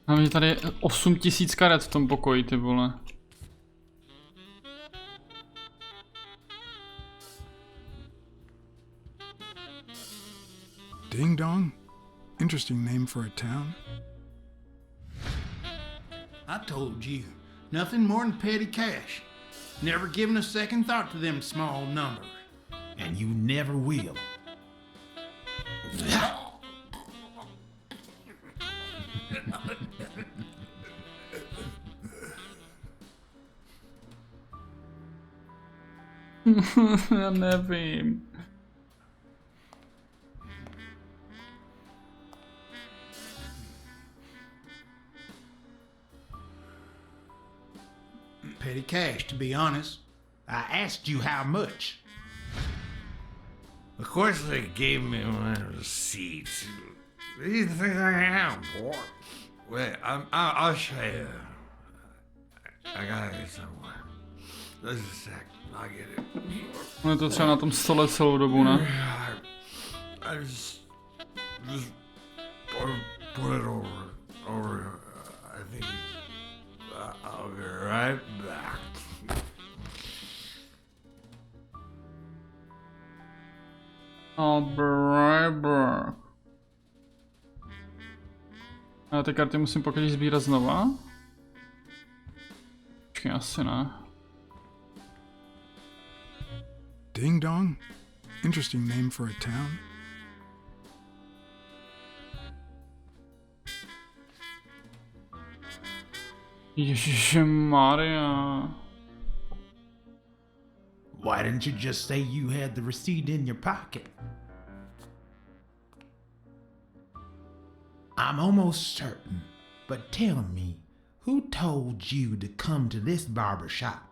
A mě tady je 8000 karet v tom pokoji, ty vole. Ding Dong? Interesting name for a town. I told you, nothing more than petty cash. Never given a second thought to them small numbers. And you never will. Já nevím. Petty cash, to be honest. I asked you how much. Of course they gave me my receipts. What do you think I am, boy? Wait, I'll show you. I gotta get somewhere. Just a sec. I'll get it. On je to třeba na tom stole celou dobu, ne? I just put it over. I think Briber. A ty karty musím pokud sbírat znova? Počkej, asi ne. Ding Dong? Interesting name for a town. Ježišmarja. Why didn't you just say you had the receipt in your pocket? I'm almost certain, but tell me, who told you to come to this barber shop?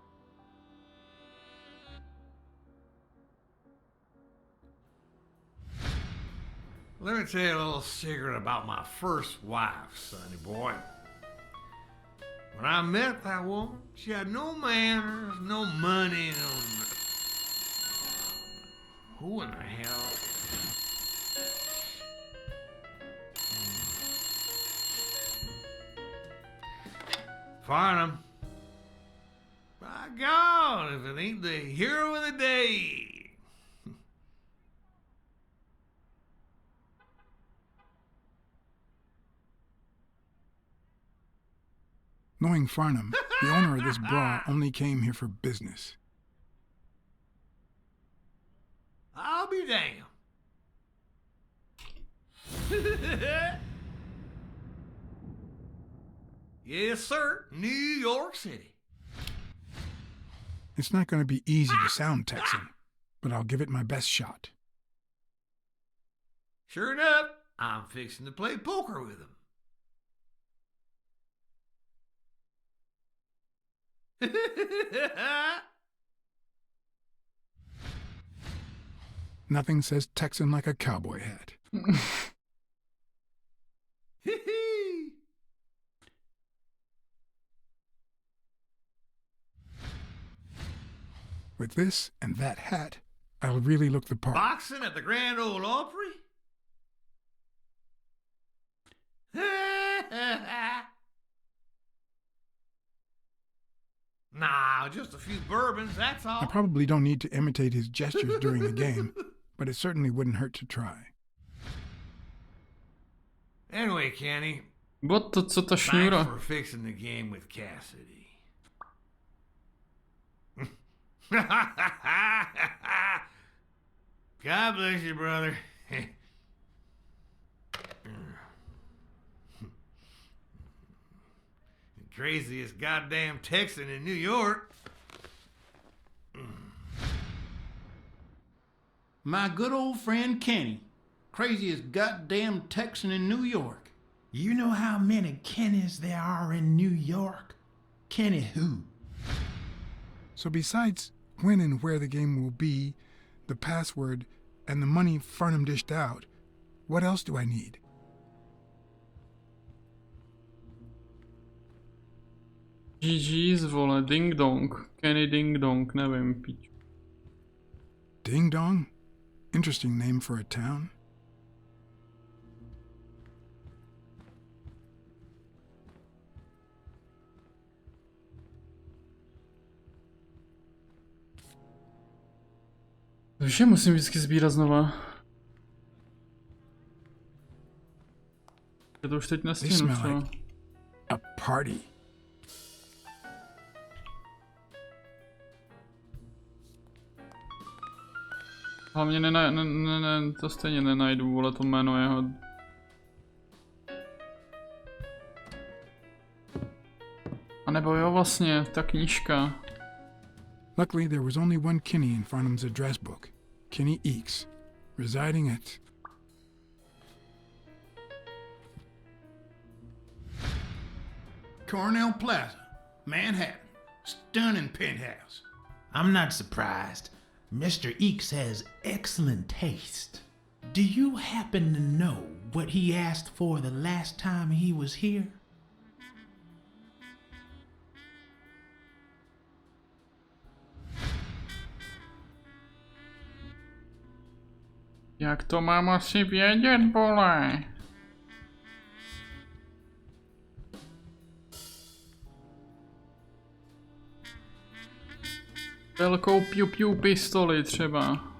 Let me tell you a little secret about my first wife, sonny boy. When I met that woman, she had no manners, no money, no nothing. Who in the hell? Farnham. By God, if it ain't the hero of the day. Knowing Farnham, the owner of this bra only came here for business. I'll be damned. Yes, sir. New York City. It's not going to be easy to sound Texan, but I'll give it my best shot. Sure enough, I'm fixing to play poker with him. Nothing says Texan like a cowboy hat. With this and that hat, I'll really look the part. Boxing at the Grand Ole Opry? Nah, just a few bourbons, that's all. I probably don't need to imitate his gestures during the game, but it certainly wouldn't hurt to try. Anyway, Kenny. What to co ta šňůra? Thanks for fixing the game with Cassidy. God bless you, brother. Craziest goddamn Texan in New York. My good old friend Kenny. Craziest goddamn Texan in New York. You know how many Kennys there are in New York? Kenny who? So besides when and where the game will be, the password, and the money Farnham dished out, what else do I need? GG's, vole, Ding Dong. Kenny Ding Dong, nevím, pič. Ding Dong? Interesting name for a town. Víš, musím vždycky sbírat znova. Já to už teď nestihnu třeba. Like a party. Hlavně to stejně nenajdu, vole, to jméno jeho. A nebo jo, vlastně, ta knížka. Luckily, there was only one Kinney in Farnham's address book, Kinney Eakes, residing at... Cornell Plaza, Manhattan. Stunning penthouse. I'm not surprised. Mr. Eakes has excellent taste. Do you happen to know what he asked for the last time he was here? Jak to mám asi vědět, vole? Velkou piu-piu pistoli třeba.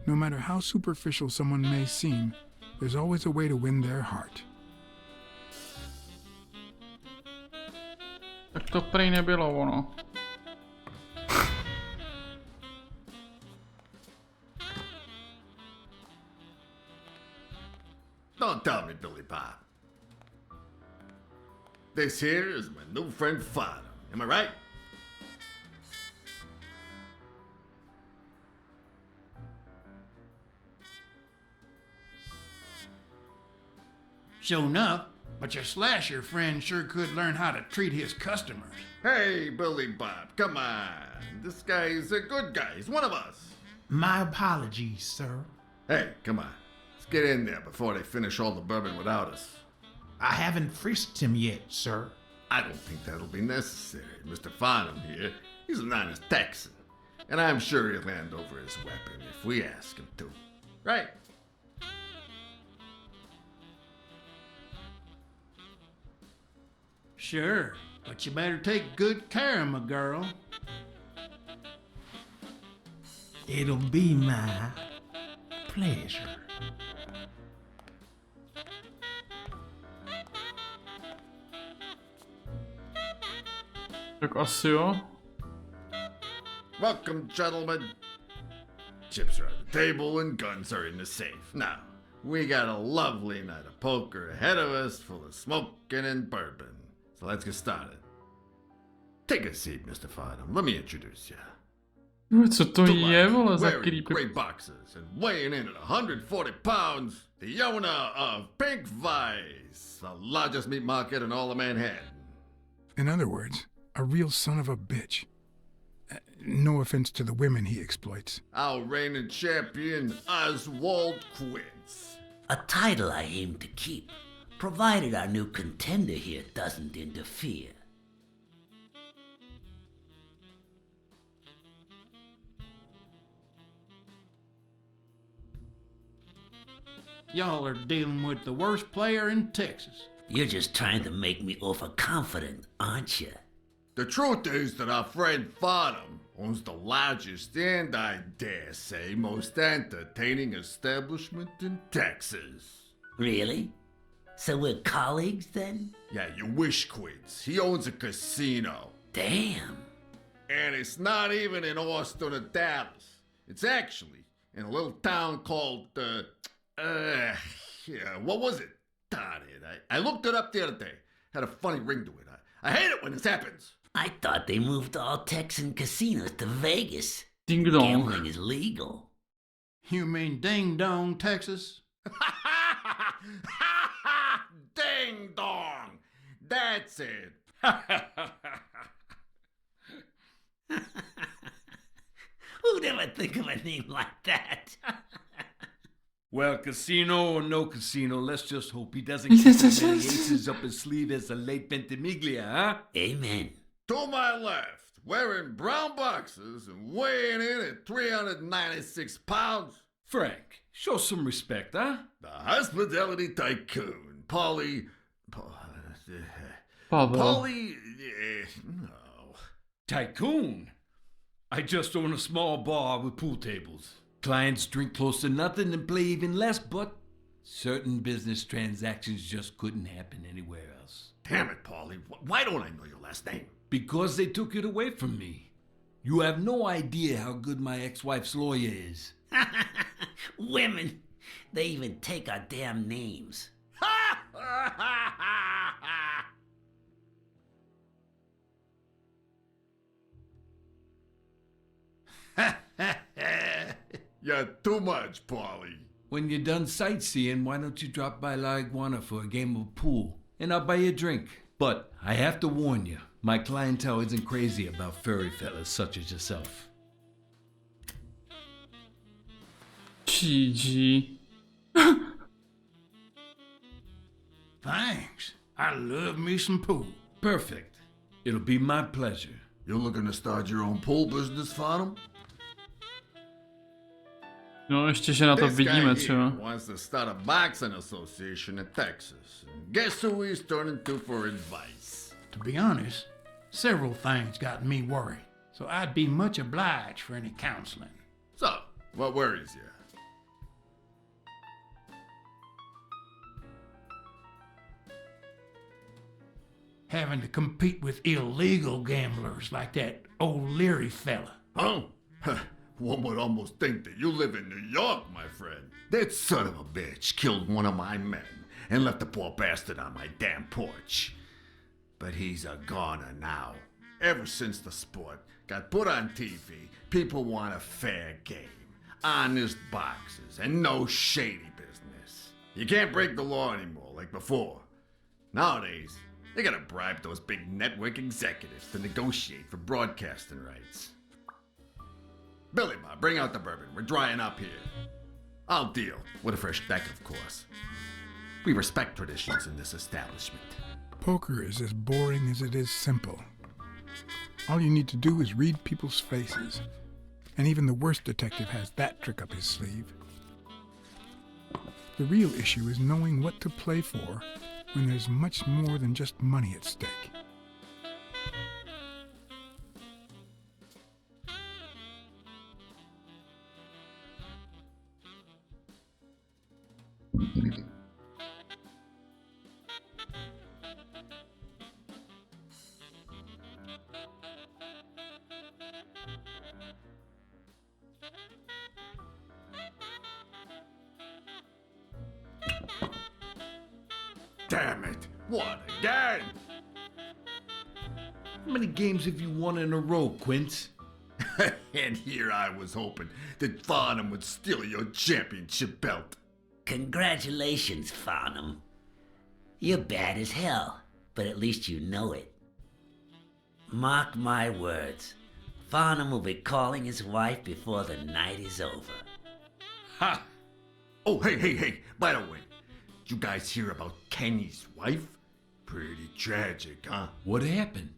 no matter how superficial someone may seem, there's always a way to win their heart. Tak to prej nebylo ono. Don't tell me, Billy Bob. This here is my new friend Fada. Am I right? Sure enough, but your slasher friend sure could learn how to treat his customers. Hey, Billy Bob, come on. This guy is a good guy. He's one of us. My apologies, sir. Hey, come on. Let's get in there before they finish all the bourbon without us. I haven't frisked him yet, sir. I don't think that'll be necessary. Mr. Farnham here, he's an honest Texan. And I'm sure he'll hand over his weapon if we ask him to. Right? Sure, but you better take good care of my girl. It'll be my pleasure. Tak asi jo. Welcome, gentlemen. Chips are on the table and guns are in the safe. Now, we got a lovely night of poker ahead of us full of smoking and bourbon. So let's get started. Take a seat, Mr. Farnham. Let me introduce you. Co to je, vole, za Wearing creepy. gray boxers and weighing in at 140 pounds, the owner of Pink Vice, the largest meat market in all of Manhattan. In other words, a real son of a bitch. No offense to the women he exploits. Our reigning champion, Oswald Quince. A title I aim to keep, provided our new contender here doesn't interfere. Y'all are dealing with the worst player in Texas. You're just trying to make me overconfident, aren't you? The truth is that our friend Farnham owns the largest and, I dare say, most entertaining establishment in Texas. Really? So we're colleagues then? Yeah, you wish, Quince. He owns a casino. Damn. And it's not even in Austin or Dallas. It's actually in a little town called, what was it? Darn it. I looked it up the other day. Had a funny ring to it. I hate it when this happens. I thought they moved all Texan casinos to Vegas. Ding dong. Gambling is legal. You mean Ding Dong, Texas? Ding dong! That's it. Who'd ever think of a name like that? Well, casino or no casino, let's just hope he doesn't keep as many aces up his sleeve as the late Ventimiglia, huh? Amen. To my left, wearing brown boxers and weighing in at 396 pounds. Frank, show some respect, huh? The hospitality tycoon, Polly... Pavel. Polly... no. Tycoon? I just own a small bar with pool tables. Clients drink close to nothing and play even less, but certain business transactions just couldn't happen anywhere else. Damn it, Paulie. Why don't I know your last name? Because they took it away from me. You have no idea how good my ex-wife's lawyer is. Women, they even take our damn names. You're too much, Paulie. When you're done sightseeing, why don't you drop by La Iguana for a game of pool? And I'll buy you a drink. But I have to warn you, my clientele isn't crazy about furry fellas such as yourself. GG. Thanks. I love me some pool. Perfect. It'll be my pleasure. You're looking to start your own pool business, Farnham? No, ještě, že na to This guy vidíme here třeba. wants to start a boxing association in Texas. And guess who he's turning to for advice? To be honest, several things got me worried, so I'd be much obliged for any counseling. So, what worries you? having to compete with illegal gamblers like that old Leary fella. Huh? One would almost think that you live in New York, my friend. That son of a bitch killed one of my men and left the poor bastard on my damn porch. But he's a goner now. Ever since the sport got put on TV, people want a fair game, honest boxes, and no shady business. You can't break the law anymore like before. Nowadays, they gotta bribe those big network executives to negotiate for broadcasting rights. Billy Bob, bring out the bourbon. We're drying up here. I'll deal with a fresh deck, of course. We respect traditions in this establishment. Poker is as boring as it is simple. All you need to do is read people's faces. And even the worst detective has that trick up his sleeve. The real issue is knowing what to play for when there's much more than just money at stake. Damn it! What again? How many games have you won in a row, Quince? And here I was hoping that Farnham would steal your championship belt. Congratulations, Farnham. You're bad as hell, but at least you know it. Mark my words, Farnham will be calling his wife before the night is over. Ha! Oh, hey, by the way, did you guys hear about Kenny's wife? Pretty tragic, huh? What happened?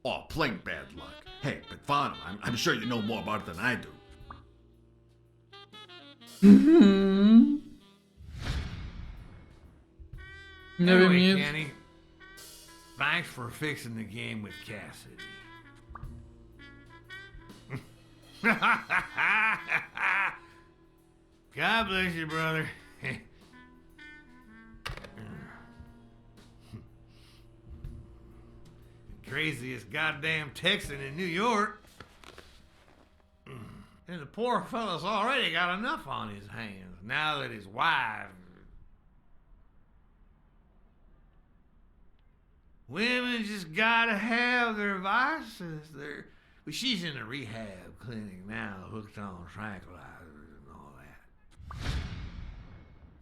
Oh, plain bad luck. Hey, but Farnham, I'm sure you know more about it than I do. Nevím nic. Kenny, thanks for fixing the game with Cassidy. God bless you, brother. Craziest goddamn Texan in New York. And the poor fella's already got enough on his hands now that his wife... Women just gotta have their vices. Well, she's in a rehab clinic now, hooked on tranquilizers and all that.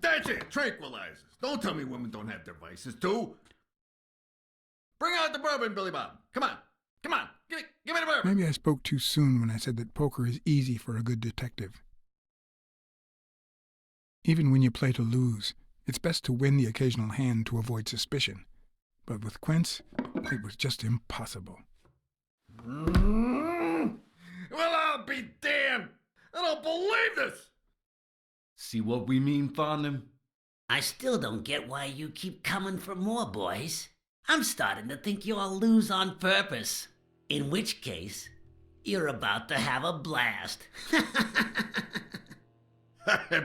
That's it, tranquilizers. Don't tell me women don't have their vices, too. Bring out the bourbon, Billy Bob. Come on. Give me the bourbon. Maybe I spoke too soon when I said that poker is easy for a good detective. Even when you play to lose, it's best to win the occasional hand to avoid suspicion. But with Quince, it was just impossible. Well, I'll be damned. I don't believe this. See what we mean, Farnham? I still don't get why you keep coming for more, boys. I'm starting to think you all lose on purpose. In which case, you're about to have a blast.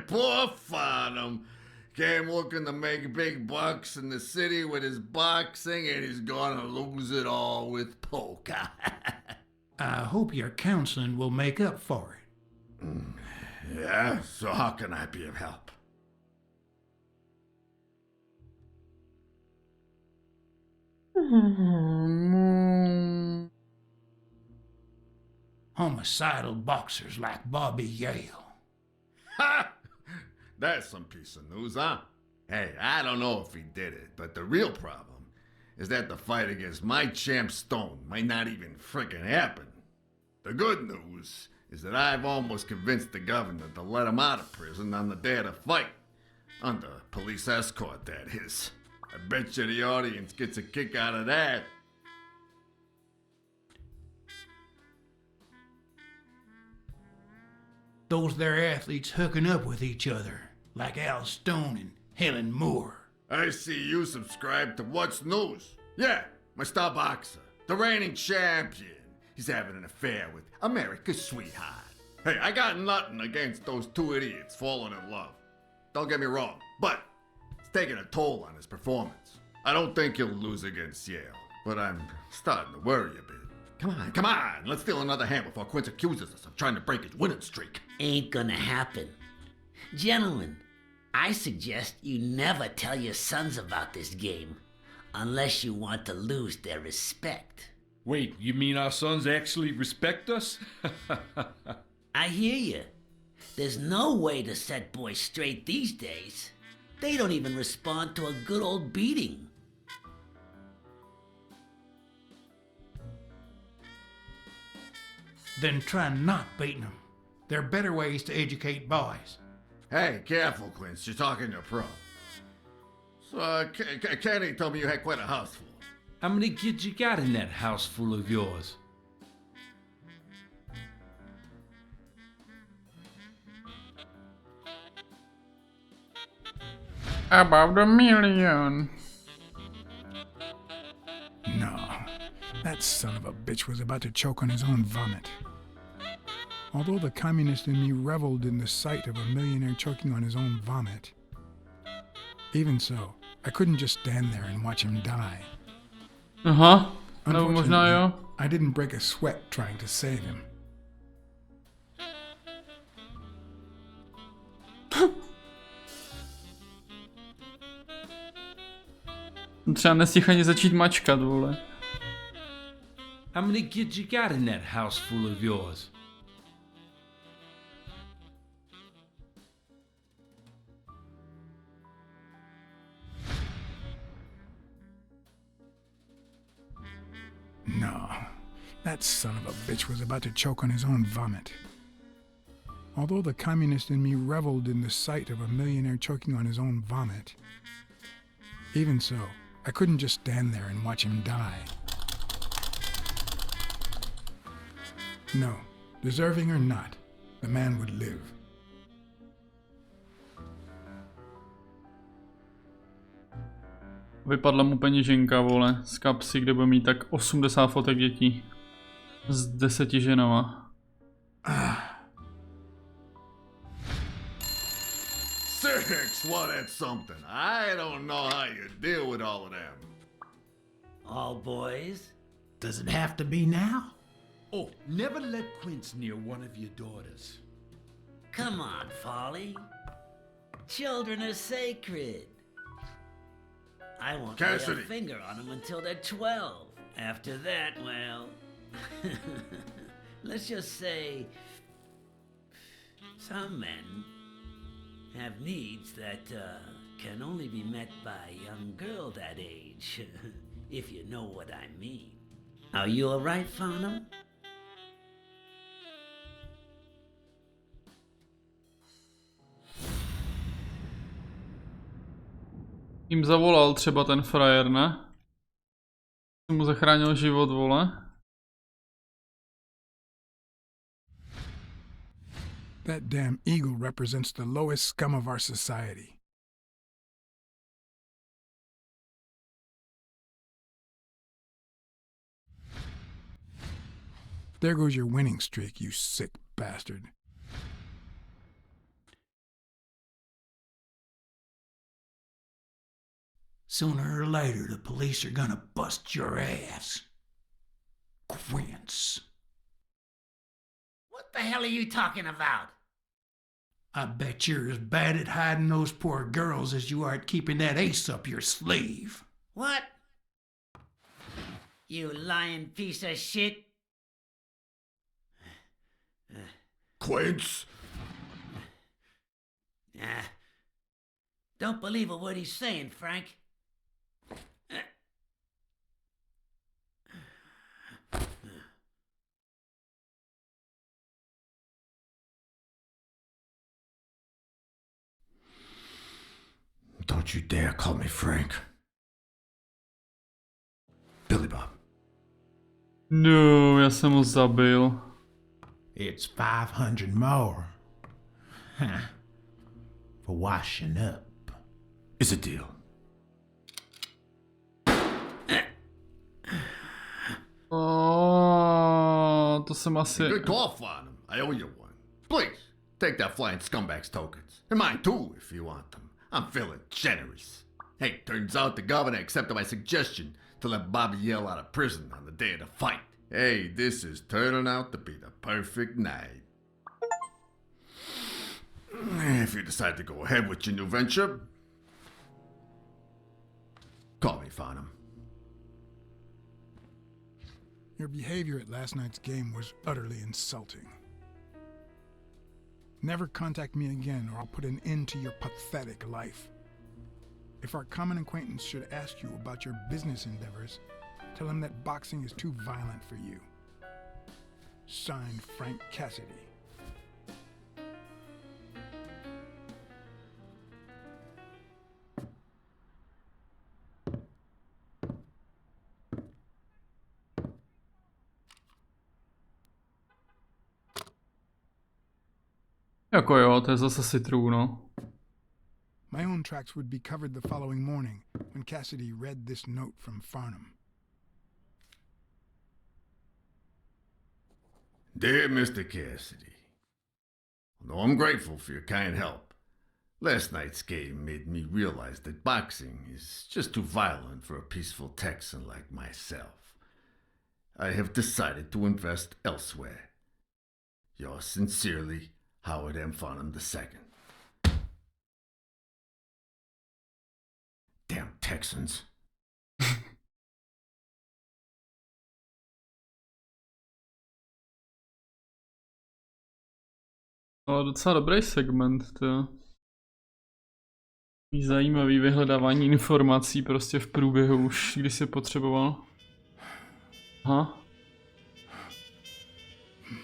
Poor Farnham. Came looking to make big bucks in the city with his boxing, and he's gonna lose it all with poker. I hope your counseling will make up for it. Yeah, so how can I be of help? Homicidal boxers like Bobby Yale. Ha! That's some piece of news, huh? Hey, I don't know if he did it, but the real problem is that the fight against my champ Stone might not even frickin' happen. The good news is that I've almost convinced the governor to let him out of prison on the day of the fight. Under police escort, that is. I bet you the audience gets a kick out of that. Those there athletes hooking up with each other, like Al Stone and Helen Moore. I see you subscribe to What's News. Yeah, my star boxer, the reigning champion. He's having an affair with America's sweetheart. Hey, I got nothing against those two idiots falling in love. Don't get me wrong, but it's taking a toll on his performance. I don't think he'll lose against Yale, but I'm starting to worry a bit. Come on, let's steal another hand before Quince accuses us of trying to break his winning streak. Ain't gonna happen. Gentlemen, I suggest you never tell your sons about this game, unless you want to lose their respect. Wait, you mean our sons actually respect us? I hear you. There's no way to set boys straight these days. They don't even respond to a good old beating. Then try not beating them. There are better ways to educate boys. Hey, careful, Quince. You're talking to a pro. So, Kenny told me you had quite a house full. How many kids you got in that house full of yours? About 1,000,000. No, that son of a bitch was about to choke on his own vomit. Although the communist in me reveled in the sight of a millionaire choking on his own vomit, even so, I couldn't just stand there and watch him die. Aha, nebo možná Unfortunately, jo. I didn't break a sweat trying to save him. Třeba nestihl ani začít mačkat, vole. How many kids you got in that house full of yours? No, that son of a bitch was about to choke on his own vomit. Although the communist in me reveled in the sight of a millionaire choking on his own vomit, even so, I couldn't just stand there and watch him die. No, deserving or not, the man would live. Vypadla mu peněženka, vole, z kapsy, kde bude mít tak 80 fotek dětí. S 10 ženama. Six, well, that's something. I don't know how you deal with all of them. All boys? Does it have to be now? Oh, never let Quince near one of your daughters. Come on, Folly. Children are sacred. I won't lay Cassidy. a finger on them until they're 12. After that, well... let's just say... some men have needs that can only be met by a young girl that age. If you know what I mean. Are you alright, Farnham? Jim zavolal třeba ten frajer, ne? Mu zachránil život, vole. That damn eagle represents the lowest scum of our society. There goes your winning streak, you sick bastard. Sooner or later, the police are gonna bust your ass. Quince. What the hell are you talking about? I bet you're as bad at hiding those poor girls as you are at keeping that ace up your sleeve. What? You lying piece of shit? Quince? Don't believe a word he's saying, Frank. Don't you dare call me Frank. Billy Bob. No, já jsem ho zabil. It's 500 more. Huh. For washing up. It's a deal. Oh, to jsem asi... Good call, Farnham. I owe you one. Please, take that flying scumbag's tokens. And mine too, if you want them. I'm feeling generous. Hey, turns out the governor accepted my suggestion to let Bobby Yell out of prison on the day of the fight. Hey, this is turning out to be the perfect night. If you decide to go ahead with your new venture, call me, Farnham. Your behavior at last night's game was utterly insulting. Never contact me again or I'll put an end to your pathetic life. If our common acquaintance should ask you about your business endeavors, tell him that boxing is too violent for you. Signed, Frank Cassidy. Jako jo, to je zase si true, no. My own tracks would be covered the following morning when Cassidy read this note from Farnham. Dear Mr. Cassidy, although I'm grateful for your kind help, last night's game made me realize that boxing is just too violent for a peaceful Texan like myself. I have decided to invest elsewhere. Yours sincerely, Howard M. Farnham II. Damn Texans. No, docela dobrý segment, to. Zajímavý vyhledávání informací prostě v průběhu už, když si potřeboval. Aha.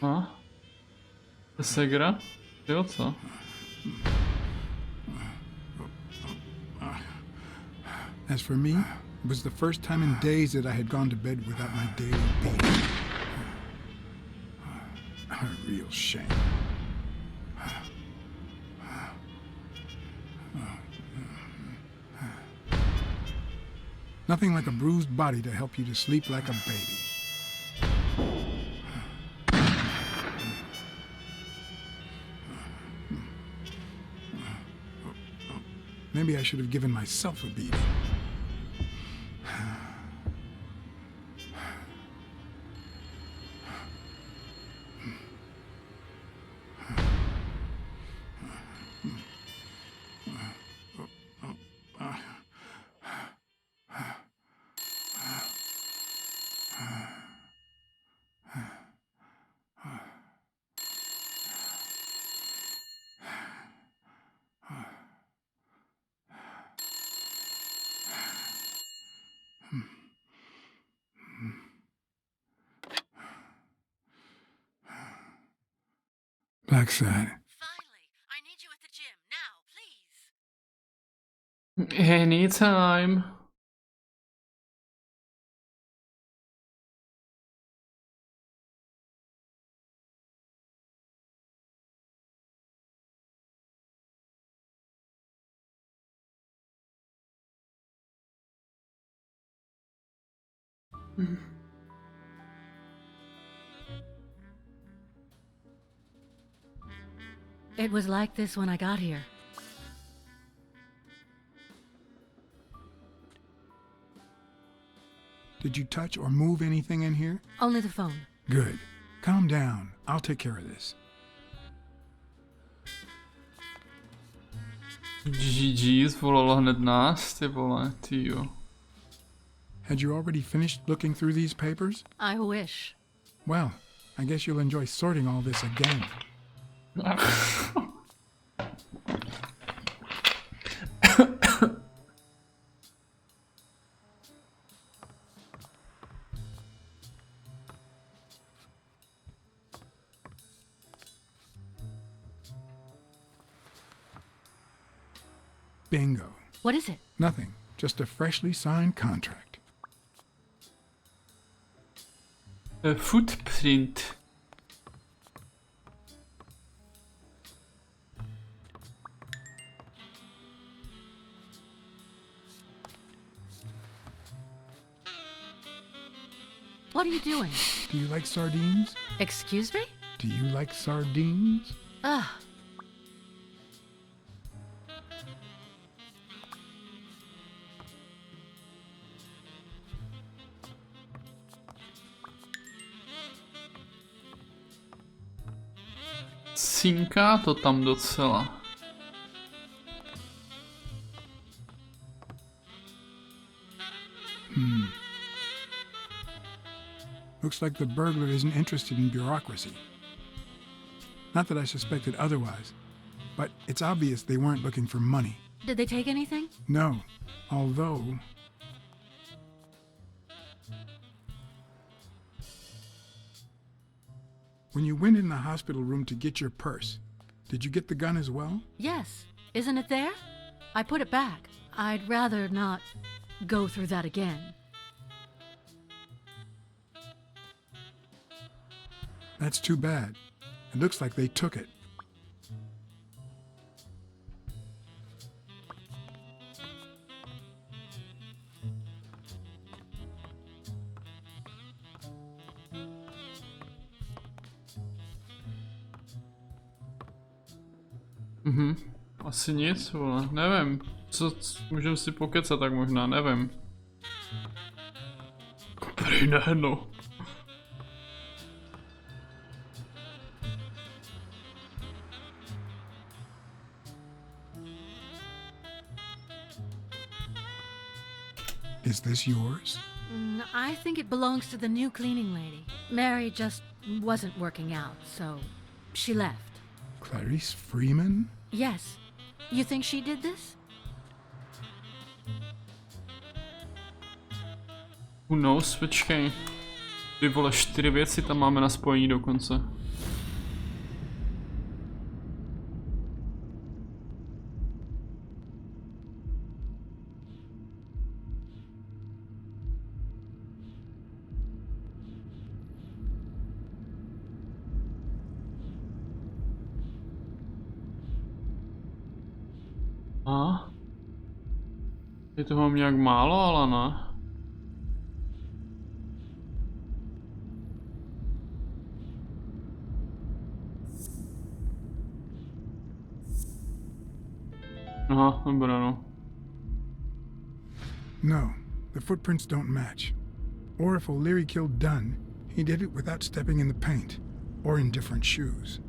Aha. To je segra? Jo, co? As for me, it was the first time in days that I had gone to bed without my daily beat. A real shame. Nothing like a bruised body to help you to sleep like a baby. Maybe I should have given myself a beating. BLACKSAD. Finally, I need you at the gym now, please. Anytime. It was like this when I got here. Did you touch or move anything in here? Only the phone. Good. Calm down. I'll take care of this. GG, zvolala hned nás, ty vole, tyjo. Had you already finished looking through these papers? I wish. Well, I guess you'll enjoy sorting all this again. Bingo. What is it? Nothing. Just a freshly signed contract. A footprint. What are you doing? Do you like sardines? Excuse me? Do you like sardines? Ugh. Cinká to tam docela. Looks like the burglar isn't interested in bureaucracy. Not that I suspected otherwise, but it's obvious they weren't looking for money. Did they take anything? No, although... When you went in the hospital room to get your purse, did you get the gun as well? Yes. Isn't it there? I put it back. I'd rather not go through that again. That's too bad. It looks like they took it. Asi nic, vole, nevím. Můžeme si pokecat, tak možná, nevím. Prý ne, no. Is this yours? I think it belongs to the new cleaning lady. Mary just wasn't working out, so she left. Clarice Freeman? Yes. You think she did this? Who knows, počkej. Ty vole, 4 věci tam máme na spojení dokonce. A? Je toho mám nějak málo, ale ne. Aha, dobré, no. No, the footprints don't match. Or if O'Leary killed Dunn, he did it without stepping in the paint, or in different shoes.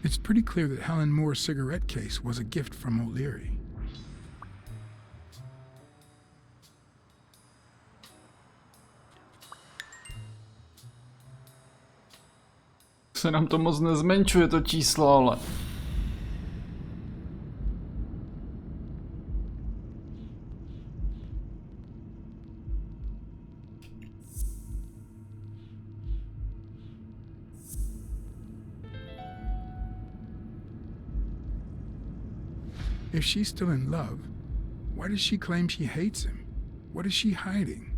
It's pretty clear that Helen Moore's cigarette case was a gift from O'Leary. Se nám to moc nezmenšuje to číslo, ale... If she's still in love, why does she claim she hates him? What is she hiding?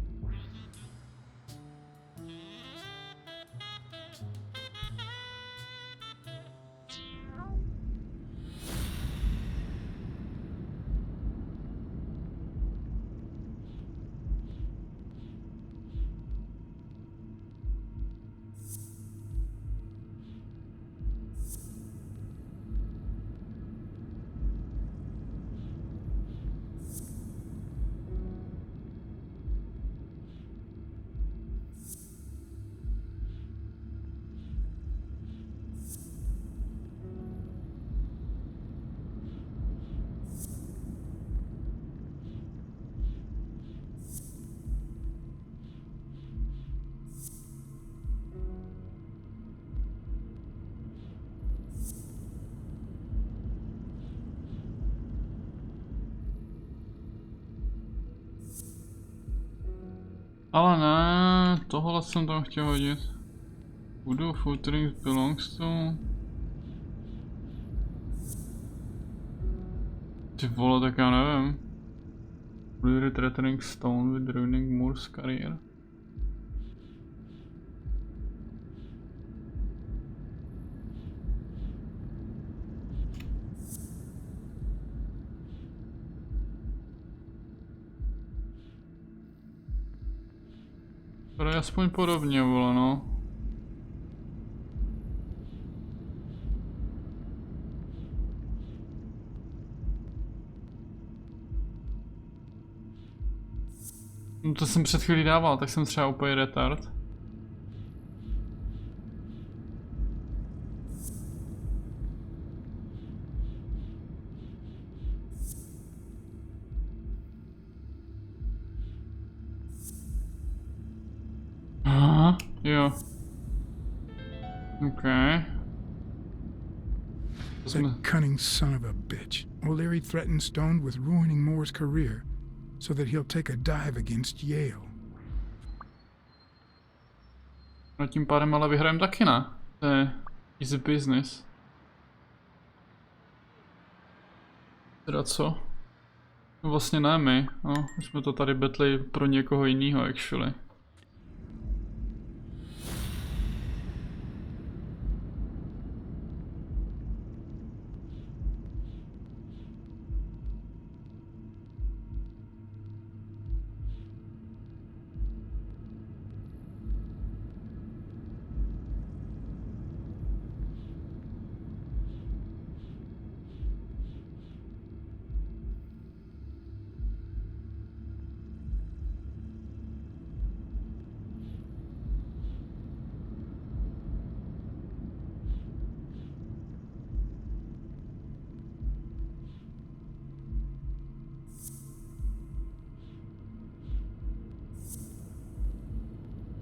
Ale ne, tohle jsem tam chtěl hodit. Who food rings belongs to? Ty vole, tak já nevím. Really threatening stone with ruining Moore's career. To je aspoň podobně, vole, no. No to jsem před chvílí dával, tak jsem třeba úplně retard. Aha, jo. Okay. That cunning son of a bitch. O'Leary threatened Stone with ruining Moore's career so that he'll take a dive against Yale. No tím pádem ale vyhrajeme taky, ne? To je easy business. Teda co? No vlastně ne my, no, my jsme to tady betli pro někoho jiného, actually.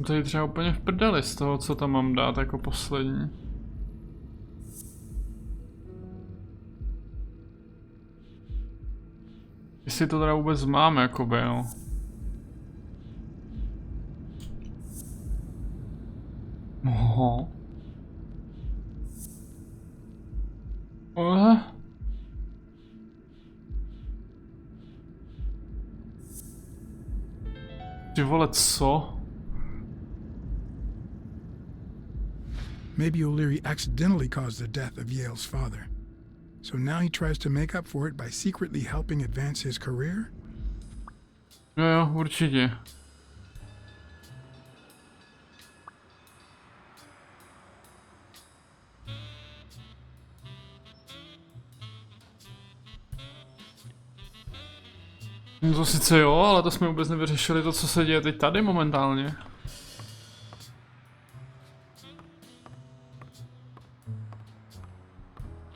To je třeba úplně v prdeli z toho, co tam mám dát jako poslední. Jestli to teda vůbec mám, jakoby, no. Oho. Ty vole, co? Maybe O'Leary accidentally caused the death of Yale's father. So now he tries to make up for it by secretly helping advance his career? Jo, určitě. No to sice jo, ale to jsme vůbec nevyřešili to, co se děje teď tady momentálně.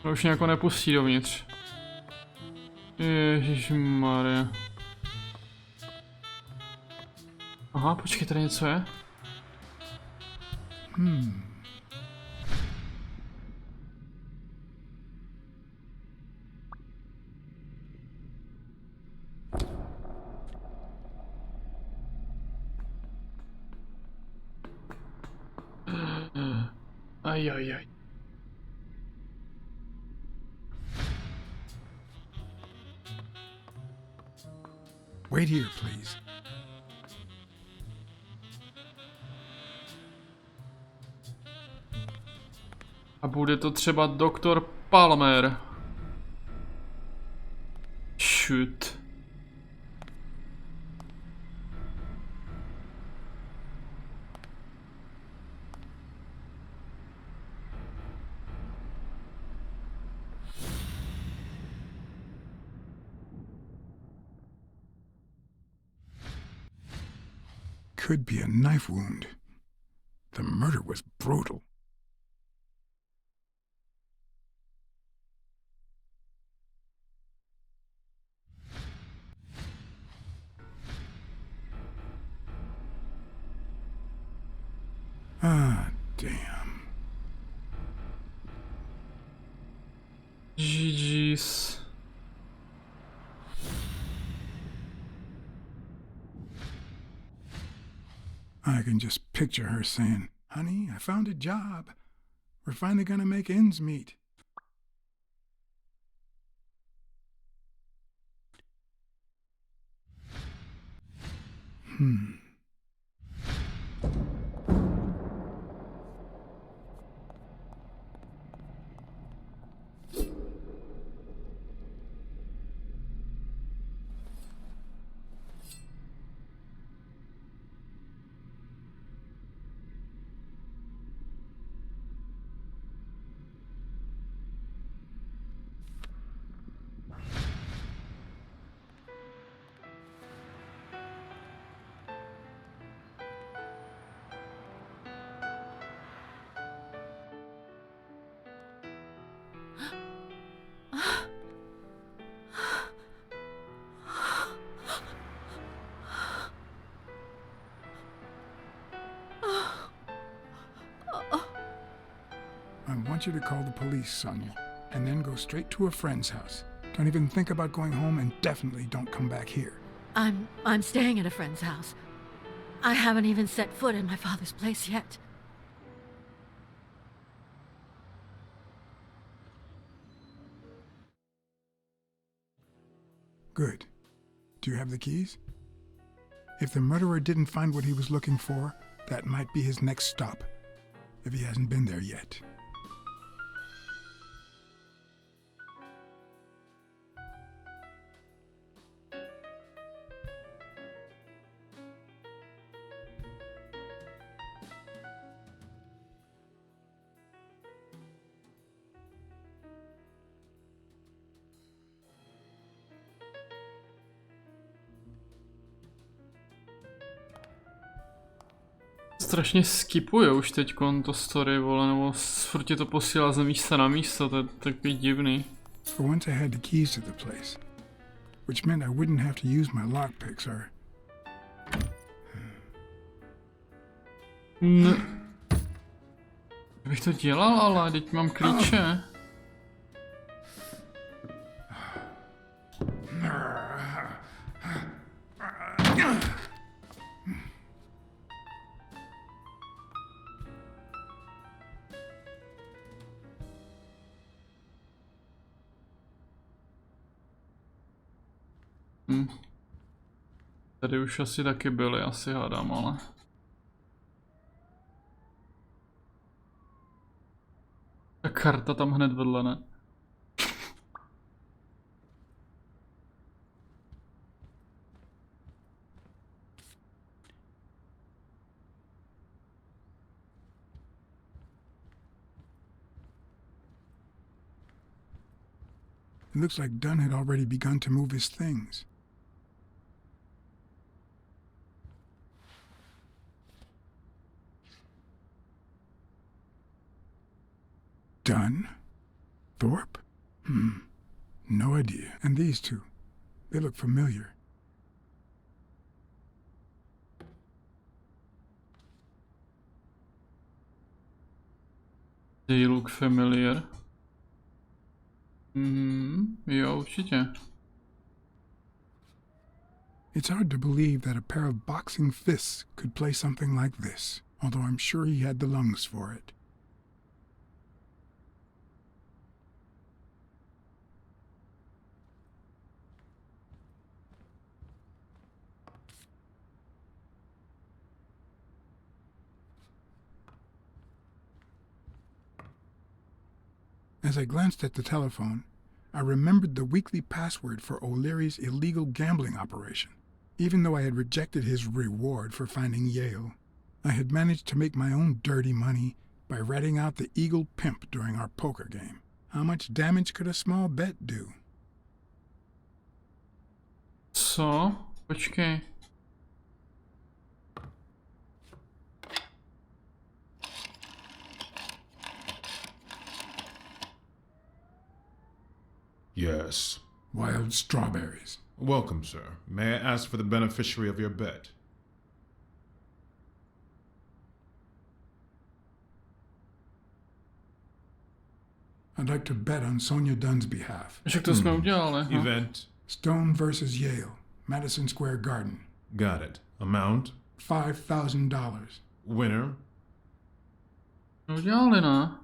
To už mě jako nepustí dovnitř. Ježišmarja. Aha, počkej, tady něco je? Ajajaj. Wait here, please. A bude to třeba doktor Palmer. Shoot. Could be a knife wound. The murder was brutal. Ah, damn. GG's. I can just picture her saying, "Honey, I found a job. We're finally gonna make ends meet." I want you to call the police, Sonia, and then go straight to a friend's house. Don't even think about going home, and definitely don't come back here. I'm staying at a friend's house. I haven't even set foot in my father's place yet. Good. Do you have the keys? If the murderer didn't find what he was looking for, that might be his next stop, if he hasn't been there yet. Strašně skipuje už teďkon to story, vole, nebo furt ti to posílá z místa na místo, to je takový divný. For once I had the keys to the place, which meant I wouldn't have to use my lockpicks or... Ne. Bych to dělal, ale teď mám klíče. Tady už asi taky byly, asi hádám, ale... Ta karta tam hned vedle, ne? It looks like Dunn had already begun to move his things. Dunn? Thorpe? No idea. And these two, they look familiar. They look familiar. Jo, určitě. It's hard to believe that a pair of boxing fists could play something like this, although I'm sure he had the lungs for it. As I glanced at the telephone, I remembered the weekly password for O'Leary's illegal gambling operation. Even though I had rejected his reward for finding Yale, I had managed to make my own dirty money by ratting out the Eagle Pimp during our poker game. How much damage could a small bet do? Co? Počkej. Yes. Wild strawberries. Welcome, sir. May I ask for the beneficiary of your bet? I'd like to bet on Sonia Dunn's behalf. Však to jsme udělali. Event? Stone versus Yale, Madison Square Garden. Got it. Amount? $5,000. Winner? Udělali, ne?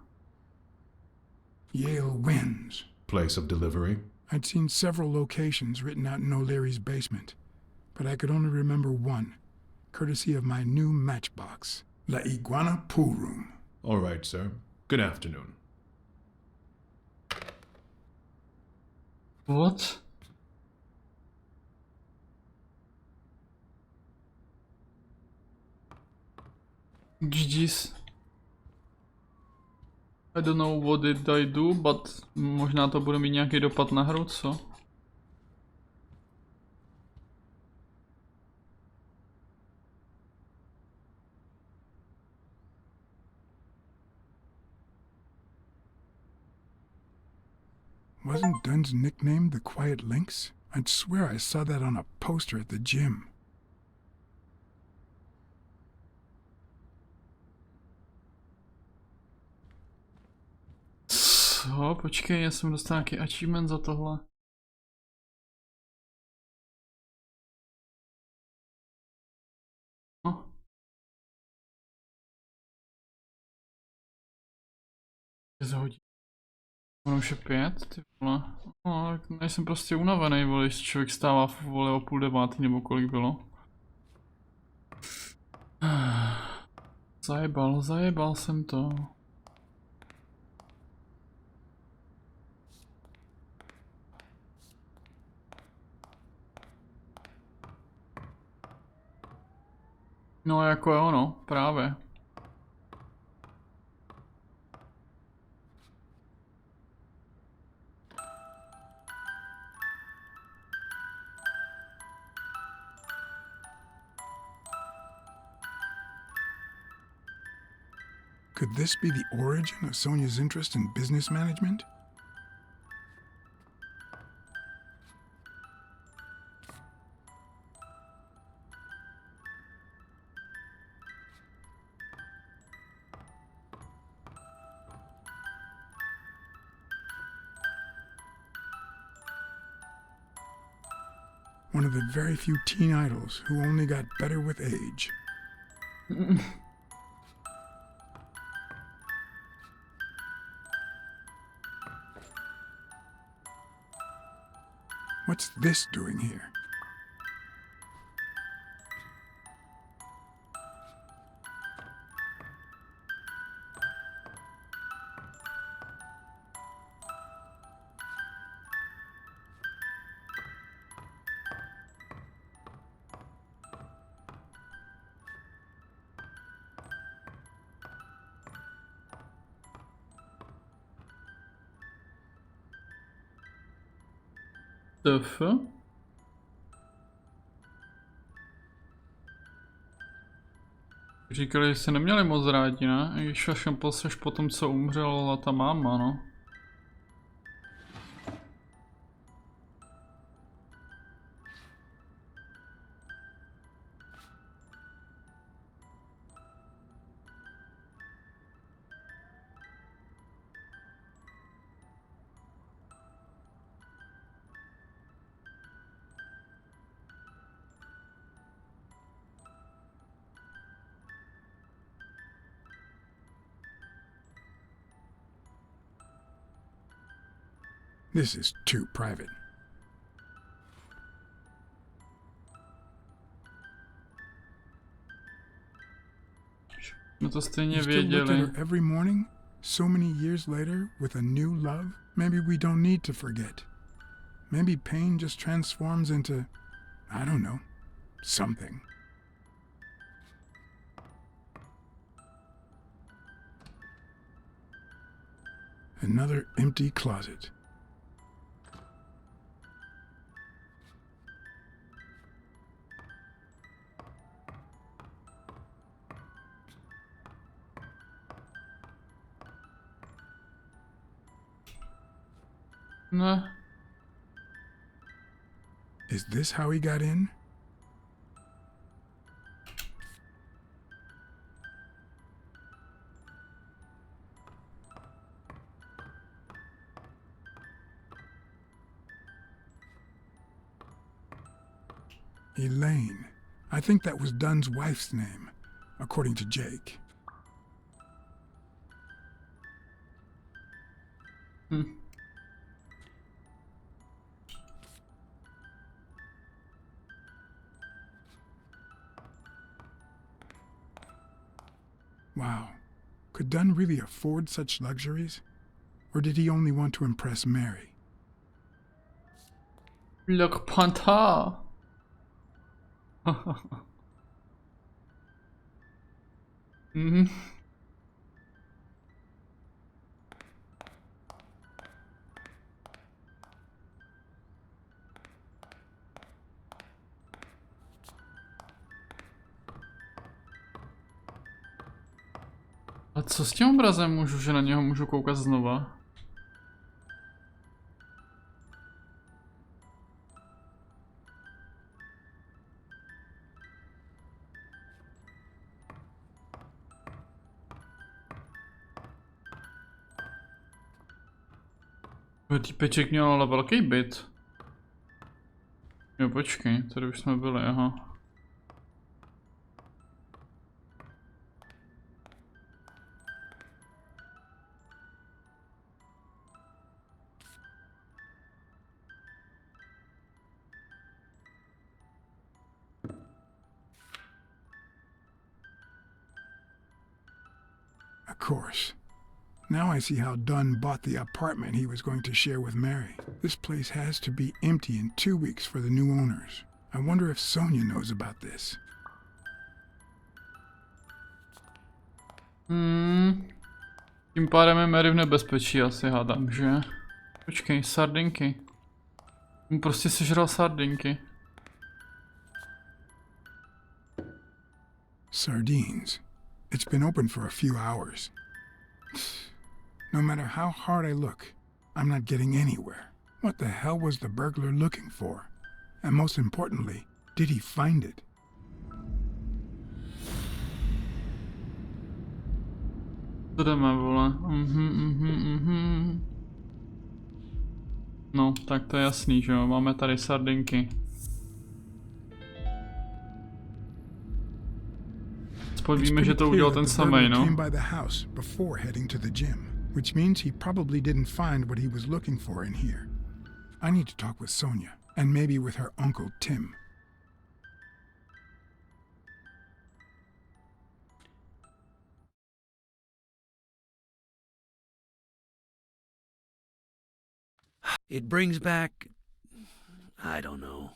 Yale wins. Place of delivery? I'd seen several locations written out in O'Leary's basement, but I could only remember one, courtesy of my new matchbox, La Iguana Pool Room. All right, sir. Good afternoon. What? GG's. I don't know what did I do, but možná to bude mít nějaký dopad na hru, co? Wasn't Dunn's nickname the Quiet Lynx? I'd swear I saw that on a poster at the gym. Co? Počkej, já jsem dostal nějaký achievement za tohle. No. Zahodí. Ono už je 5, ty vole. No, tak nejsem prostě unavený, vole, když člověk stává vole o 8:30 nebo kolik bylo. Zajebal jsem to. No jako jo, no, právě. Could this be the origin of Sonia's interest in business management? One of the very few teen idols who only got better with age. What's this doing here? TF? Říkali, že se neměli moc rádi, ne? Když až po tom, co umřela ta máma, no. This is too private. No to stejně You still look at věděli. her every morning, so many years later, with a new love? Maybe we don't need to forget. Maybe pain just transforms into, I don't know, something. Another empty closet. No. Is this how he got in? Elaine. I think that was Dunn's wife's name, according to Jake. Wow. Could Dunn really afford such luxuries? Or did he only want to impress Mary? Look, Panther. Mhm. A co s tím obrazem můžu, že na něho můžu koukat znova? Týpeček měl ale velký byt. Jo, počkej, tady už jsme byli, aha. Of course. Now I see how Dunn bought the apartment he was going to share with Mary. This place has to be empty in 2 weeks for the new owners. I wonder if Sonia knows about this. Tím pádem je Mary v nebezpečí asi, hádám, že? Počkej, sardinky. On prostě sežral sardinky. Sardines. It's been open for a few hours. No matter how hard I look, I'm not getting anywhere. What the hell was the burglar looking for? And most importantly, did he find it? Co jdeme, vole? No, tak to je jasný, že jo? Máme tady sardinky. Aspoň víme, že to udělal ten samej, no. Came by the house before heading to the gym, which means he probably didn't find what he was looking for in here. I need to talk with Sonia, and maybe with her uncle Tim. It brings back, I don't know.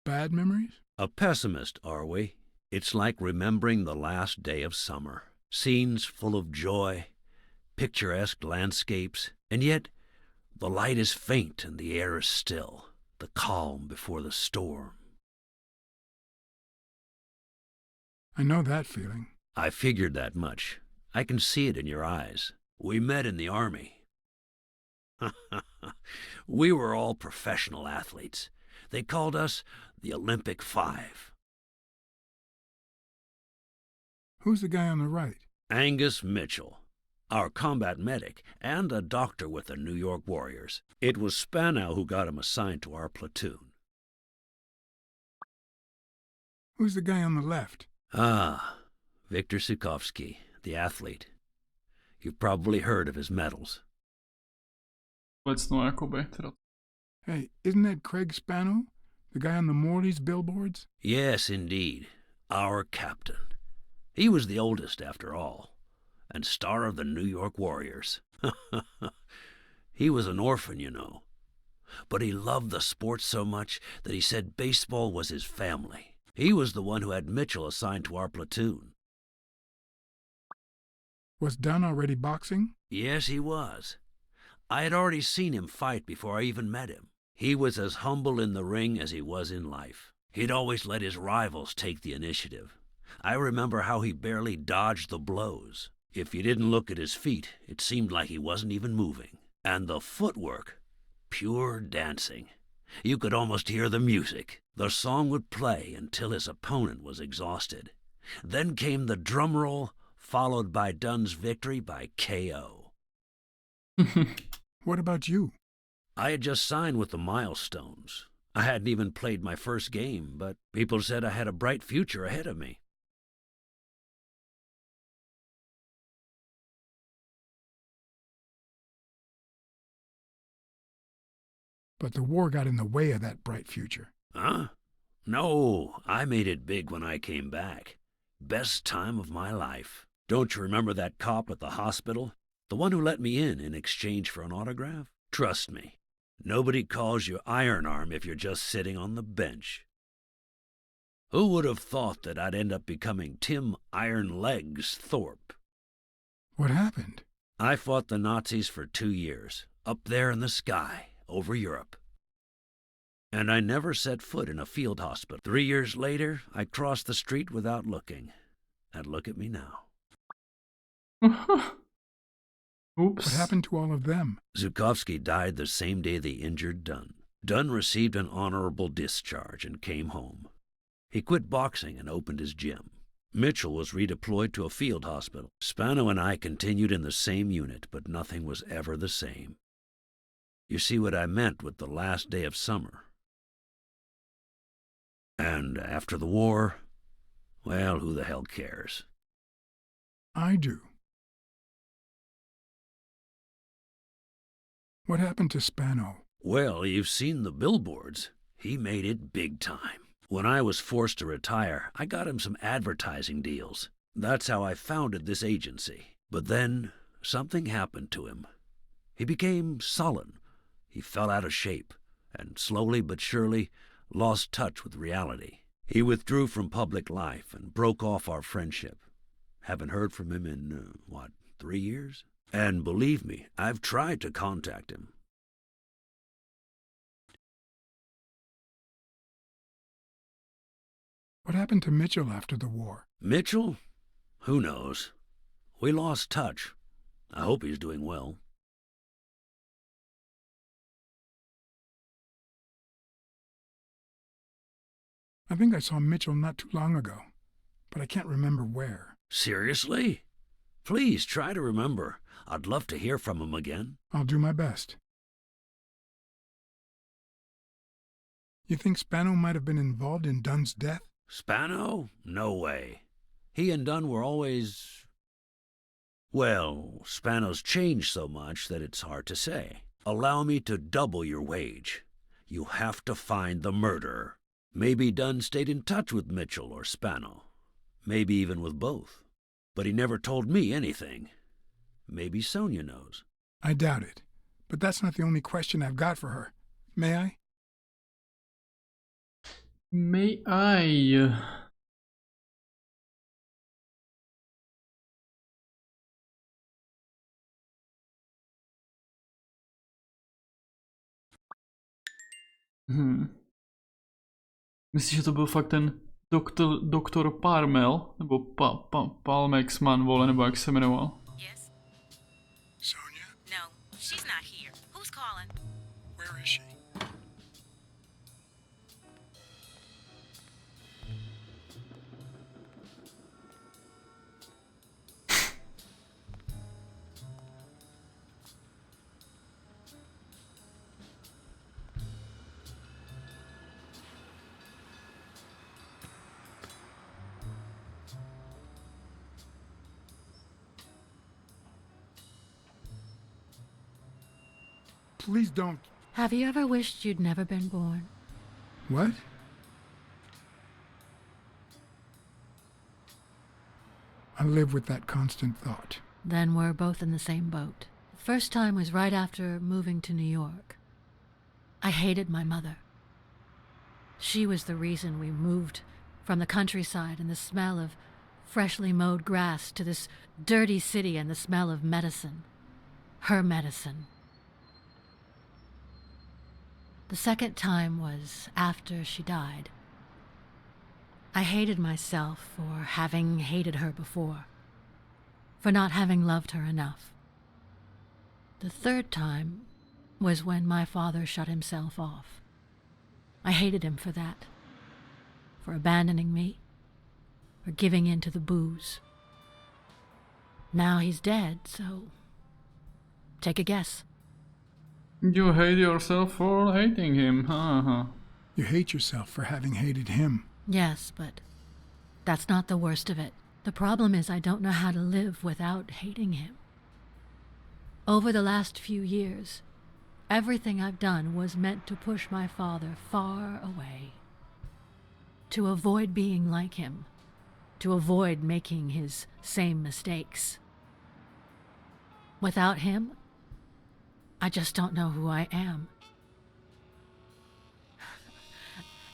Bad memories? A pessimist, are we? It's like remembering the last day of summer. Scenes full of joy, picturesque landscapes, and yet the light is faint and the air is still, the calm before the storm. I know that feeling. I figured that much. I can see it in your eyes. We met in the Army. We were all professional athletes. They called us the Olympic Five. Who's the guy on the right? Angus Mitchell, our combat medic, and a doctor with the New York Warriors. It was Spanow who got him assigned to our platoon. Who's the guy on the left? Ah, Viktor Sukovsky, the athlete. You've probably heard of his medals. Hey, isn't that Craig Spano? The guy on the Morley's billboards? Yes, indeed. Our captain. He was the oldest, after all, and star of the New York Warriors. He was an orphan, you know. But he loved the sport so much that he said baseball was his family. He was the one who had Mitchell assigned to our platoon. Was Dunn already boxing? Yes, he was. I had already seen him fight before I even met him. He was as humble in the ring as he was in life. He'd always let his rivals take the initiative. I remember how he barely dodged the blows. If you didn't look at his feet, it seemed like he wasn't even moving. And the footwork, pure dancing. You could almost hear the music. The song would play until his opponent was exhausted. Then came the drum roll, followed by Dunn's victory by KO. What about you? I had just signed with the Milestones. I hadn't even played my first game, but people said I had a bright future ahead of me. But the war got in the way of that bright future. Huh? No, I made it big when I came back. Best time of my life. Don't you remember that cop at the hospital? The one who let me in exchange for an autograph? Trust me, nobody calls you Iron Arm if you're just sitting on the bench. Who would have thought that I'd end up becoming Tim Iron Legs Thorpe? What happened? I fought the Nazis for 2 years, up there in the sky, over Europe. And I never set foot in a field hospital. 3 years later, I crossed the street without looking. And look at me now. What Oops. happened to all of them? Zhukovsky died the same day they injured Dunn. Dunn received an honorable discharge and came home. He quit boxing and opened his gym. Mitchell was redeployed to a field hospital. Spano and I continued in the same unit, but nothing was ever the same. You see what I meant with the last day of summer. And after the war, well, who the hell cares? I do. What happened to Spano? Well, you've seen the billboards. He made it big time. When I was forced to retire, I got him some advertising deals. That's how I founded this agency. But then, something happened to him. He became sullen. He fell out of shape, and slowly but surely lost touch with reality. He withdrew from public life and broke off our friendship. Haven't heard from him in, 3 years? And believe me, I've tried to contact him. What happened to Mitchell after the war? Mitchell? Who knows? We lost touch. I hope he's doing well. I think I saw Mitchell not too long ago, but I can't remember where. Seriously? Please try to remember. I'd love to hear from him again. I'll do my best. You think Spano might have been involved in Dunn's death? Spano? No way. He and Dunn were always... Well, Spano's changed so much that it's hard to say. Allow me to double your wage. You have to find the murderer. Maybe Dunn stayed in touch with Mitchell or Spano. Maybe even with both. But he never told me anything. Maybe Sonia knows. I doubt it. But that's not the only question I've got for her. May I? May I? Myslíš, že to byl fakt ten doktor Parmel? Nebo Palmexman, vole, nebo jak se jmenoval? Yes? Sonia? No, she's not here. Who's calling? Where is she? Please don't. Have you ever wished you'd never been born? What? I live with that constant thought. Then we're both in the same boat. The first time was right after moving to New York. I hated my mother. She was the reason we moved from the countryside and the smell of freshly mowed grass to this dirty city and the smell of medicine. Her medicine. The second time was after she died. I hated myself for having hated her before, for not having loved her enough. The third time was when my father shut himself off. I hated him for that, for abandoning me, for giving in to the booze. Now he's dead, so take a guess. You hate yourself for hating him, haha. You hate yourself for having hated him. Yes, but that's not the worst of it. The problem is I don't know how to live without hating him. Over the last few years, everything I've done was meant to push my father far away. To avoid being like him. To avoid making his same mistakes. Without him, I just don't know who I am.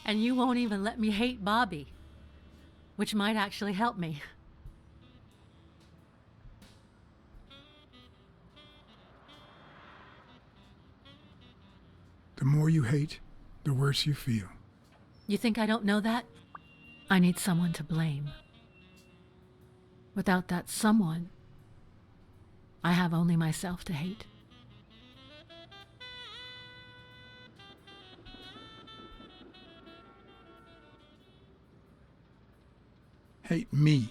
And you won't even let me hate Bobby, which might actually help me. The more you hate, the worse you feel. You think I don't know that? I need someone to blame. Without that someone, I have only myself to hate. Hate me.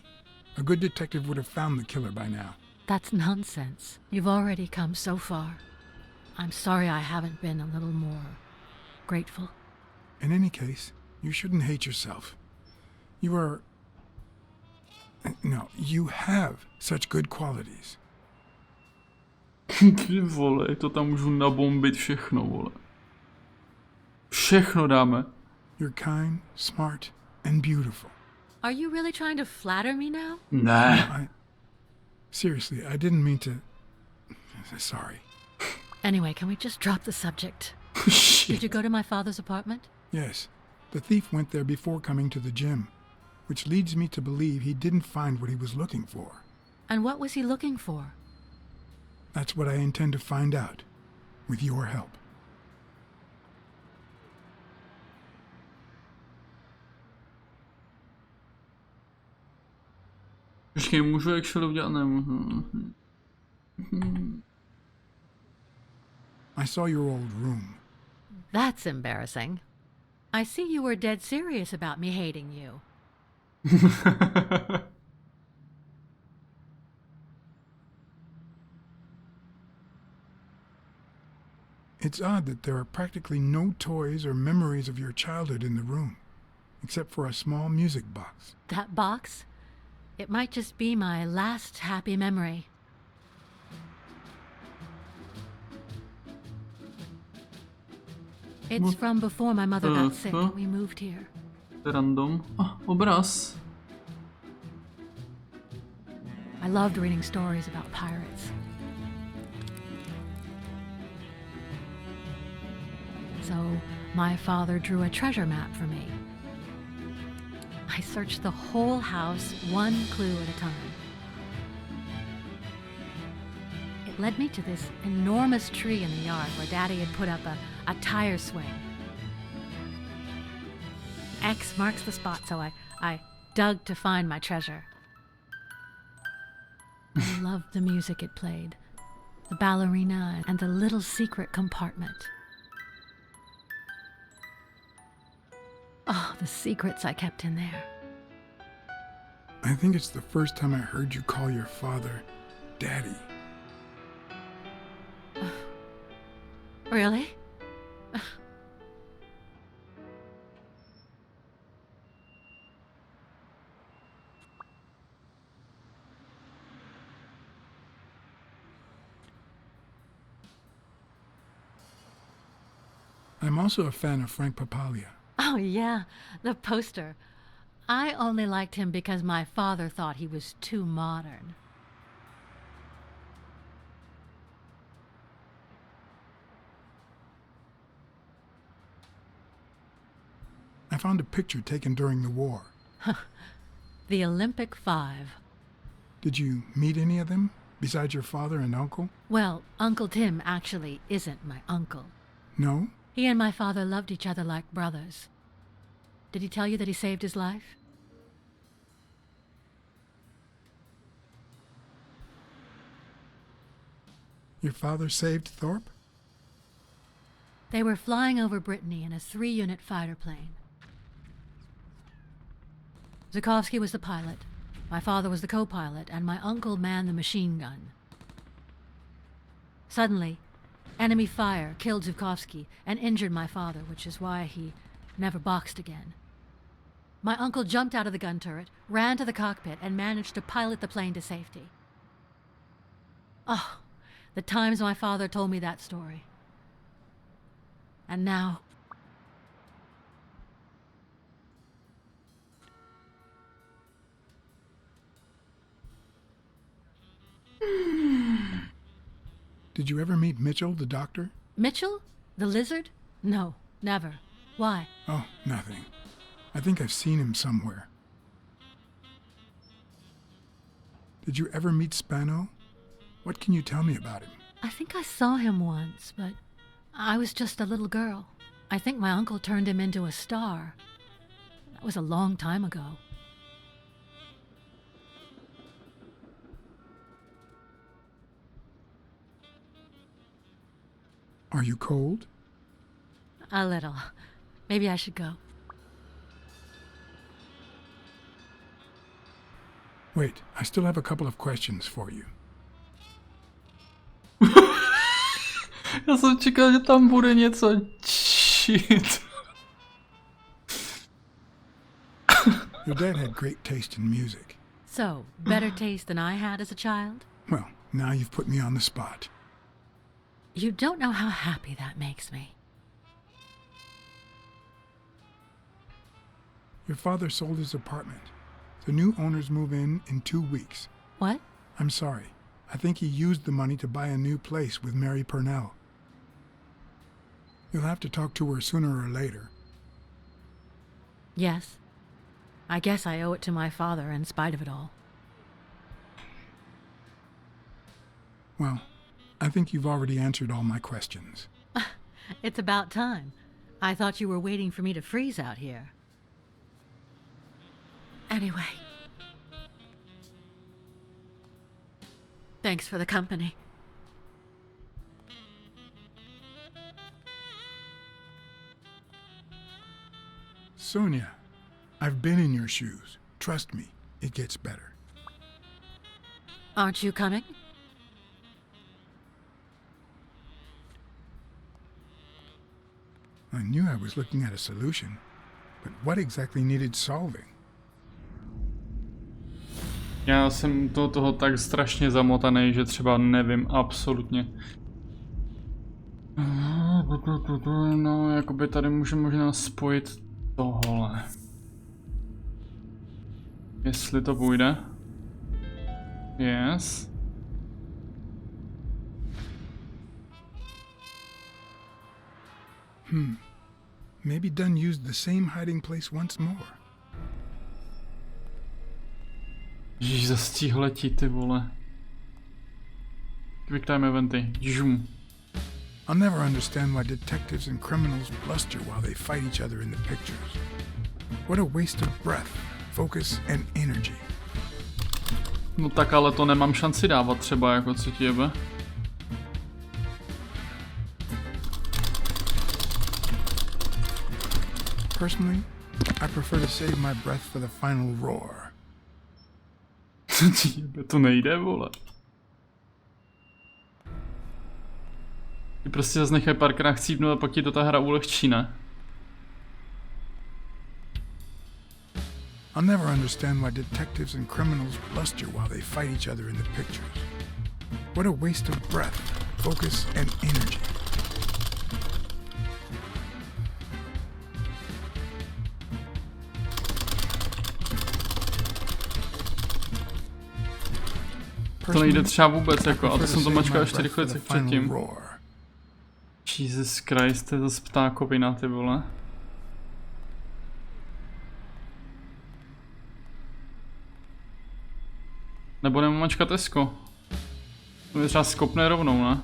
A good detective would have found the killer by now. That's nonsense. You've already come so far. I'm sorry I haven't been a little more grateful. In any case, you shouldn't hate yourself. You are... No, you have such good qualities. Ty vole, to tam můžu nabombit všechno, vole. Všechno dáme. You're kind, smart, and beautiful. Are you really trying to flatter me now? Nah. Seriously, I didn't mean to... Sorry. Anyway, can we just drop the subject? Did you go to my father's apartment? Yes. The thief went there before coming to the gym, which leads me to believe he didn't find what he was looking for. And what was he looking for? That's what I intend to find out, with your help. Počkej, můžu actually udělat, nemůžu. I saw your old room. That's embarrassing. I see you were dead serious about me hating you. It's odd that there are practically no toys or memories of your childhood in the room, except for a small music box. That box? It might just be my last happy memory. It's from before my mother got sick and we moved here. Random. Obraz. I loved reading stories about pirates. So my father drew a treasure map for me. I searched the whole house, one clue at a time. It led me to this enormous tree in the yard where Daddy had put up a tire swing. X marks the spot, so I dug to find my treasure. I loved the music it played, the ballerina and the little secret compartment. Oh, the secrets I kept in there. I think it's the first time I heard you call your father Daddy. Really? I'm also a fan of Frank Papalia. Oh, yeah, the poster. I only liked him because my father thought he was too modern. I found a picture taken during the war. The Olympic Five. Did you meet any of them, besides your father and uncle? Well, Uncle Tim actually isn't my uncle. No? He and my father loved each other like brothers. Did he tell you that he saved his life? Your father saved Thorpe? They were flying over Brittany in a 3-unit fighter plane. Zukovsky was the pilot, my father was the co-pilot, and my uncle manned the machine gun. Suddenly, enemy fire killed Zukovsky and injured my father, which is why he never boxed again. My uncle jumped out of the gun turret, ran to the cockpit, and managed to pilot the plane to safety. Oh, the times my father told me that story. And now... Did you ever meet Mitchell, the doctor? Mitchell? The lizard? No, never. Why? Oh, nothing. I think I've seen him somewhere. Did you ever meet Spano? What can you tell me about him? I think I saw him once, but I was just a little girl. I think my uncle turned him into a star. That was a long time ago. Are you cold? A little. Maybe I should go. Wait, I still have a couple of questions for you. Já jsem čekal, že tam bude něco. Shit. Your dad had great taste in music. So, better taste than I had as a child? Well, now you've put me on the spot. You don't know how happy that makes me. Your father sold his apartment. The new owners move in 2 weeks. What? I'm sorry. I think he used the money to buy a new place with Mary Purnell. You'll have to talk to her sooner or later. Yes. I guess I owe it to my father in spite of it all. Well, I think you've already answered all my questions. It's about time. I thought you were waiting for me to freeze out here. Anyway. Thanks for the company. Sonia, I've been in your shoes. Trust me, it gets better. Aren't you coming? I knew I was looking at a solution, but what exactly needed solving? Já jsem toho tak strašně zamotaný, že třeba nevím absolutně. No, jakoby tady můžeme možná spojit tohle. Jestli to půjde. Yes. Maybe Dunn used the same hiding place once more. Ježíš, zastíh letí, ty vole. Quick time eventy. Žum. I'll never understand why detectives and criminals bluster while they fight each other in the pictures. What a waste of breath, focus and energy. No tak ale to nemám šanci dávat třeba, jako co ti jebe. Personally, I prefer to save my breath for the final roar. Co ti jebe, to nejde, vole. Ty prostě zase nechaj párkrát chcípnout a pak ti to ta hra ulehčí, ne? I'll never understand why detectives and criminals bluster while they fight each other in the pictures. What a waste of breath, focus and energy. To nejde třeba vůbec, jako, a to jsem to mačkal ještě rychle předtím. Jesus Christ, to je zase ptákovina, ty vole. Nebo nemám mačkat Esko. To mě třeba skopne rovnou, ne?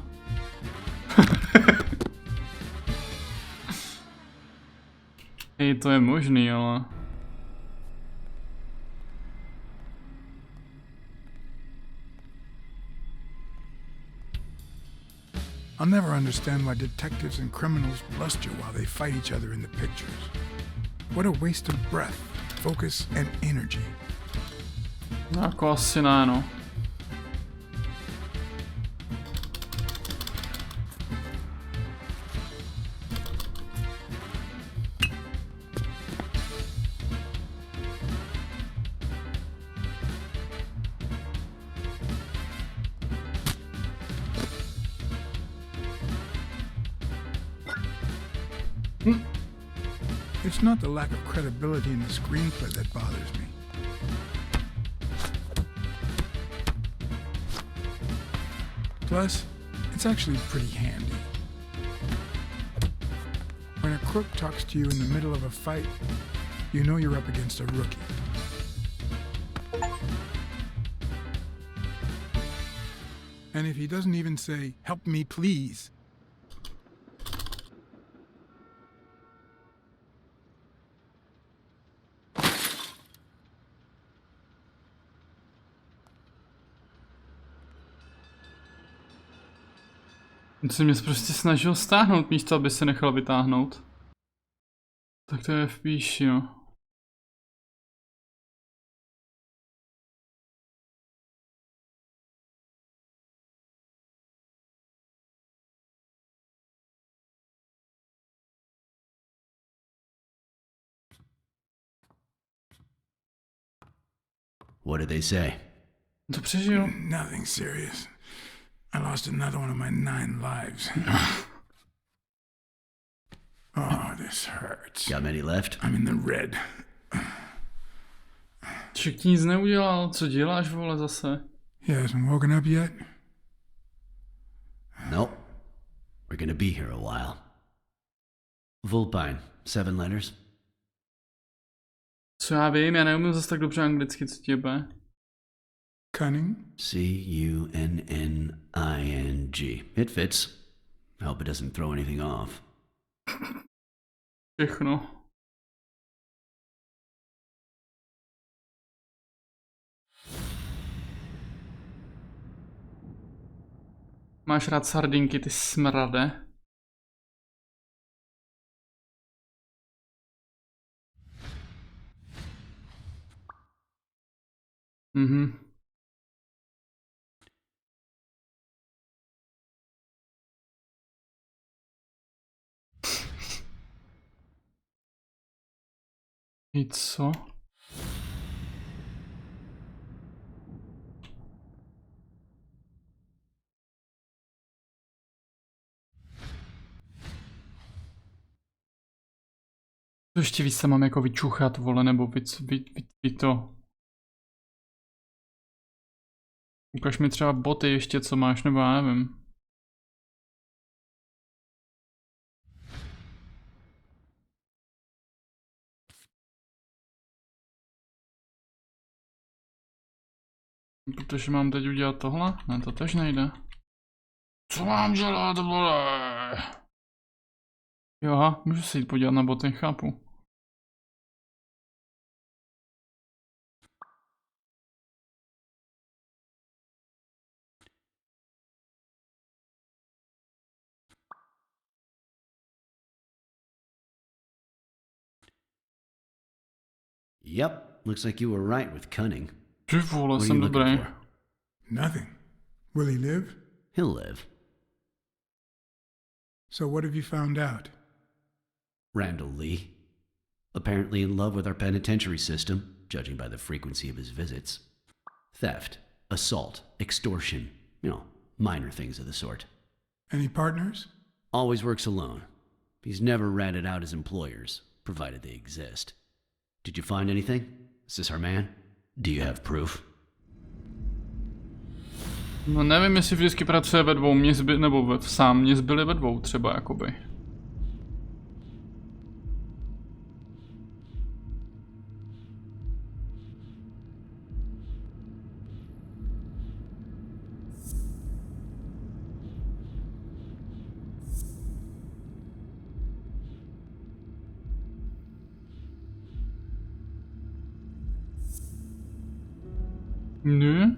Hej, to je možný, ale... I'll never understand why detectives and criminals bluster while they fight each other in the pictures. What a waste of breath, focus and energy. Jako asi ne, no. It's not the lack of credibility in the screenplay that bothers me. Plus, it's actually pretty handy. When a crook talks to you in the middle of a fight, you know you're up against a rookie. And if he doesn't even say, "Help me, please," On se mě prostě snažil stáhnout místo, aby se nechal vytáhnout. Tak to je v píši, no. What did they say? To přežil. Nothing serious. I lost another one of my 9 lives. Oh, this hurts. Got many left? I'm in the red. Však nic neudělal, co děláš, vole, zase? He hasn't woken up yet? Nope. We're gonna be here a while. Vulpine, 7 letters. Co já vím, já neumím zase tak dobře anglicky, co těbe. Cunning? C-U-N-N-I-N-G. It fits. I hope it doesn't throw anything off. Všechno. Máš rád sardinky, ty smrade? Mhm. I co? To ještě víc se mám jako vyčuchat, vole, nebo vy to. Ukaž mi třeba boty ještě, co máš, nebo já nevím. Protože mám teď udělat tohle? Ne, to tež nejde. Co mám dělat, vole? Jo, aha, můžu si jít podívat na boty, chápu. Yep, looks like you were right with cunning. Ty vole, What are jsem you looking dobrý. for? Nothing. Will he live? He'll live. So what have you found out? Randall Lee. Apparently in love with our penitentiary system, judging by the frequency of his visits. Theft, assault, extortion, you know, minor things of the sort. Any partners? Always works alone. He's never ratted out his employers, provided they exist. Did you find anything? Is this our man? Do you have proof? No nevím, jestli vždycky pracuje ve dvou, nebo sám, mě zbyli ve dvou třeba, jakoby. Ne?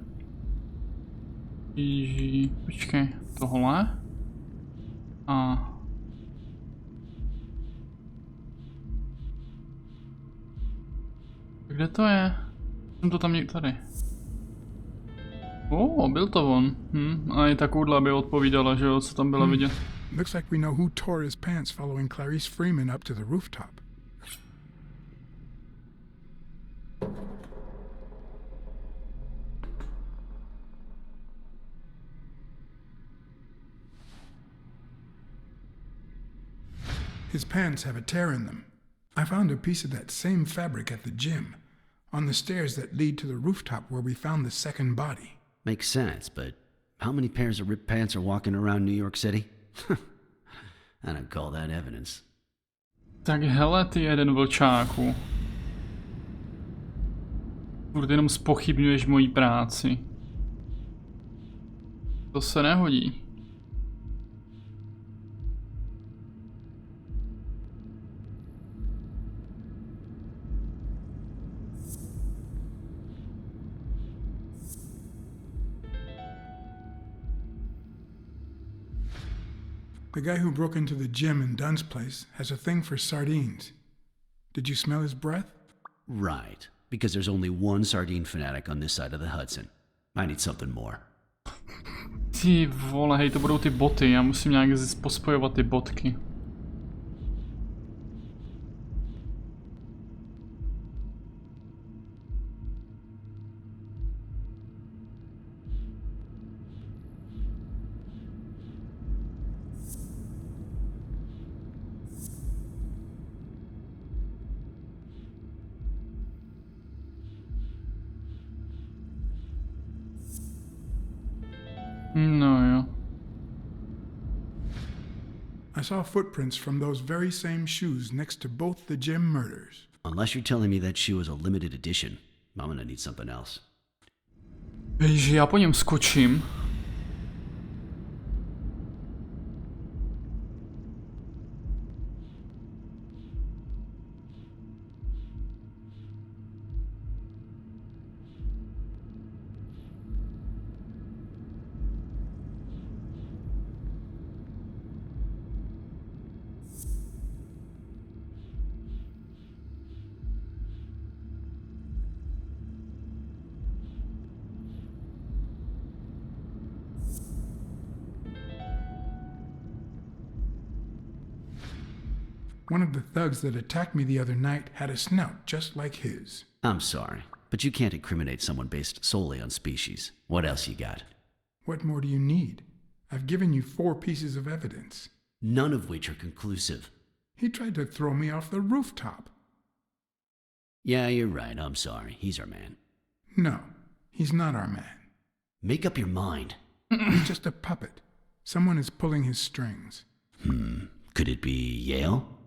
Počkej, tohle? A... Kde to je? Jsem to tam někde tady. Byl to on. A i takovouhle by odpovídala, že jo, co tam byla vidět. Looks like we know who tore his pants following Clarice Freeman up to the rooftop. His pants have a tear in them. I found a piece of that same fabric at the gym, on the stairs that lead to the rooftop where we found the second body. Makes sense, but how many pairs of ripped pants are walking around New York City? I don't call that evidence. Tak hele, ty jeden vlčáku. Furt jenom zpochybňuješ moji práci. To se nehodí. The guy who broke into the gym in Dunn's place has a thing for sardines. Did you smell his breath? Right, because there's only one sardine fanatic on this side of the Hudson. I need something more. Ty vole, hej, to budou ty boty, já musím nějak pospojovat ty botky. No jo. I saw footprints from those very same shoes next to both the gym murders. Unless you're telling me that shoe is a limited edition, I'm gonna need something else. Ježi, já po něm skočím. One of the thugs that attacked me the other night had a snout just like his. I'm sorry, but you can't incriminate someone based solely on species. What else you got? What more do you need? I've given you 4 pieces of evidence. None of which are conclusive. He tried to throw me off the rooftop. Yeah, you're right. I'm sorry. He's our man. No, he's not our man. Make up your mind. He's just a puppet. Someone is pulling his strings. Could it be Yale?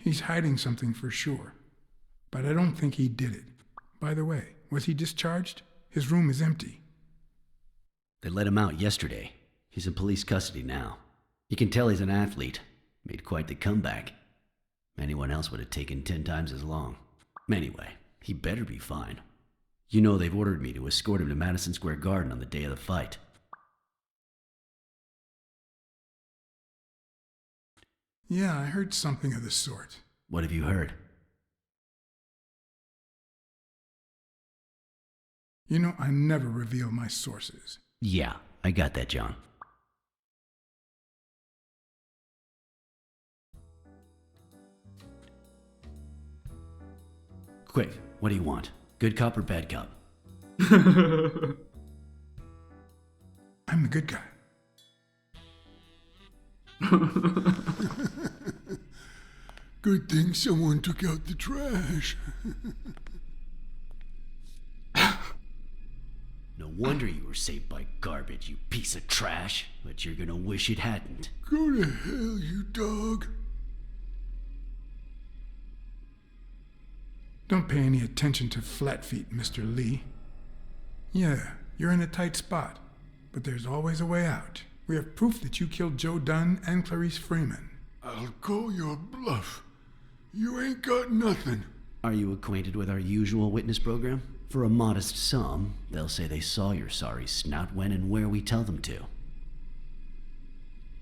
He's hiding something for sure, but I don't think he did it. By the way, was he discharged? His room is empty. They let him out yesterday. He's in police custody now. You can tell he's an athlete. Made quite the comeback. Anyone else would have taken 10 times as long. Anyway, he better be fine. You know they've ordered me to escort him to Madison Square Garden on the day of the fight. Yeah, I heard something of the sort. What have you heard? You know, I never reveal my sources. Yeah, I got that, John. Quick, what do you want? Good cop or bad cop? I'm the good guy. Good thing someone took out the trash. No wonder you were saved by garbage, you piece of trash. But you're gonna wish it hadn't. Go to hell, you dog. Don't pay any attention to flat feet, Mr. Lee. Yeah, you're in a tight spot, but there's always a way out. We have proof that you killed Joe Dunn and Clarice Freeman. I'll call your bluff. You ain't got nothing. Are you acquainted with our usual witness program? For a modest sum, they'll say they saw your sorry snout when and where we tell them to.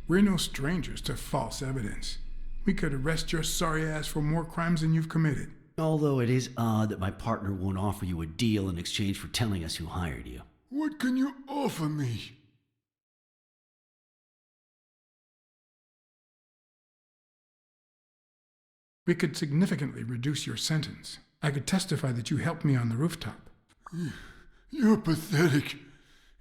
We're no strangers to false evidence. We could arrest your sorry ass for more crimes than you've committed. Although it is odd that my partner won't offer you a deal in exchange for telling us who hired you. What can you offer me? We could significantly reduce your sentence. I could testify that you helped me on the rooftop. You're pathetic.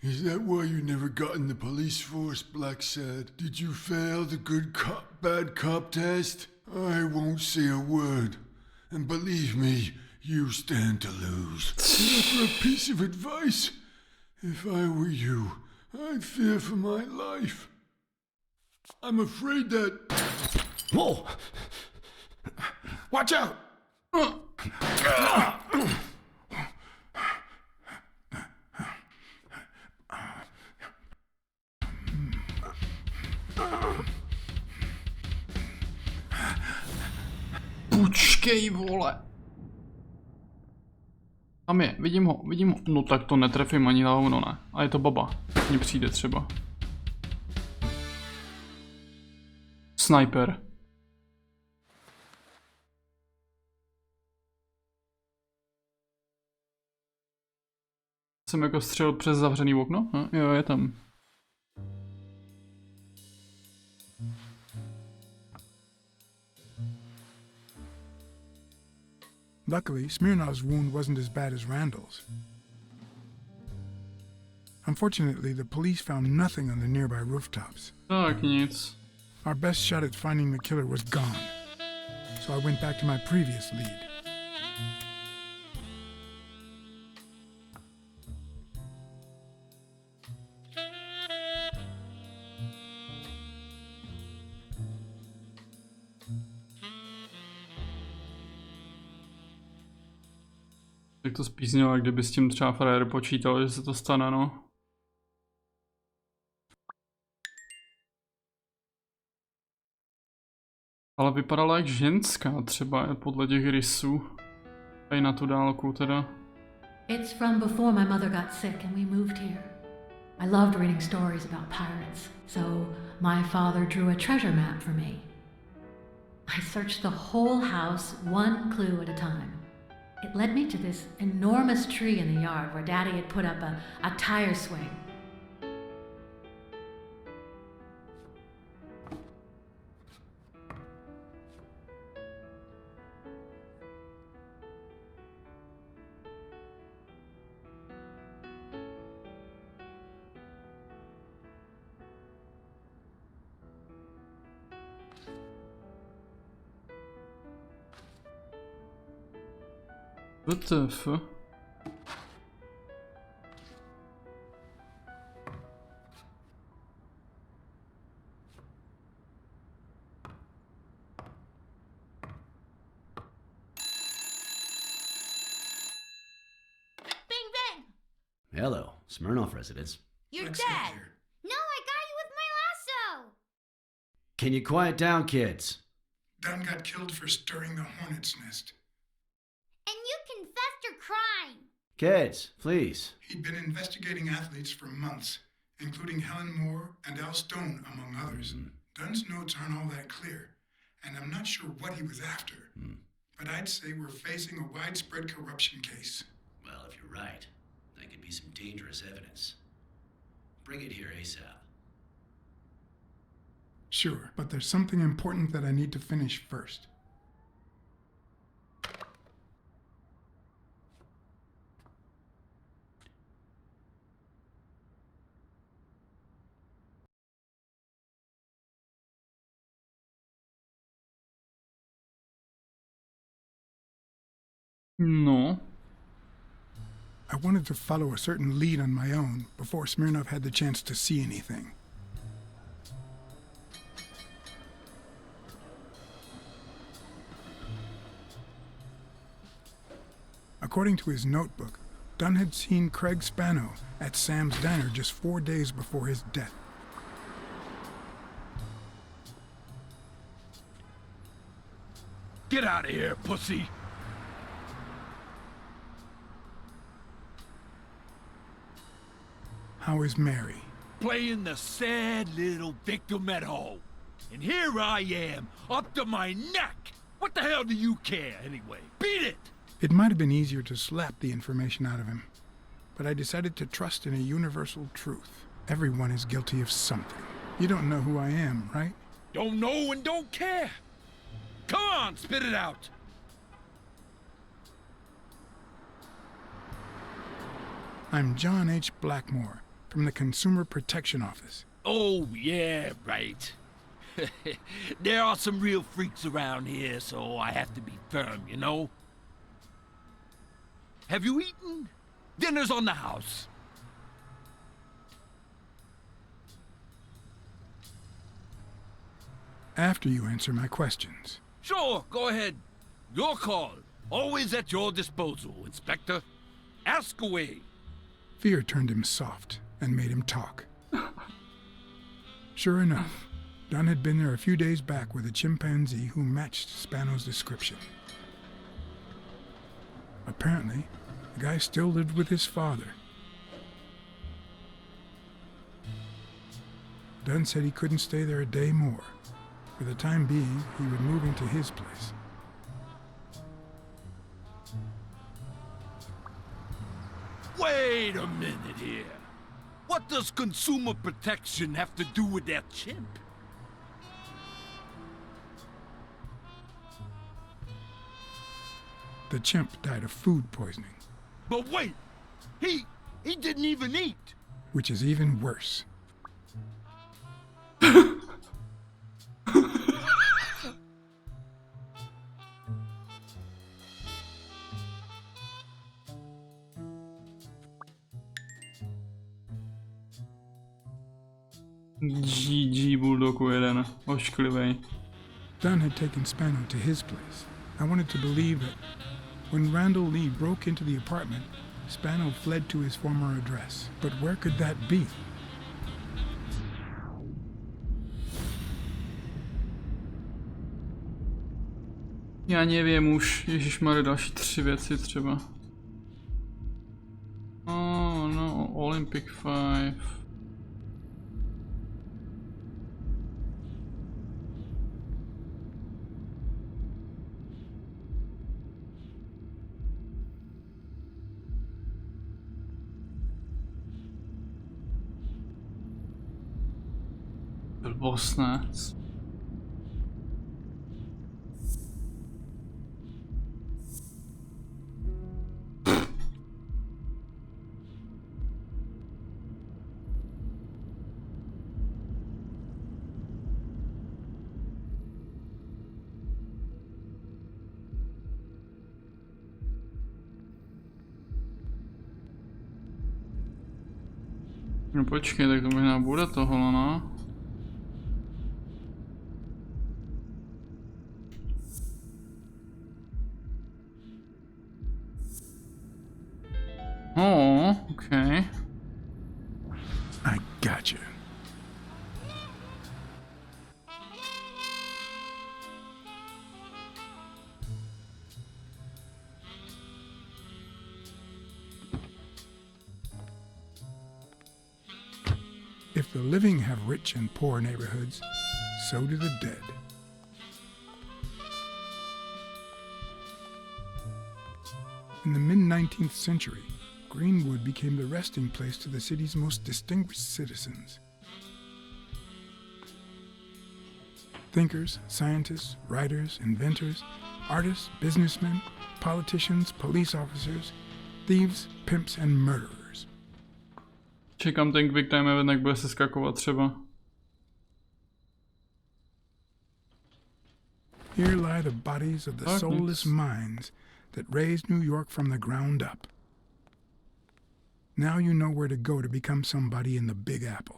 Is that why you never got in the police force, BLACKSAD? Did you fail the good cop, bad cop test? I won't say a word. And believe me, you stand to lose. For a piece of advice, if I were you, I'd fear for my life. I'm afraid that... Whoa! Watch out! Počkej, vole. Tam je, vidím ho. No tak to netrefím ani na hovno, ne. A je to baba. Mně přijde třeba. Sniper. Jsem jako střelil přes zavřený okno? Jo, je tam. Luckily, Smirnov's wound wasn't as bad as Randall's. Unfortunately, the police found nothing on the nearby rooftops. Tak nic. Our best shot at finding the killer was gone, so I went back to my previous lead. Tak to spíš znělo, jak kdyby s tím třeba frajer počítal, že se to stane, no. Ale vypadala jak ženská třeba, podle těch rysů. A i na tu dálku teda. It's from before my mother got sick and we moved here. I loved reading stories about pirates, so my father drew a treasure map for me. I searched the whole house, one clue at a time. It led me to this enormous tree in the yard where Daddy had put up a tire swing. What the fuck? Bing bang! Hello, Smirnoff residence. You're dead! No, I got you with my lasso! Can you quiet down, kids? Dunn got killed for stirring the hornet's nest. And you confessed your crime! Kids, please. He'd been investigating athletes for months, including Helen Moore and Al Stone, among others. Dunn's notes aren't all that clear, and I'm not sure what he was after. But I'd say we're facing a widespread corruption case. Well, if you're right, that could be some dangerous evidence. Bring it here ASAP. Sure, but there's something important that I need to finish first. No. I wanted to follow a certain lead on my own before Smirnov had the chance to see anything. According to his notebook, Dunn had seen Craig Spano at Sam's diner just 4 days before his death. Get out of here, pussy! How is Mary? Playing the sad little victim at home. And here I am, up to my neck! What the hell do you care, anyway? Beat it! It might have been easier to slap the information out of him, but I decided to trust in a universal truth. Everyone is guilty of something. You don't know who I am, right? Don't know and don't care! Come on, spit it out! I'm John H. Blackmore from the Consumer Protection Office. Oh, yeah, right. There are some real freaks around here, so I have to be firm, you know? Have you eaten? Dinner's on the house. After you answer my questions. Sure, go ahead. Your call. Always at your disposal, Inspector. Ask away. Fear turned him soft and made him talk. Sure enough, Dunn had been there a few days back with a chimpanzee who matched Spano's description. Apparently, the guy still lived with his father. Dunn said he couldn't stay there a day more. For the time being, he would move into his place. Wait a minute here. What does consumer protection have to do with that chimp? The chimp died of food poisoning. But wait! He didn't even eat! Which is even worse. GG Bulldogu jeden, ošklivej. Dunn had taken Spano to his place. I wanted to believe that when Randall Lee broke into the apartment, Spano fled to his former address. But where could that be? Já nevím už, ježišmarja, další 3 věci třeba. Oh no, Olympic 5. Blbost, ne? No počkej, tak to možná bude tohle, no? Oh, okay. I gotcha. If the living have rich and poor neighborhoods, so do the dead. In the mid-19th century, Greenwood became the resting place to the city's most distinguished citizens. Thinkers, scientists, writers, inventors, artists, businessmen, politicians, police officers, thieves, pimps, and murderers. Čekám ten quick time event, jak bude se skakovat třeba. Here lie the bodies of the soulless minds that raised New York from the ground up. Now you know where to go to become somebody in the Big Apple.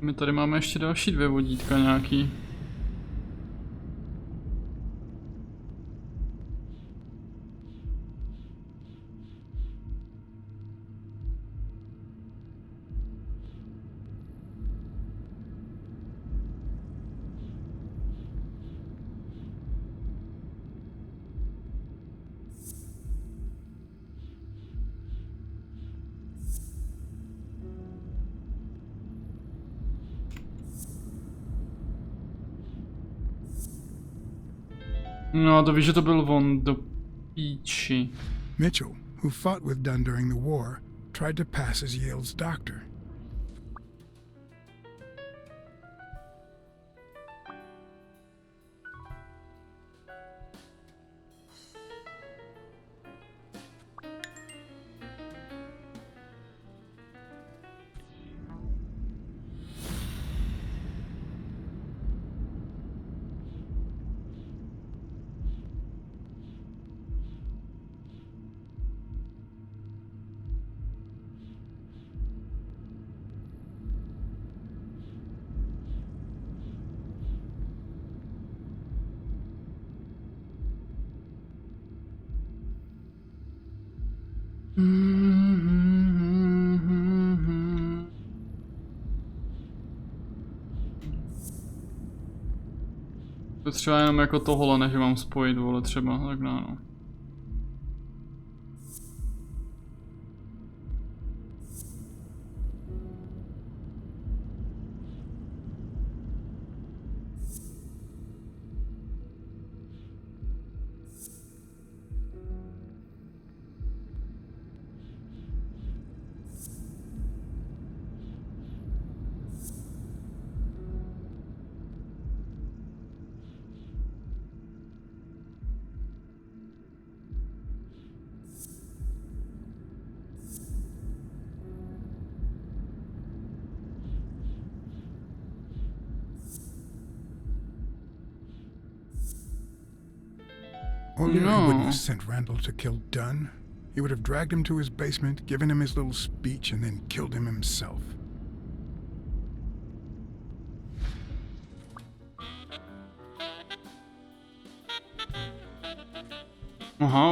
My tady máme ještě další 2 vodítka nějaký. No, to víš, že to byl on do píči. Mitchell, who fought with Dunn during the war, tried to pass as Yale's doctor. To třeba jenom jako tohle, než mám spojit, vole, třeba, tak no. O'Leary No. wouldn't have sent Randall to kill Dunn. He would have dragged him to his basement, given him his little speech, and then killed him himself. Aha,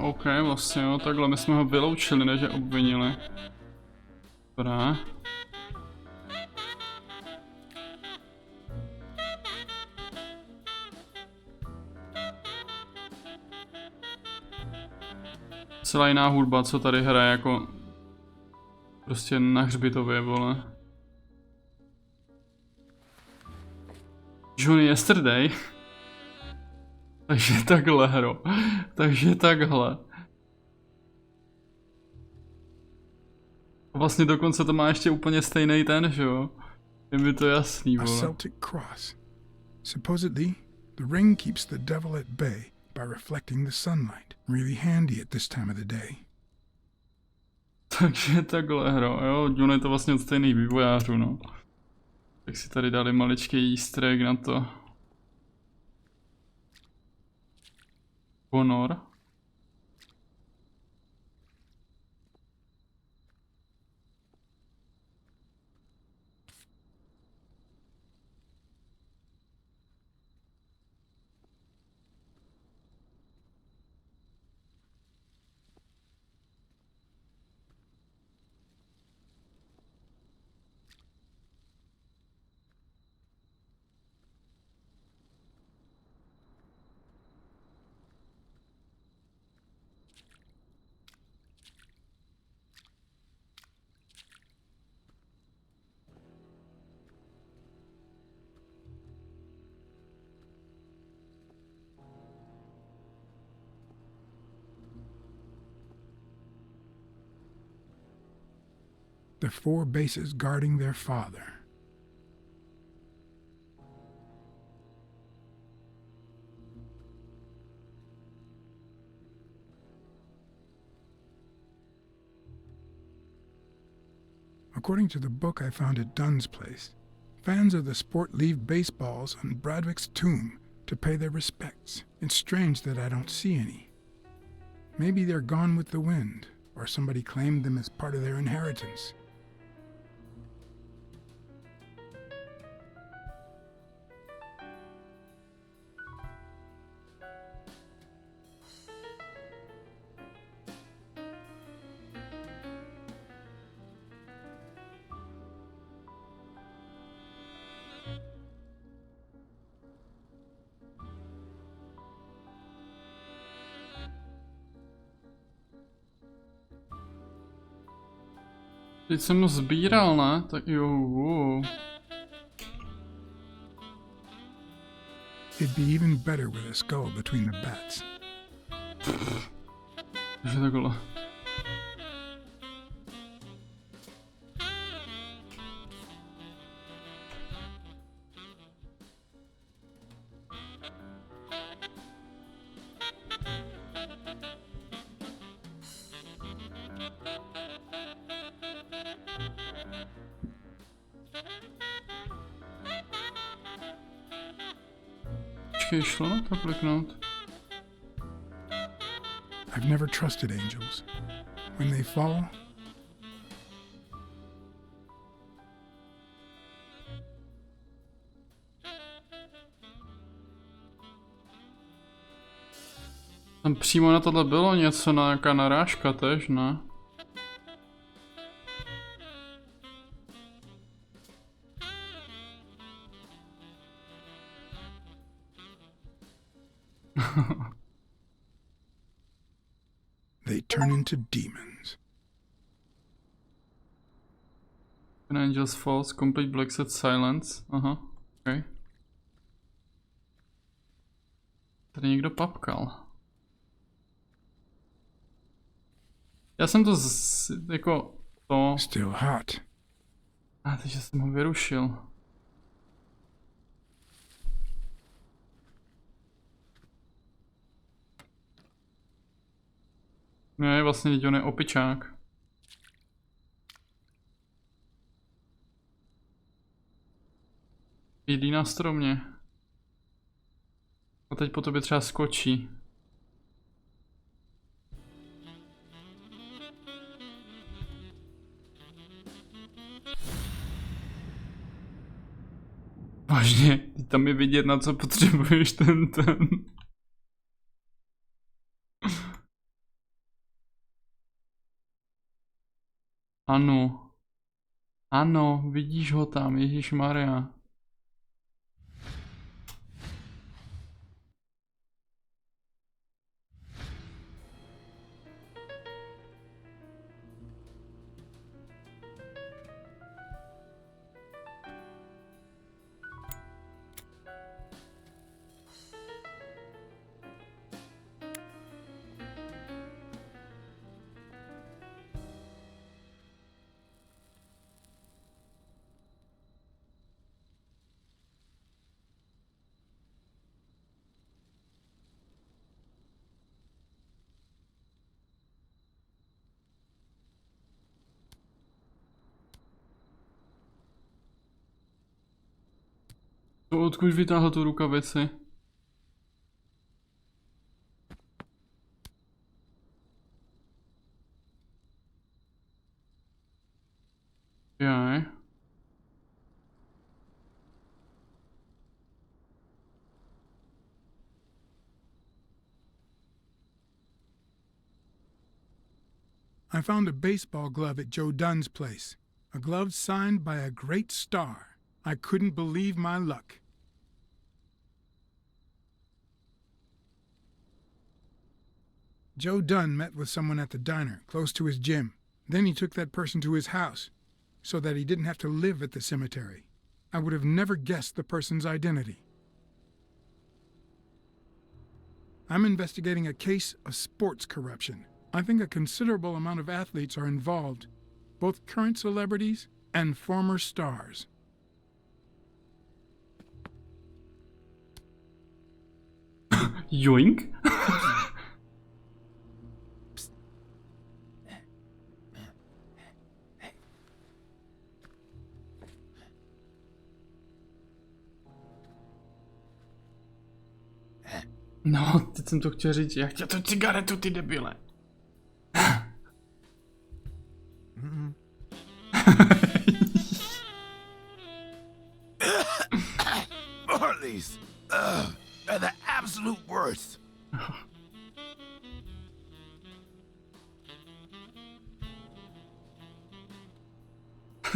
ok, vlastně jo, takhle my jsme ho vyloučili, než je obvinili. Dobrá. Celá jiná hudba, co tady hraje jako prostě na hřbitově, vole. Johnny Yesterday. Takže takhle, hro. Takže takhle. Vlastně dokonce to má ještě úplně stejný ten, že jo? Je mi to jasný, A vole. Celtic cross. Supposedly, the ring keeps the devil at bay by reflecting the sunlight. Really handy at this time of the day. Takže takhle, hro, jo? Johnny je to vlastně od stejných vývojářů, no. Tak si tady dali maličký easter egg na to. Honor. The four bases guarding their father. According to the book I found at Dunn's place, fans of the sport leave baseballs on Bradwick's tomb to pay their respects. It's strange that I don't see any. Maybe they're gone with the wind, or somebody claimed them as part of their inheritance. Teď jsem ho sbíral, ne? Tak jo. It'd be even better with a skull between the bats. Takže takhle. Počkej, šlo na to kliknout? I've never trusted angels. When they fall, Tam přímo na tohle bylo něco, na nějaká narážka tež, ne? they turn into demons. When angels falls, complete BLACKSAD silence. Aha, ok. Tady někdo papkal. Já jsem to jako to... Still hot. Takže jsem ho vyrušil. Ne, vlastně teď on je opičák. Bydlí na stromě. A teď po tobě třeba skočí. Vážně, tam je vidět, na co potřebuješ ten. Ano. Ano, vidíš ho tam, Ježišmarja. Odkud vytáhl tu rukavici? Jaj. I found a baseball glove at Joe Dunn's place. A glove signed by a great star. I couldn't believe my luck. Joe Dunn met with someone at the diner, close to his gym. Then he took that person to his house, so that he didn't have to live at the cemetery. I would have never guessed the person's identity. I'm investigating a case of sports corruption. I think a considerable amount of athletes are involved, both current celebrities and former stars. Yoink. No, teď jsem to chtěl říct, já chtěl tu cigaretu, ty debile. Marley's are the absolute worst.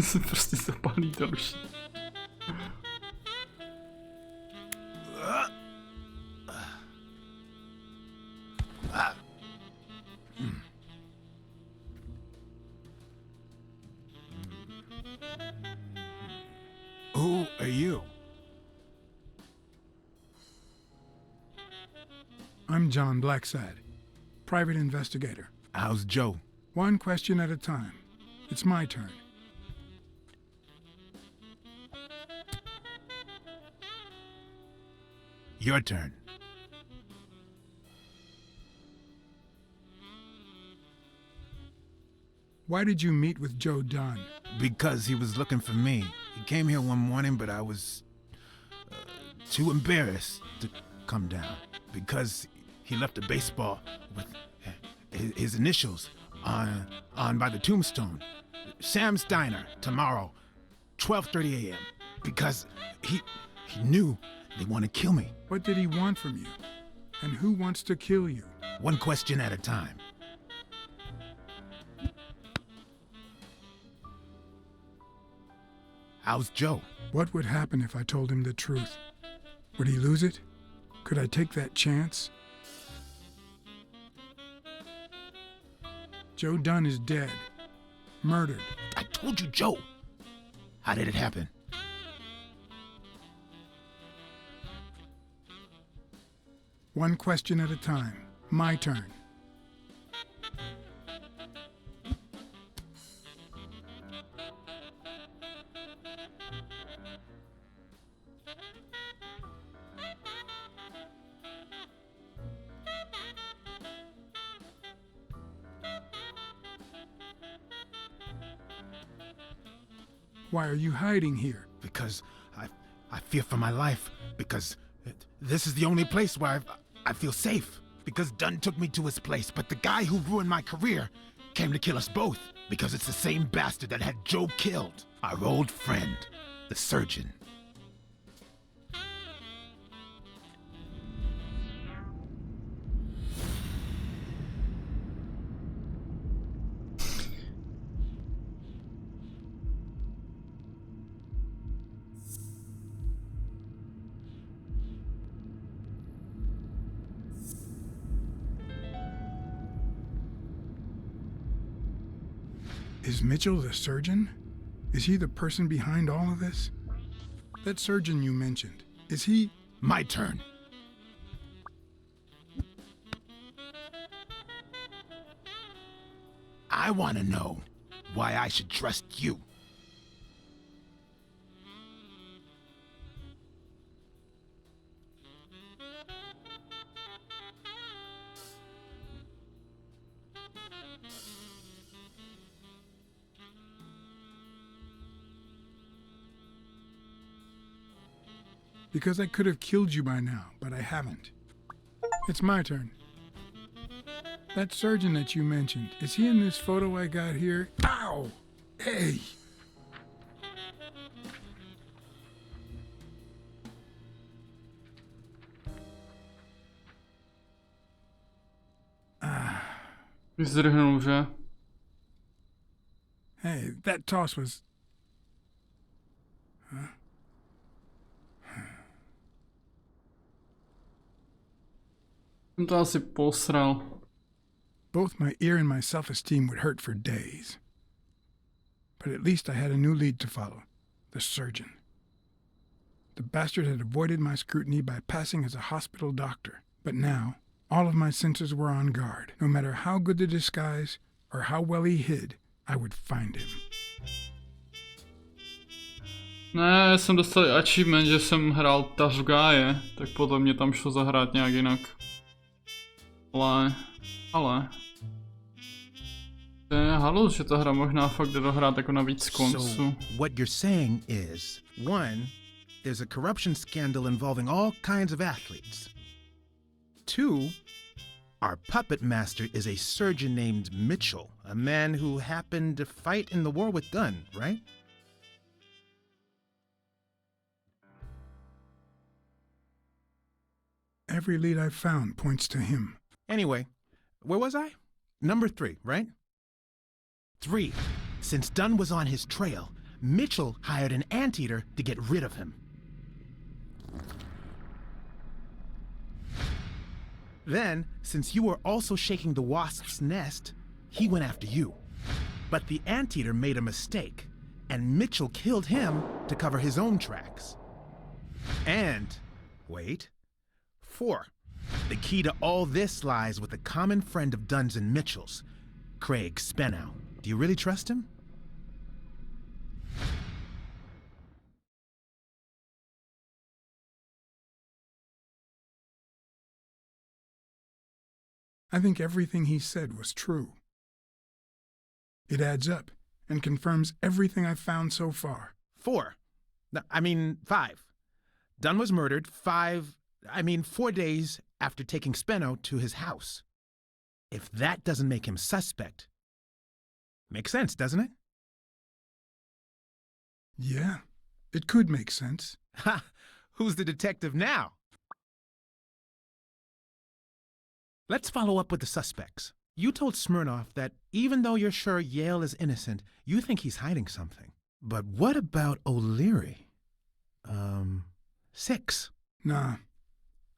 Se prostě zapálí další. Who are you? I'm John BLACKSAD, private investigator. How's Joe? One question at a time. It's my turn. Your turn. Why did you meet with Joe Dunn? Because he was looking for me. He came here one morning, but I was too embarrassed to come down. Because he left a baseball with his initials on by the tombstone. Sam's Diner, tomorrow, 12:30 a.m. Because he knew they want to kill me. What did he want from you? And who wants to kill you? One question at a time. How's Joe? What would happen if I told him the truth? Would he lose it? Could I take that chance? Joe Dunn is dead. Murdered. I told you, Joe. How did it happen? One question at a time. My turn. Why are you hiding here? Because I fear for my life. Because this is the only place where I feel safe. Because Dunn took me to his place, but the guy who ruined my career came to kill us both. Because it's the same bastard that had Joe killed. Our old friend, the surgeon. Is Mitchell the surgeon? Is he the person behind all of this? That surgeon you mentioned, is he... My turn. I want to know why I should trust you. Because I could have killed you by now, but I haven't. It's my turn. That surgeon that you mentioned, is he in this photo I got here? Ow! Hey! Vyzdrhnul, že? Hey, that toss was... Huh? Jsem to asi posral. Both my ear and my self-esteem would hurt for days. But at least I had a new lead to follow. The surgeon. The bastard had avoided my scrutiny by passing as a hospital doctor. But now, all of my senses were on guard. No matter how good the disguise, or how well he hid, I would find him. Ne, já jsem dostal achievement, že jsem hrál tough guy, tak potom mě tam šlo zahrát nějak jinak. Ale... To je halus, že ta hra možná fakt jde dohrát jako na víc konců. So, what you're saying is, one, there's a corruption scandal involving all kinds of athletes. Two, our puppet master is a surgeon named Mitchell, a man who happened to fight in the war with Dunn, right? Every lead I've found points to him. Anyway, where was I? Number 3, right? 3. Since Dunn was on his trail, Mitchell hired an anteater to get rid of him. Then, since you were also shaking the wasp's nest, he went after you. But the anteater made a mistake, and Mitchell killed him to cover his own tracks. And, wait, 4. The key to all this lies with a common friend of Dunn's and Mitchell's, Craig Spenow. Do you really trust him? I think everything he said was true. It adds up and confirms everything I've found so far. 4. No, I mean 5. Dunn was murdered 4 days after taking Speno to his house. If that doesn't make him suspect, makes sense, doesn't it? Yeah, it could make sense. Ha! Who's the detective now? Let's follow up with the suspects. You told Smirnoff that even though you're sure Yale is innocent, you think he's hiding something. But what about O'Leary? 6. Nah,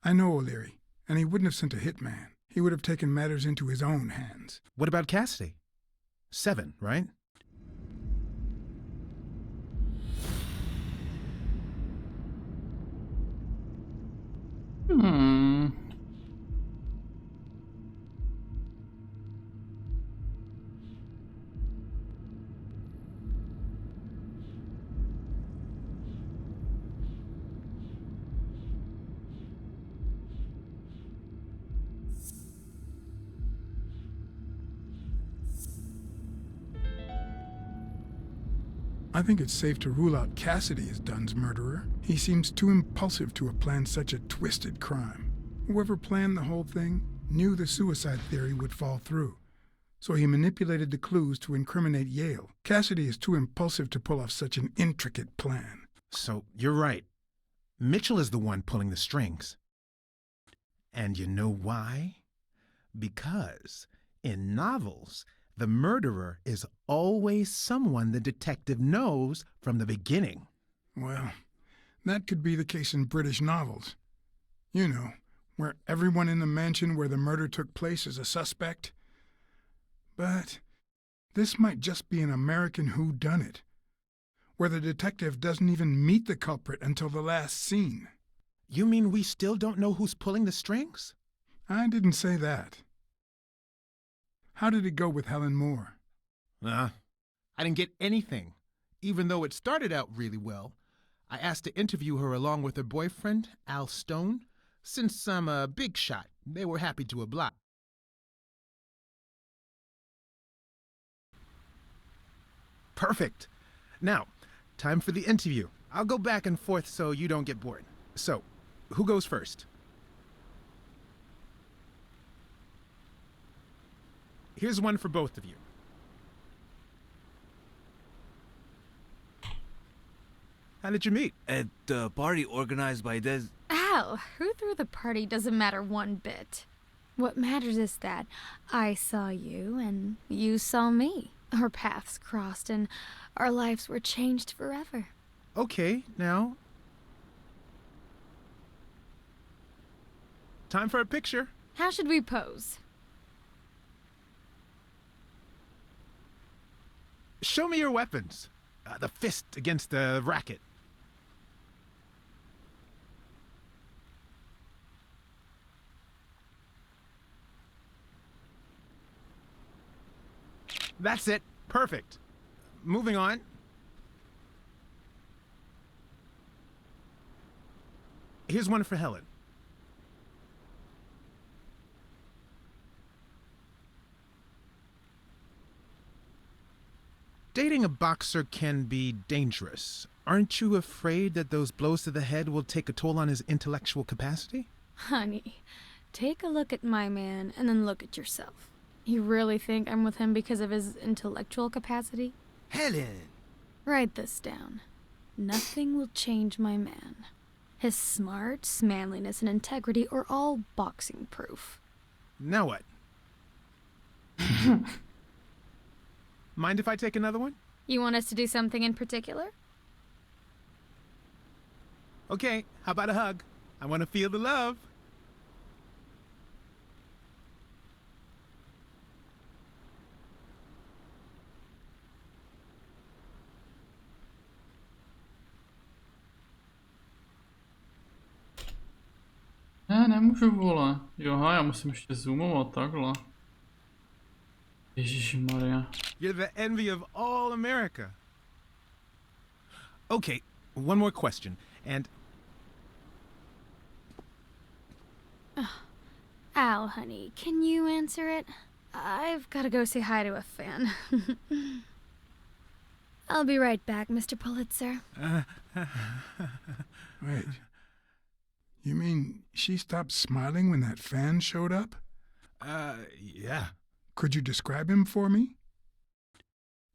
I know O'Leary, and he wouldn't have sent a hitman. He would have taken matters into his own hands. What about Cassidy? 7, right? I think it's safe to rule out Cassidy as Dunn's murderer. He seems too impulsive to have planned such a twisted crime. Whoever planned the whole thing knew the suicide theory would fall through, so he manipulated the clues to incriminate Yale. Cassidy is too impulsive to pull off such an intricate plan. So, you're right. Mitchell is the one pulling the strings. And you know why? Because in novels, the murderer is always someone the detective knows from the beginning. Well, that could be the case in British novels. You know, where everyone in the mansion where the murder took place is a suspect. But this might just be an American whodunit, where the detective doesn't even meet the culprit until the last scene. You mean we still don't know who's pulling the strings? I didn't say that. How did it go with Helen Moore? I didn't get anything, even though it started out really well. I asked to interview her along with her boyfriend, Al Stone. Since I'm a big shot, they were happy to oblige. Perfect. Now, time for the interview. I'll go back and forth so you don't get bored. So, who goes first? Here's one for both of you. How did you meet? At the party organized by Des. Al, who threw the party doesn't matter one bit. What matters is that I saw you and you saw me. Our paths crossed and our lives were changed forever. Okay, now. Time for a picture. How should we pose? Show me your weapons. The fist against the racket. That's it. Perfect. Moving on. Here's one for Helen. Dating a boxer can be dangerous. Aren't you afraid that those blows to the head will take a toll on his intellectual capacity? Honey, take a look at my man and then look at yourself. You really think I'm with him because of his intellectual capacity? Helen! Write this down. Nothing will change my man. His smarts, manliness, and integrity are all boxing proof. Now what? Mind if I take another one? You want us to do something in particular? Okay, how about a hug? I want to feel the love. nemůžu, vole. Joha, já musím ještě zoomovat, takhle. Ježišmarja. You're the envy of all America. Okay, one more question, and... Al, honey, can you answer it? I've got to go say hi to a fan. I'll be right back, Mr. Pulitzer. Wait. You mean she stopped smiling when that fan showed up? Yeah. Could you describe him for me?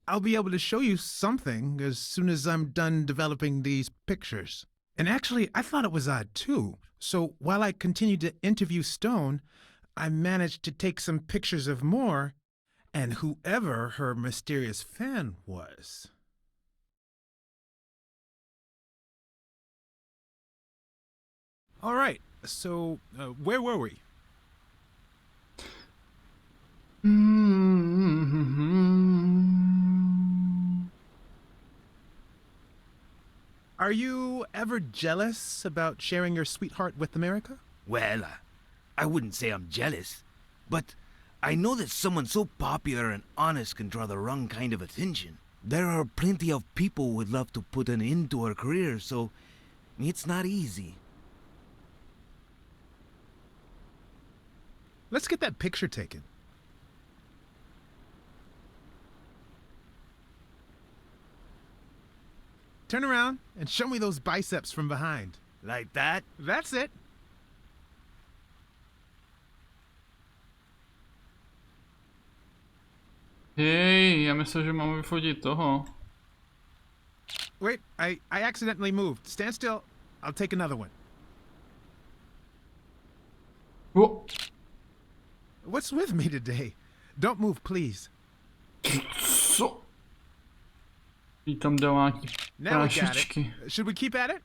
I'll be able to show you something as soon as I'm done developing these pictures. And actually, I thought it was odd too. So while I continued to interview Stone, I managed to take some pictures of Moore and whoever her mysterious fan was. All right, so where were we? Are you ever jealous about sharing your sweetheart with America? Well, I wouldn't say I'm jealous, but I know that someone so popular and honest can draw the wrong kind of attention. There are plenty of people who would love to put an end to her career, so it's not easy. Let's get that picture taken. Turn around and show me those biceps from behind. Like that? That's it. Hej, já myslím, že mám vyfotit toho. Wait, I accidentally moved. Stand still. I'll take another one. Oh. What's with me today? Don't move, please. Co? Jí tam dává nějaký Now we got prášičky. it. Should we keep at it?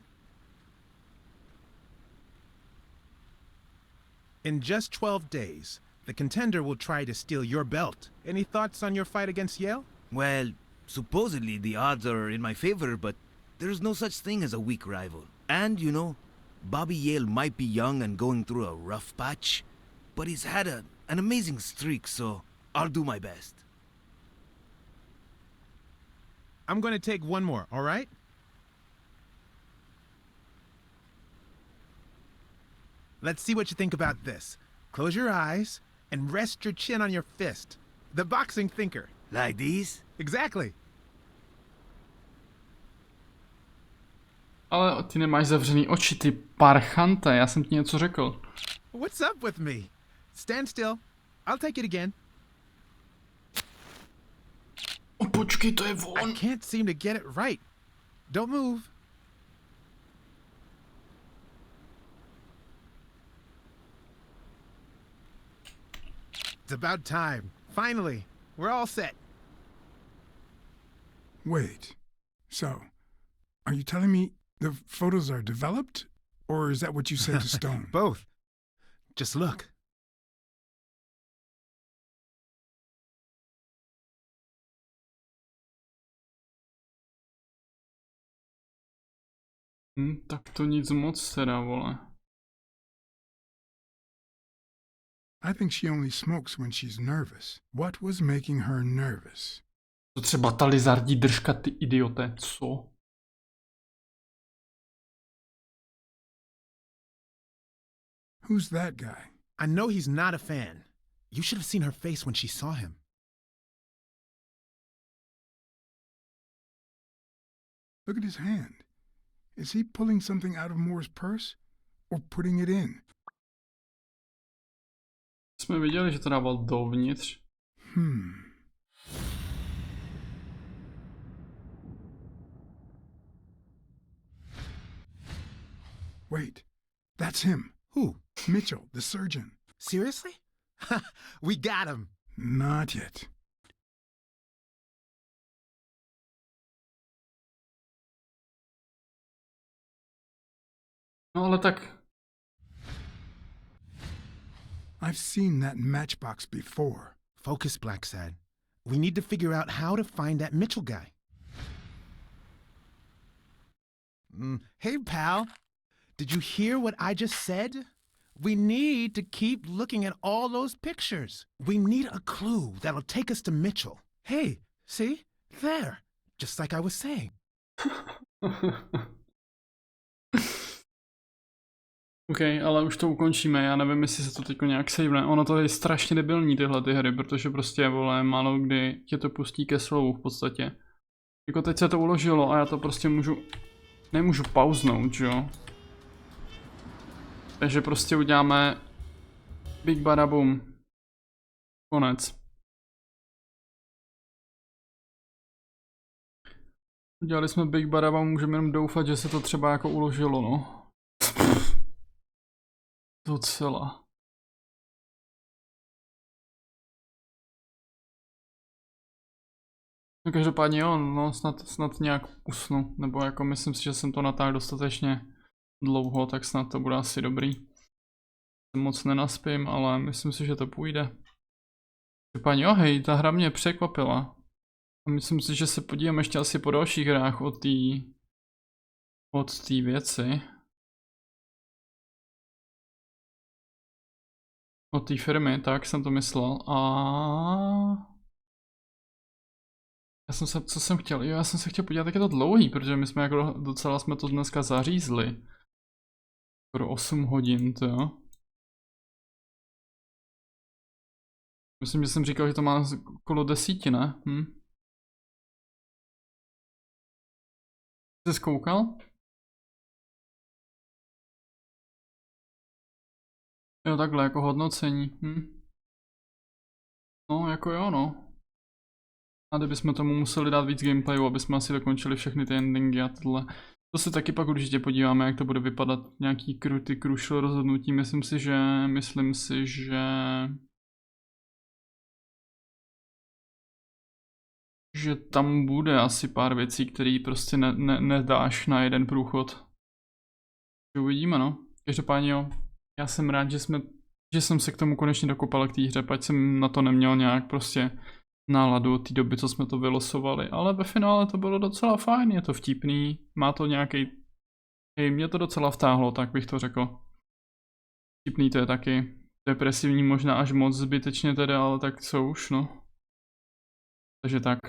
In just 12 days, the contender will try to steal your belt. Any thoughts on your fight against Yale? Well, supposedly the odds are in my favor, but there's no such thing as a weak rival. And, you know, Bobby Yale might be young and going through a rough patch, but he's had an amazing streak, so I'll do my best. I'm going to take one more, all right? Let's see what you think about this. Close your eyes and rest your chin on your fist. The boxing thinker. Like these? Exactly. Ale ty nemáš zavřený oči, ty parchante, já jsem ti něco řekl. What's up with me? Stand still. I'll take it again. O, počkej, to je on. I can't seem to get it right. Don't move. It's about time. Finally, we're all set. Wait. So, are you telling me the photos are developed? Or is that what you said to Stone? Both. Just look. Tak to nic moc teda, vole. I think she only smokes when she's nervous. What was making her nervous? To třeba ta lizardí držka, ty idiote, co? Who's that guy? I know he's not a fan. You should have seen her face when she saw him. Look at his hand. Is he pulling something out of Moore's purse? Or putting it in? Jsme viděli, že to dával dovnitř. Wait, that's him. Who? Mitchell, the surgeon. Seriously? We got him. Not yet. No ale tak... I've seen that matchbox before. Focus, BLACKSAD. We need to figure out how to find that Mitchell guy. Hey, pal. Did you hear what I just said? We need to keep looking at all those pictures. We need a clue that'll take us to Mitchell. Hey, see? There. Just like I was saying. OK, ale už to ukončíme, já nevím, jestli se to teď nějak savene. Ono to je strašně debilní tyhle ty hry, protože prostě, vole, málo kdy tě to pustí ke slovu v podstatě. Jako teď se to uložilo a já to prostě nemůžu pauznout, že jo. Takže prostě uděláme Big Bada Boom. Konec. Udělali jsme Big Bada Boom, můžeme jenom doufat, že se to třeba jako uložilo, no. Docela. No každopádně jo, no snad nějak usnu, nebo jako myslím si, že jsem to natáhl dostatečně dlouho, tak snad to bude asi dobrý. Moc nenaspím, ale myslím si, že to půjde. Každopádně jo, hej, ta hra mě překvapila. A myslím si, že se podívám ještě asi po dalších hrách od té věci. Od té firmy, tak jsem to myslel. A co jsem chtěl? Jo, já jsem se chtěl podívat, jak je to dlouhý, protože my jsme jako docela jsme to dneska zařízli. Pro 8 hodin, to jo. Myslím, že jsem říkal, že to má okolo 10, ne? Jsi zkoukal? Jo, takhle, jako hodnocení. No, jako jo, no. A kdybychom tomu museli dát víc gameplayu, aby jsme asi dokončili všechny ty endingy a tohle. To se taky pak určitě podíváme, jak to bude vypadat. Nějaký crucial rozhodnutí, myslím si, že tam bude asi pár věcí, které prostě nedáš na jeden průchod. Uvidíme, no. Každopádně jo. Já jsem rád, že jsem se k tomu konečně dokopal k té hře, pač jsem na to neměl nějak prostě náladu od té doby, co jsme to vylosovali, ale ve finále to bylo docela fajn, je to vtipný, má to nějaký, mě to docela vtáhlo, tak bych to řekl. Vtipný to je taky, depresivní možná až moc zbytečně teda, ale tak co už, no. Takže tak.